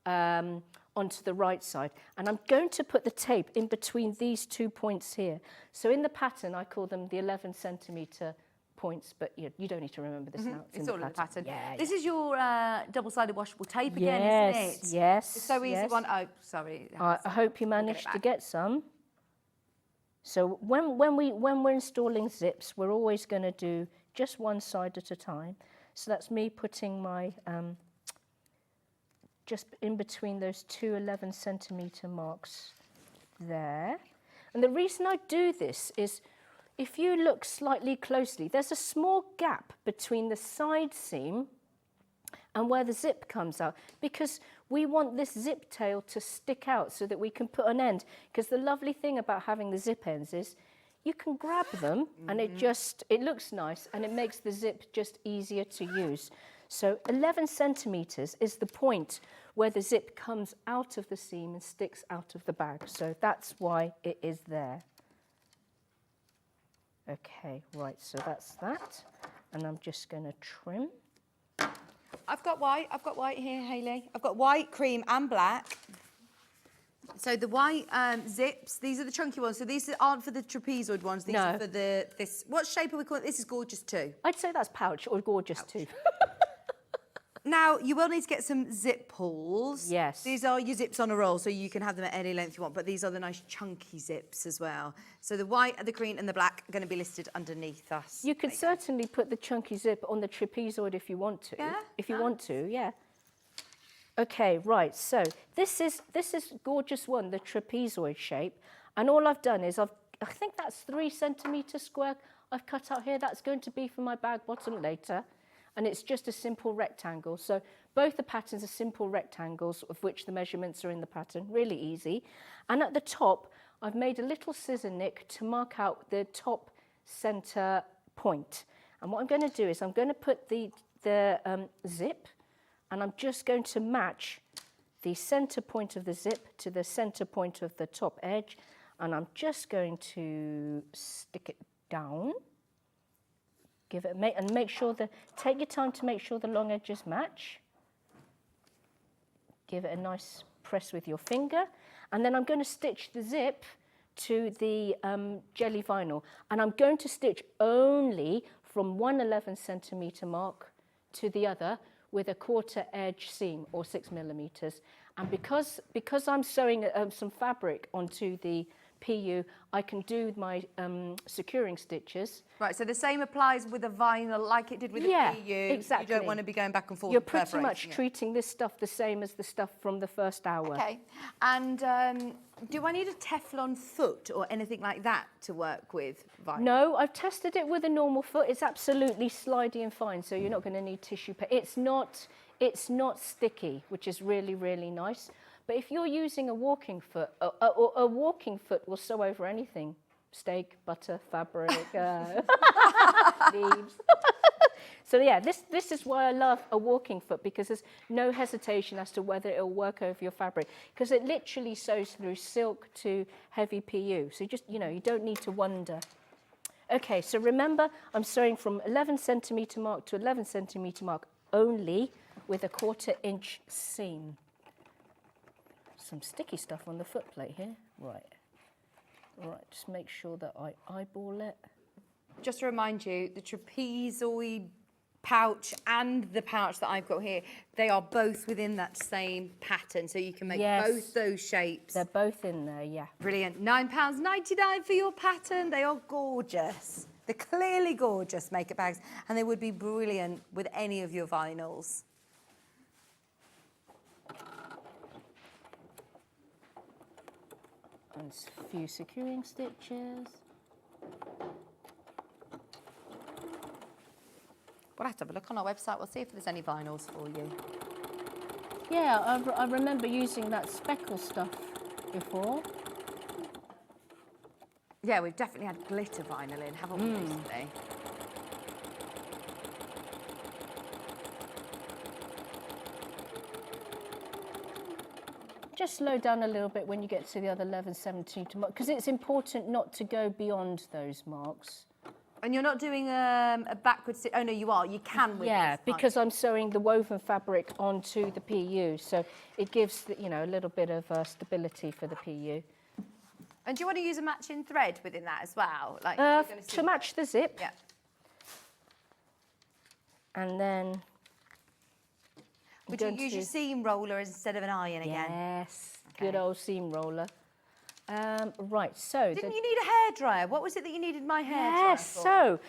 onto the right side, and I'm going to put the tape in between these 2 points here. So in the pattern I call them the 11 centimetre points, but you don't need to remember this now. It's all in the pattern. Yeah, this is your double-sided washable tape again, isn't it? Yes, It's so easy one. Oh, sorry. I hope you managed to get some. So when we're installing zips, we're always going to do just one side at a time. So that's me putting my, just in between those two 11 centimetre marks there. And the reason I do this is, if you look slightly closely, there's a small gap between the side seam and where the zip comes out, because we want this zip tail to stick out so that we can put an end. Because the lovely thing about having the zip ends is you can grab them and it looks nice, and it makes the zip just easier to use. So 11 centimetres is the point where the zip comes out of the seam and sticks out of the bag. So that's why it is there. Okay, right, so that's that. And I'm just going to trim. I've got white here, Hayley. I've got white, cream and black. So the white zips, these are the chunky ones. So these aren't for the trapezoid ones. These are for this. What shape are we calling it? This is gorgeous too. I'd say that's pouch or gorgeous too. Now, you will need to get some zip pulls. Yes. These are your zips on a roll, so you can have them at any length you want, but these are the nice chunky zips as well. So the white, the green and the black are going to be listed underneath us. You could certainly put the chunky zip on the trapezoid if you want to. Yeah? If you want to, yeah. Okay, right, so this is gorgeous one, the trapezoid shape. And all I've done is I think that's 3 centimetres square I've cut out here. That's going to be for my bag bottom later. And it's just a simple rectangle. So both the patterns are simple rectangles of which the measurements are in the pattern, really easy. And at the top, I've made a little scissor nick to mark out the top center point. And what I'm going to do is I'm going to put the zip, and I'm just going to match the center point of the zip to the center point of the top edge. And I'm just going to stick it down. Give it and make sure take your time to make sure the long edges match. Give it a nice press with your finger, and then I'm going to stitch the zip to the jelly vinyl, and I'm going to stitch only from one 11 centimetre mark to the other with a 1/4 edge seam or 6 millimetres. And because I'm sewing some fabric onto the PU, I can do my securing stitches. Right, so the same applies with a vinyl like it did with the PU. Exactly. You don't want to be going back and forth. You're pretty much treating this stuff the same as the stuff from the first hour. Okay, and do I need a Teflon foot or anything like that to work with vinyl? No, I've tested it with a normal foot. It's absolutely slidey and fine, so you're not going to need tissue paper. It's not sticky, which is really, really nice. But if you're using a walking foot, a walking foot will sew over anything. Steak, butter, fabric, leaves. So yeah, this is why I love a walking foot, because there's no hesitation as to whether it'll work over your fabric, because it literally sews through silk to heavy PU. So just, you don't need to wonder. Okay, so remember, I'm sewing from 11 centimetre mark to 11 centimetre mark only with a 1/4 inch seam. Some sticky stuff on the foot plate here. Right, just make sure that I eyeball it. Just to remind you, the trapezoid pouch and the pouch that I've got here, they are both within that same pattern, so you can make both those shapes. They're both in there, yeah. Brilliant. £9.99 for your pattern. They are gorgeous. They're clearly gorgeous makeup bags, and they would be brilliant with any of your vinyls. And a few securing stitches. We'll have to have a look on our website. We'll see if there's any vinyls for you. Yeah, I remember using that speckle stuff before. Yeah, we've definitely had glitter vinyl in, haven't we, recently? Just slow down a little bit when you get to the other 11 centimetre mark, because it's important not to go beyond those marks. And you're not doing a backward stitch. Oh no, you are. You can with yeah, this, because I'm sewing the woven fabric onto the PU, so it gives a little bit of stability for the PU. And do you want to use a matching thread within that as well, like to match the zip? Yeah. And then. Would you use your seam roller instead of an iron again? Yes, good old seam roller. Right, so... Didn't you need a hairdryer? What was it that you needed my hairdryer for? So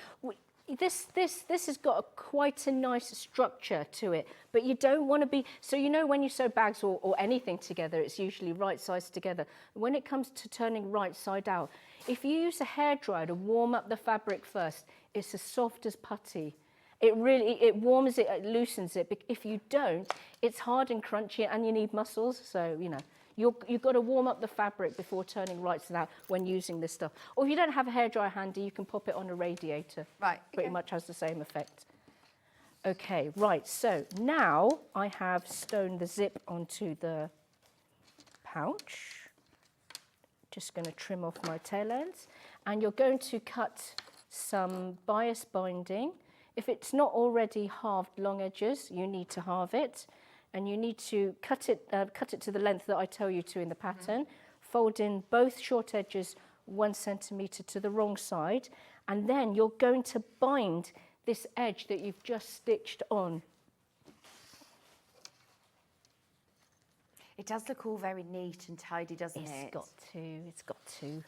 this has got quite a nice structure to it, but you don't want to be... So when you sew bags or anything together, it's usually right sides together. When it comes to turning right side out, if you use a hairdryer to warm up the fabric first, it's as soft as putty. It warms it, it loosens it. But if you don't, it's hard and crunchy, and you need muscles. So you've got to warm up the fabric before turning right side out when using this stuff. Or if you don't have a hairdryer handy, you can pop it on a radiator. Right. Pretty much has the same effect. Okay, right. So now I have sewn the zip onto the pouch. Just going to trim off my tail ends, and you're going to cut some bias binding. If it's not already halved long edges, you need to halve it. and you need to cut it to the length that I tell you to in the pattern. Fold in both short edges 1 centimetre to the wrong side, and then you're going to bind this edge that you've just stitched on. It does look all very neat and tidy, doesn't it? It's got to.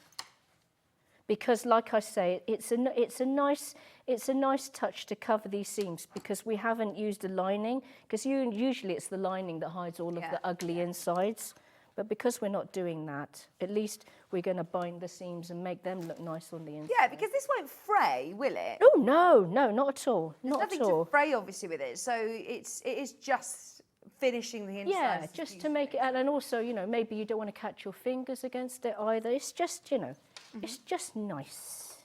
Because, like I say, it's a nice touch to cover these seams, because we haven't used a lining, because usually it's the lining that hides all of the ugly insides. But because we're not doing that, at least we're going to bind the seams and make them look nice on the inside. Yeah, because this won't fray, will it? Oh, no, not at all. There's nothing to fray, obviously, with it. So it is just finishing the inside. Yeah, just to make it, and also, you know, maybe you don't want to catch your fingers against it either. It's just, you know, it's just nice.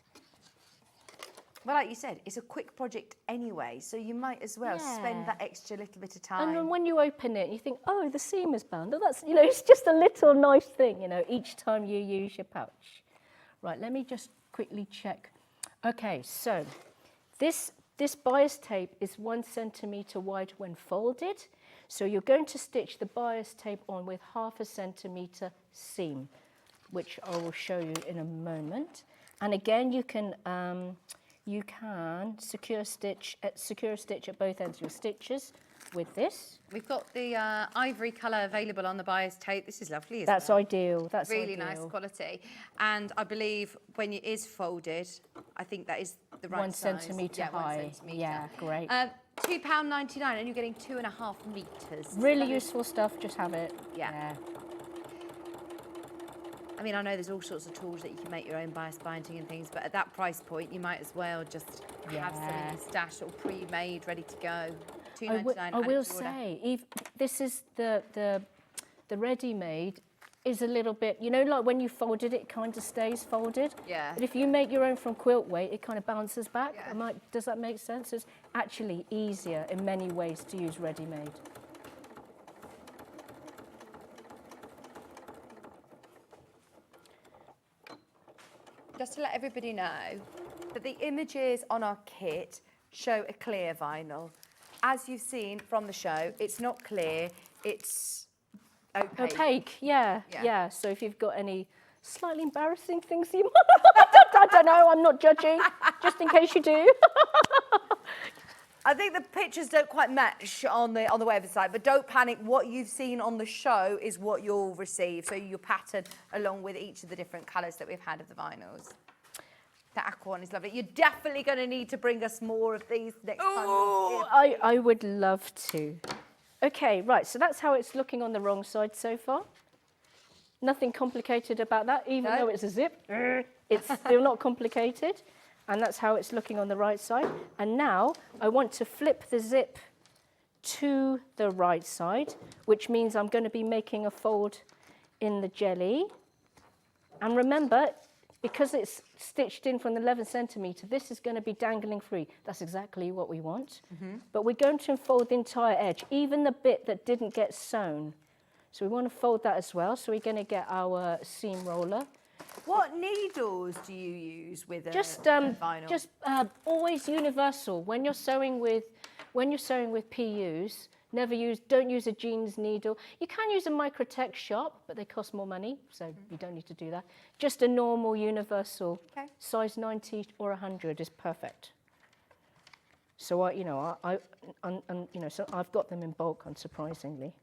Well, like you said, it's a quick project anyway, so you might as well spend that extra little bit of time. And then when you open it, you think, oh, the seam is bound. Oh, that's, you know, it's just a little nice thing, you know, each time you use your pouch. Right, let me just quickly check. Okay, so this bias tape is 1 centimetre wide when folded. So you're going to stitch the bias tape on with 1/2 centimetre seam, which I will show you in a moment. And again, you can secure a stitch at both ends of your stitches with this. We've got the ivory colour available on the bias tape. This is lovely, That's ideal. That's really ideal. nice quality. And I believe when it is folded, I think that is the right 1 size. centimetre high. 1 centimetre. Yeah, great. £2.99, and you're getting 2.5 metres. Really useful stuff. Just have it. Yeah. I mean, I know there's all sorts of tools that you can make your own bias binding and things, but at that price point, you might as well just have some in your stash or pre-made, ready to go. $2.99. I will say, this is the ready-made is a little bit, you know, like when you folded it kind of stays folded. Yeah. But if you make your own from quilt weight, it kind of bounces back. Yeah. Does that make sense? It's actually easier in many ways to use ready-made. Just to let everybody know that the images on our kit show a clear vinyl. As you've seen from the show, it's not clear, it's opaque. Opaque, yeah. So if you've got any slightly embarrassing things you might, I don't know, I'm not judging, just in case you do. I think the pictures don't quite match on the website, but don't panic. What you've seen on the show is what you'll receive. So your pattern along with each of the different colours that we've had of the vinyls. The aqua one is lovely. You're definitely going to need to bring us more of these next time. Oh, I would love to. Okay, right, so that's how it's looking on the wrong side so far. Nothing complicated about that, even though it's a zip. It's still not complicated. And that's how it's looking on the right side. And now I want to flip the zip to the right side, which means I'm going to be making a fold in the jelly. And remember, because it's stitched in from the 11 centimetre, this is going to be dangling free. That's exactly what we want. But we're going to unfold the entire edge, even the bit that didn't get sewn. So we want to fold that as well. So we're going to get our seam roller. What needles do you use with vinyl? Just always universal. When you're sewing with PUs, don't use a jeans needle. You can use a Microtech shop, but they cost more money, so you don't need to do that. Just a normal universal size 90 or 100 is perfect. So so I've got them in bulk, unsurprisingly.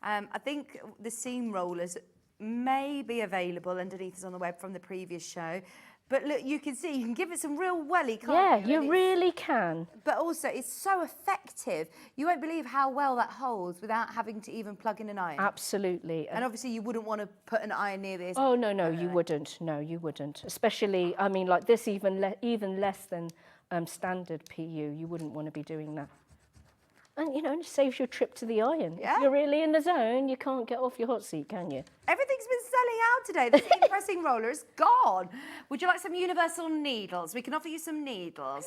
I think the seam rollers may be available underneath us on the web from the previous show. But look, you can see, you can give it some real welly, can't you? Yeah, you really can. But also, it's so effective. You won't believe how well that holds without having to even plug in an iron. Absolutely. And obviously, you wouldn't want to put an iron near this. Oh, no, you wouldn't. No, you wouldn't. Especially, I mean, like this, even less than standard PU. You wouldn't want to be doing that. And, you know, it saves you a trip to the iron. Yeah. If you're really in the zone, you can't get off your hot seat, can you? Everything's been selling out today. The seam pressing roller is gone. Would you like some universal needles? We can offer you some needles.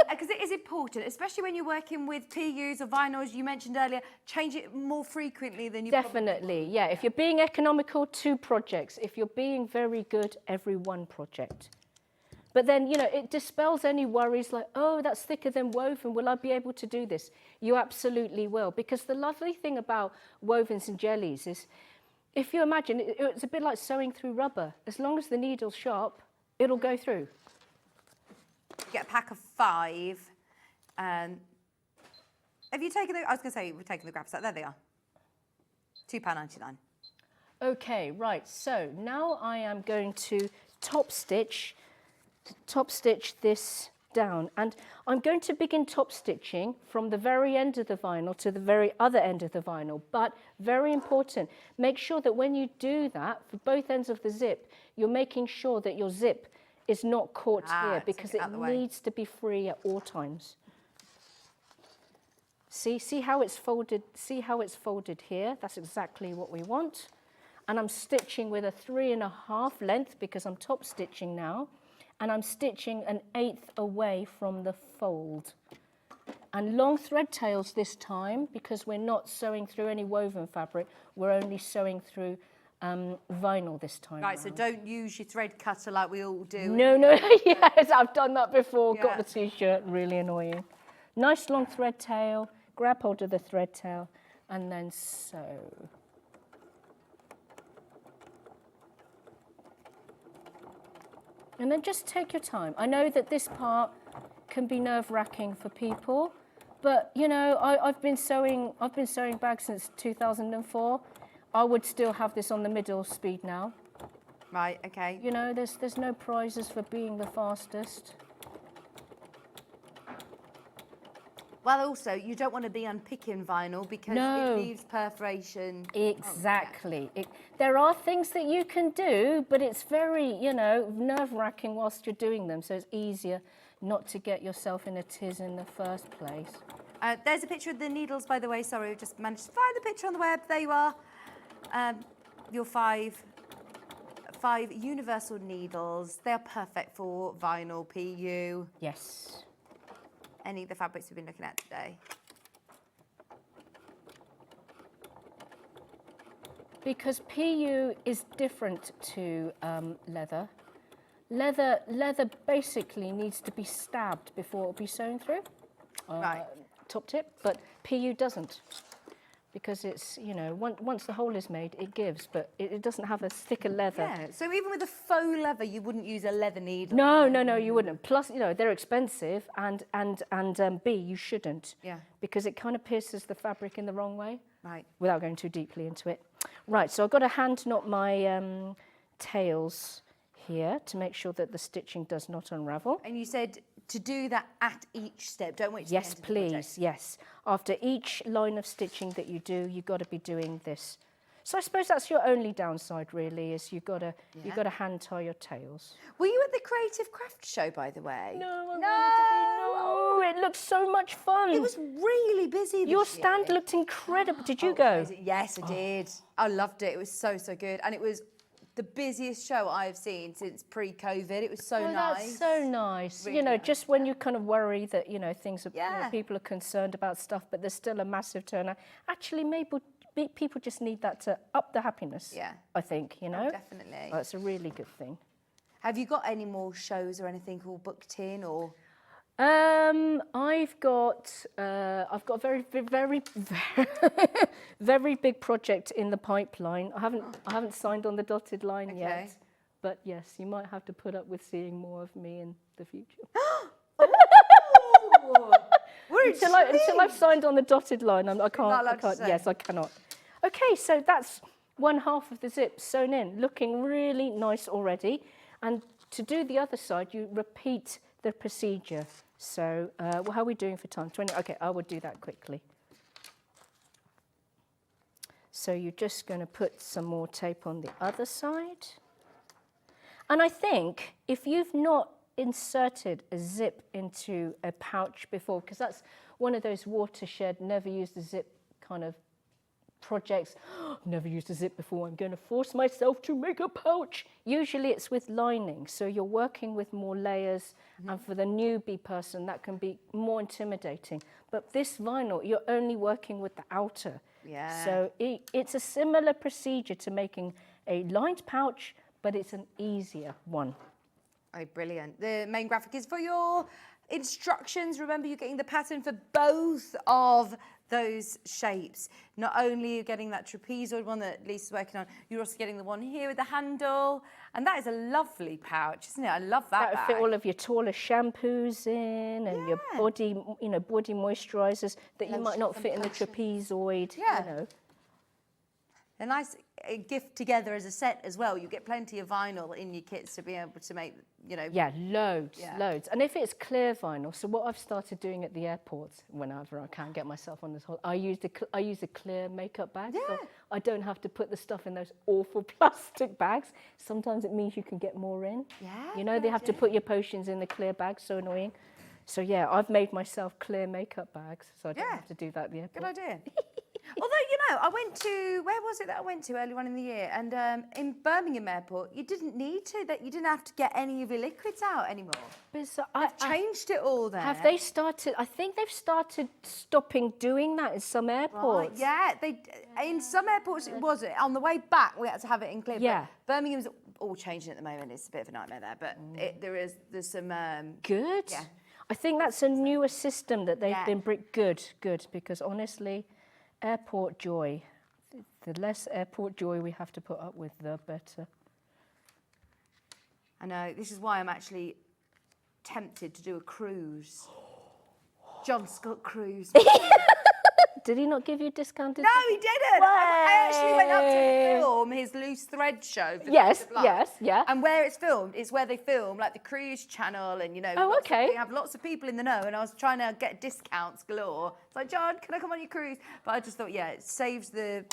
Because it is important, especially when you're working with PUs or vinyls, you mentioned earlier, change it more frequently than you Definitely, yeah. If you're being economical, 2 projects. If you're being very good, every 1 project. But then, you know, it dispels any worries like, oh, that's thicker than woven. Will I be able to do this? You absolutely will. Because the lovely thing about wovens and jellies is, if you imagine, it's a bit like sewing through rubber. As long as the needle's sharp, it'll go through. You get a pack of 5. Have you taken the, I was going to say, we're taking the grab set. There they are. £2.99. Okay, right. So now I am going to top stitch this down, and I'm going to begin top stitching from the very end of the vinyl to the very other end of the vinyl. But very important, make sure that when you do that for both ends of the zip, you're making sure that your zip is not caught here, because it needs to be free at all times. See how it's folded? See how it's folded here? That's exactly what we want. And I'm stitching with a 3.5 length because I'm top stitching now. And I'm stitching an 1/8 away from the fold. And long thread tails this time, because we're not sewing through any woven fabric, we're only sewing through vinyl this time. Right, so don't use your thread cutter like we all do. No, yes, I've done that before. Got the t-shirt, really annoying. Nice long thread tail, grab hold of the thread tail, and then sew. And then just take your time. I know that this part can be nerve-wracking for people, but you know, I've been sewing bags since 2004. I would still have this on the middle speed now. Right, okay. You know, there's no prizes for being the fastest. Well, also, you don't want to be unpicking vinyl because it leaves perforation. Exactly. There are things that you can do, but it's very, you know, nerve-wracking whilst you're doing them, so it's easier not to get yourself in a tiz in the first place. There's a picture of the needles, by the way. Sorry, we just managed to find the picture on the web. There you are. Your five universal needles. They're perfect for vinyl, PU. Yes. Any of the fabrics we've been looking at today. Because PU is different to leather. Leather basically needs to be stabbed before it'll be sewn through. Right. Top tip, but PU doesn't. Because it's, you know, once the hole is made, it gives, but it doesn't have a thicker leather. Yeah, so even with a faux leather, you wouldn't use a leather needle? No, you wouldn't. Plus, you know, they're expensive, and B, you shouldn't. Yeah. Because it kind of pierces the fabric in the wrong way. Right. Without going too deeply into it. Right, so I've got to hand knot my tails here to make sure that the stitching does not unravel. And you said to do that at each step, don't wait till Yes, the end of the project. please, yes. After each line of stitching that you do, you've got to be doing this. So I suppose that's your only downside, really, is you've got to hand tie your tails. Were you at the Creative Craft Show, by the way? No, No, it looked so much fun. It was really busy this Your year. stand looked incredible. Did you go? Yes, I did. I loved it. It was so good. And it was the busiest show I've seen since pre-COVID. It was so nice. That's so nice. Really you know, nice. just when you kind of worry that, you know, things are, you know, people are concerned about stuff, but there's still a massive turnout. Actually, maybe people just need that to up the happiness. Yeah. I think, you know. Oh, definitely. Oh, it's a really good thing. Have you got any more shows or anything all booked in, or? I've got a very big project in the pipeline. I haven't signed on the dotted line yet, but yes, you might have to put up with seeing more of me in the future. Until I've signed on the dotted line, I can't. Yes, I cannot. Okay, so that's one half of the zip sewn in, looking really nice already. And to do the other side, you repeat the procedure. So how are we doing for time? 20? Okay, I will do that quickly. So you're just going to put some more tape on the other side. And I think if you've not inserted a zip into a pouch before, because that's one of those watershed, never used a zip kind of projects. Never used a zip before, I'm going to force myself to make a pouch. Usually it's with lining, so you're working with more layers, and for the newbie person that can be more intimidating. But this vinyl, you're only working with the outer. Yeah. So it's a similar procedure to making a lined pouch, but it's an easier one. Oh, brilliant. The main graphic is for your instructions. Remember, you're getting the pattern for both of those shapes. Not only are you getting that trapezoid one that Lisa's working on, you're also getting the one here with the handle. And that is a lovely pouch, isn't it? I love that That would fit all of your taller shampoos in and your body, body moisturisers that you might not fit in the trapezoid, A nice gift together as a set as well. You get plenty of vinyl in your kits to be able to make, Yeah, loads. And if it's clear vinyl, so what I've started doing at the airports, whenever I can't get myself on this whole, I use a clear makeup bag. So I don't have to put the stuff in those awful plastic bags. Sometimes it means you can get more in. Yeah. They have to put your potions in the clear bags, so annoying. So yeah, I've made myself clear makeup bags, so I don't have to do that at the airport. Good idea. Although, I went to, where was it that I went to earlier on in the year? And in Birmingham Airport, you didn't need to, you didn't have to get any of your liquids out anymore. They've changed it all there. Have they started? I think they've started stopping doing that in some airports. Right, in some airports it was. On the way back, we had to have it in clear. Yeah. But Birmingham's all changing at the moment. It's a bit of a nightmare there, but there's some... Good. Yeah. I think that's a newer system that they've been... Good, because honestly... Airport joy. The less airport joy we have to put up with, the better. I know. This is why I'm actually tempted to do a cruise. John Scott cruise. Did he not give you discounted? No, he didn't. I actually went up to film his Loose Thread show. For Yes, the Life. yeah. And where it's filmed is where they film, like the cruise channel, and they have lots of people in the know. And I was trying to get discounts galore. It's like, John, can I come on your cruise? But I just thought, it saves the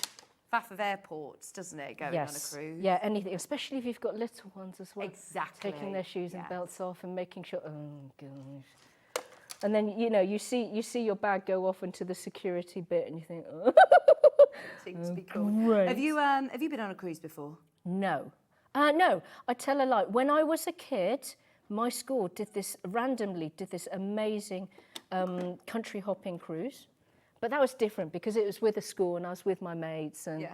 faff of airports, doesn't it, going on a cruise? Yeah, anything, especially if you've got little ones as well. Exactly. Taking their shoes and belts off and making sure. Oh gosh. And then you see your bag go off into the security bit, and you think, oh. Seems to be cool. Great. Have you been on a cruise before? No. No. I tell a lie. When I was a kid, my school randomly did this amazing country hopping cruise, but that was different because it was with a school and I was with my mates and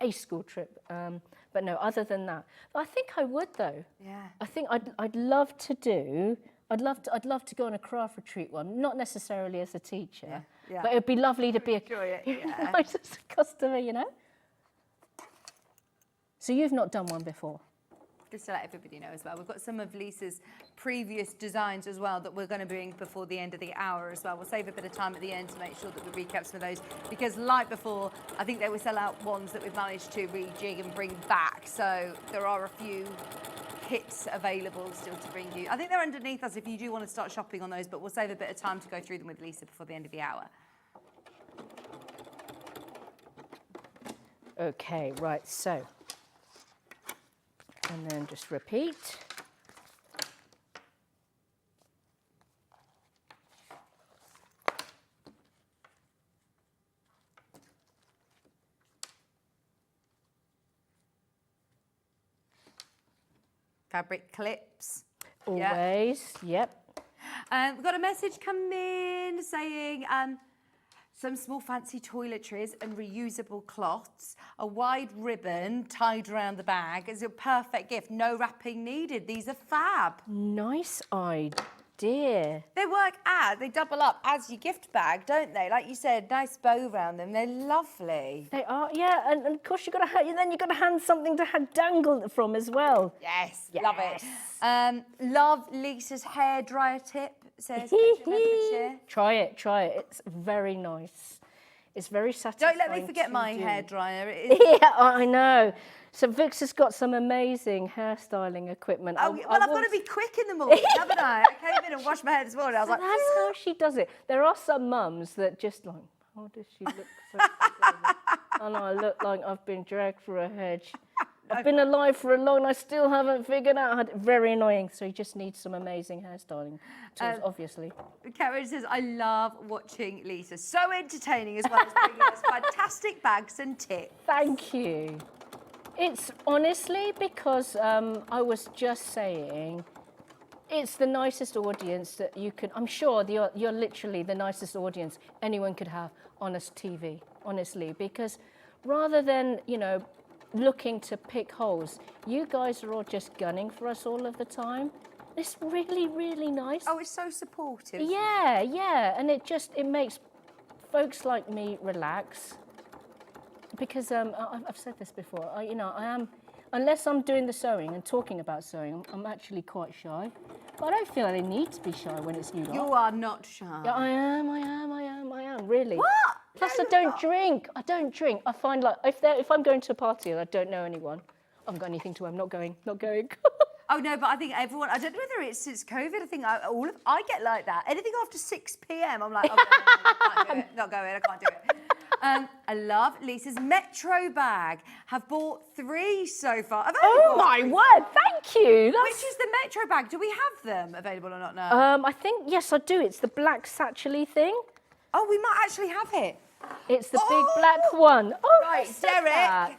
a school trip. But no, other than that, I think I would though. Yeah. I think I'd love to do. I'd love to go on a craft retreat one, not necessarily as a teacher, but it would be lovely to be a customer, So you've not done one before? Just to let everybody know as well, we've got some of Lisa's previous designs as well that we're going to bring before the end of the hour as well. We'll save a bit of time at the end to make sure that we recap some of those, because like before, I think they will sell out ones that we've managed to rejig and bring back. So there are a few kits available still to bring you. I think they're underneath us if you do want to start shopping on those, but we'll save a bit of time to go through them with Lisa before the end of the hour. Okay, right, so. And then just repeat. Fabric clips. Always, yep. We've got a message come in saying some small fancy toiletries and reusable cloths, a wide ribbon tied around the bag is a perfect gift. No wrapping needed. These are fab. Nice idea. They work they double up as your gift bag, don't they? Like you said, nice bow around them. They're lovely. They are, yeah. And of course, you've got to hand something to dangle from as well. Yes, love it. Love Lisa's hairdryer tip. Says Try it. It's very nice. It's very satisfying. Don't let me forget my hairdryer. Yeah, I know. So Vix has got some amazing hairstyling equipment. I've got to be quick in the morning, haven't I? I came in and washed my hair this morning. I was like, that's how she does it. There are some mums that just like, how does she look so and I look like I've been dragged through a hedge. I've been alive for a long, I still haven't figured out how to, very annoying. So you just need some amazing hairstyling tools, obviously. Carroll says, I love watching Lisa. So entertaining as well as bringing us fantastic bags and tips. Thank you. It's honestly because I was just saying, it's the nicest audience that you can, I'm sure you're literally the nicest audience anyone could have on a TV, honestly, because rather than, looking to pick holes, you guys are all just gunning for us all of the time. It's really, really nice. Oh, it's so supportive. Yeah, yeah, and it makes folks like me relax. Because I've said this before, I am, unless I'm doing the sewing and talking about sewing, I'm actually quite shy. But I don't feel I need to be shy when it's you lot. You are not shy. Yeah, I am, really. What? Plus, No, I don't drink. I don't drink. I find like if I'm going to a party and I don't know anyone, I haven't got anything to wear. I'm not going. Oh no, but I think everyone. I don't know whether it's since COVID. I think I get like that. Anything after 6 p.m. I'm like, oh, no, I can't do it. Not going. I can't do it. I love Lisa's Metro bag. Have bought 3 so far. Oh my word! Thank you. Which is the Metro bag? Do we have them available or not now? I think yes, I do. It's the black satchel-y thing. Oh, we might actually have it. It's the big black one. Oh, right, Derek.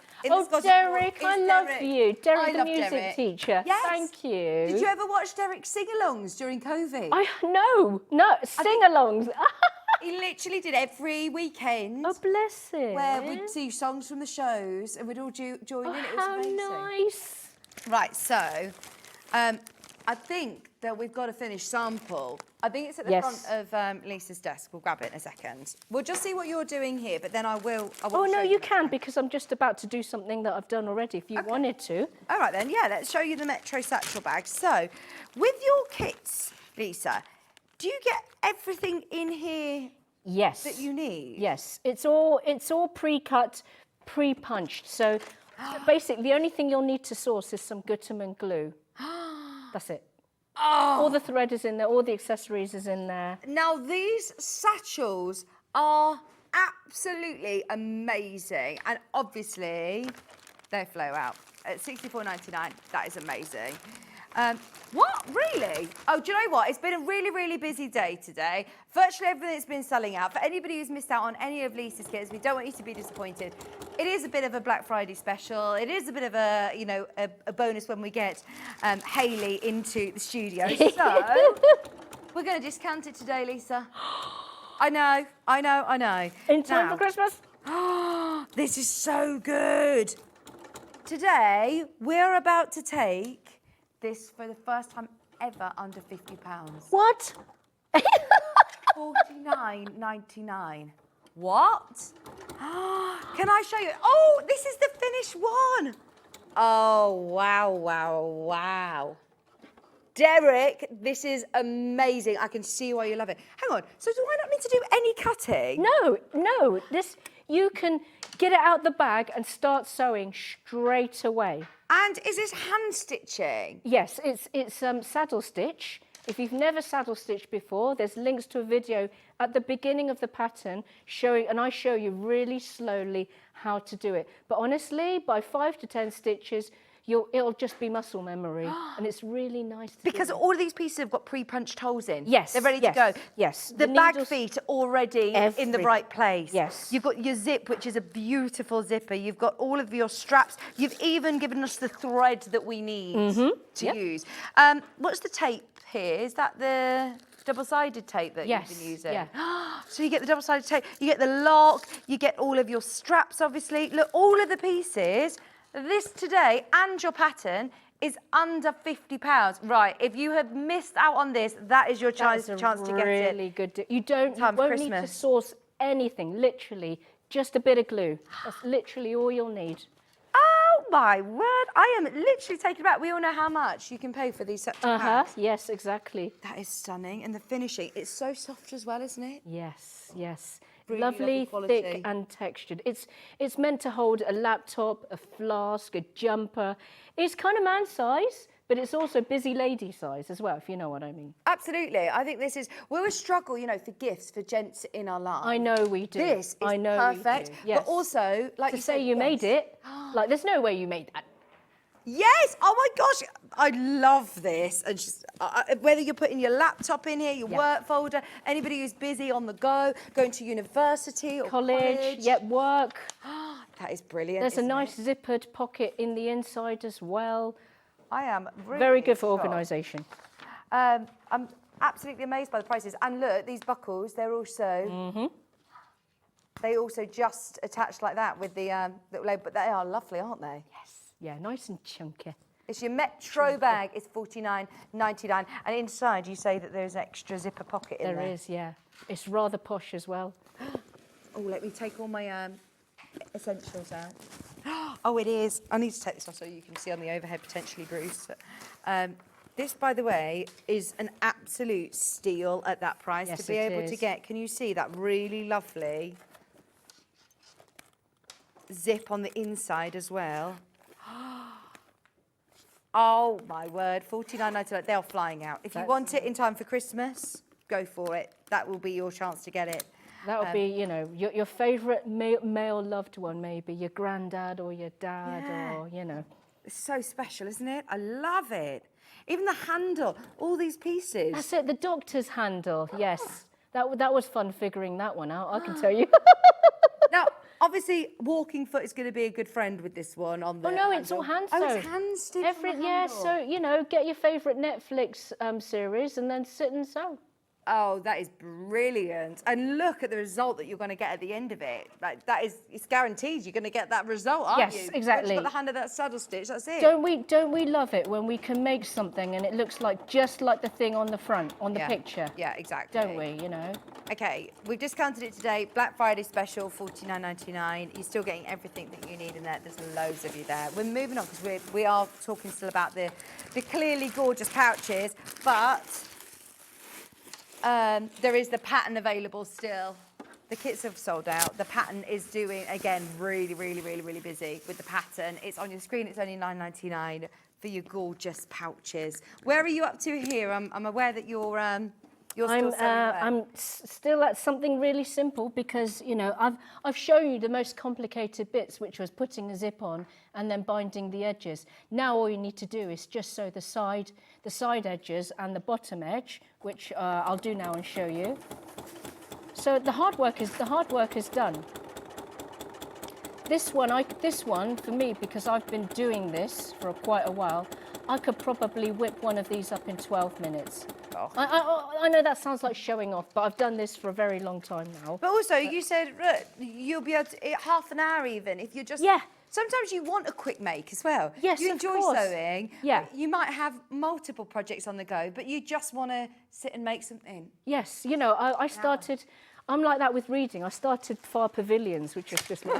Derek, I love you. Derek, I the love music Derek. teacher. Yes. Thank you. Did you ever watch Derek's sing-alongs during COVID? No, sing-alongs. He literally did every weekend. Oh, bless him. Where we'd see songs from the shows and we'd all join in. It was how amazing. nice. Right, so I think that we've got a finished sample. I think it's at the Yes. front of Lisa's desk. We'll grab it in a second. We'll just see what you're doing here, but then I will Oh, no, show you can, because I'm just about to do something that I've done already, if you wanted to. All right, then, yeah, let's show you the Metro satchel bag. So, with your kits, Lisa, do you get everything in here Yes. that you need? Yes, it's all pre-cut, pre-punched. So basically, the only thing you'll need to source is some Gutermann glue. That's it. Oh. All the thread is in there, all the accessories is in there. Now, these satchels are absolutely amazing. And obviously, they flow out. At $64.99, that is amazing. What? Really? Oh, do you know what? It's been a really, really busy day today. Virtually everything's been selling out. For anybody who's missed out on any of Lisa's kits, we don't want you to be disappointed. It is a bit of a Black Friday special. It is a bit of a, a bonus when we get Hayley into the studio. So, we're going to discount it today, Lisa. I know. In time for Christmas? This is so good. Today, we're about to take this for the first time ever under £50. What? $49.99. What? Can I show you? Oh, this is the finished one. Oh, wow. Derek, this is amazing. I can see why you love it. Hang on. So do I not need to do any cutting? No. You can get it out the bag and start sewing straight away. And is this hand stitching? Yes, it's saddle stitch. If you've never saddle stitched before, there's links to a video at the beginning of the pattern and I show you really slowly how to do it. But honestly, by 5 to 10 stitches, it'll just be muscle memory, and it's really nice to because do. all of these pieces have got pre-punched holes in. Yes, they're ready to go. Yes, the bag feet are already in the right place. Yes, you've got your zip, which is a beautiful zipper. You've got all of your straps. You've even given us the thread that we need to use. What's the tape here? Is that the double-sided tape that you've been using? Yeah. So you get the double-sided tape. You get the lock. You get all of your straps. Obviously, look, all of the pieces. This today and your pattern is under £50. Right, if you have missed out on this, that is your chance to get it. Really good. You won't need to source anything, literally, just a bit of glue. That's literally all you'll need. Oh my word, I am literally taken aback. We all know how much you can pay for these sets of bags. Yes, exactly. That is stunning. And the finishing, it's so soft as well, isn't it? Yes. Really lovely, quality. thick and textured. It's meant to hold a laptop, a flask, a jumper. It's kind of man size, but it's also busy lady size as well, if you know what I mean. Absolutely. I think we always struggle, for gifts for gents in our lives. I know we do. This is perfect. Yes. But also, like to say you made it, like there's no way you made that. Yes! Oh my gosh, I love this. And just, whether you're putting your laptop in here, your work folder, anybody who's busy on the go, going to university or college. Work. That is brilliant. There's a nice zippered pocket in the inside as well. I am really very good for shocked. organisation. I'm absolutely amazed by the prices. And look, these buckles, they're also... They also just attach like that with the little label, but they are lovely, aren't they? Yes. Yeah, nice and chunky. It's your Metro bag. It's $49.99. And inside, you say that there's extra zipper pocket in there. There is, yeah. It's rather posh as well. Oh, let me take all my essentials out. Oh, it is. I need to take this off so you can see on the overhead, potentially bruised. This, by the way, is an absolute steal at that price to be able to get. Can you see that really lovely zip on the inside as well? Oh, my word. $49.99. They're flying out. If you want it in time for Christmas, go for it. That will be your chance to get it. That would be, you know, your favourite male loved one, maybe your granddad or your dad, or, you know. It's so special, isn't it? I love it. Even the handle, all these pieces. That's it, the doctor's handle, yes. That was fun figuring that one out, I can tell you. Now, obviously, walking foot is going to be a good friend with this one on the Oh, no, it's all hand stitched. Oh, it's hand stitched. Yeah, so, you know, get your favourite Netflix series and then sit and sew. Oh, that is brilliant. And look at the result that you're going to get at the end of it. Like, that is, it's guaranteed you're going to get that result, aren't you? Yes, exactly. Once you've got the hand of that saddle stitch, that's it. Don't we love it when we can make something and it looks like just like the thing on the front, on the picture? Yeah, exactly. Don't we, you know? Okay, we've discounted it today. Black Friday special, $49.99. You're still getting everything that you need in there. There's loads of you there. We're moving on because we are talking still about the clearly gorgeous pouches, but there is the pattern available still. The kits have sold out. The pattern is doing, again, really, really, really, really busy with the pattern. It's on your screen. It's only $9.99 for your gorgeous pouches. Where are you up to here? I'm aware that you're still I'm still at something really simple because, you know, I've shown you the most complicated bits, which was putting a zip on and then binding the edges. Now all you need to do is just sew the side edges and the bottom edge, which I'll do now and show you. So the hard work is done. This one for me, because I've been doing this for quite a while, I could probably whip one of these up in 12 minutes. Oh. I know that sounds like showing off, but I've done this for a very long time now. But also, you said you'll be able to, half an hour even, if you're just... Yeah. Sometimes you want a quick make as well. Yes, you enjoy of course. sewing. Yeah. You might have multiple projects on the go, but you just want to sit and make something. Yes, you know, I started... I'm like that with reading. I started Far Pavilions, which was just like,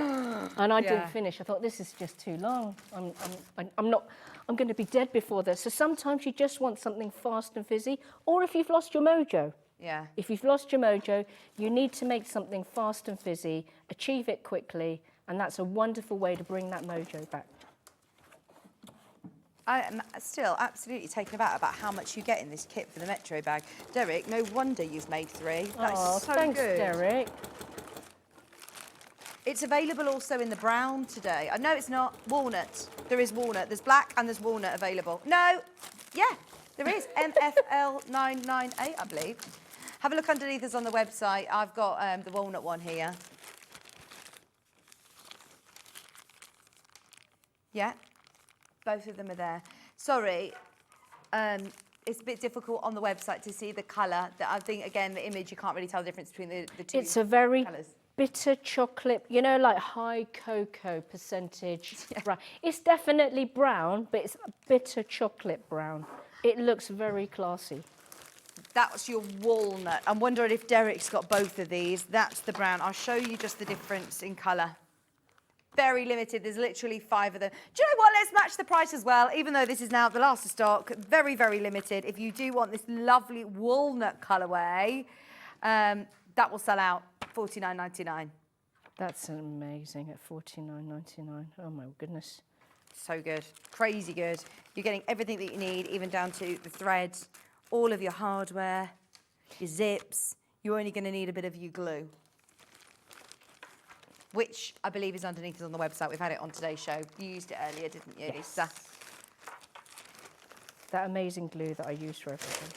and I didn't finish. I thought, this is just too long. I'm going to be dead before this. So sometimes you just want something fast and fizzy, or if you've lost your mojo. Yeah. If you've lost your mojo, you need to make something fast and fizzy, achieve it quickly, and that's a wonderful way to bring that mojo back. I am still absolutely taken aback about how much you get in this kit for the Metro bag. Derek, no wonder you've made 3. That's so thanks, good. Derek. It's available also in the brown today. No, it's not. Walnut. There is walnut. There's black and there's walnut available. No. Yeah, there is. MFL998, I believe. Have a look underneath us on the website. I've got the walnut one here. Yeah. Both of them are there. Sorry, it's a bit difficult on the website to see the colour. I think, again, the image, you can't really tell the difference between the two colours. It's a very bitter chocolate, you know, like high cocoa percentage. Yeah. Right. It's definitely brown, but it's a bitter chocolate brown. It looks very classy. That's your walnut. I'm wondering if Derek's got both of these. That's the brown. I'll show you just the difference in colour. Very limited. There's literally 5 of them. Do you know what? Let's match the price as well, even though this is now the last of stock. Very, very limited. If you do want this lovely walnut colourway, that will sell out $49.99. That's amazing at $49.99. Oh, my goodness. So good. Crazy good. You're getting everything that you need, even down to the threads, all of your hardware, your zips. You're only going to need a bit of your glue, which I believe is underneath us on the website. We've had it on today's show. You used it earlier, didn't you, Lisa? That amazing glue that I use for everything.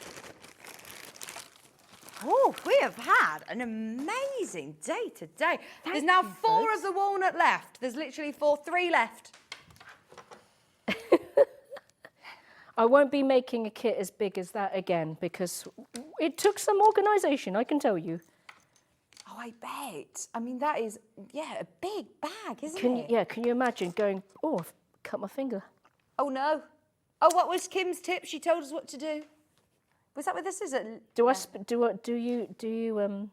Oh, we have had an amazing day today. There's now 4 of the walnut left. There's literally 3 left. I won't be making a kit as big as that again because it took some organisation, I can tell you. Oh, I bet. I mean, that is, yeah, a big bag, isn't it? Yeah, can you imagine going, oh, I've cut my finger. Oh, no. Oh, what was Kim's tip? She told us what to do. Was that with the scissors? Do you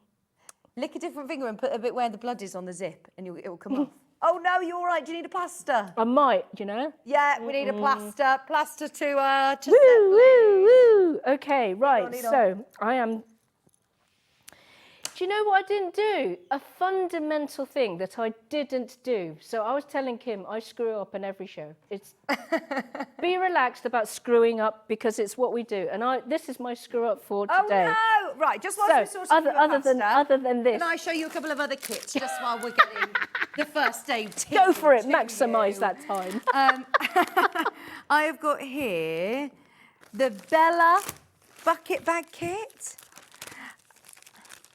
Lick a different finger and put a bit where the blood is on the zip, and it will come off. Oh no, you're all right. Do you need a plaster? I might, you know. Yeah, we need a plaster. Plaster to Woo, woo, woo. Okay, right. Lead on. So I am. Do you know what I didn't do? A fundamental thing that I didn't do. So I was telling Kim, I screw up in every show. It's be relaxed about screwing up because it's what we do. And this is my screw up for today. Oh no! Right, just whilst we're sorting other than this, can I show you a couple of other kits just while we're getting the first aid tip? Go for it. to Maximise you. that time. I have got here the Bella bucket bag kit.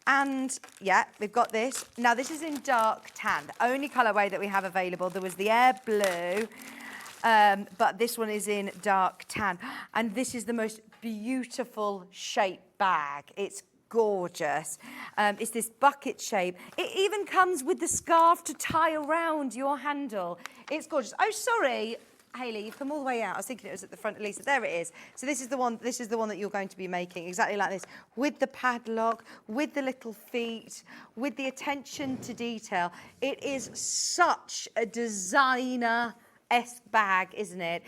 And yeah, we've got this. Now this is in dark tan, the only colourway that we have available. There was the air blue, but this one is in dark tan. And this is the most beautiful shape bag. It's gorgeous. It's this bucket shape. It even comes with the scarf to tie around your handle. It's gorgeous. Oh, sorry. Hayley, you've come all the way out. I was thinking it was at the front, Lisa. There it is. So this is the one that you're going to be making, exactly like this, with the padlock, with the little feet, with the attention to detail. It is such a designer-esque bag, isn't it?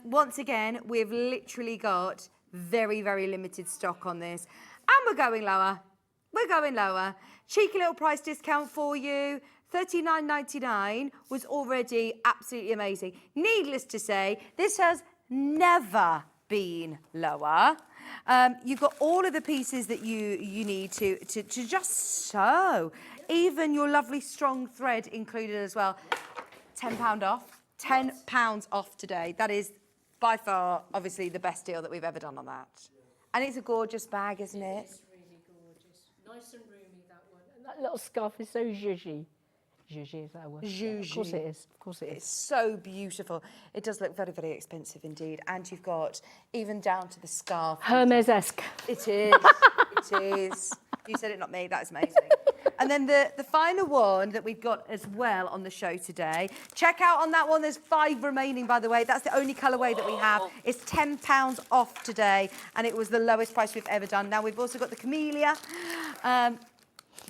Once again, we've literally got very, very limited stock on this. And we're going lower. We're going lower. Cheeky little price discount for you. $39.99 was already absolutely amazing. Needless to say, this has never been lower. You've got all of the pieces that you need to just sew. Even your lovely strong thread included as well. £10 off. £10 off today. That is by far, obviously, the best deal that we've ever done on that. And it's a gorgeous bag, isn't it? It's really gorgeous. Nice and roomy, that one. And that little scarf is so zhuzhy. Zhuzhy, is that a word? Zhuzhy. Of course it is. Of course it is. It's so beautiful. It does look very, very expensive indeed. And you've got even down to the scarf. Hermes-esque. It is. It is. You said it, not me. That is amazing. And then the final one that we've got as well on the show today. Check out on that one. There's 5 remaining, by the way. That's the only colourway that we have. It's £10 off today. And it was the lowest price we've ever done. Now, we've also got the Camellia.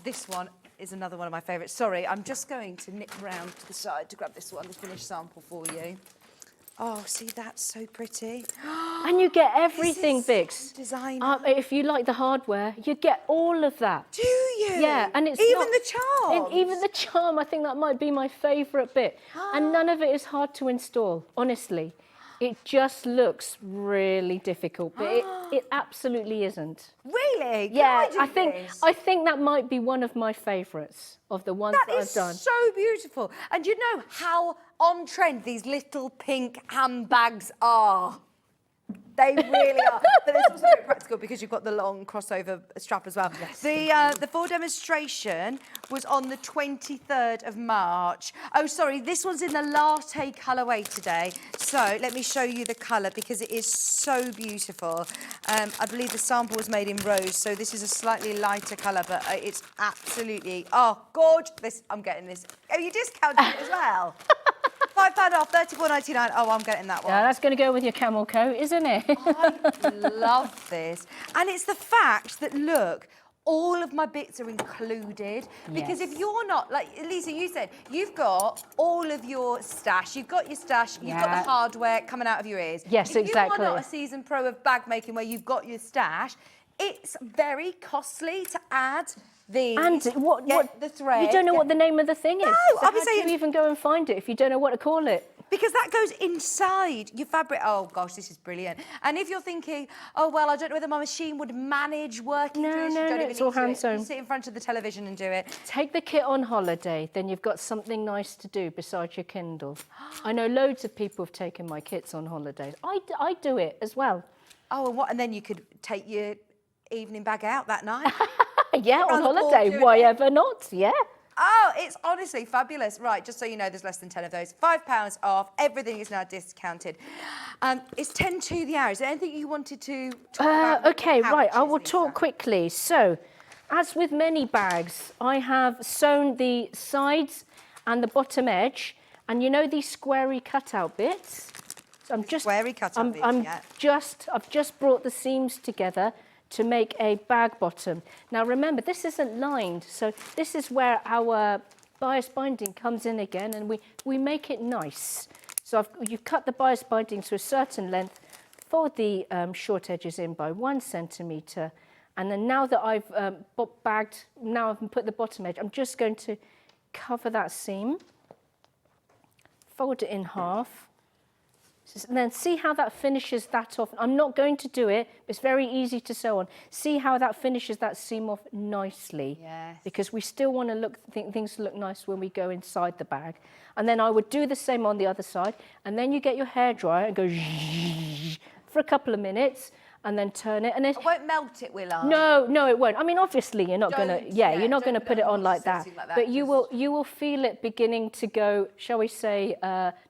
This one is another one of my favourites. Sorry, I'm just going to nip round to the side to grab this one, the finished sample for you. Oh, see, that's so pretty. And you get everything, Vix. Designer. If you like the hardware, you get all of that. Do you? Yeah, and it's even the charm. And even the charm, I think that might be my favourite bit. And none of it is hard to install, honestly. It just looks really difficult, but it absolutely isn't. Really? Yeah, Can I do this? I think that might be one of my favourites of the ones that I've done. That is so beautiful. And you know how on trend these little pink handbags are. They really are. But it's also very practical because you've got the long crossover strap as well. Yes. The full demonstration was on the 23rd of March. Oh, sorry, this one's in the latte colourway today. So let me show you the colour because it is so beautiful. I believe the sample was made in rose, so this is a slightly lighter colour, but it's absolutely, gorgeous. I'm getting this. Oh, you discounted it as well? £5 off, $34.99. Oh, I'm getting that one. Yeah, that's going to go with your camel coat, isn't it? I love this. And it's the fact that, look, all of my bits are included. Because if you're not, like Lisa, you said, you've got all of your stash. You've got your stash, you've got the hardware coming out of your ears. Yes, exactly. If you are not a seasoned pro of bag making where you've got your stash, it's very costly to add these. And the thread. You don't know what the name of the thing is. No, so I'll be how saying. do you even go and find it if you don't know what to call it? Because that goes inside your fabric. Oh, gosh, this is brilliant. And if you're thinking, oh, well, I don't know whether my machine would manage working through this. No, it's all hand sewn. You sit in front of the television and do it. Take the kit on holiday, then you've got something nice to do besides your Kindle. I know loads of people have taken my kits on holidays. I do it as well. Oh, and what? And then you could take your evening bag out that night. Yeah, on holiday. Why ever not? Yeah. Oh, it's honestly fabulous. Right, just so you know, there's less than 10 of those. £5 off. Everything is now discounted. It's 10 to the hour. Is there anything you wanted to talk about? Okay, right. I will talk quickly. So, as with many bags, I have sewn the sides and the bottom edge. And you know these squarey cutout bits? So I'm just, Squarey cut up, I've just brought the seams together to make a bag bottom. Now remember, this isn't lined, so this is where our bias binding comes in again, and we make it nice. So you cut the bias binding to a certain length, fold the short edges in by 1 centimetre, and then now that I've now I've put the bottom edge, I'm just going to cover that seam, fold it in half, and then see how that finishes that off. I'm not going to do it, but it's very easy to sew on. See how that finishes that seam off nicely. Yes. Because we still want to things to look nice when we go inside the bag. And then I would do the same on the other side. And then you get your hairdryer and go for a couple of minutes and then turn it. And I won't melt it, will I? No, it won't. I mean, obviously, you're not going to, you're not going to put it on like that. But you will feel it beginning to go, shall we say,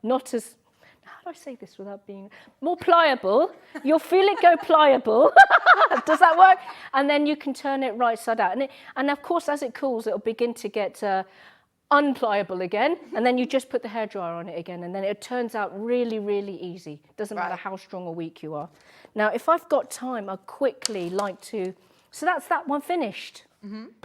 not as, how do I say this without being more pliable? You'll feel it go pliable. Does that work? And then you can turn it right side out. And of course, as it cools, it'll begin to get unpliable again. And then you just put the hairdryer on it again. And then it turns out really, really easy. Doesn't matter how strong or weak you are. Now, if I've got time, I'd quickly like to... So that's that one finished.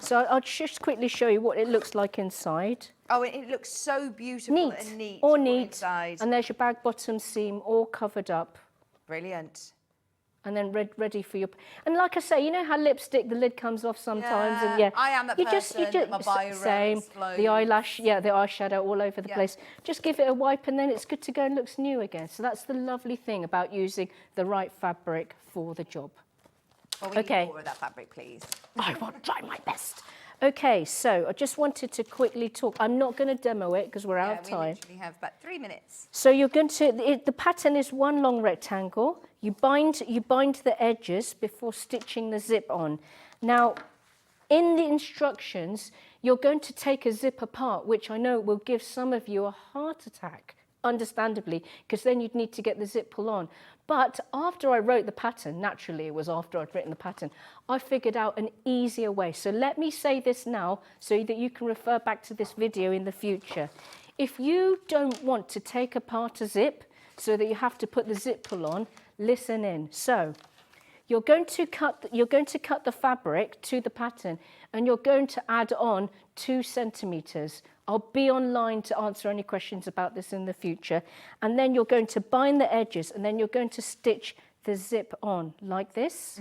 So I'll just quickly show you what it looks like inside. Oh, it looks so beautiful and neat. Inside. And there's your bag bottom seam all covered up. Brilliant. And then ready for your... And like I say, you know how lipstick, the lid comes off sometimes? Yeah, and I am that person, my biro same, explodes. the eyelash, the eyeshadow all over the place. Just give it a wipe and then it's good to go and looks new again. So that's the lovely thing about using the right fabric for the job. Well, we need more of that fabric, please. I will try my best. Okay, so I just wanted to quickly talk. I'm not going to demo it because we're out of time. We literally have about 3 minutes. So you're going to, the pattern is one long rectangle. You bind the edges before stitching the zip on. Now, in the instructions, you're going to take a zip apart, which I know will give some of you a heart attack, understandably, because then you'd need to get the zip pull on. But after I wrote the pattern, naturally it was after I'd written the pattern, I figured out an easier way. So let me say this now so that you can refer back to this video in the future. If you don't want to take apart a zip so that you have to put the zip pull on, listen in. So you're going to cut the fabric to the pattern and you're going to add on 2 centimetres. I'll be online to answer any questions about this in the future. And then you're going to bind the edges and then you're going to stitch the zip on like this.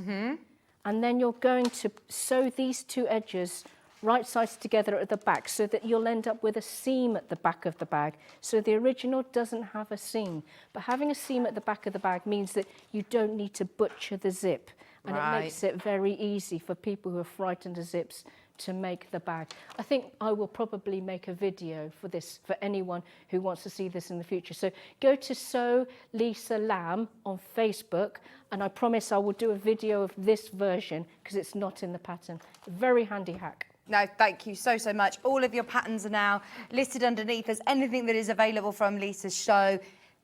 And then you're going to sew these 2 edges right sides together at the back so that you'll end up with a seam at the back of the bag. So the original doesn't have a seam. But having a seam at the back of the bag means that you don't need to butcher the zip. And it makes it very easy for people who are frightened of zips to make the bag. I think I will probably make a video for this for anyone who wants to see this in the future. So go to Sew Lisa Lamb on Facebook and I promise I will do a video of this version because it's not in the pattern. Very handy hack. No, thank you so much. All of your patterns are now listed underneath. There's anything that is available from Lisa's show,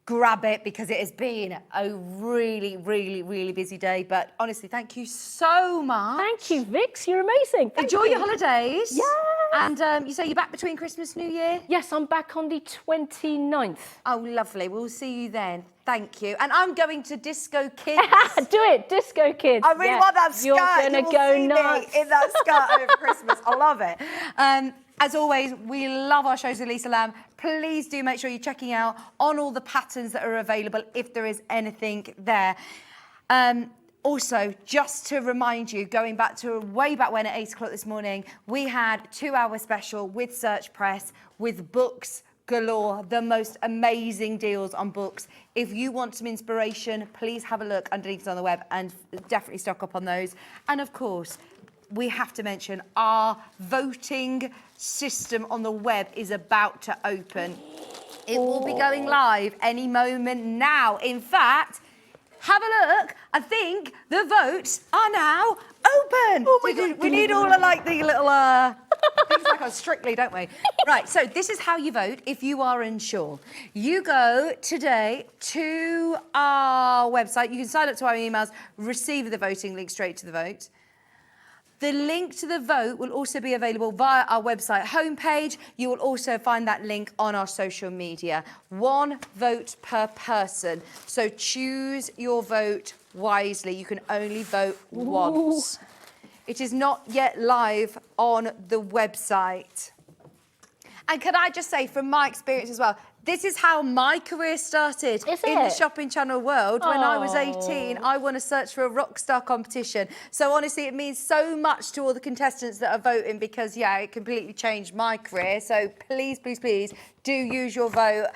grab it because it has been a really, really, really busy day. But honestly, thank you so much. Thank you, Vix. You're amazing. Enjoy your holidays. Yeah. And you say you're back between Christmas and New Year? Yes, I'm back on the 29th. Oh, lovely. We'll see you then. Thank you. And I'm going to Disco Kids. Do it, Disco Kids. I really want that skirt. You're going to go nuts. In that skirt over Christmas. I love it. As always, we love our shows with Lisa Lamb. Please do make sure you're checking out on all the patterns that are available if there is anything there. Also, just to remind you, going back to way back when at 8 o'clock this morning, we had a 2-hour special with Search Press with books galore, the most amazing deals on books. If you want some inspiration, please have a look underneath on the web and definitely stock up on those. And of course, we have to mention our voting system on the web is about to open. It will be going live any moment now. In fact, have a look. I think the votes are now open. Oh my God. We need all of like the little things like on Strictly, don't we? Right, so this is how you vote if you are unsure. You go today to our website. You can sign up to our emails, receive the voting link straight to the vote. The link to the vote will also be available via our website homepage. You will also find that link on our social media. 1 vote per person. So choose your vote wisely. You can only vote once. It is not yet live on the website. And can I just say, from my experience as well, this is how my career started in the shopping channel world. When I was 18, I won a Search for a Rockstar competition. So honestly, it means so much to all the contestants that are voting because, yeah, it completely changed my career. So please, please, please do use your vote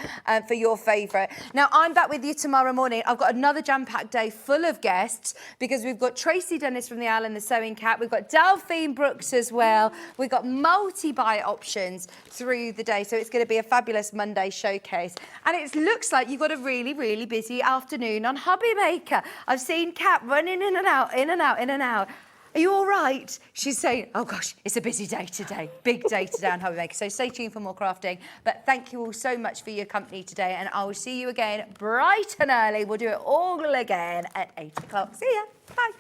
for your favourite. Now, I'm back with you tomorrow morning. I've got another jam-packed day full of guests because we've got Tracy Dennis from the Owl and the Sewing Cat. We've got Delphine Brooks as well. We've got multi-buy options through the day. So it's going to be a fabulous Monday showcase. And it looks like you've got a really, really busy afternoon on Hobby Maker. I've seen Kat running in and out, in and out, in and out. Are you all right? She's saying, oh gosh, it's a busy day today. Big day today on Hobby Maker. So stay tuned for more crafting. But thank you all so much for your company today. And I will see you again bright and early. We'll do it all again at 8 o'clock. See ya. Bye.